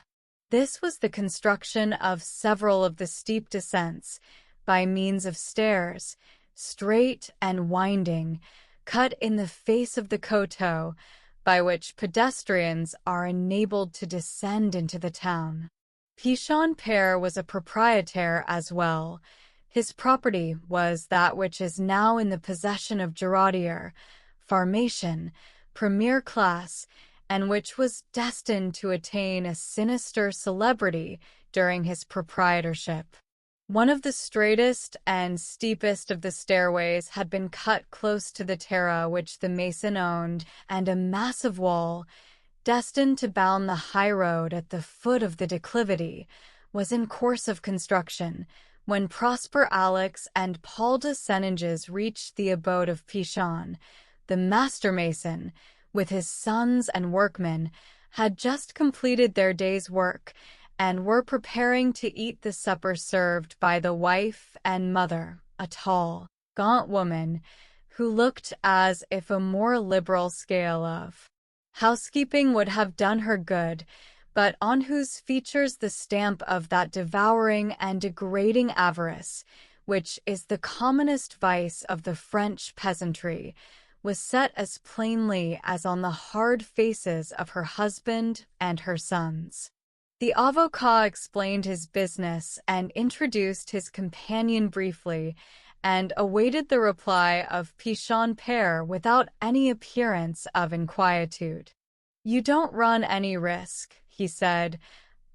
This was the construction of several of the steep descents, by means of stairs, straight and winding, cut in the face of the coteau, by which pedestrians are enabled to descend into the town. Pichon Père was a proprietor as well. His property was that which is now in the possession of Giraudier, Pharmacien, premier class, and which was destined to attain a sinister celebrity during his proprietorship. One of the straightest and steepest of the stairways had been cut close to the terra which the mason owned, and a massive wall, destined to bound the highroad at the foot of the declivity, was in course of construction, when Prosper Alex and Paul de Senonges reached the abode of Pichon. The master mason, with his sons and workmen, had just completed their day's work, and were preparing to eat the supper served by the wife and mother, a tall, gaunt woman, who looked as if a more liberal scale of housekeeping would have done her good, but on whose features the stamp of that devouring and degrading avarice, which is the commonest vice of the French peasantry, was set as plainly as on the hard faces of her husband and her sons. The avocat explained his business and introduced his companion briefly, and awaited the reply of Pichon Père without any appearance of inquietude. "You don't run any risk," he said.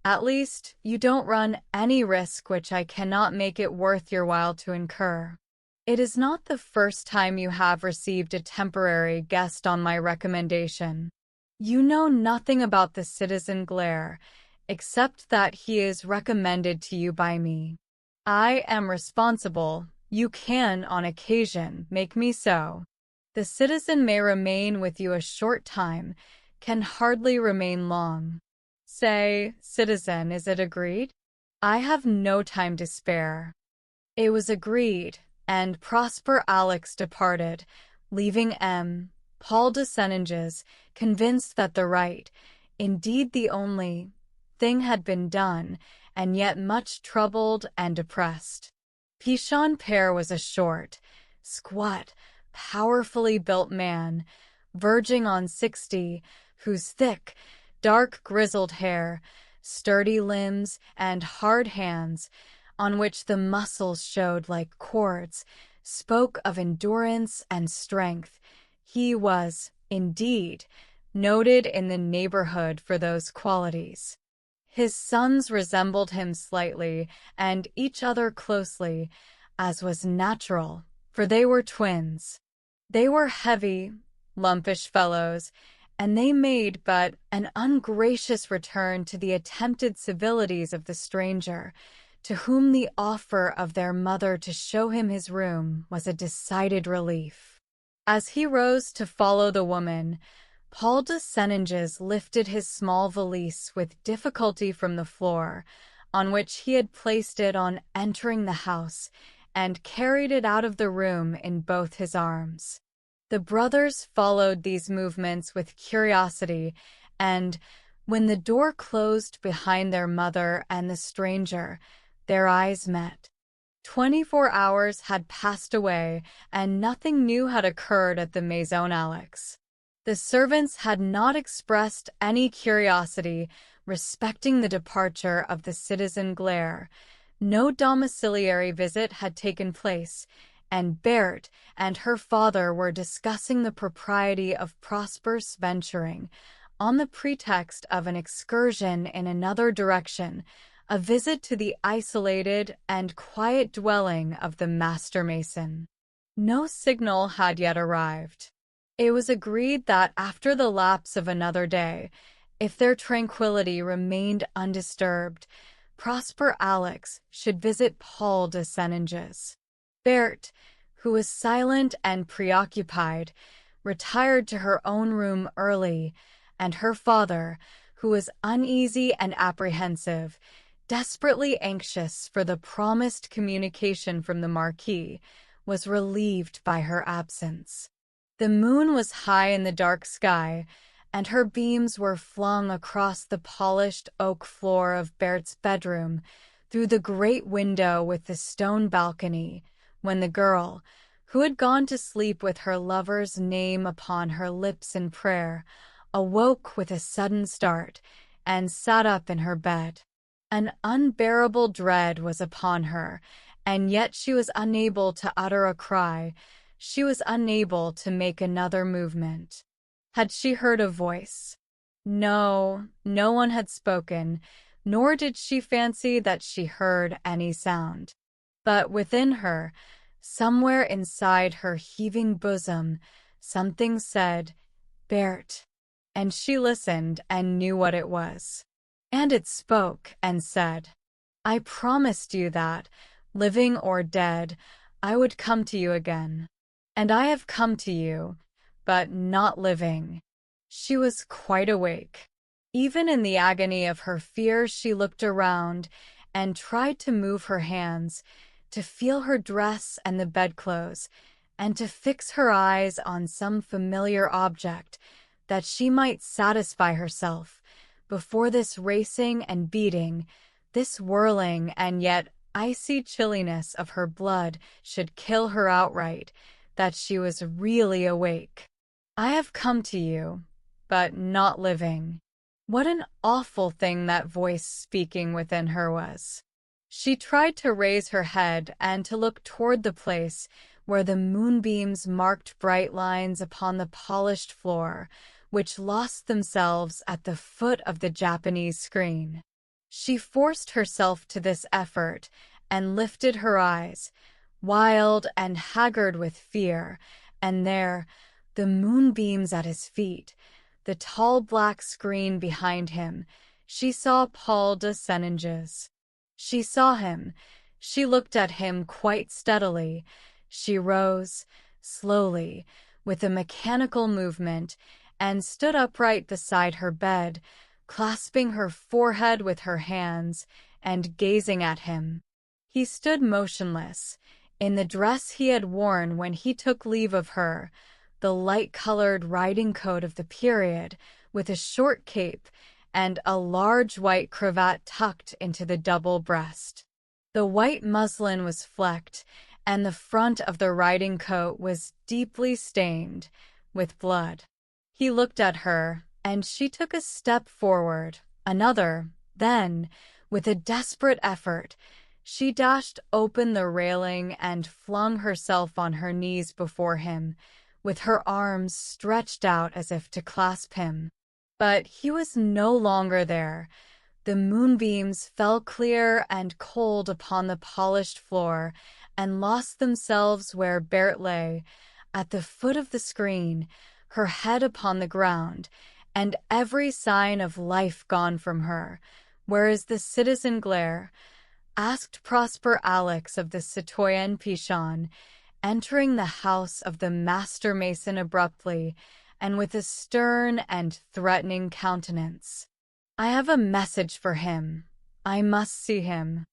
"At least, you don't run any risk which I cannot make it worth your while to incur. It is not the first time you have received a temporary guest on my recommendation. You know nothing about the citizen Glaire, except that he is recommended to you by me. I am responsible. You can, on occasion, make me so. The citizen may remain with you a short time, can hardly remain long. Say, citizen, is it agreed?" "I have no time to spare." It was agreed, and Prosper Alex departed, leaving Paul de Senonges, convinced that the right, indeed the only, thing had been done, and yet much troubled and depressed. Pichon Père was a short, squat, powerfully built man, verging on 60, whose thick, dark grizzled hair, sturdy limbs, and hard hands, on which the muscles showed like cords, spoke of endurance and strength. He was, indeed, noted in the neighborhood for those qualities. His sons resembled him slightly, and each other closely, as was natural, for they were twins. They were heavy, lumpish fellows, and they made but an ungracious return to the attempted civilities of the stranger, to whom the offer of their mother to show him his room was a decided relief. As he rose to follow the woman, Paul de Senonges lifted his small valise with difficulty from the floor, on which he had placed it on entering the house, and carried it out of the room in both his arms. The brothers followed these movements with curiosity, and, when the door closed behind their mother and the stranger, their eyes met. 24 hours had passed away, and nothing new had occurred at the Maison Alex. The servants had not expressed any curiosity respecting the departure of the citizen Glaire. No domiciliary visit had taken place, and Berthe and her father were discussing the propriety of Prosper's venturing, on the pretext of an excursion in another direction, a visit to the isolated and quiet dwelling of the master mason. No signal had yet arrived. It was agreed that after the lapse of another day, if their tranquility remained undisturbed, Prosper Alex should visit Paul de Senninges. Berthe, who was silent and preoccupied, retired to her own room early, and her father, who was uneasy and apprehensive, desperately anxious for the promised communication from the Marquis, was relieved by her absence. The moon was high in the dark sky, and her beams were flung across the polished oak floor of Berthe's bedroom through the great window with the stone balcony, when the girl, who had gone to sleep with her lover's name upon her lips in prayer, awoke with a sudden start and sat up in her bed. An unbearable dread was upon her, and yet she was unable to utter a cry. She was unable to make another movement. Had she heard a voice? No, no one had spoken, nor did she fancy that she heard any sound. But within her, somewhere inside her heaving bosom, something said, "Berthe," and she listened and knew what it was. And it spoke and said, "I promised you that, living or dead, I would come to you again. And I have come to you, but not living." She was quite awake. Even in the agony of her fear, she looked around and tried to move her hands, to feel her dress and the bedclothes, and to fix her eyes on some familiar object, that she might satisfy herself, before this racing and beating, this whirling and yet icy chilliness of her blood should kill her outright, that she was really awake. "I have come to you, but not living." What an awful thing that voice speaking within her was. She tried to raise her head and to look toward the place where the moonbeams marked bright lines upon the polished floor, which lost themselves at the foot of the Japanese screen. She forced herself to this effort and lifted her eyes, wild and haggard with fear, and there, the moonbeams at his feet, the tall black screen behind him, she saw Paul de Senninges. She saw him. She looked at him quite steadily. She rose, slowly, with a mechanical movement, and stood upright beside her bed, clasping her forehead with her hands and gazing at him. He stood motionless, in the dress he had worn when he took leave of her, the light-colored riding coat of the period, with a short cape and a large white cravat tucked into the double breast. The white muslin was flecked, and the front of the riding coat was deeply stained with blood. He looked at her, and she took a step forward, another, then, with a desperate effort, she dashed open the railing and flung herself on her knees before him, with her arms stretched out as if to clasp him. But he was no longer there. The moonbeams fell clear and cold upon the polished floor and lost themselves where Berthe lay, at the foot of the screen, her head upon the ground, and every sign of life gone from her. "Where is the citizen Glaire?" asked Prosper Alex of the citoyenne Pichon, entering the house of the master mason abruptly and with a stern and threatening countenance. "I have a message for him. I must see him."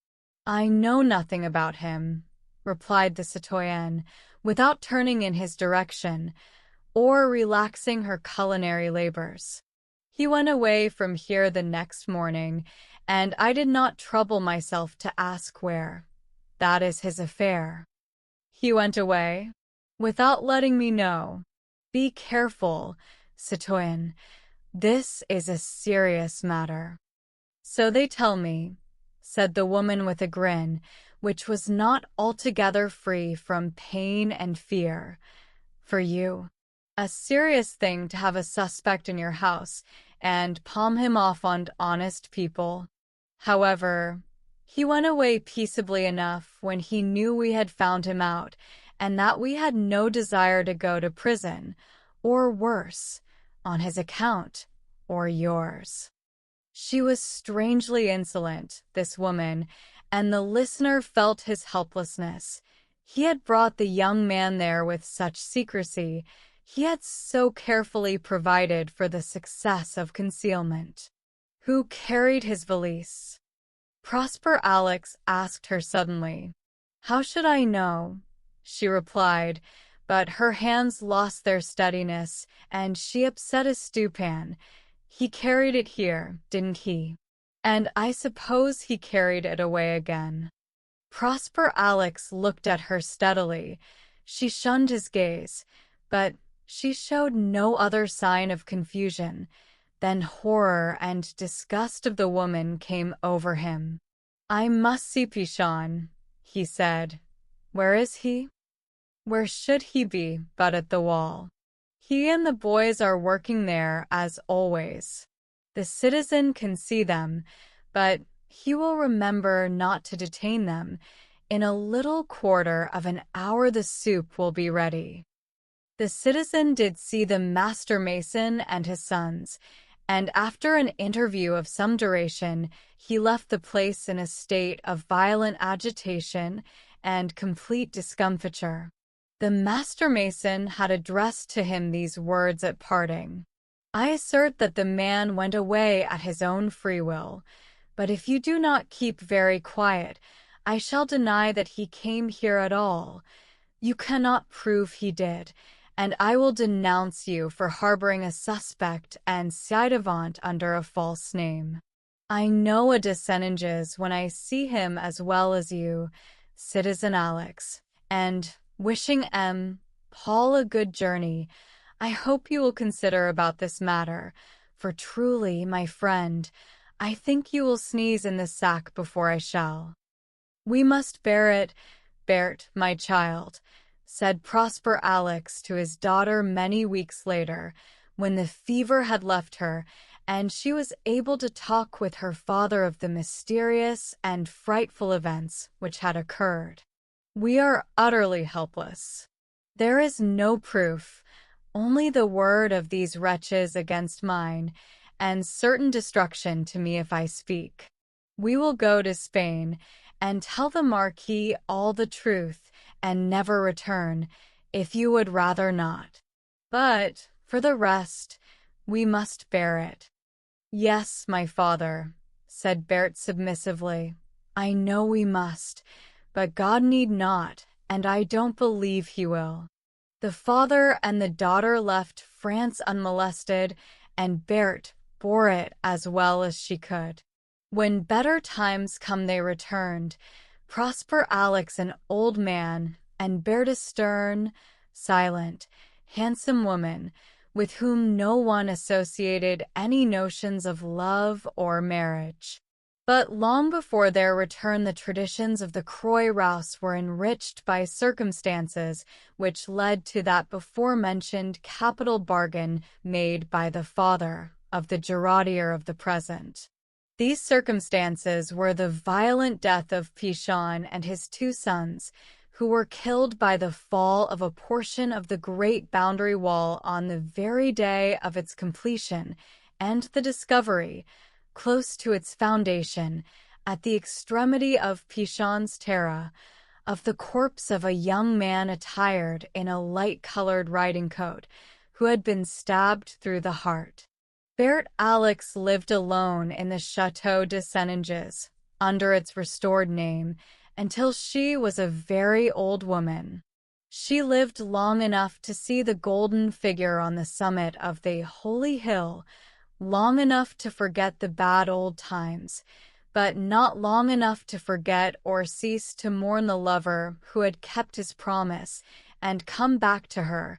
"I know nothing about him," replied the citoyenne, without turning in his direction, or relaxing her culinary labors. "He went away from here the next morning, and I did not trouble myself to ask where. That is his affair." "He went away? Without letting me know? Be careful, citoyenne. This is a serious matter." "So they tell me," said the woman with a grin, which was not altogether free from pain and fear. "For you. A serious thing to have a suspect in your house and palm him off on honest people. However, He went away peaceably enough when he knew we had found him out, and that we had no desire to go to prison, or worse, on his account, or yours." She was strangely insolent, this woman, and the listener felt his helplessness. He had brought the young man there with such secrecy. He had so carefully provided for the success of concealment. Who carried his valise? Prosper Alex asked her suddenly. "How should I know?" she replied, but her hands lost their steadiness, and she upset a stewpan. "He carried it here, didn't he? And I suppose he carried it away again." Prosper Alex looked at her steadily. She shunned his gaze, but she showed no other sign of confusion. Then horror and disgust of the woman came over him. "I must see Pichon," he said. "Where is he?" "Where should he be but at the wall? He and the boys are working there as always. The citizen can see them, but he will remember not to detain them. In a little quarter of an hour the soup will be ready." The citizen did see the master mason and his sons, and after an interview of some duration, he left the place in a state of violent agitation and complete discomfiture. The master mason had addressed to him these words at parting: "I assert that the man went away at his own free will, but if you do not keep very quiet, I shall deny that he came here at all. You cannot prove he did, and I will denounce you for harboring a suspect and ci-devant under a false name. I know a de Senninges when I see him as well as you, Citizen Alex, and, wishing M. Paul a good journey, I hope you will consider about this matter, for truly, my friend, I think you will sneeze in the sack before I shall." "We must bear it, Bert, my child," said Prosper Alex to his daughter many weeks later, when the fever had left her, and she was able to talk with her father of the mysterious and frightful events which had occurred. "We are utterly helpless. There is no proof, only the word of these wretches against mine, and certain destruction to me if I speak. We will go to Spain, and tell the Marquis all the truth, and never return, if you would rather not. But, for the rest, we must bear it." "Yes, my father," said Bert submissively. "I know we must, but God need not, and I don't believe he will." The father and the daughter left France unmolested, and Bert bore it as well as she could. When better times come they returned, Prosper Alex an old man, and Bert a stern, silent, handsome woman, with whom no one associated any notions of love or marriage. But long before their return the traditions of the Croix Rouse were enriched by circumstances which led to that before-mentioned capital bargain made by the father of the Girardier of the present. These circumstances were the violent death of Pichon and his two sons, who were killed by the fall of a portion of the great boundary wall on the very day of its completion, and the discovery, close to its foundation, at the extremity of Pichon's terra, of the corpse of a young man attired in a light-colored riding-coat, who had been stabbed through the heart. Bert Alex lived alone in the Chateau de Senninges, under its restored name, until she was a very old woman. She lived long enough to see the golden figure on the summit of the holy hill, long enough to forget the bad old times, but not long enough to forget or cease to mourn the lover who had kept his promise and come back to her,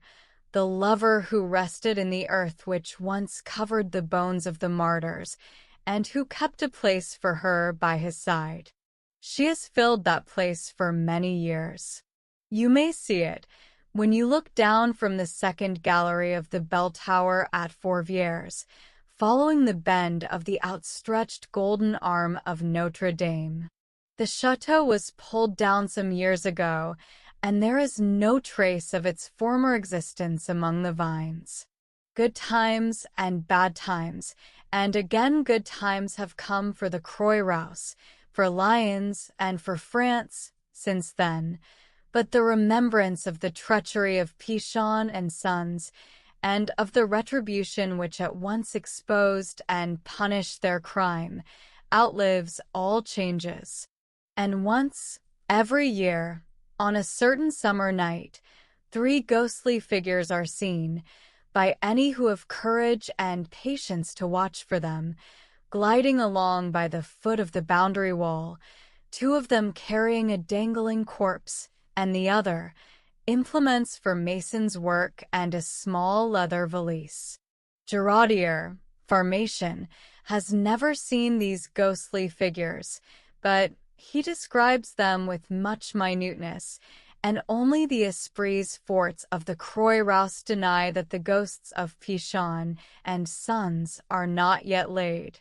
the lover who rested in the earth which once covered the bones of the martyrs, and who kept a place for her by his side. She has filled that place for many years. You may see it when you look down from the second gallery of the bell tower at Fourvières, following the bend of the outstretched golden arm of Notre Dame. The chateau was pulled down some years ago, and there is no trace of its former existence among the vines. Good times and bad times, and again good times have come for the Croix-Rousse, for Lyons, and for France since then. But the remembrance of the treachery of Pichon and Sons, and of the retribution which at once exposed and punished their crime, outlives all changes. And once, every year, on a certain summer night, 3 ghostly figures are seen, by any who have courage and patience to watch for them, gliding along by the foot of the boundary wall, 2 of them carrying a dangling corpse, and the other, implements for mason's work and a small leather valise. Giraudier, Pharmacien, has never seen these ghostly figures, but he describes them with much minuteness, and only the esprits forts of the Croix-Rousse deny that the ghosts of Pichon and Sons are not yet laid.